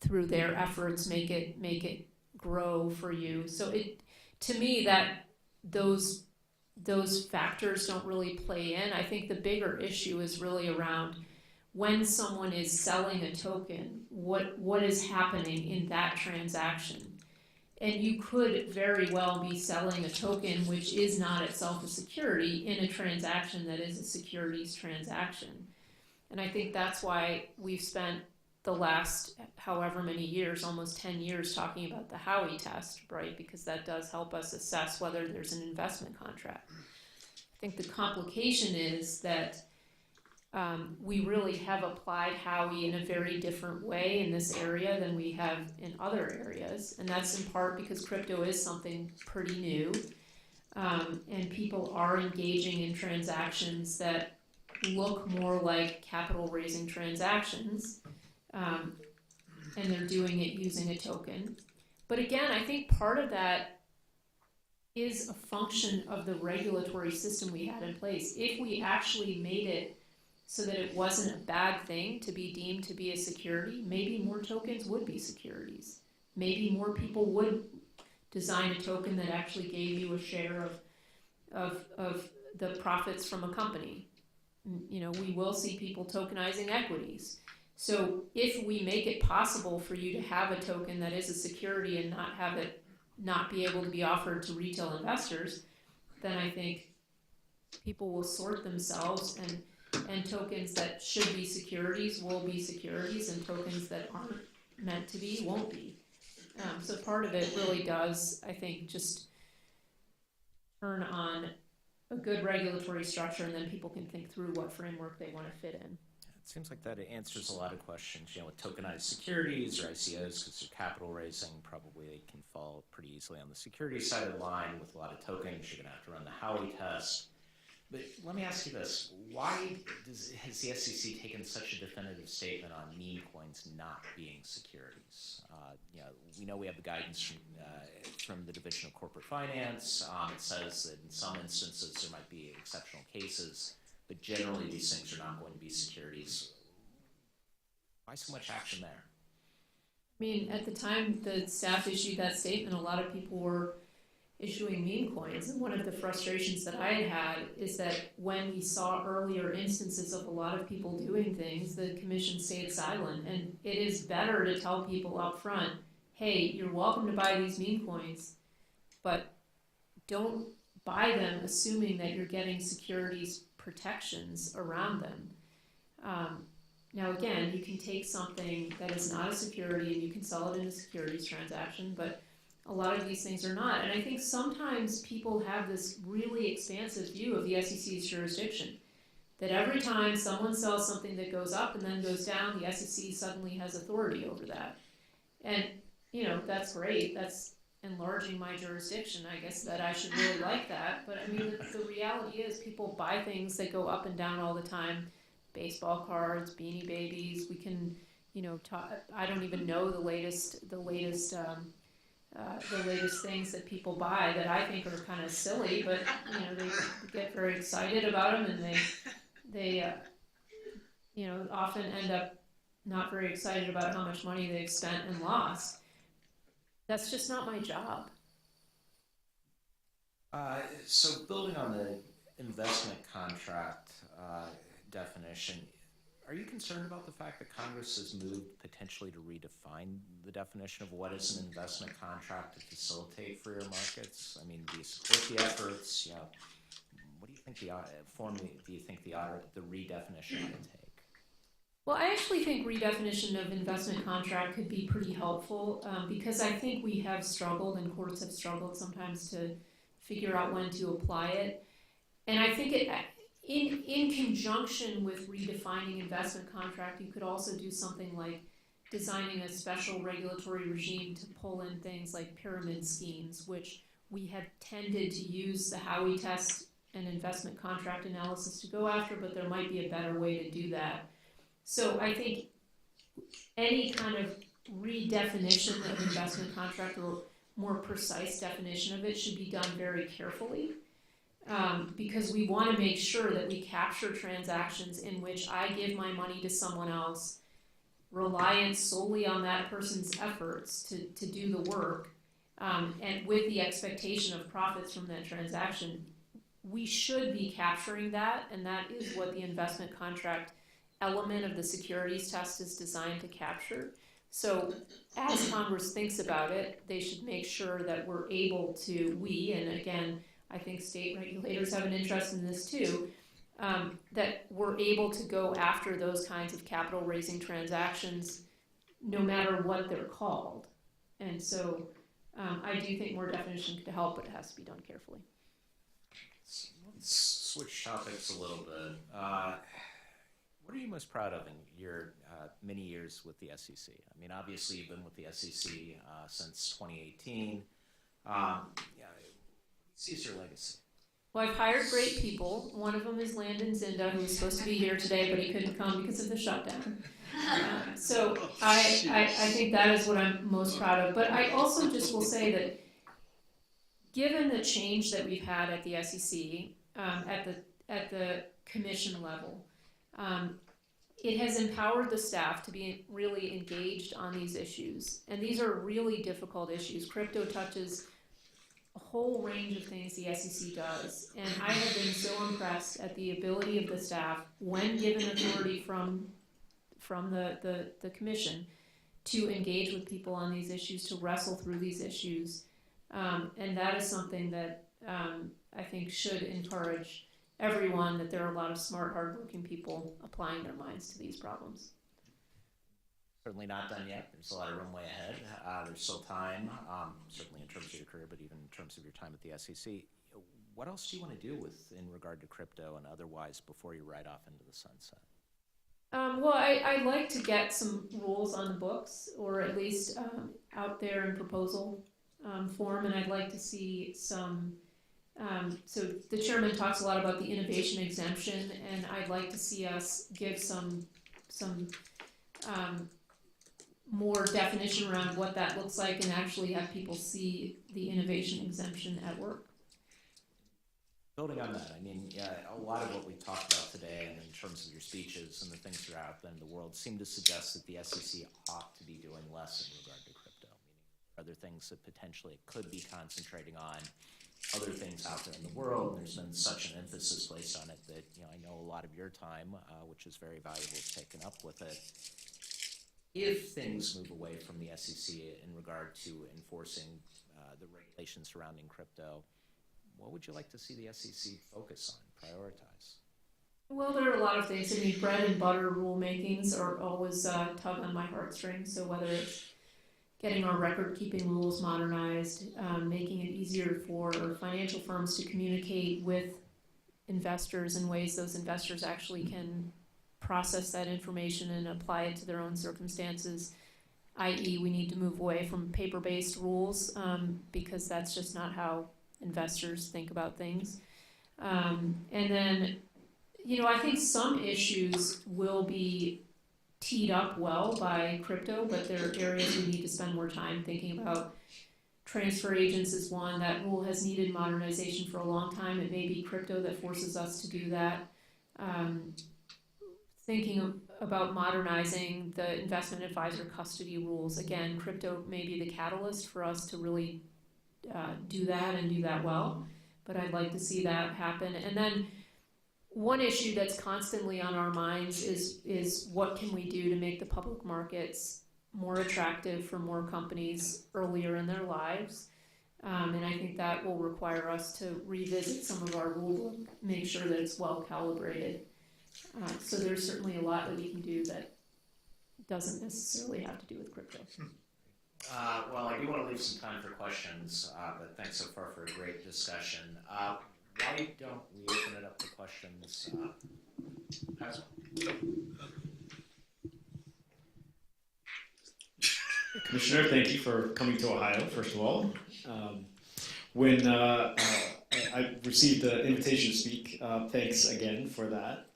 through their efforts make it grow for you. So to me, that those factors don't really play in. I think the bigger issue is really around when someone is selling a token, what is happening in that transaction. And you could very well be selling a token which is not itself a security in a transaction that is a securities transaction. And I think that's why we've spent the last however many years, almost 10 years, talking about the Howey test, right? Because that does help us assess whether there's an investment contract. I think the complication is that we really have applied Howey in a very different way in this area than we have in other areas. And that's in part because crypto is something pretty new. And people are engaging in transactions that look more like capital raising transactions. And they're doing it using a token. But again, I think part of that is a function of the regulatory system we had in place. If we actually made it so that it wasn't a bad thing to be deemed to be a security, maybe more tokens would be securities. Maybe more people would design a token that actually gave you a share of the profits from a company. You know, we will see people tokenizing equities. So if we make it possible for you to have a token that is a security and not have it not be able to be offered to retail investors, then I think people will sort themselves, and tokens that should be securities will be securities, and tokens that aren't meant to be won't be. So part of it really does, I think, just turn on a good regulatory structure, and then people can think through what framework they want to fit in. It seems like that answers a lot of questions. You know, with tokenized securities or ICOs, because they're capital raising, probably they can fall pretty easily on the security side of the line. With a lot of tokens, you're going to have to run the Howey test. But let me ask you this. Why has the SEC taken such a definitive statement on meme coins not being securities? You know, we know we have the guidance from the Division of Corporate Finance. It says that in some instances there might be exceptional cases, but generally these things are not going to be securities. Why so much action there? I mean, at the time the staff issued that statement, a lot of people were issuing meme coins. And one of the frustrations that I had is that when we saw earlier instances of a lot of people doing things, the commission stayed silent. And it is better to tell people up front, hey, you're welcome to buy these meme coins, but don't buy them assuming that you're getting securities protections around them. Now again, you can take something that is not a security and you can sell it in a securities transaction, but a lot of these things are not. And I think sometimes people have this really expansive view of the SEC's jurisdiction, that every time someone sells something that goes up and then goes down, the SEC suddenly has authority over that. And, you know, that's great. That's enlarging my jurisdiction. I guess that I should really like that. But I mean, the reality is people buy things that go up and down all the time. Baseball cards, Beanie Babies. We can, you know, I don't even know the latest things that people buy that I think are kind of silly, but you know, they get very excited about them, and they you know, often end up not very excited about how much money they've spent and lost. That's just not my job. So building on the investment contract definition, are you concerned about the fact that Congress has moved potentially to redefine the definition of what is an investment contract to facilitate freer markets? I mean, do you support the efforts? You know, what do you think the form do you think the redefinition ought to take? Well, I actually think redefinition of investment contract could be pretty helpful because I think we have struggled and courts have struggled sometimes to figure out when to apply it. And I think in conjunction with redefining investment contract, you could also do something like designing a special regulatory regime to pull in things like pyramid schemes, which we have tended to use the Howey test and investment contract analysis to go after, but there might be a better way to do that. So I think any kind of redefinition of investment contract or more precise definition of it should be done very carefully because we want to make sure that we capture transactions in which I give my money to someone else, reliant solely on that person's efforts to do the work, and with the expectation of profits from that transaction. We should be capturing that, and that is what the investment contract element of the securities test is designed to capture. So as Congress thinks about it, they should make sure that we're able to, and again, I think state regulators have an interest in this too, that we're able to go after those kinds of capital raising transactions no matter what they're called. And so I do think more definition could help, but it has to be done carefully. Let's switch topics a little bit. What are you most proud of in your many years with the SEC? I mean, obviously you've been with the SEC since 2018. What's your legacy? Well, I've hired great people. One of them is Landon Zinda, who was supposed to be here today, but he couldn't come because of the shutdown. So I think that is what I'm most proud of. But I also just will say that given the change that we've had at the SEC, at the commission level, it has empowered the staff to be really engaged on these issues. And these are really difficult issues. Crypto touches a whole range of things the SEC does. And I have been so impressed at the ability of the staff, when given authority from the commission, to engage with people on these issues, to wrestle through these issues. And that is something that I think should encourage everyone, that there are a lot of smart, hardworking people applying their minds to these problems. Certainly not done yet. There's a lot of runway ahead. There's still time, certainly in terms of your career, but even in terms of your time at the SEC. What else do you want to do in regard to crypto and otherwise before you ride off into the sunset? Well, I'd like to get some rules on the books, or at least out there in proposal form, and I'd like to see some. So the chairman talks a lot about the innovation exemption, and I'd like to see us give some more definition around what that looks like, and actually have people see the innovation exemption at work. Building on that, I mean, a lot of what we talked about today, and in terms of your speeches and the things that are out there in the world, seem to suggest that the SEC ought to be doing less in regard to crypto, meaning other things that potentially it could be concentrating on, other things out there in the world. There's been such an emphasis placed on it that, I know a lot of your time, which is very valuable, is taken up with it. If things move away from the SEC in regard to enforcing the regulations surrounding crypto, what would you like to see the SEC focus on, prioritize? Well, there are a lot of things. I mean, bread and butter rulemakings are always tug on my heartstrings. So whether it's getting our record-keeping rules modernized, making it easier for financial firms to communicate with investors in ways those investors actually can process that information and apply it to their own circumstances, i.e. we need to move away from paper-based rules because that's just not how investors think about things. And then, I think some issues will be teed up well by crypto, but there are areas we need to spend more time thinking about. Transfer agents is one. That rule has needed modernization for a long time. It may be crypto that forces us to do that. Thinking about modernizing the investment advisor custody rules. Again, crypto may be the catalyst for us to really do that and do that well, but I'd like to see that happen. And then one issue that's constantly on our minds is what can we do to make the public markets more attractive for more companies earlier in their lives. And I think that will require us to revisit some of our rule book, make sure that it's well calibrated. So there's certainly a lot that we can do that doesn't necessarily have to do with crypto. Well, I do want to leave some time for questions, but thanks so far for a great discussion. Why don't we open it up to questions? Commissioner, thank you for coming to Ohio, first of all. When I received the invitation to speak, thanks again for that.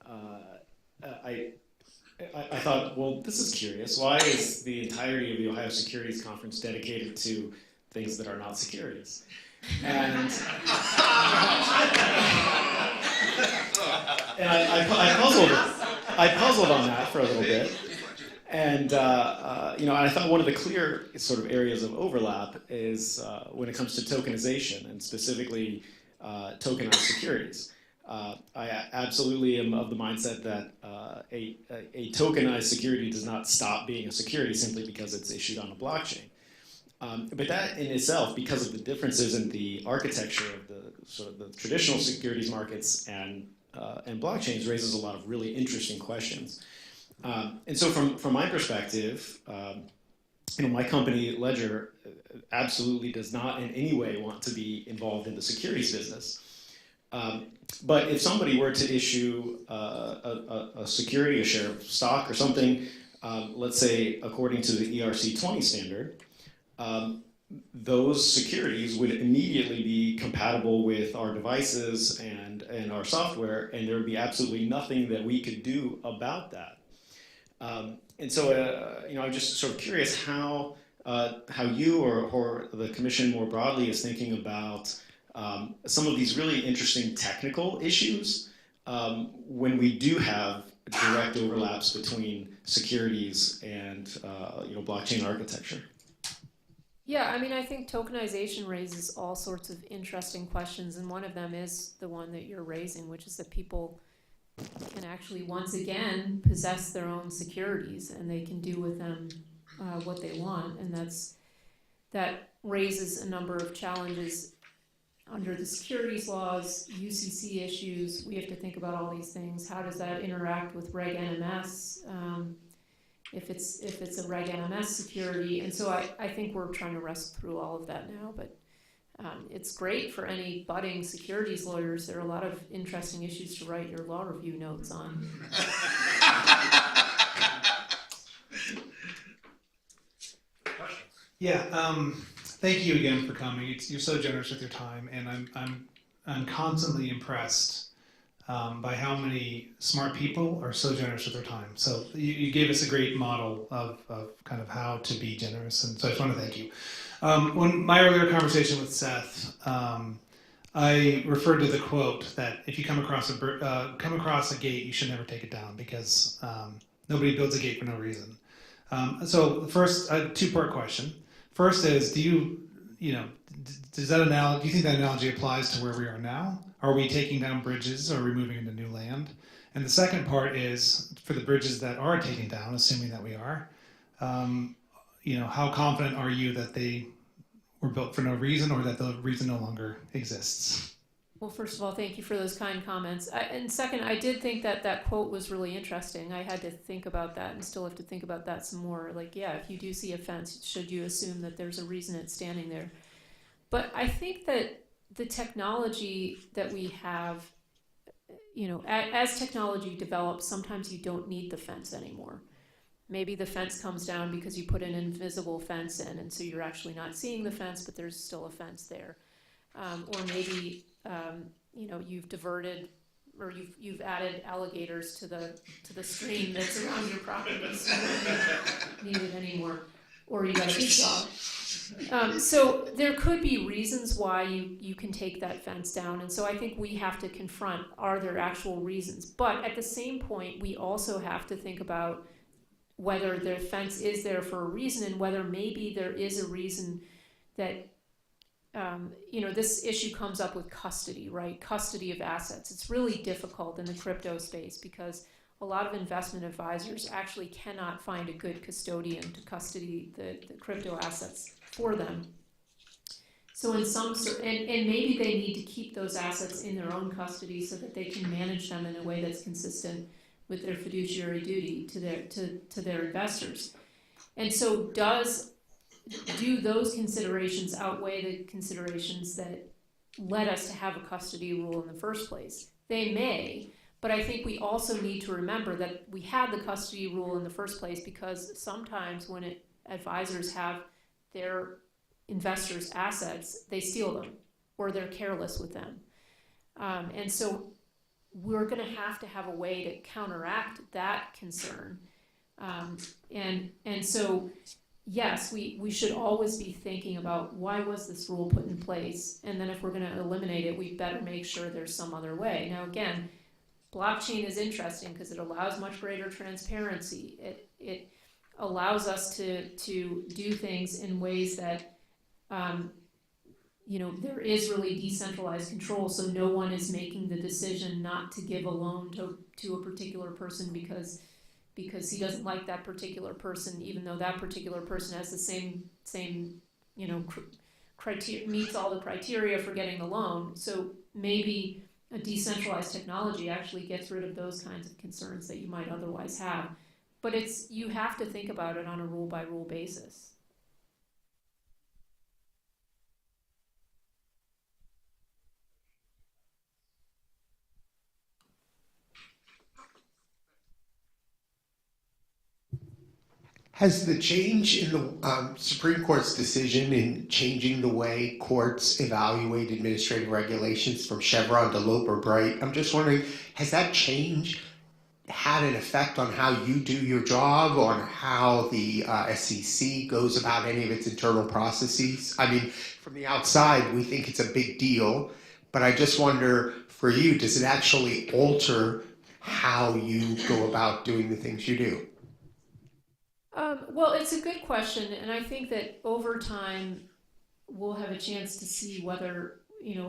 I thought, well, this is curious. Why is the entirety of the Ohio Securities Conference dedicated to things that are not securities? And I puzzled on that for a little bit. And I thought one of the clear sort of areas of overlap is when it comes to tokenization, and specifically tokenized securities. I absolutely am of the mindset that a tokenized security does not stop being a security simply because it's issued on a blockchain. But that in itself, because of the differences in the architecture of the traditional securities markets and blockchains, raises a lot of really interesting questions. And so from my perspective, my company Ledger absolutely does not in any way want to be involved in the securities business. But if somebody were to issue a security, a share of stock or something, let's say according to the ERC-20 standard, those securities would immediately be compatible with our devices and our software, and there would be absolutely nothing that we could do about that. And so, I'm just sort of curious how you or the commission more broadly is thinking about some of these really interesting technical issues when we do have direct overlaps between securities and blockchain architecture. Yeah, I mean, I think tokenization raises all sorts of interesting questions, and one of them is the one that you're raising, which is that people can actually once again possess their own securities, and they can do with them what they want, and that raises a number of challenges under the securities laws, UCC issues. We have to think about all these things. How does that interact with Reg NMS? If it's a Reg NMS security, and so I think we're trying to wrestle through all of that now, but it's great for any budding securities lawyers. There are a lot of interesting issues to write your law review notes on. Yeah, thank you again for coming. You're so generous with your time, and I'm constantly impressed by how many smart people are so generous with their time. So you gave us a great model of kind of how to be generous, and so I just want to thank you. When my earlier conversation with Seth, I referred to the quote that if you come across a gate, you should never take it down, because nobody builds a gate for no reason. So first, a two-part question. First is, do you think that analogy applies to where we are now? Are we taking down bridges, or are we moving into new land? And the second part is, for the bridges that are taken down, assuming that we are, how confident are you that they were built for no reason, or that the reason no longer exists? Well, first of all, thank you for those kind comments. And second, I did think that quote was really interesting. I had to think about that, and still have to think about that some more. Like, yeah, if you do see a fence, should you assume that there's a reason it's standing there? But I think that the technology that we have, as technology develops, sometimes you don't need the fence anymore. Maybe the fence comes down because you put an invisible fence in, and so you're actually not seeing the fence, but there's still a fence there. Or maybe you've diverted, or you've added alligators to the stream that's around your property, so you don't need it anymore. Or you got a big dog. So there could be reasons why you can take that fence down, and so I think we have to confront, are there actual reasons? But at the same point, we also have to think about whether the fence is there for a reason, and whether maybe there is a reason that, this issue comes up with custody, right? Custody of assets. It's really difficult in the crypto space because a lot of investment advisors actually cannot find a good custodian to custody the crypto assets for them. So in and maybe they need to keep those assets in their own custody so that they can manage them in a way that's consistent with their fiduciary duty to their investors. And so do those considerations outweigh the considerations that led us to have a custody rule in the first place? They may, but I think we also need to remember that we had the custody rule in the first place because sometimes when advisors have their investors' assets, they steal them or they're careless with them. And so we're going to have a way to counteract that concern. And so, yes, we should always be thinking about why was this rule put in place, and then if we're going to eliminate it, we better make sure there's some other way. Now, again, blockchain is interesting because it allows much greater transparency. It allows us to do things in ways that there is really decentralized control, so no one is making the decision not to give a loan to a particular person because he doesn't like that particular person, even though that particular person has the same criteria, meets all the criteria for getting the loan. So maybe a decentralized technology actually gets rid of those kinds of concerns that you might otherwise have. But you have to think about it on a rule by rule basis. Has the change in the Supreme Court's decision in changing the way courts evaluate administrative regulations from Chevron to Loper-Bright, I'm just wondering, has that change had an effect on how you do your job, on how the SEC goes about any of its internal processes? I mean, from the outside, we think it's a big deal, but I just wonder, for you, does it actually alter how you go about doing the things you do? Well, it's a good question, and I think that over time we'll have a chance to see whether,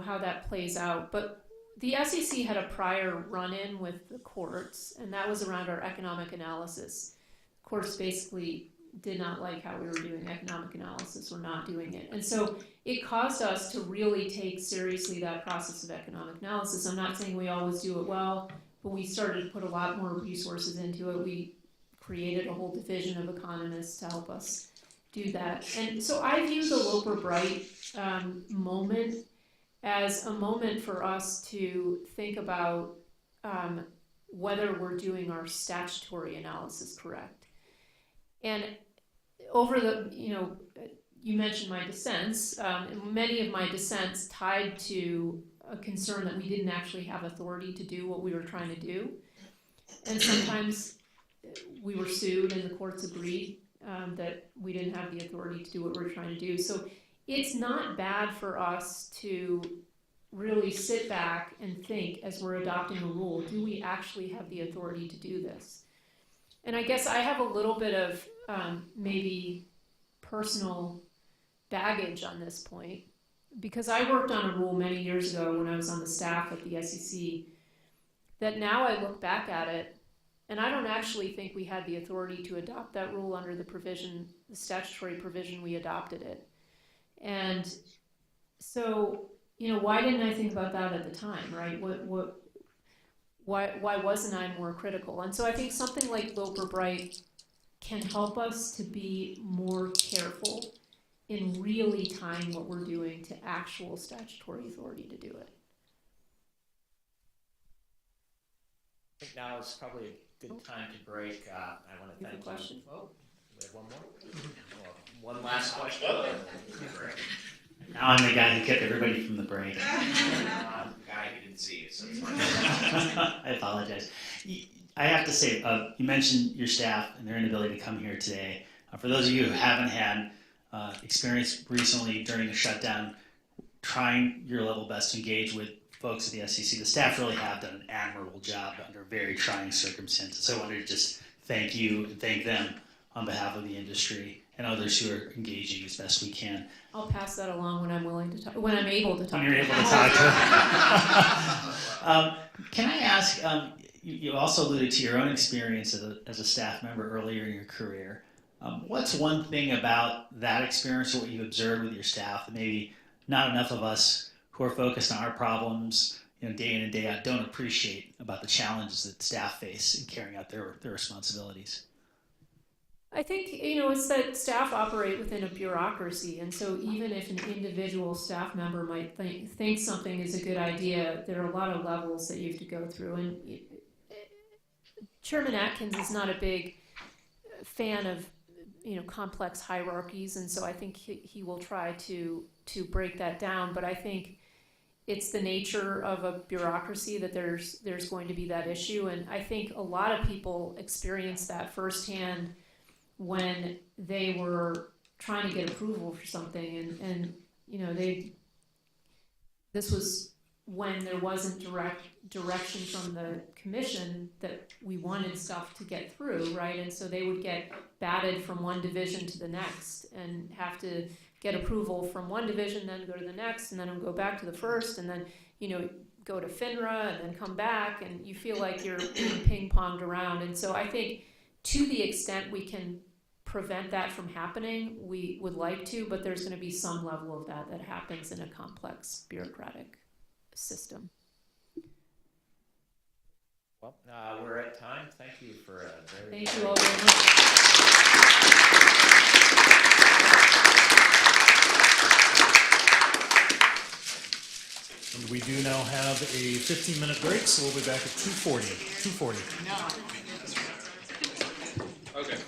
how that plays out. But the SEC had a prior run-in with the courts, and that was around our economic analysis. Courts basically did not like how we were doing economic analysis, or not doing it. And so it caused us to really take seriously that process of economic analysis. I'm not saying we always do it well, but we started to put a lot more resources into it. We created a whole division of economists to help us do that. And so I view the Loper-Bright moment as a moment for us to think about whether we're doing our statutory analysis correct. And over you mentioned my dissents, and many of my dissents tied to a concern that we didn't actually have authority to do what we were trying to do. And sometimes we were sued and the courts agreed that we didn't have the authority to do what we were trying to do. So it's not bad for us to really sit back and think as we're adopting a rule, do we actually have the authority to do this? And I guess I have a little bit of maybe personal baggage on this point, because I worked on a rule many years ago when I was on the staff at the SEC that now I look back at it and I don't actually think we had the authority to adopt that rule under the statutory provision we adopted it. And so, why didn't I think about that at the time, right? Why wasn't I more critical? And so I think something like Loper-Bright can help us to be more careful in really tying what we're doing to actual statutory authority to do it. I think now is probably a good time to break. I want to thank you. Question? Oh, we have one more. One last question. Now I'm the guy who kept everybody from the break. The guy who didn't see you, so it's fine. I apologize. I have to say, you mentioned your staff and their inability to come here today. For those of you who haven't had experience recently during a shutdown, trying your level best to engage with folks at the SEC, the staff really have done an admirable job under very trying circumstances. So I wanted to just thank you and thank them on behalf of the industry and others who are engaging as best we can. I'll pass that along when I'm willing to talk, when I'm able to talk. When you're able to talk to Can I ask, you also alluded to your own experience as a staff member earlier in your career. What's one thing about that experience or what you observed with your staff that maybe not enough of us who are focused on our problems day in and day out don't appreciate about the challenges that staff face in carrying out their responsibilities. I think, it's that staff operate within a bureaucracy, and so even if an individual staff member might think something is a good idea, there are a lot of levels that you have to go through. And Chairman Atkins is not a big fan of, complex hierarchies, and so I think he will try to break that down. But I think it's the nature of a bureaucracy that there's going to be that issue, and I think a lot of people experience that firsthand when they were trying to get approval for something, and this was when there wasn't direction from the commission that we wanted stuff to get through, right? And so they would get batted from one division to the next and have to get approval from one division, then go to the next, and then go back to the first, and then go to FINRA and then come back, and you feel like you're being ping-ponged around. And so I think to the extent we can prevent that from happening, we would like to, but there's going to be some level of that happens in a complex bureaucratic system. Well, we're at time. Thank you for a very Thank you all very much. And we do now have a 15-minute break, so we'll be back at 2:40. Okay.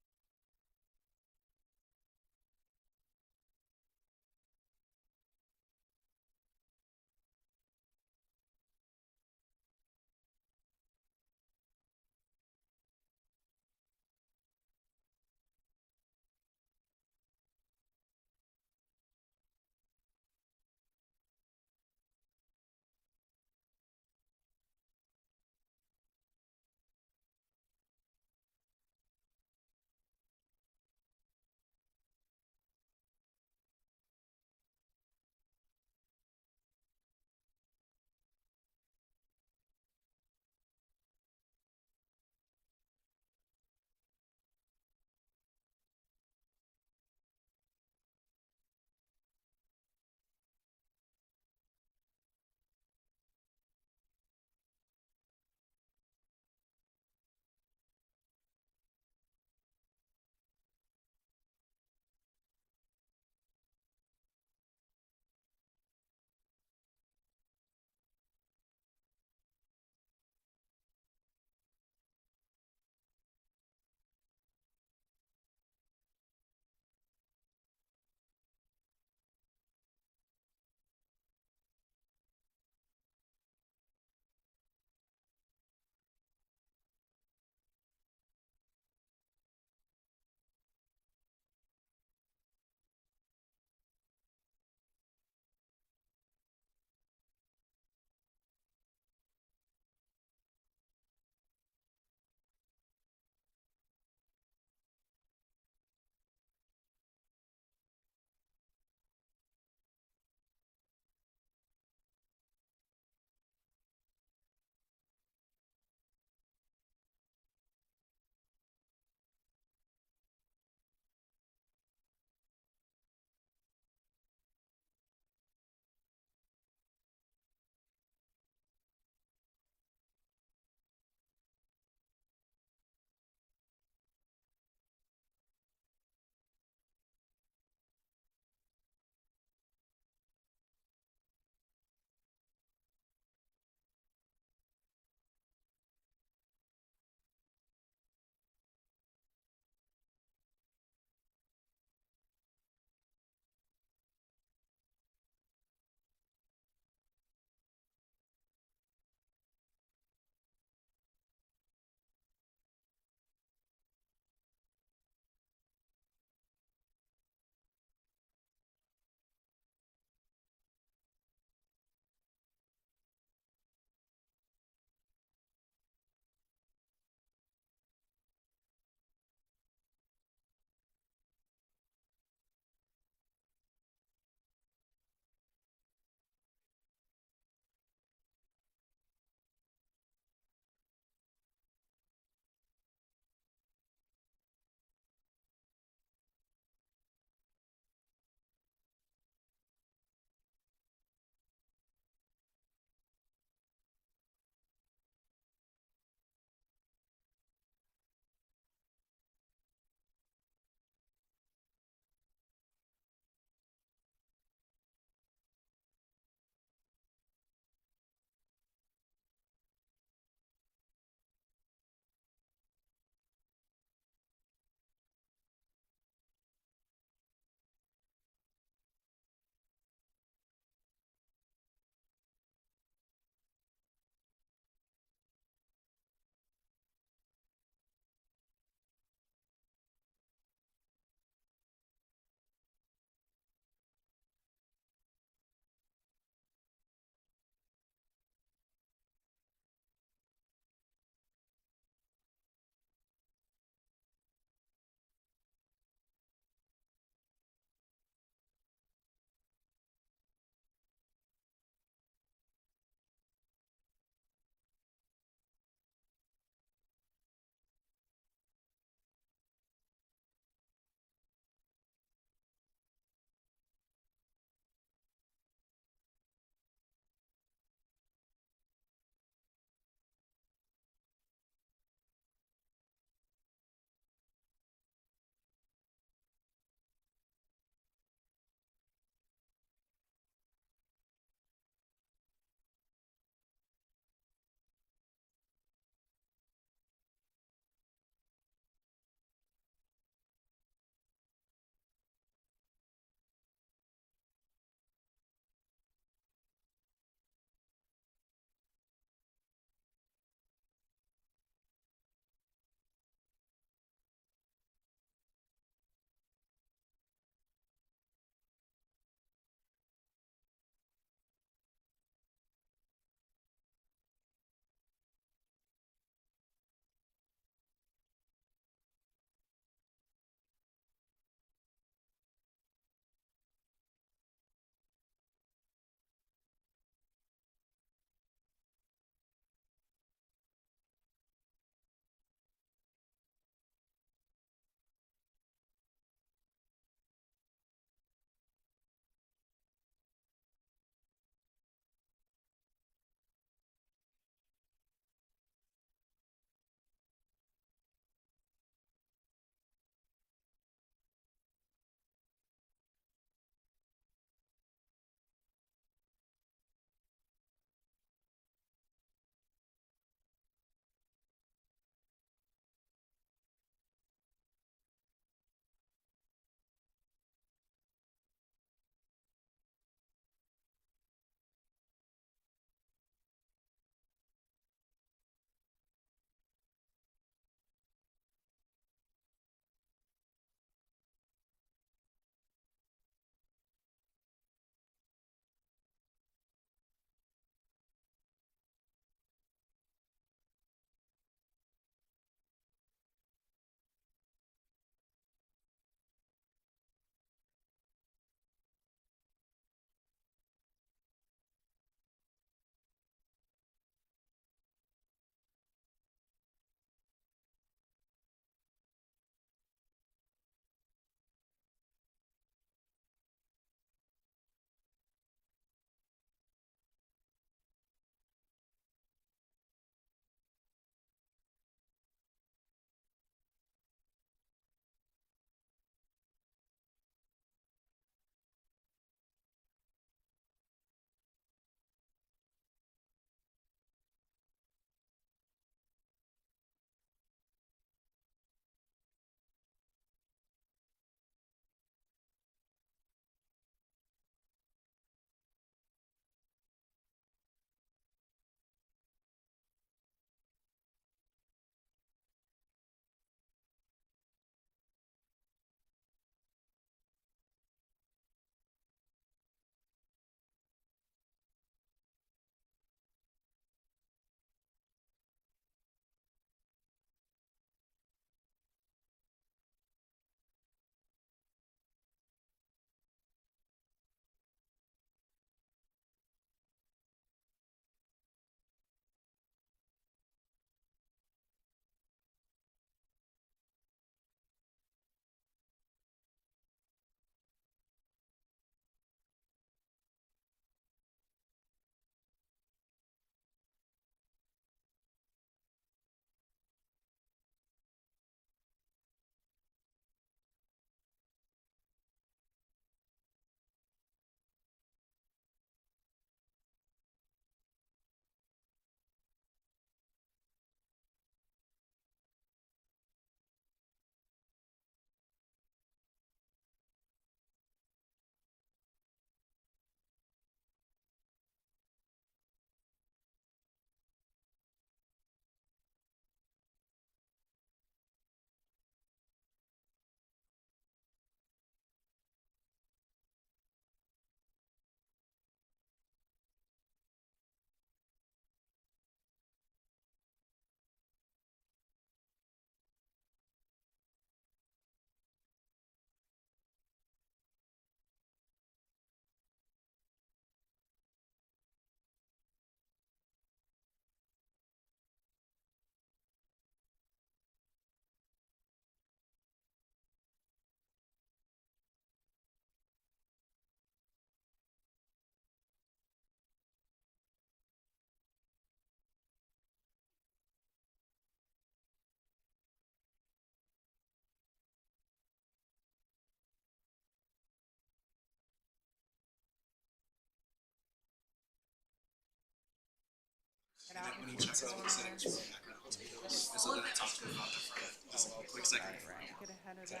when he checks out the settings from the background, this will then talk to him about the front. Just a quick second. Get ahead of that.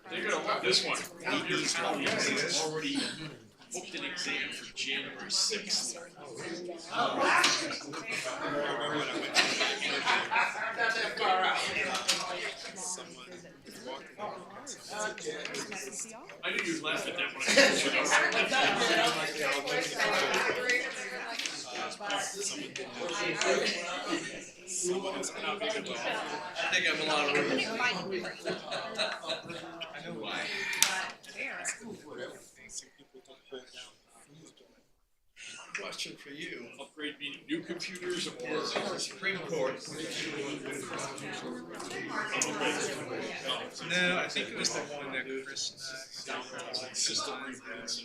They're gonna love this one. One of your colleagues has already booked an exam for January 6th. I knew you'd laugh at that one. Someone is not big enough. I think I'm a lot of room. I know why. Question for you, upgrade meaning new computers or Supreme Court? No, I think it was the one that Chris downloaded, like system reboots.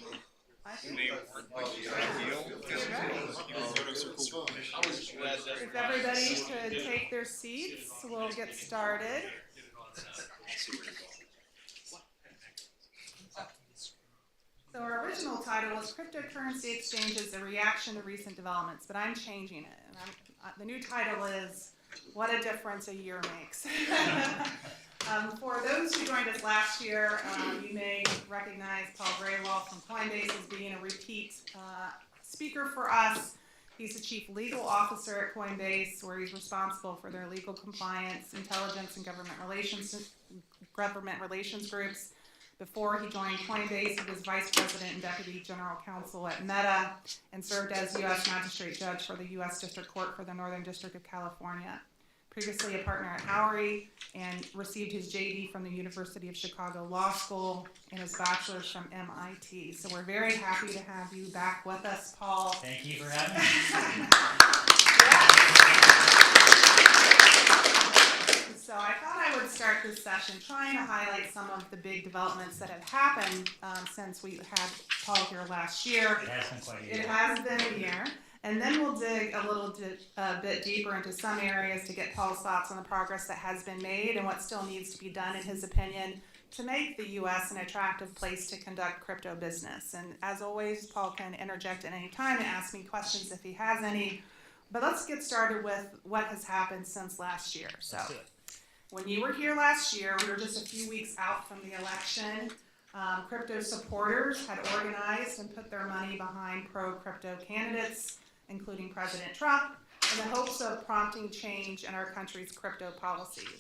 And they weren't like ideal because photos are cool. If everybody could take their seats, we'll get started. So our original title was Cryptocurrency Exchanges, a Reaction to Recent Developments, but I'm changing it. And the new title is What a Difference a Year Makes. For those who joined us last year, you may recognize Paul Graywall from Coinbase as being a repeat speaker for us. He's the Chief Legal Officer at Coinbase, where he's responsible for their legal compliance, intelligence, and government relations groups. Before he joined Coinbase, he was Vice President and Deputy General Counsel at Meta and served as U.S. Magistrate Judge for the U.S. District Court for the Northern District of California. Previously a partner at Howry and received his JD from the University of Chicago Law School and his bachelor's from MIT. So we're very happy to have you back with us, Paul. Thank you for having me. So I thought I would start this session trying to highlight some of the big developments that have happened since we had Paul here last year. It has been quite a year. It has been a year. And then we'll dig a little bit deeper into some areas to get Paul's thoughts on the progress that has been made and what still needs to be done, in his opinion, to make the U.S. an attractive place to conduct crypto business. And as always, Paul can interject at any time and ask me questions if he has any. But let's get started with what has happened since last year. So, when you were here last year, we were just a few weeks out from the election. Crypto supporters had organized and put their money behind pro-crypto candidates, including President Trump, in the hopes of prompting change in our country's crypto policies.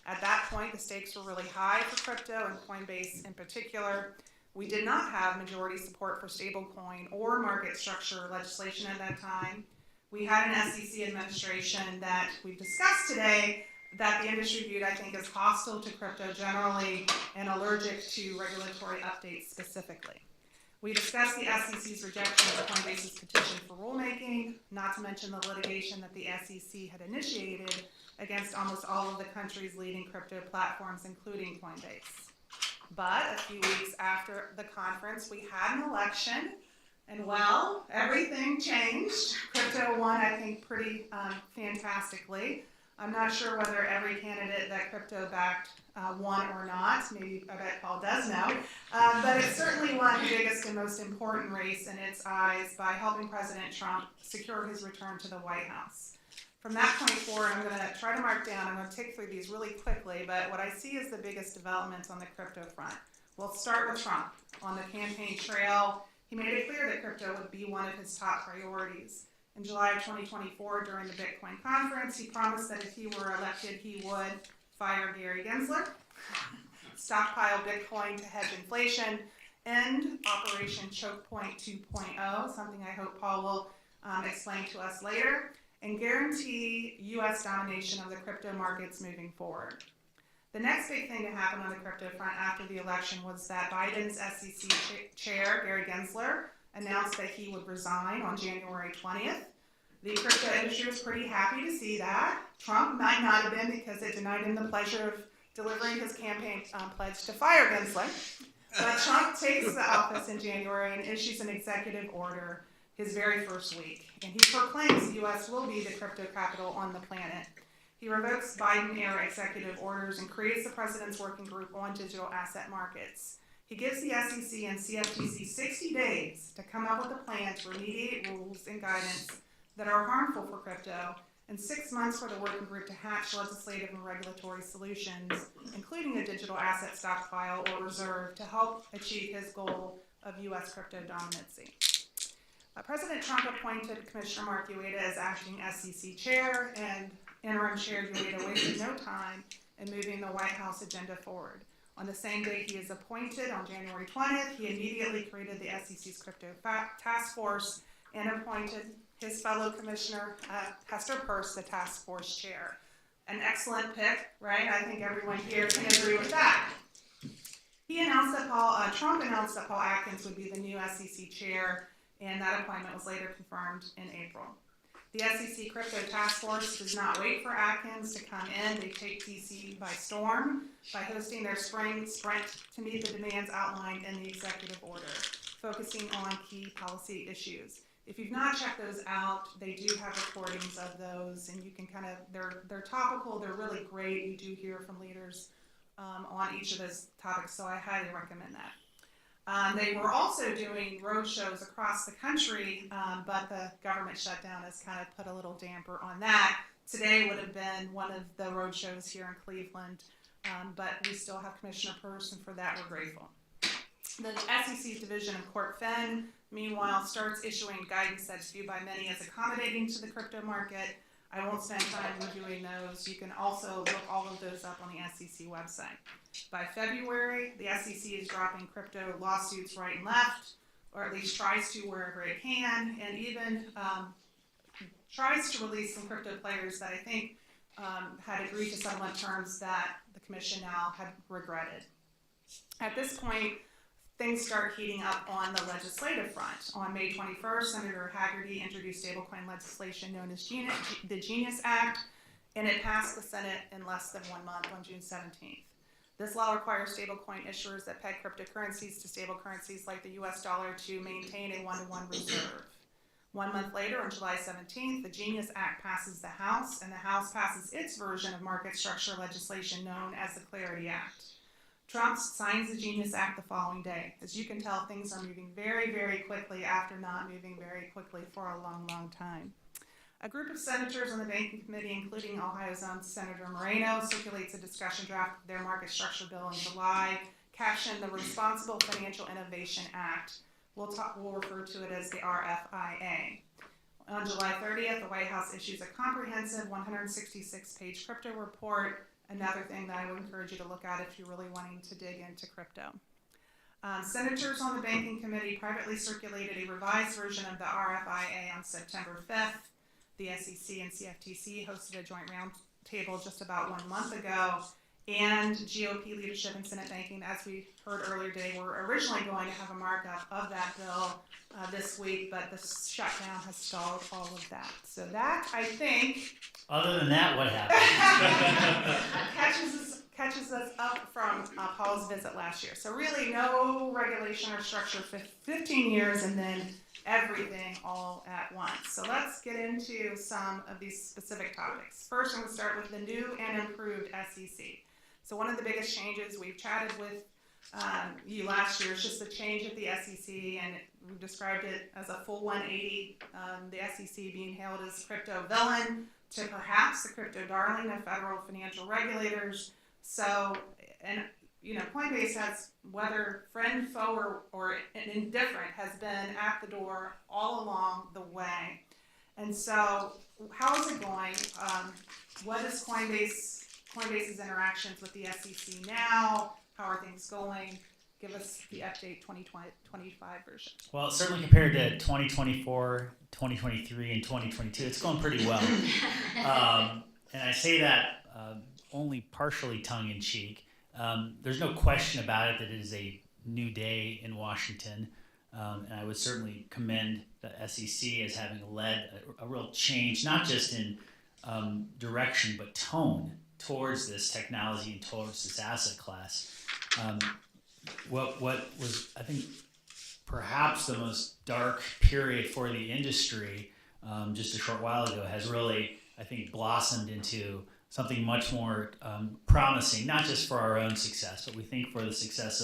At that point, the stakes were really high for crypto and Coinbase in particular. We did not have majority support for stablecoin or market structure legislation at that time. We had an SEC administration that we've discussed today that the industry viewed, I think, as hostile to crypto generally and allergic to regulatory updates specifically. We discussed the SEC's rejection of Coinbase's petition for rulemaking, not to mention the litigation that the SEC had initiated against almost all of the country's leading crypto platforms, including Coinbase. But a few weeks after the conference, we had an election, and well, everything changed. Crypto won, I think, pretty fantastically. I'm not sure whether every candidate that crypto backed won or not. Maybe I bet Paul does know. But it certainly won the biggest and most important race in its eyes by helping President Trump secure his return to the White House. From that point forward, I'm going to try to mark down. I'm going to take through these really quickly, but what I see is the biggest developments on the crypto front. We'll start with Trump. On the campaign trail, he made it clear that crypto would be one of his top priorities. In July of 2024, during the Bitcoin conference, he promised that if he were elected, he would fire Gary Gensler, stockpile Bitcoin to hedge inflation, end Operation Choke Point 2.0, something I hope Paul will explain to us later, and guarantee U.S. domination of the crypto markets moving forward. The next big thing to happen on the crypto front after the election was that Biden's SEC chair, Gary Gensler, announced that he would resign on January 20th. The crypto industry was pretty happy to see that. Trump might not have been, because it denied him the pleasure of delivering his campaign pledge to fire Gensler. But Trump takes the office in January and issues an executive order his very first week. And he proclaims the U.S. will be the crypto capital on the planet. He revokes Biden-era executive orders and creates the President's Working Group on Digital Asset Markets. He gives the SEC and CFTC 60 days to come up with a plan to remediate rules and guidance that are harmful for crypto, and 6 months for the working group to hatch legislative and regulatory solutions, including a digital asset stockpile or reserve to help achieve his goal of U.S. crypto dominancy. President Trump appointed Commissioner Mark Ueda as acting SEC chair, and interim chair Ueda wasted no time in moving the White House agenda forward. On the same day he is appointed, on January 20th, he immediately created the SEC's crypto task force and appointed his fellow commissioner, Hester Peirce, the task force chair. An excellent pick, right? I think everyone here can agree with that. He announced that Trump announced that Paul Atkins would be the new SEC chair, and that appointment was later confirmed in April. The SEC Crypto Task Force does not wait for Atkins to come in. They take DC by storm by hosting their spring sprint to meet the demands outlined in the executive order, focusing on key policy issues. If you've not checked those out, they do have recordings of those, and you can they're topical, they're really great. You do hear from leaders on each of those topics, so I highly recommend that. They were also doing road shows across the country, but the government shutdown has kind of put a little damper on that. Today would have been one of the road shows here in Cleveland, but we still have Commissioner Peirce, and for that we're grateful. The SEC's Division of Fin, meanwhile, starts issuing guidance that's viewed by many as accommodating to the crypto market. I won't spend time reviewing those. You can also look all of those up on the SEC website. By February, the SEC is dropping crypto lawsuits right and left, or at least tries to wherever it can, and even tries to release some crypto players that I think had agreed to settlement terms that the commission now had regretted. At this point, things start heating up on the legislative front. On May 21st, Senator Hagerty introduced stablecoin legislation known as the Genius Act, and it passed the Senate in less than 1 month on June 17th. This law requires stablecoin issuers that peg cryptocurrencies to stable currencies like the US dollar to maintain a one-to-one reserve. 1 month later, on July 17th, the Genius Act passes the House, and the House passes its version of market structure legislation known as the Clarity Act. Trump signs the Genius Act the following day. As you can tell, things are moving very, very quickly after not moving very quickly for a long, long time. A group of senators on the Banking Committee, including Ohio's own Senator Moreno, circulates a discussion draft of their market structure bill in July, captioned the Responsible Financial Innovation Act. We'll refer to it as the RFIA. On July 30th, the White House issues a comprehensive 166-page crypto report. Another thing that I would encourage you to look at if you're really wanting to dig into crypto. Senators on the Banking Committee privately circulated a revised version of the RFIA on September 5th. The SEC and CFTC hosted a joint roundtable just about 1 month ago, and GOP leadership in Senate banking, as we heard earlier today, were originally going to have a markup of that bill this week, but the shutdown has stalled all of that. So that, I think, Other than that, what happened? catches us up from Paul's visit last year. So really no regulation or structure for 15 years and then everything all at once. So let's get into some of these specific topics. First, I'm going to start with the new and improved SEC. So one of the biggest changes, we've chatted with you last year, is just the change at the SEC, and we've described it as a full 180, the SEC being hailed as crypto villain to perhaps the crypto darling of federal financial regulators. So, and Coinbase has, whether friend, foe, or indifferent, has been at the door all along the way. And so, how is it going? What is Coinbase's interactions with the SEC now? How are things going? Give us the update 2025 version. Well, certainly compared to 2024, 2023, and 2022, it's going pretty well. And I say that only partially tongue-in-cheek. There's no question about it that it is a new day in Washington, and I would certainly commend the SEC as having led a real change, not just in direction, but tone towards this technology and towards this asset class. What was, I think, perhaps the most dark period for the industry just a short while ago has really, I think, blossomed into something much more promising, not just for our own success, but we think for the success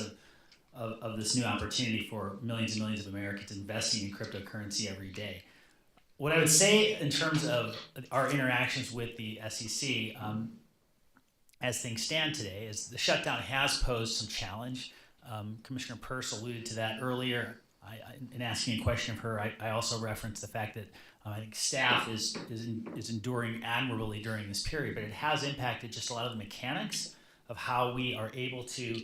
of this new opportunity for millions and millions of Americans investing in cryptocurrency every day. what I would say in terms of our interactions with the SEC, as things stand today, is the shutdown has posed some challenge. Commissioner Peirce alluded to that earlier. In asking a question of her, I also referenced the fact that I think staff is enduring admirably during this period, but it has impacted just a lot of the mechanics of how we are able to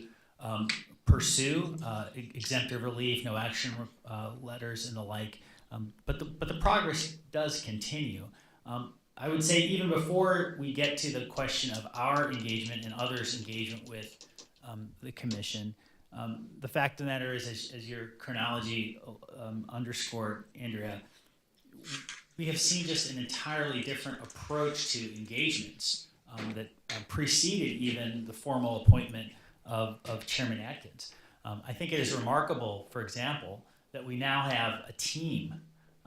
pursue exemptive relief, no action letters, and the like. But the progress does continue. I would say even before we get to the question of our engagement and others' engagement with the commission, the fact of the matter is, as your chronology underscored, Andrea, we have seen just an entirely different approach to engagements that preceded even the formal appointment of Chairman Atkins. I think it is remarkable, for example, that we now have a team,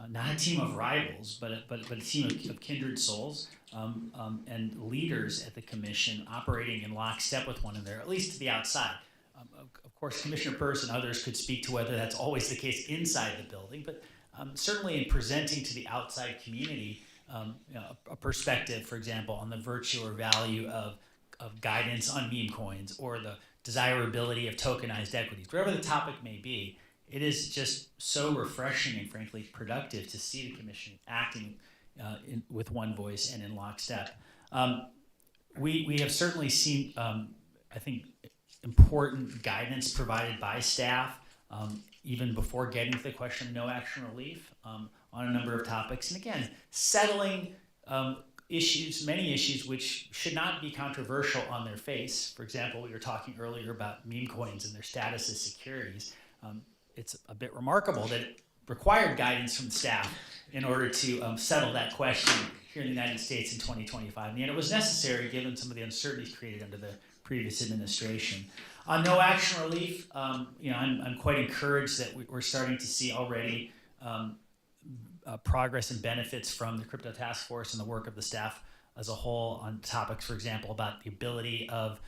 not a team of rivals, but a team of kindred souls and leaders at the commission operating in lockstep with one another, at least to the outside. Of course, Commissioner Peirce and others could speak to whether that's always the case inside the building, but certainly in presenting to the outside community a perspective, for example, on the virtue or value of guidance on meme coins or the desirability of tokenized equities, whatever the topic may be, it is just so refreshing and frankly productive to see the commission acting with one voice and in lockstep. We have certainly seen, I think, important guidance provided by staff even before getting to the question of no action relief on a number of topics. And again, settling many issues which should not be controversial on their face. For example, we were talking earlier about meme coins and their status as securities. It's a bit remarkable that it required guidance from staff in order to settle that question here in the United States in 2025. And yet it was necessary given some of the uncertainties created under the previous administration. On no action relief, I'm quite encouraged that we're starting to see already progress and benefits from the Crypto Task Force and the work of the staff as a whole on topics, for example, about the ability of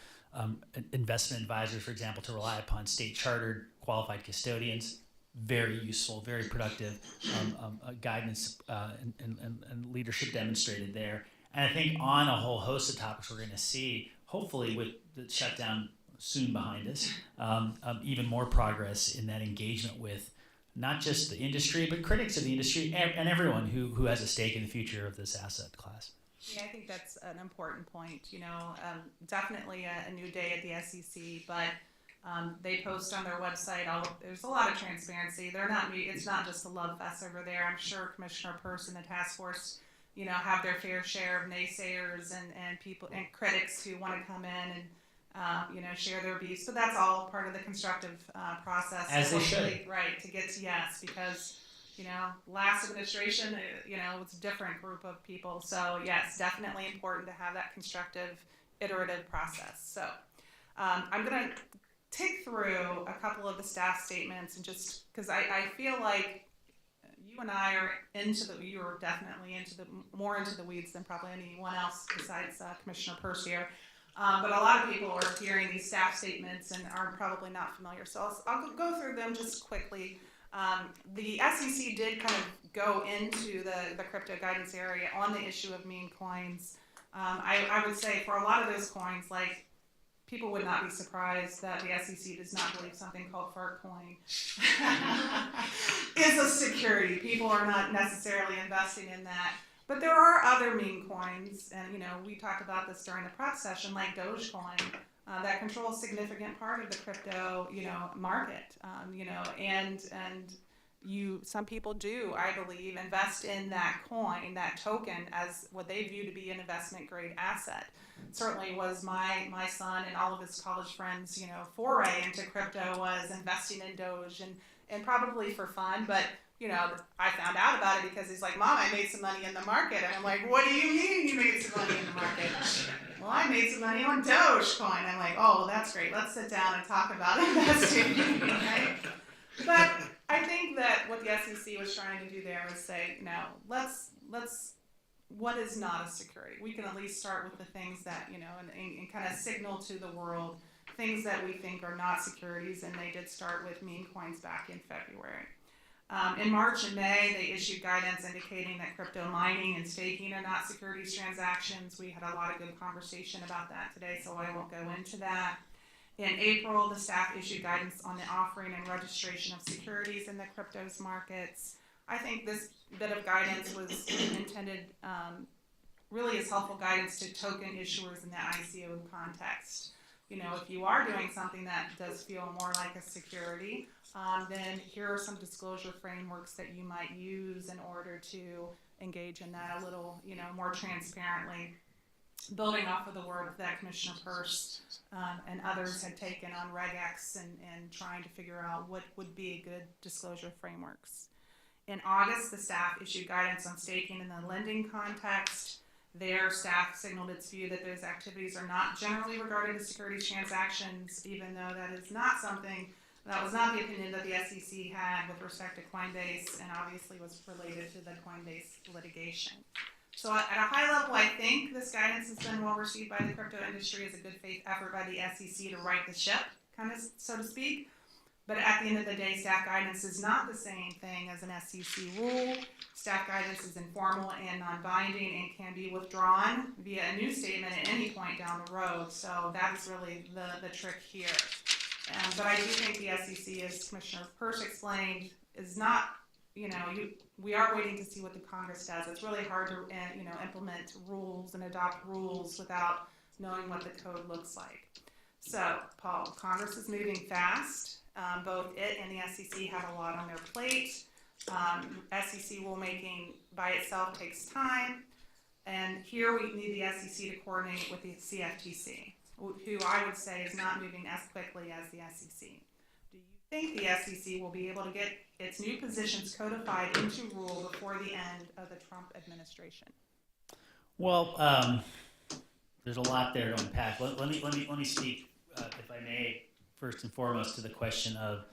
investment advisors, for example, to rely upon state chartered qualified custodians. Very useful, very productive guidance and leadership demonstrated there. And I think on a whole host of topics we're going to see, hopefully with the shutdown soon behind us, even more progress in that engagement with not just the industry, but critics of the industry and everyone who has a stake in the future of this asset class. Yeah, I think that's an important point. Definitely a new day at the SEC, but they post on their website. There's a lot of transparency. It's not just a love fest over there. I'm sure Commissioner Peirce and the task force, have their fair share of naysayers and people and critics who want to come in and share their views. But that's all part of the constructive process. As they should. Right, to get to yes, because last administration, it was a different group of people. So yes, definitely important to have that constructive, iterative process. So I'm going to tick through a couple of the staff statements and just because I feel like you and I are you are definitely more into the weeds than probably anyone else besides Commissioner Peirce here. But a lot of people are hearing these staff statements and are probably not familiar. So I'll go through them just quickly. The SEC did kind of go into the crypto guidance area on the issue of meme coins. I would say for a lot of those coins, like people would not be surprised that the SEC does not believe something called fart coin is a security. People are not necessarily investing in that. But there are other meme coins, and we talked about this during the prep session, like Dogecoin, that control a significant part of the crypto, market, and some people do, I believe, invest in that coin, that token, as what they view to be an investment grade asset. Certainly was my son and all of his college friends, foray into crypto was investing in Doge and probably for fun, but I found out about it because he's like, Mom, I made some money in the market. And I'm like, what do you mean you made some money in the market? Well, I made some money on Dogecoin. I'm like, oh, well, that's great. Let's sit down and talk about investing, right? But I think that what the SEC was trying to do there was say, no, let's what is not a security? We can at least start with the things that, and kind of signal to the world things that we think are not securities. And they did start with meme coins back in February. In March and May, they issued guidance indicating that crypto mining and staking are not securities transactions. We had a lot of good conversation about that today, so I won't go into that. In April, the staff issued guidance on the offering and registration of securities in the cryptos markets. I think this bit of guidance was intended really as helpful guidance to token issuers in the ICO context. You know, if you are doing something that does feel more like a security, then here are some disclosure frameworks that you might use in order to engage in that a little, you know, more transparently, building off of the work that Commissioner Peirce and others had taken on Reg X and trying to figure out what would be good disclosure frameworks. In August, the staff issued guidance on staking in the lending context. Their staff signaled its view that those activities are not generally regarded as securities transactions, even though that is not something, that was not the opinion that the SEC had with respect to Coinbase, and obviously was related to the Coinbase litigation. So at a high level, I think this guidance has been well received by the crypto industry as a good faith effort by the SEC to right the ship, kind of, so to speak. But at the end of the day, staff guidance is not the same thing as an SEC rule. Staff guidance is informal and non-binding and can be withdrawn via a new statement at any point down the road. So that is really the trick here. But I do think the SEC, as Commissioner Peirce explained, is not, you know, we are waiting to see what the Congress does. It's really hard to, you know, implement rules and adopt rules without knowing what the code looks like. So, Paul, Congress is moving fast. Both it and the SEC have a lot on their plate. SEC rulemaking by itself takes time. And here we need the SEC to coordinate with the CFTC, who I would say is not moving as quickly as the SEC. Do you think the SEC will be able to get its new positions codified into rule before the end of the Trump administration? Well, there's a lot there to unpack. Let me speak, if I may, first and foremost to the question of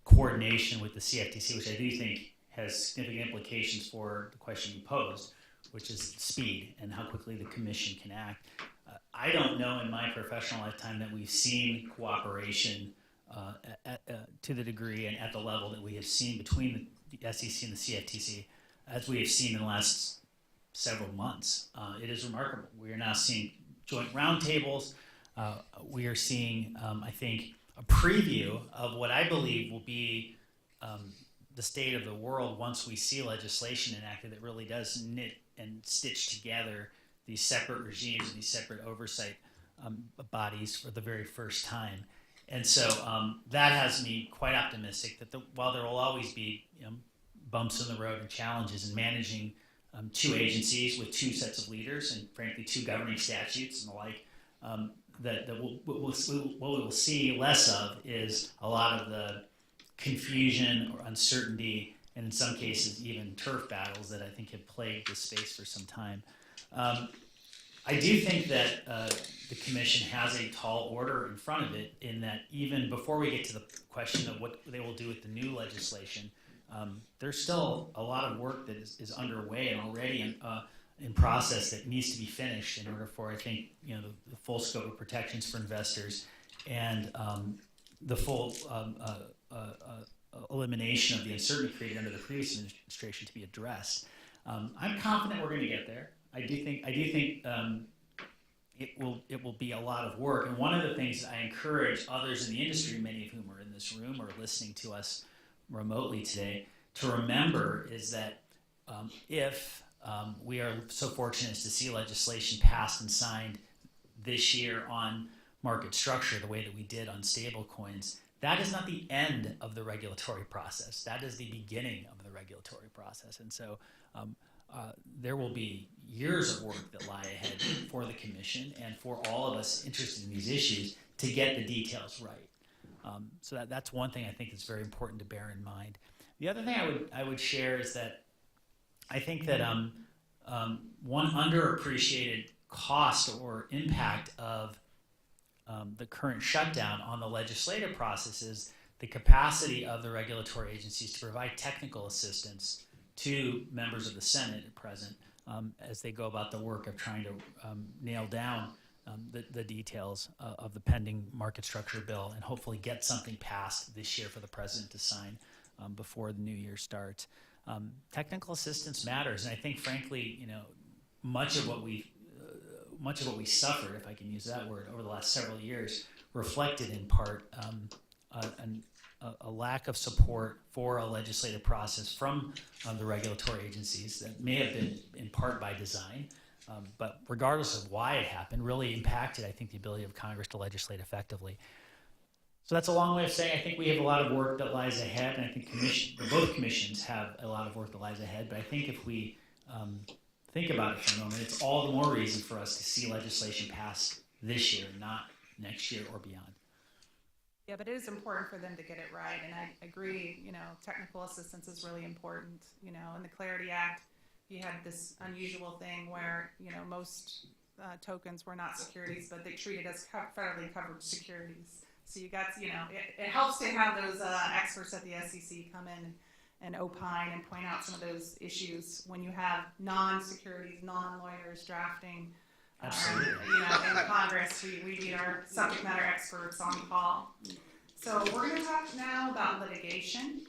coordination with the CFTC, which I do think has significant implications for the question you posed, which is speed and how quickly the commission can act. I don't know in my professional lifetime that we've seen cooperation to the degree and at the level that we have seen between the SEC and the CFTC as we have seen in the last several months. It is remarkable. We are now seeing joint roundtables. We are seeing, I think, a preview of what I believe will be the state of the world once we see legislation enacted that really does knit and stitch together these separate regimes and these separate oversight bodies for the very first time. And so that has me quite optimistic that while there will always be bumps in the road and challenges in managing two agencies with two sets of leaders and frankly two governing statutes and the like, what we will see less of is a lot of the confusion or uncertainty, and in some cases even turf battles that I think have plagued this space for some time. I do think that the commission has a tall order in front of it in that even before we get to the question of what they will do with the new legislation, there's still a lot of work that is underway and already in process that needs to be finished in order for, I think, the full scope of protections for investors and the full elimination of the uncertainty created under the previous administration to be addressed. I'm confident we're going to get there. I do think it will be a lot of work. And one of the things that I encourage others in the industry, many of whom are in this room or listening to us remotely today, to remember is that if we are so fortunate as to see legislation passed and signed this year on market structure the way that we did on stable coins, that is not the end of the regulatory process. That is the beginning of the regulatory process. And so there will be years of work that lie ahead for the commission and for all of us interested in these issues to get the details right. So that's one thing I think is very important to bear in mind. The other thing I would share is that I think that one underappreciated cost or impact of the current shutdown on the legislative process is the capacity of the regulatory agencies to provide technical assistance to members of the Senate at present as they go about the work of trying to nail down the details of the pending market structure bill and hopefully get something passed this year for the president to sign before the new year starts. Technical assistance matters, and I think, frankly, much of what we suffered, if I can use that word, over the last several years reflected in part a lack of support for a legislative process from the regulatory agencies that may have been in part by design, but regardless of why it happened, really impacted, I think, the ability of Congress to legislate effectively. So that's a long way of saying I think we have a lot of work that lies ahead, and I think both commissions have a lot of work that lies ahead, but I think if we think about it for a moment, it's all the more reason for us to see legislation passed this year, not next year or beyond. Yeah, but it is important for them to get it right, and I agree, technical assistance is really important. In the Clarity Act, you had this unusual thing where, most tokens were not securities, but they treated as federally covered securities. So you got, it helps to have those experts at the SEC come in and opine and point out some of those issues when you have non-securities, non-lawyers drafting. Absolutely. In Congress, we need our subject matter experts on call. So we're going to talk now about litigation.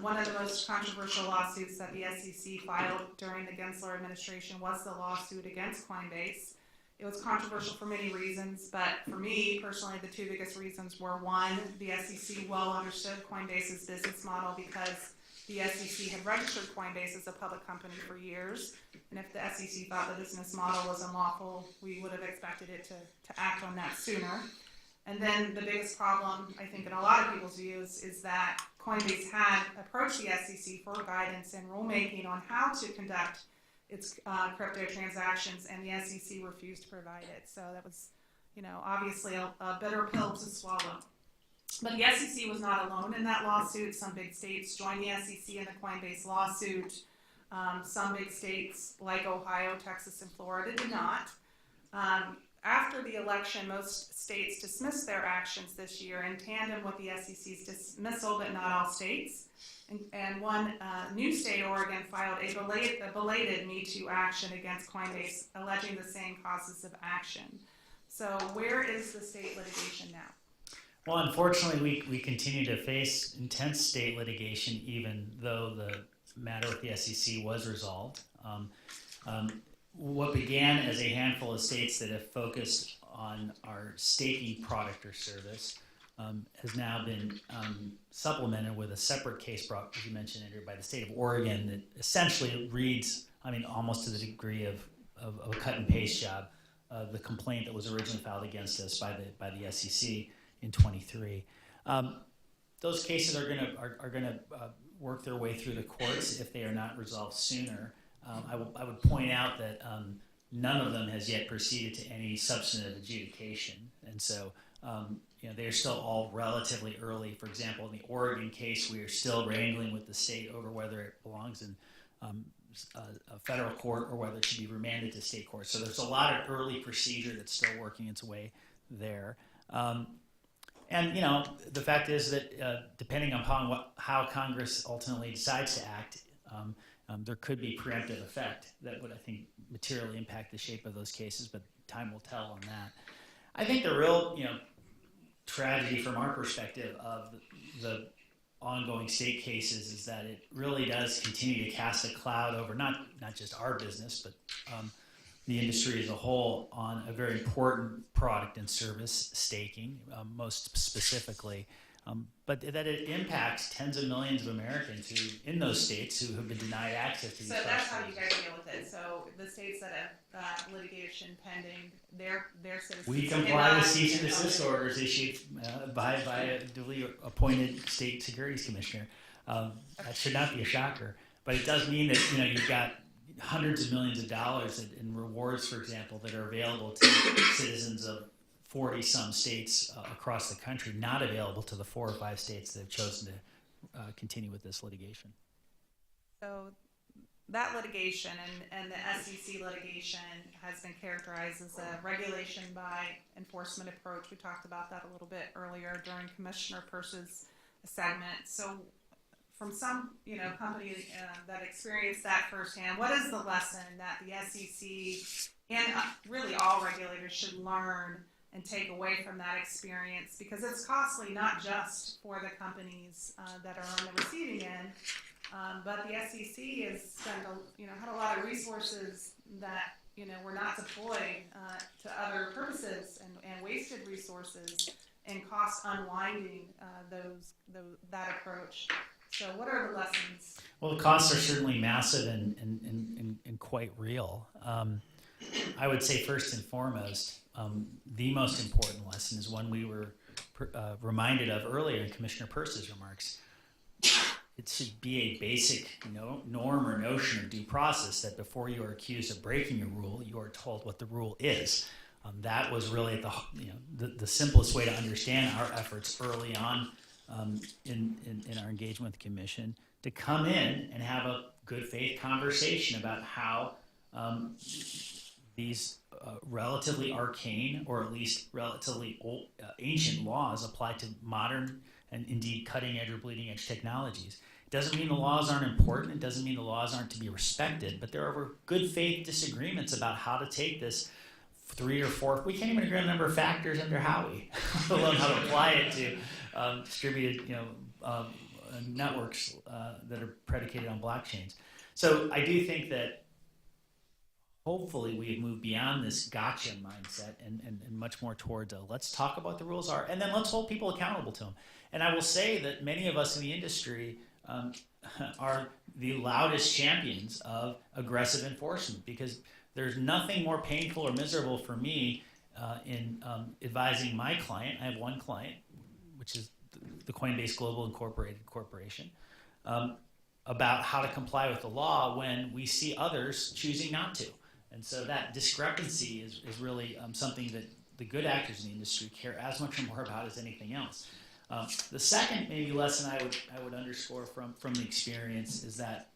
One of the most controversial lawsuits that the SEC filed during the Gensler administration was the lawsuit against Coinbase. It was controversial for many reasons, but for me personally, the two biggest reasons were, one, the SEC well understood Coinbase's business model because the SEC had registered Coinbase as a public company for years, and if the SEC thought the business model was unlawful, we would have expected it to act on that sooner. And then the biggest problem, I think, in a lot of people's views, is that Coinbase had approached the SEC for guidance and rulemaking on how to conduct its crypto transactions, and the SEC refused to provide it. So that was, obviously a bitter pill to swallow. But the SEC was not alone in that lawsuit. Some big states joined the SEC in the Coinbase lawsuit. Some big states like Ohio, Texas, and Florida did not. After the election, most states dismissed their actions this year in tandem with the SEC's dismissal, but not all states. And one new state, Oregon, filed a belated Me Too action against Coinbase, alleging the same causes of action. So where is the state litigation now? Well, unfortunately, we continue to face intense state litigation, even though the matter with the SEC was resolved. What began as a handful of states that have focused on our staking product or service has now been supplemented with a separate case brought, as you mentioned, Andrew, by the state of Oregon that essentially reads, almost to the degree of a cut and paste job of the complaint that was originally filed against us by the SEC in 23. Those cases are going to work their way through the courts if they are not resolved sooner. I would point out that none of them has yet proceeded to any substantive adjudication, and so they're still all relatively early. For example, in the Oregon case, we are still wrangling with the state over whether it belongs in a federal court or whether it should be remanded to state court. So there's a lot of early procedure that's still working its way there. And the fact is that depending upon how Congress ultimately decides to act, there could be preemptive effect that would, I think, materially impact the shape of those cases, but time will tell on that. I think the real, tragedy from our perspective of the ongoing state cases is that it really does continue to cast a cloud over not just our business, but the industry as a whole on a very important product and service, staking, most specifically. But that it impacts tens of millions of Americans in those states who have been denied access to these So that's how you guys deal with it. So the states that have litigation pending, their citizens. We comply with cease and desist orders issued by a duly appointed state securities commissioner. That should not be a shocker, but it does mean that you've got hundreds of millions of dollars in rewards, for example, that are available to citizens of 40-some states across the country, not available to the 4 or 5 states that have chosen to continue with this litigation. So that litigation and the SEC litigation has been characterized as a regulation by enforcement approach. We talked about that a little bit earlier during Commissioner Purse's segment. So from some company that experienced that firsthand, what is the lesson that the SEC and really all regulators should learn and take away from that experience, because it's costly not just for the companies that are on the receiving end, but the SEC has had a lot of resources that were not deployed to other purposes, and wasted resources and cost unwinding that approach. So what are the lessons? Well, the costs are certainly massive and quite real. I would say first and foremost, the most important lesson is one we were reminded of earlier in Commissioner Peirce's remarks. It should be a basic norm or notion of due process that before you are accused of breaking a rule, you are told what the rule is. That was really the simplest way to understand our efforts early on in our engagement with the Commission, to come in and have a good faith conversation about how these relatively arcane, or at least relatively old, ancient laws apply to modern and indeed cutting edge or bleeding edge technologies. It doesn't mean the laws aren't important. It doesn't mean the laws aren't to be respected, but there are good faith disagreements about how to take this 3 or 4. We can't even agree on the number of factors under Howey, let alone how to apply it to distributed networks that are predicated on blockchains. So I do think that hopefully we have moved beyond this gotcha mindset and much more towards let's talk about the rules are, and then let's hold people accountable to them. And I will say that many of us in the industry are the loudest champions of aggressive enforcement, because there's nothing more painful or miserable for me in advising my client. I have one client, which is the Coinbase Global Incorporated Corporation, about how to comply with the law when we see others choosing not to. And so that discrepancy is really something that the good actors in the industry care as much or more about as anything else. The second maybe lesson I would underscore from the experience is that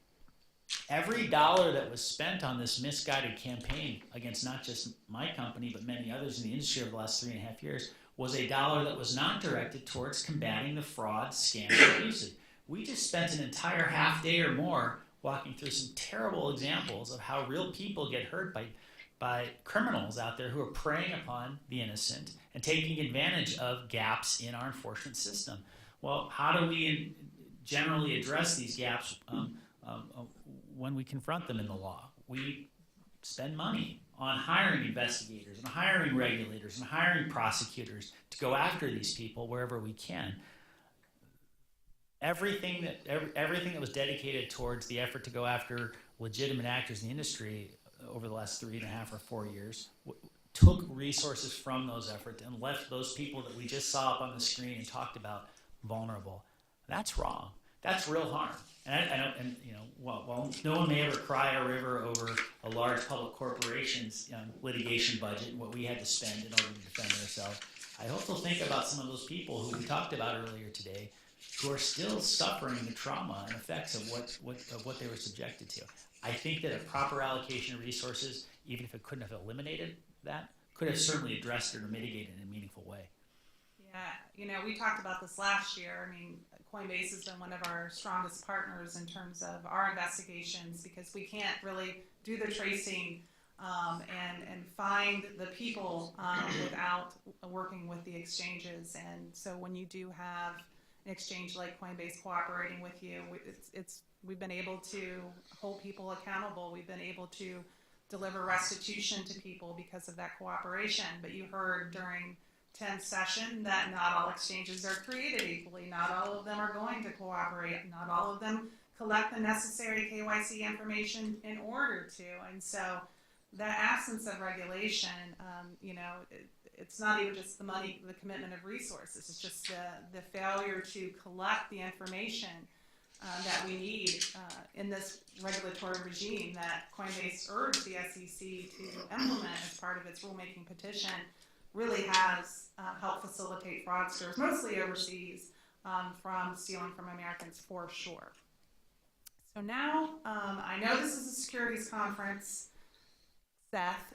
every dollar that was spent on this misguided campaign against not just my company but many others in the industry over the last 3.5 years was a dollar that was not directed towards combating the fraud, scam, and abuses. We just spent an entire half day or more walking through some terrible examples of how real people get hurt by criminals out there who are preying upon the innocent and taking advantage of gaps in our enforcement system. Well, how do we generally address these gaps when we confront them in the law? We spend money on hiring investigators and hiring regulators and hiring prosecutors to go after these people wherever we can. Everything that was dedicated towards the effort to go after legitimate actors in the industry over the last 3.5 or 4 years took resources from those efforts and left those people that we just saw up on the screen and talked about vulnerable. That's wrong. That's real harm. And while no one may ever cry a river over a large public corporation's litigation budget and what we had to spend in order to defend ourselves, I hope they'll think about some of those people who we talked about earlier today, who are still suffering the trauma and effects of what they were subjected to. I think that a proper allocation of resources, even if it couldn't have eliminated that, could have certainly addressed it or mitigated it in a meaningful way. Yeah, we talked about this last year. I mean, Coinbase has been one of our strongest partners in terms of our investigations, because we can't really do the tracing and find the people without working with the exchanges. And so when you do have an exchange like Coinbase cooperating with you, we've been able to hold people accountable. We've been able to deliver restitution to people because of that cooperation. But you heard during 10th session that not all exchanges are created equally. Not all of them are going to cooperate. Not all of them collect the necessary KYC information in order to. And so that absence of regulation, it's not even just the money, the commitment of resources. It's just the failure to collect the information that we need in this regulatory regime that Coinbase urged the SEC to implement as part of its rulemaking petition really has helped facilitate fraudsters, mostly overseas, from stealing from Americans for sure. So now, I know this is a securities conference, Seth,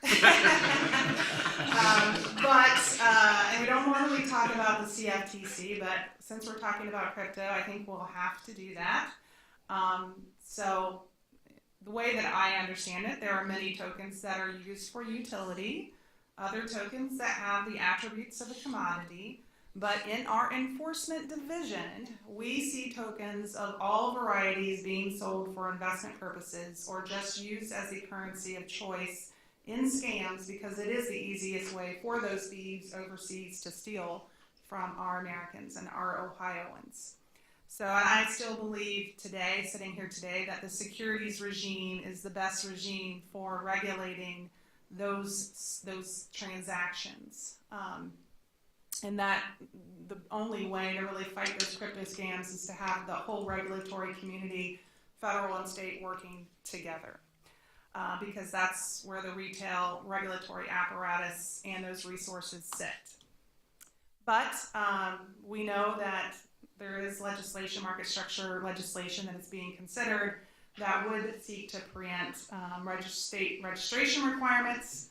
and we don't normally talk about the CFTC, but since we're talking about crypto, I think we'll have to do that. So the way that I understand it, there are many tokens that are used for utility. other tokens that have the attributes of a commodity. But in our enforcement division, we see tokens of all varieties being sold for investment purposes or just used as the currency of choice in scams because it is the easiest way for those thieves overseas to steal from our Americans and our Ohioans. So I still believe today, sitting here today, that the securities regime is the best regime for regulating those transactions. And that the only way to really fight those crypto scams is to have the whole regulatory community, federal and state, working together. Because that's where the retail regulatory apparatus and those resources sit. But we know that there is legislation, market structure legislation that is being considered that would seek to preempt state registration requirements,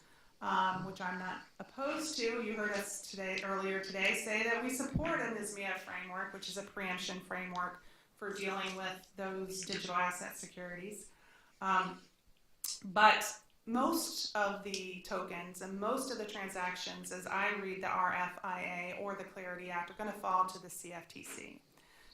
which I'm not opposed to. You heard us earlier today say that we support a NISMIA framework, which is a preemption framework for dealing with those digital asset securities. But most of the tokens and most of the transactions, as I read the RFIA or the Clarity Act, are going to fall to the CFTC.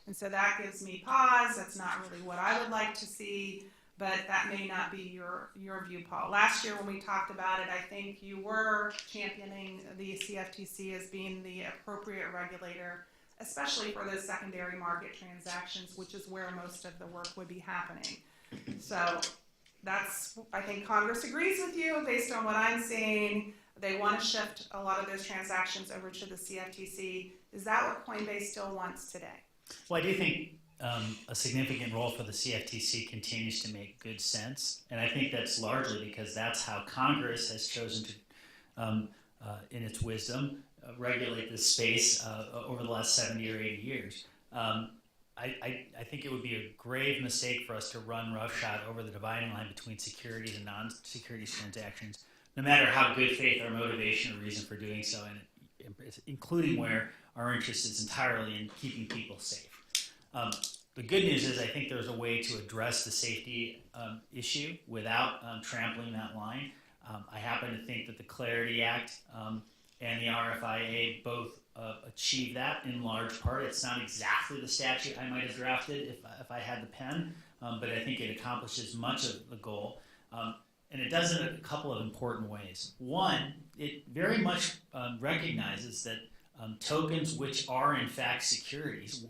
And so that gives me pause. That's not really what I would like to see, but that may not be your view, Paul. Last year when we talked about it, I think you were championing the CFTC as being the appropriate regulator, especially for those secondary market transactions, which is where most of the work would be happening. So I think Congress agrees with you based on what I'm seeing. They want to shift a lot of those transactions over to the CFTC. Is that what Coinbase still wants today? Well, I do think a significant role for the CFTC continues to make good sense. And I think that's largely because that's how Congress has chosen to, in its wisdom, regulate this space over the last 70 or 80 years. I think it would be a grave mistake for us to run roughshod over the dividing line between securities and non-securities transactions, no matter how good faith our motivation or reason for doing so, and including where our interest is entirely in keeping people safe. The good news is I think there's a way to address the safety issue without trampling that line. I happen to think that the Clarity Act and the RFIA both achieve that in large part. It's not exactly the statute I might have drafted if I had the pen, but I think it accomplishes much of the goal. And it does it in a couple of important ways. One, it very much recognizes that tokens which are in fact securities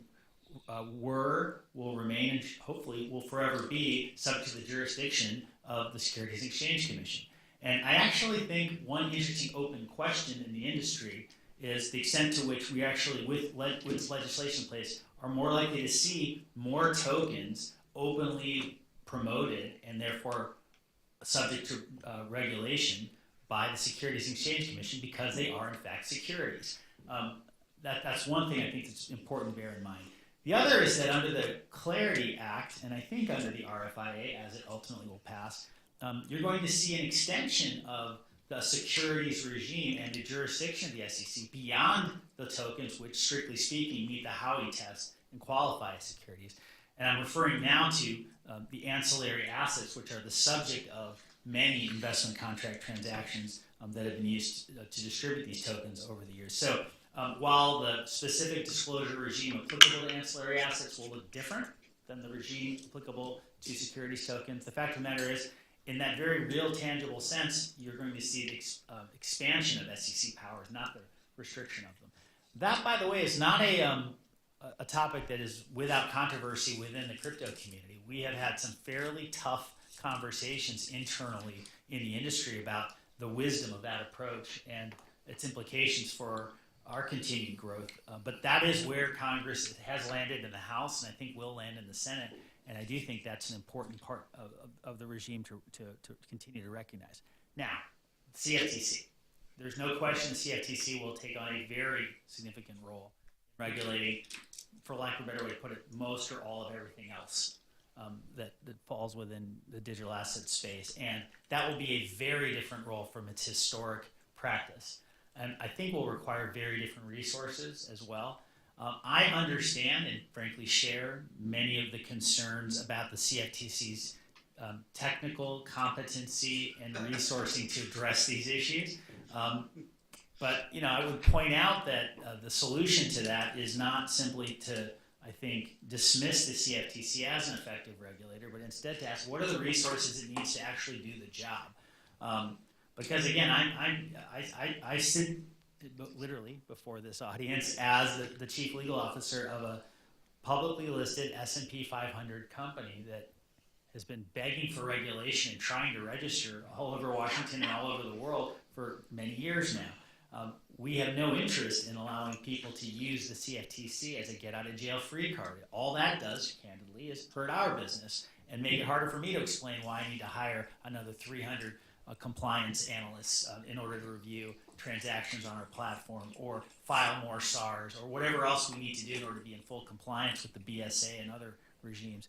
will remain, and hopefully will forever be subject to the jurisdiction of the Securities and Exchange Commission. And I actually think one interesting open question in the industry is the extent to which we actually, with legislation in place, are more likely to see more tokens openly promoted and therefore subject to regulation by the Securities and Exchange Commission because they are in fact securities. That's one thing I think is important to bear in mind. The other is that under the Clarity Act, and I think under the RFIA as it ultimately will pass, you're going to see an extension of the securities regime and the jurisdiction of the SEC beyond the tokens which, strictly speaking, meet the Howey test and qualify as securities. And I'm referring now to the ancillary assets, which are the subject of many investment contract transactions that have been used to distribute these tokens over the years. So while the specific disclosure regime applicable to ancillary assets will look different than the regime applicable to securities tokens, the fact of the matter is, in that very real, tangible sense, you're going to see the expansion of SEC powers, not the restriction of them. That, by the way, is not a topic that is without controversy within the crypto community. We have had some fairly tough conversations internally in the industry about the wisdom of that approach and its implications for our continued growth. But that is where Congress has landed in the House, and I think will land in the Senate. And I do think that's an important part of the regime to continue to recognize. Now, CFTC. There's no question the CFTC will take on a very significant role in regulating, for lack of a better way to put it, most or all of everything else that falls within the digital asset space. And that will be a very different role from its historic practice. And I think will require very different resources as well. I understand and frankly share many of the concerns about the CFTC's technical competency and resourcing to address these issues. But I would point out that the solution to that is not simply to, I think, dismiss the CFTC as an effective regulator, but instead to ask what are the resources it needs to actually do the job. Because again, I sit literally before this audience as the chief legal officer of a publicly listed S&P 500 company that has been begging for regulation and trying to register all over Washington and all over the world for many years now. We have no interest in allowing people to use the CFTC as a get-out-of-jail-free card. All that does, candidly, is hurt our business and make it harder for me to explain why I need to hire another 300 compliance analysts in order to review transactions on our platform or file more SARs or whatever else we need to do in order to be in full compliance with the BSA and other regimes.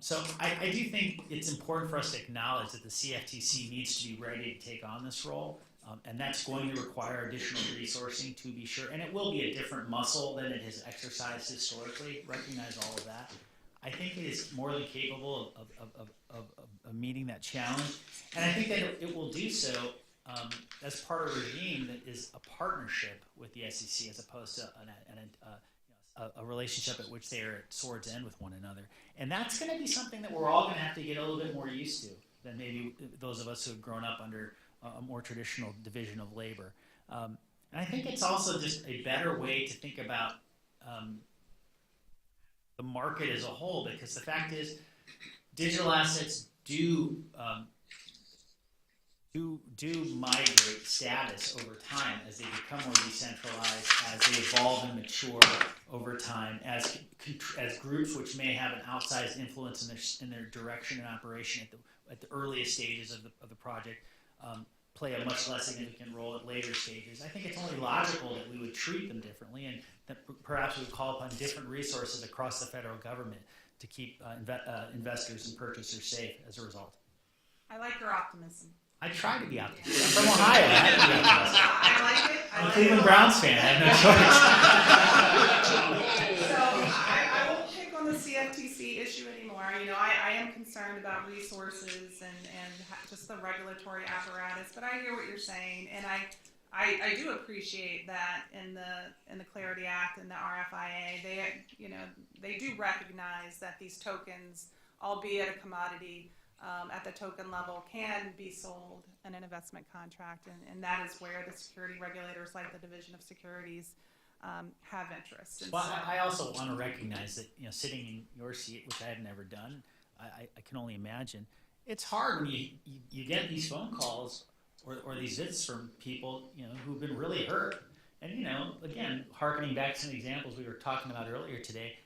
So I do think it's important for us to acknowledge that the CFTC needs to be ready to take on this role. And that's going to require additional resourcing, to be sure. And it will be a different muscle than it has exercised historically. Recognize all of that. I think it is more than capable of meeting that challenge. And I think that it will do so as part of a regime that is a partnership with the SEC as opposed to a relationship at which they are at sword's end with one another. And that's going to be something that we're all going to have to get a little bit more used to than maybe those of us who have grown up under a more traditional division of labor. And I think it's also just a better way to think about the market as a whole, because the fact is digital assets do migrate status over time as they become more decentralized, as they evolve and mature over time, as groups which may have an outsized influence in their direction and operation at the earliest stages of the project play a much less significant role at later stages. I think it's only logical that we would treat them differently and that perhaps we would call upon different resources across the federal government to keep investors and purchasers safe as a result. I like your optimism. I try to be optimistic. I'm from Ohio. I have to be optimistic. I like it. I'm a Cleveland Browns fan. I have no choice. So I won't pick on the CFTC issue anymore. I am concerned about resources and just the regulatory apparatus, but I hear what you're saying, and I do appreciate that in the Clarity Act and the RFIA, they do recognize that these tokens, albeit a commodity, at the token level, can be sold in an investment contract, and that is where the security regulators like the Division of Securities have interest. Well, I also want to recognize that sitting in your seat, which I have never done, I can only imagine, it's hard when you get these phone calls or these visits from people who've been really hurt. And again, hearkening back to some examples we were talking about earlier today,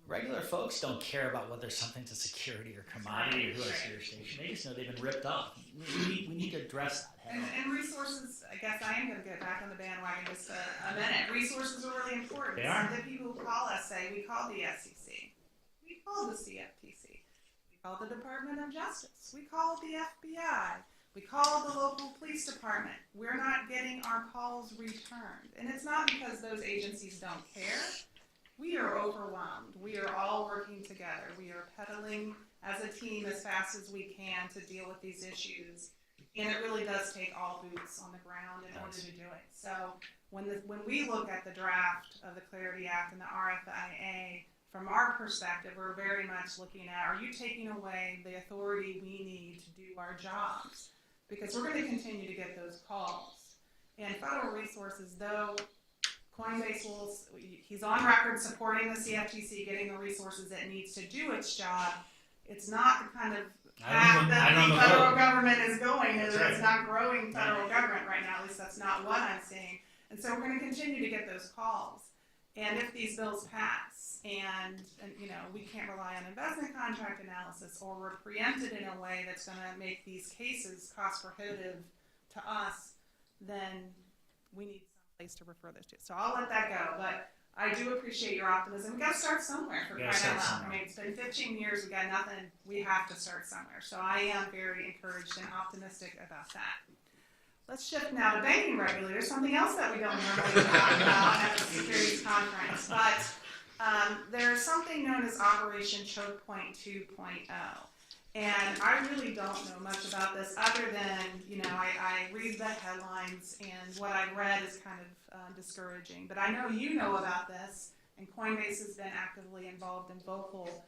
regular folks don't care about whether something's a security or commodity or who has jurisdiction. They just know they've been ripped off. We need to address that. And resources, I guess I am going to get back on the bandwagon just a minute. Resources are really important. They are. The people who call us say, we called the SEC, we called the CFTC, we called the Department of Justice, we called the FBI, we called the local police department. We're not getting our calls returned. And it's not because those agencies don't care. We are overwhelmed. We are all working together. We are pedaling as a team as fast as we can to deal with these issues. And it really does take all boots on the ground in order to do it. So when we look at the draft of the Clarity Act and the RFIA, from our perspective, we're very much looking at, are you taking away the authority we need to do our jobs? Because we're going to continue to get those calls. And federal resources, though, Coinbase he's on record supporting the CFTC getting the resources it needs to do its job. It's not the kind of path that the federal government is going. It's not growing federal government right now. At least that's not what I'm seeing. And so we're going to continue to get those calls. And if these bills pass and we can't rely on investment contract analysis, or we're preempted in a way that's going to make these cases cost prohibitive to us, then we need place to refer this to. So I'll let that go, but I do appreciate your optimism. We got to start somewhere for crying out loud. I mean, it's been 15 years, we got nothing. We have to start somewhere. So I am very encouraged and optimistic about that. Let's shift now to banking regulators, something else that we don't normally talk about at the Securities Conference. But there is something known as Operation Choke Point 2.0. And I really don't know much about this other than, I read the headlines, and what I read is kind of discouraging. But I know you know about this, and Coinbase has been actively involved and vocal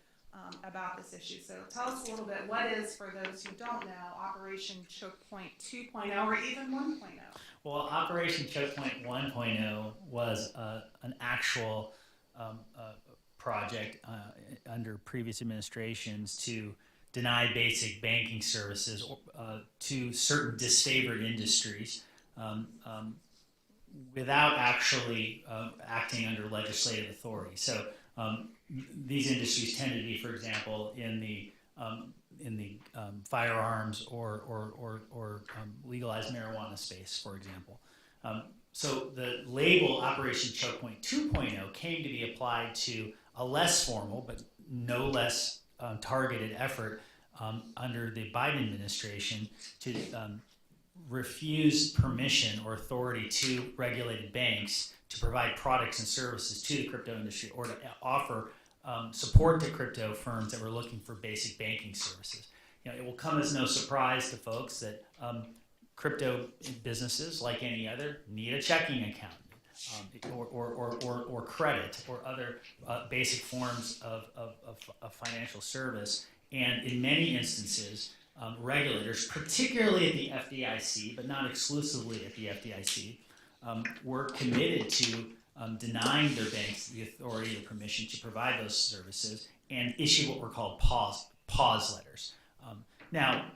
about this issue. So tell us a little bit, what is, for those who don't know, Operation Choke Point 2.0 or even 1.0? Well, Operation Choke Point 1.0 was an actual project under previous administrations to deny basic banking services to certain disfavored industries without actually acting under legislative authority. So these industries tend to be, for example, in the firearms or legalized marijuana space, for example. So the label Operation Choke Point 2.0 came to be applied to a less formal but no less targeted effort under the Biden administration to refuse permission or authority to regulated banks to provide products and services to the crypto industry, or to offer support to crypto firms that were looking for basic banking services. It will come as no surprise to folks that crypto businesses, like any other, need a checking account or credit or other basic forms of financial service. And in many instances, regulators, particularly at the FDIC, but not exclusively at the FDIC, were committed to denying their banks the authority or permission to provide those services and issue what were called pause letters. Now,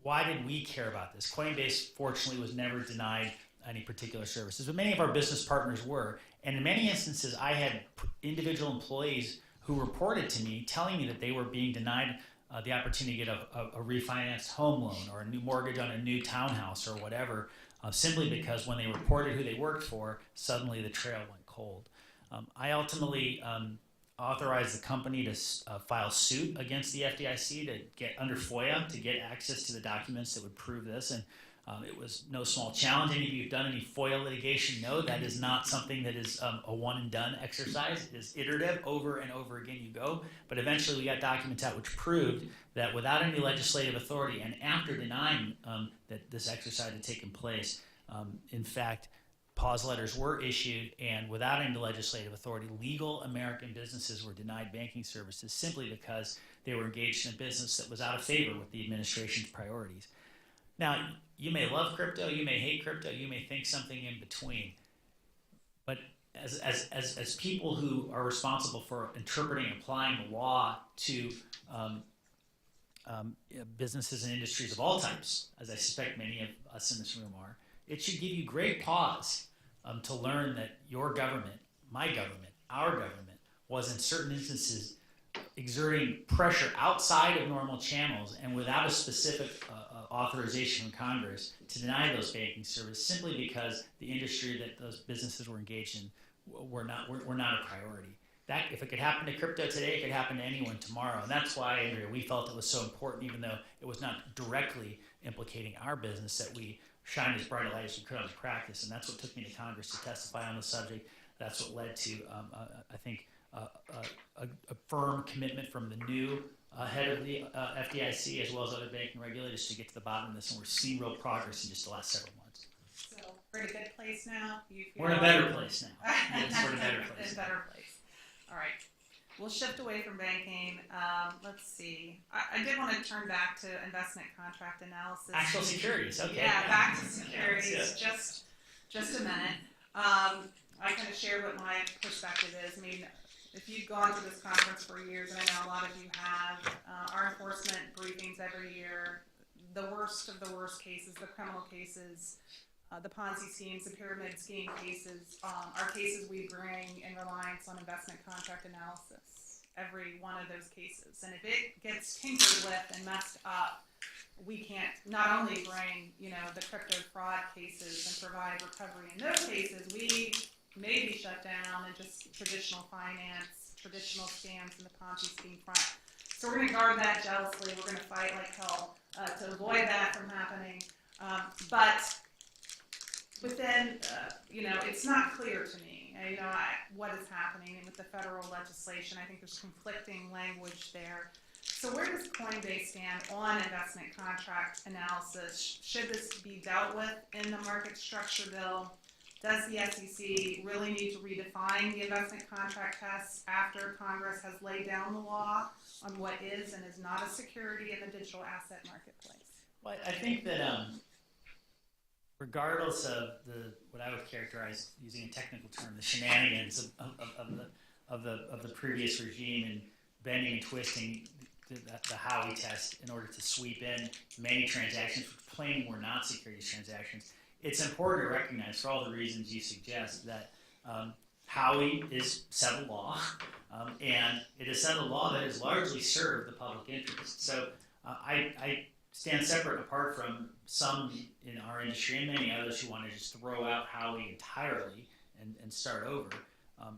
why did we care about this? Coinbase, fortunately, was never denied any particular services, but many of our business partners were. And in many instances, I had individual employees who reported to me telling me that they were being denied the opportunity to get a refinanced home loan or a new mortgage on a new townhouse or whatever, simply because when they reported who they worked for, suddenly the trail went cold. I ultimately authorized the company to file suit against the FDIC to get under FOIA to get access to the documents that would prove this, and it was no small challenge. Any of you who've done any FOIA litigation know that is not something that is a one and done exercise. It is iterative, over and over again you go. But eventually we got documents out which proved that without any legislative authority and after denying that this exercise had taken place, in fact, pause letters were issued, and without any legislative authority, legal American businesses were denied banking services simply because they were engaged in a business that was out of favor with the administration's priorities. Now, you may love crypto, you may hate crypto, you may think something in between, but as people who are responsible for interpreting and applying the law to businesses and industries of all types, as I suspect many of us in this room are, it should give you great pause to learn that your government, my government, our government, was in certain instances exerting pressure outside of normal channels and without a specific authorization from Congress to deny those banking services simply because the industry that those businesses were engaged in were not a priority. That, if it could happen to crypto today, it could happen to anyone tomorrow. And that's why, Andrea, we felt it was so important, even though it was not directly implicating our business, that we shine as bright a light as we could on the practice. And that's what took me to Congress to testify on the subject. That's what led to, I think, a firm commitment from the new head of the FDIC, as well as other banking regulators, to get to the bottom of this. And we're seeing real progress in just the last several months. So we're in a good place now? We're in a better place now. Yes, we're in a better place. In a better place. All right. We'll shift away from banking. Let's see. I did want to turn back to investment contract analysis. Actual securities, okay. Yeah, back to securities. Just a minute. I kind of share what my perspective is. I mean, if you've gone to this conference for years, and I know a lot of you have, our enforcement briefings every year, the worst of the worst cases, the criminal cases, the Ponzi schemes, the pyramid scheme cases, are cases we bring in reliance on investment contract analysis, every one of those cases. And if it gets tinkered with and messed up, we can't not only bring, the crypto fraud cases and provide recovery in those cases, we may be shut down and just traditional finance, traditional scams in the Ponzi scheme front. So we're going to guard that jealously. We're going to fight like hell to avoid that from happening. But within, it's not clear to me, what is happening with the federal legislation. I think there's conflicting language there. So So where does Coinbase stand on investment contract analysis? Should this be dealt with in the market structure bill? Does the SEC really need to redefine the investment contract test after Congress has laid down the law on what is and is not a security in the digital asset marketplace? Well, I think that regardless of what I would characterize, using a technical term, the shenanigans of the previous regime and bending and twisting the Howey test in order to sweep in many transactions which plainly were not securities transactions, it's important to recognize, for all the reasons you suggest, that Howey is settled law, and it is settled law that has largely served the public interest. So I stand separate and apart from some in our industry and many others who want to just throw out Howey entirely and start over.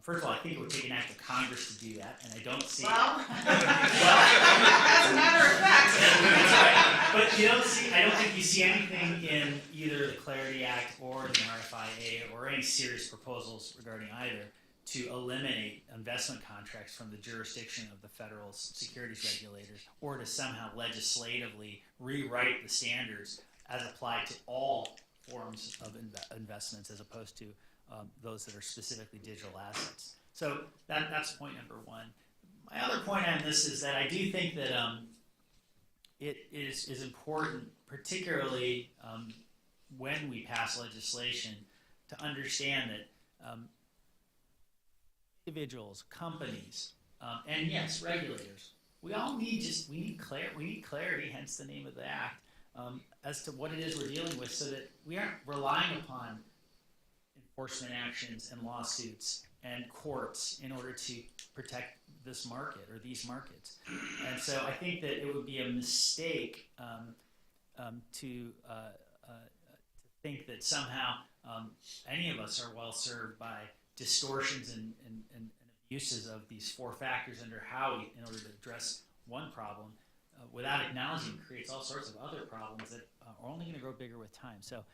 First of all, I think it would take an act of Congress to do that, and I don't see. Well, as a matter of fact. That's right. But you don't see. I don't think you see anything in either the Clarity Act or the RFIA or any serious proposals regarding either to eliminate investment contracts from the jurisdiction of the federal securities regulators, or to somehow legislatively rewrite the standards as applied to all forms of investments, as opposed to those that are specifically digital assets. So that's point number one. My other point on this is that I do think that it is important, particularly when we pass legislation, to understand that individuals, companies, and yes, regulators, we need clarity, hence the name of the act, as to what it is we're dealing with, so that we aren't relying upon enforcement actions and lawsuits and courts in order to protect this market or these markets. And so I think that it would be a mistake to think that somehow any of us are well served by distortions and abuses of these four factors under Howey in order to address one problem without acknowledging it creates all sorts of other problems that are only going to grow bigger with time. So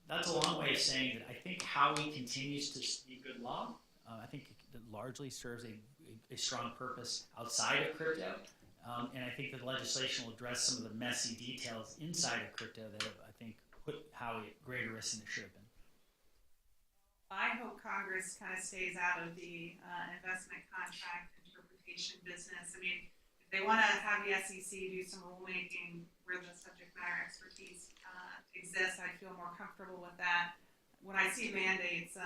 that's a long way of saying that I think Howey continues to be good law. I think it largely serves a strong purpose outside of crypto. And I think that the legislation will address some of the messy details inside of crypto that have, I think, put Howey at greater risk than it should have been. I hope Congress kind of stays out of the investment contract interpretation business. I mean, if they want to have the SEC do some rulemaking where the subject matter expertise exists, I'd feel more comfortable with that. When I see mandates,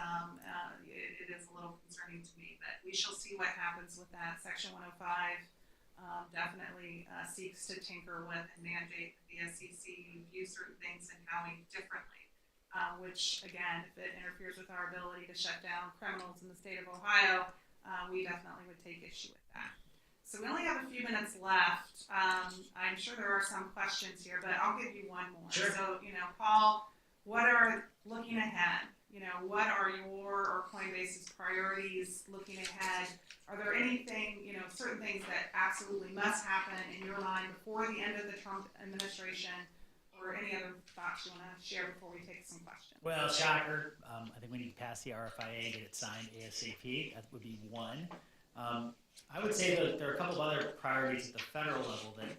it is a little concerning to me, but we shall see what happens with that. Section 105 definitely seeks to tinker with and mandate that the SEC view certain things in Howey differently, which, again, if it interferes with our ability to shut down criminals in the state of Ohio, we definitely would take issue with that. So we only have a few minutes left. I'm sure there are some questions here, but I'll give you one more. Sure. So, Paul, what are, looking ahead, what are your or Coinbase's priorities looking ahead? Are there anything, certain things that absolutely must happen in your mind before the end of the Trump administration, or any other thoughts you want to share before we take some questions? Well, shocker. I think we need to pass the RFIA and get it signed ASAP. That would be one. I would say that there are a couple of other priorities at the federal level that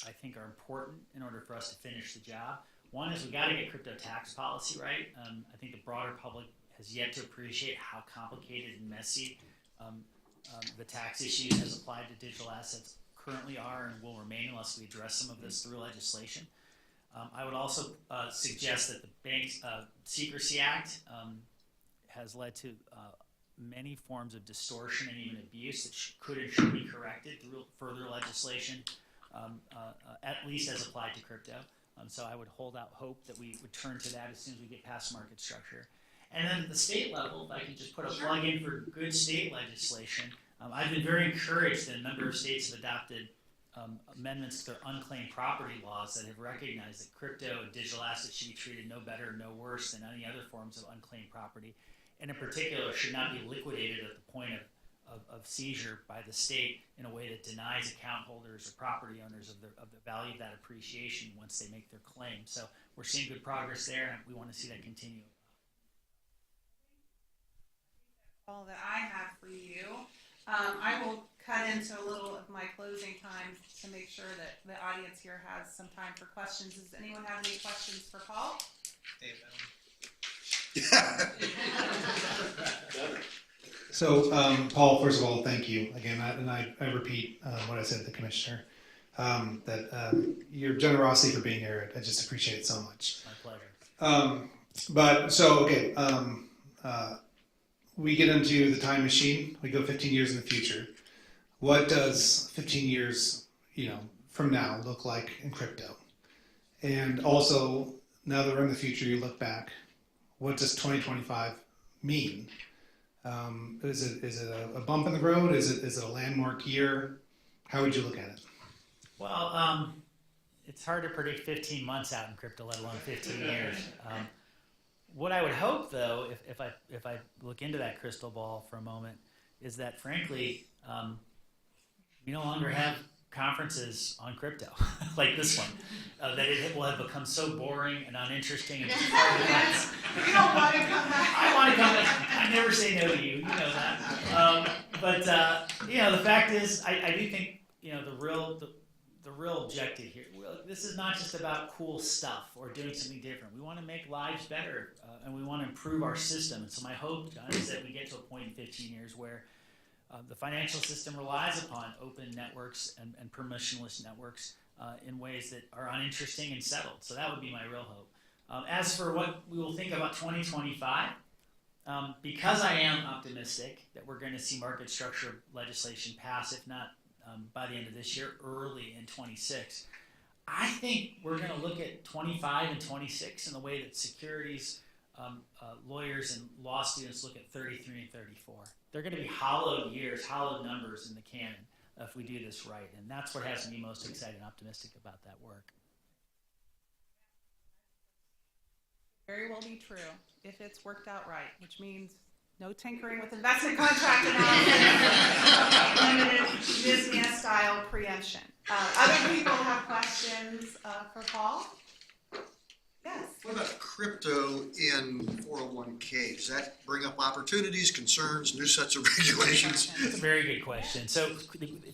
I think are important in order for us to finish the job. One is we've got to get crypto tax policy right. I think the broader public has yet to appreciate how complicated and messy the tax issues as applied to digital assets currently are and will remain unless we address some of this through legislation. I would also suggest that the Bank Secrecy Act has led to many forms of distortion and even abuse that could and should be corrected through further legislation, at least as applied to crypto. So I would hold out hope that we would turn to that as soon as we get past market structure. And then at the state level, if I could just put a plug in for good state legislation, I've been very encouraged that a number of states have adopted amendments to their unclaimed property laws that have recognized that crypto and digital assets should be treated no better or no worse than any other forms of unclaimed property, and in particular should not be liquidated at the point of seizure by the state in a way that denies account holders or property owners of the value of that appreciation once they make their claim. So we're seeing good progress there, and we want to see that continue. All that I have for you. I will cut into a little of my closing time to make sure that the audience here has some time for questions. Does anyone have any questions for Paul? So, Paul, first of all, thank you again. I repeat what I said to the commissioner, that your generosity for being here, I just appreciate it so much. My pleasure. We get into the time machine. We go 15 years in the future. What does 15 years, from now look like in crypto? And also, now that we're in the future, you look back. What does 2025 mean? Is it a bump in the road? Is it a landmark year? How would you look at it? Well, it's hard to predict 15 months out in crypto, let alone 15 years. What I would hope, though, if I look into that crystal ball for a moment, is that frankly, we no longer have conferences on crypto like this one. That it will have become so boring and uninteresting. And You don't want to come back. I want to come back. I never say no to you. You know that. But the fact is, I do think the real objective here. This is not just about cool stuff or doing something different. We want to make lives better, and we want to improve our system. And so my hope, John, is that we get to a point in 15 years where the financial system relies upon open networks and permissionless networks in ways that are uninteresting and settled. So that would be my real hope. As for what we will think about 2025, because I am optimistic that we're going to see market structure legislation pass, if not by the end of this year, early in 26, I think we're going to look at 25 and 26 in the way that securities lawyers and law students look at 33 and 34. They're going to be hollowed years, hollowed numbers in the canon if we do this right. And that's what has me most excited and optimistic about that work. Very well be true if it's worked out right, which means no tinkering with investment contract analysis, limited Disney-style preemption. Other people have questions for Paul? Yes. What about crypto in 401k? Does that bring up opportunities, concerns, new sets of regulations? That's a very good question. So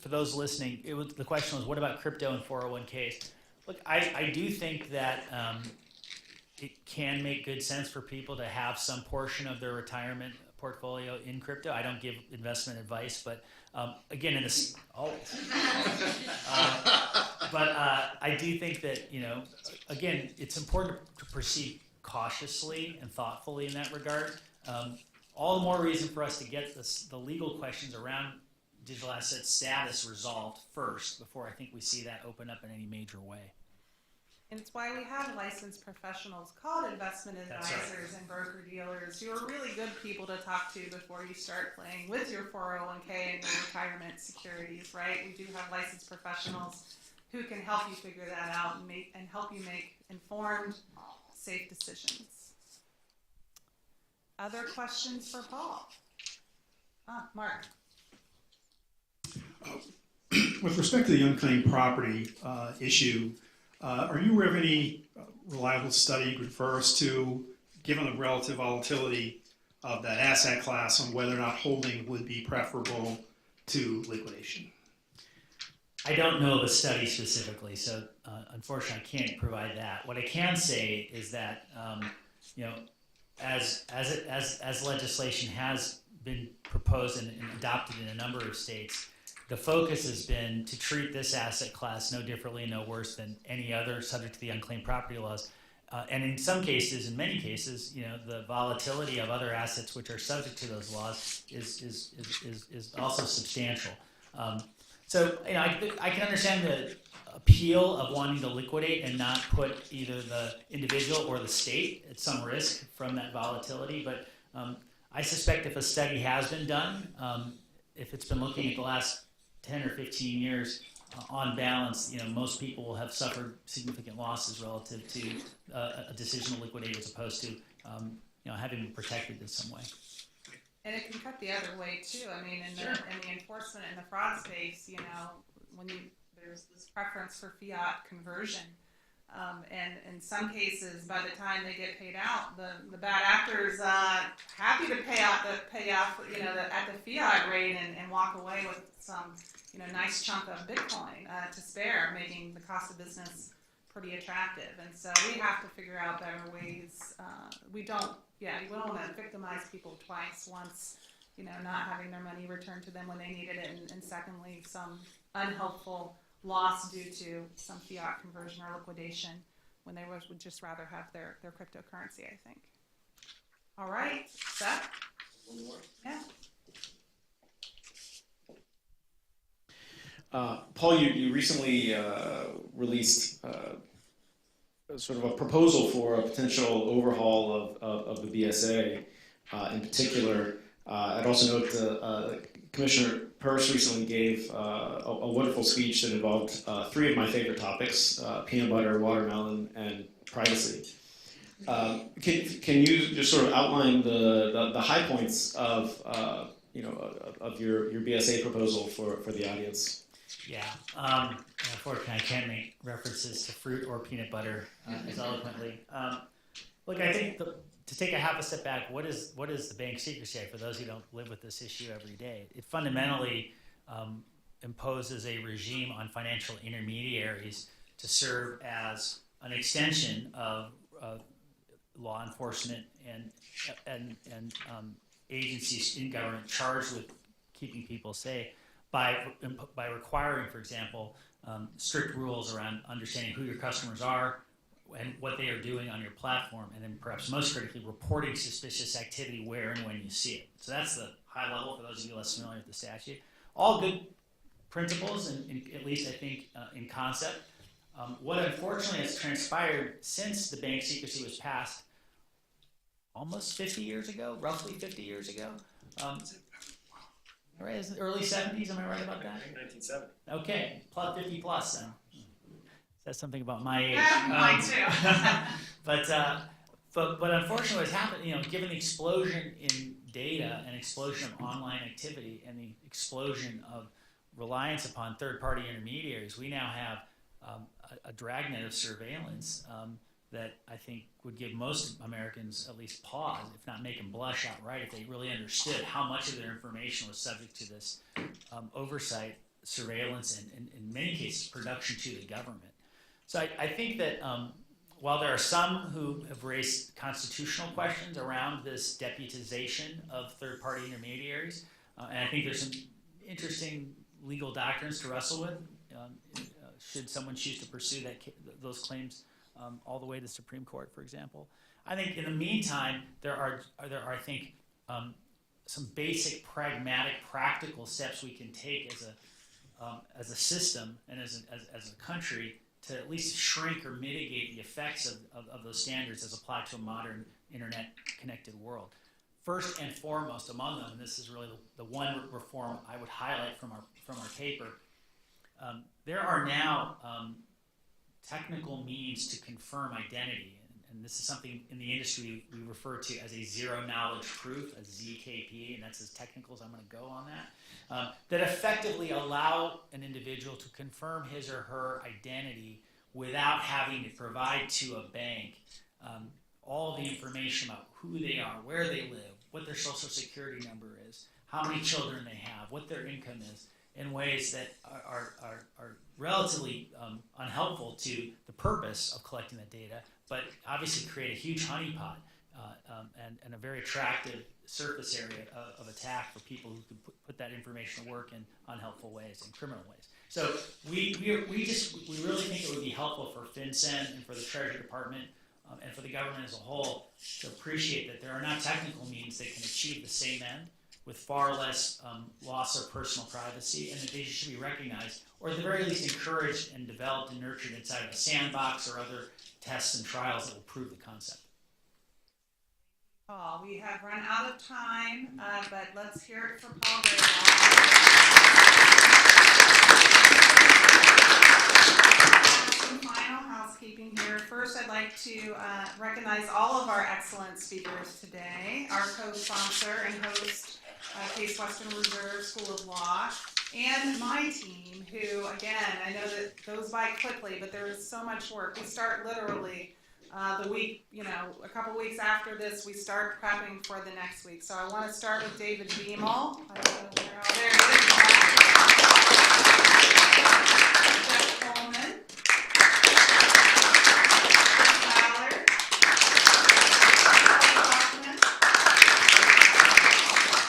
for those listening, the question was, what about crypto and 401ks? Look, I do think that it can make good sense for people to have some portion of their retirement portfolio in crypto. I don't give investment advice, but again, I do think that, again, it's important to proceed cautiously and thoughtfully in that regard. All the more reason for us to get the legal questions around digital asset status resolved first before I think we see that open up in any major way. And it's why we have licensed professionals called investment advisors and broker dealers who are really good people to talk to before you start playing with your 401k and your retirement securities, right? We do have licensed professionals who can help you figure that out and help you make informed, safe decisions. Other questions for Paul? Mark. With respect to the unclaimed property issue, are you aware of any reliable study you could refer us to, given the relative volatility of that asset class, on whether or not holding would be preferable to liquidation? I don't know the study specifically, so unfortunately I can't provide that. What I can say is that as legislation has been proposed and adopted in a number of states, the focus has been to treat this asset class no differently and no worse than any other subject to the unclaimed property laws. And in some cases, in many cases, the volatility of other assets which are subject to those laws is also substantial. So I can understand the appeal of wanting to liquidate and not put either the individual or the state at some risk from that volatility. But I suspect if a study has been done, if it's been looking at the last 10 or 15 years, on balance, most people will have suffered significant losses relative to a decision to liquidate as opposed to, having been protected in some way. And it can cut the other way too. I mean, in the enforcement and the fraud space, when there's this preference for fiat conversion, And in some cases, by the time they get paid out, the bad actors happy to pay off at the fiat rate and walk away with some nice chunk of Bitcoin to spare, making the cost of business pretty attractive. And so we have to figure out better ways. We don't want to victimize people twice. Once, not having their money returned to them when they needed it, and secondly, some unhelpful loss due to some fiat conversion or liquidation when they would just rather have their cryptocurrency, I think. All right, Seth? Yeah. Paul, you recently released sort of a proposal for a potential overhaul of the BSA. In particular, I'd also note the Commissioner Peirce recently gave a wonderful speech that involved three of my favorite topics: peanut butter, watermelon, and privacy. Can you just sort of outline the high points of your BSA proposal for the audience? Yeah. Unfortunately, I can't make references to fruit or peanut butter as eloquently. Look, I think to take a half a step back, what is the Bank Secrecy Act? For those who don't live with this issue every day, it fundamentally imposes a regime on financial intermediaries to serve as an extension of law enforcement and agencies in government charged with keeping people safe by requiring, for example, strict rules around understanding who your customers are and what they are doing on your platform, and then perhaps most critically, reporting suspicious activity where and when you see it. So that's the high level for those of you less familiar with the statute. All good principles, and at least I think in concept. What unfortunately has transpired since the bank secrecy was passed almost 50 years ago, roughly 50 years ago. Right, is it early 70s, am I right about that? 1970. Okay, plus 50 plus then. Says something about my age. Mine too. But unfortunately what's happened, given the explosion in data and explosion of online activity and the explosion of reliance upon third-party intermediaries, we now have a dragnet of surveillance that I think would give most Americans at least pause, if not make them blush outright, if they really understood how much of their information was subject to this oversight, surveillance, and in many cases, production to the government. So I think that while there are some who have raised constitutional questions around this deputization of third-party intermediaries, and I think there's some interesting legal doctrines to wrestle with, should someone choose to pursue those claims all the way to the Supreme Court, for example. I think in the meantime, there are I think, some basic pragmatic, practical steps we can take as a system and as a country to at least shrink or mitigate the effects of those standards as applied to a modern internet-connected world. First and foremost among them, and this is really the one reform I would highlight from our paper, there are now technical means to confirm identity, and this is something in the industry we refer to as a zero-knowledge proof, a ZKP, and that's as technical as I'm going to go on that, that effectively allow an individual to confirm his or her identity without having to provide to a bank all the information about who they are, where they live, what their social security number is, how many children they have, what their income is, in ways that are relatively unhelpful to the purpose of collecting that data, but obviously create a huge honeypot and a very attractive surface area of attack for people who can put that information to work in unhelpful ways, in criminal ways. So we really think it would be helpful for FinCEN and for the Treasury Department and for the government as a whole to appreciate that there are not technical means that can achieve the same end with far less loss of personal privacy, and that they should be recognized, or at the very least encouraged and developed and nurtured inside of a sandbox or other tests and trials that will prove the concept. Paul, we have run out of time, but let's hear it for Paul. Some final housekeeping here. First, I'd like to recognize all of our excellent speakers today. Our co-sponsor and host, Case Western Reserve School of Law, and my team, who, again, I know that goes by quickly, but there is so much work. We start literally the week, a couple weeks after this, we start prepping for the next week. So I want to start with David Beamel. I don't know where, oh, there he is. Jeff Coleman. Ballard.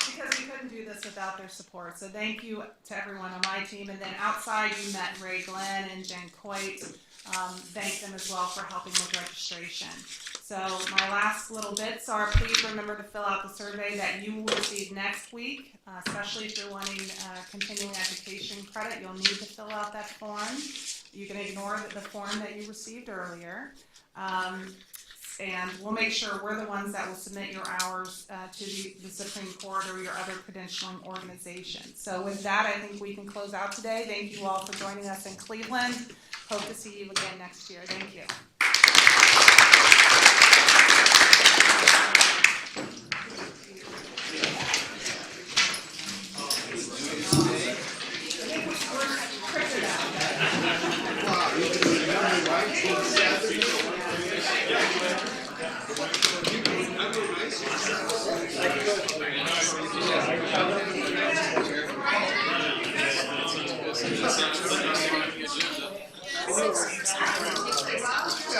Because we couldn't do this without their support. So thank you to everyone on my team. And then outside, you met Ray Glenn and Jen Coit. Thank them as well for helping with registration. So my last little bits are, please remember to fill out the survey that you will receive next week, especially if you're wanting continuing education credit. You'll need to fill out that form. You can ignore the form that you received earlier. And we'll make sure we're the ones that will submit your hours to the Supreme Court or your other credentialing organization. So with that, I think we can close out today. Thank you all for joining us in Cleveland. Hope to see you again next year. Thank you. Agenda.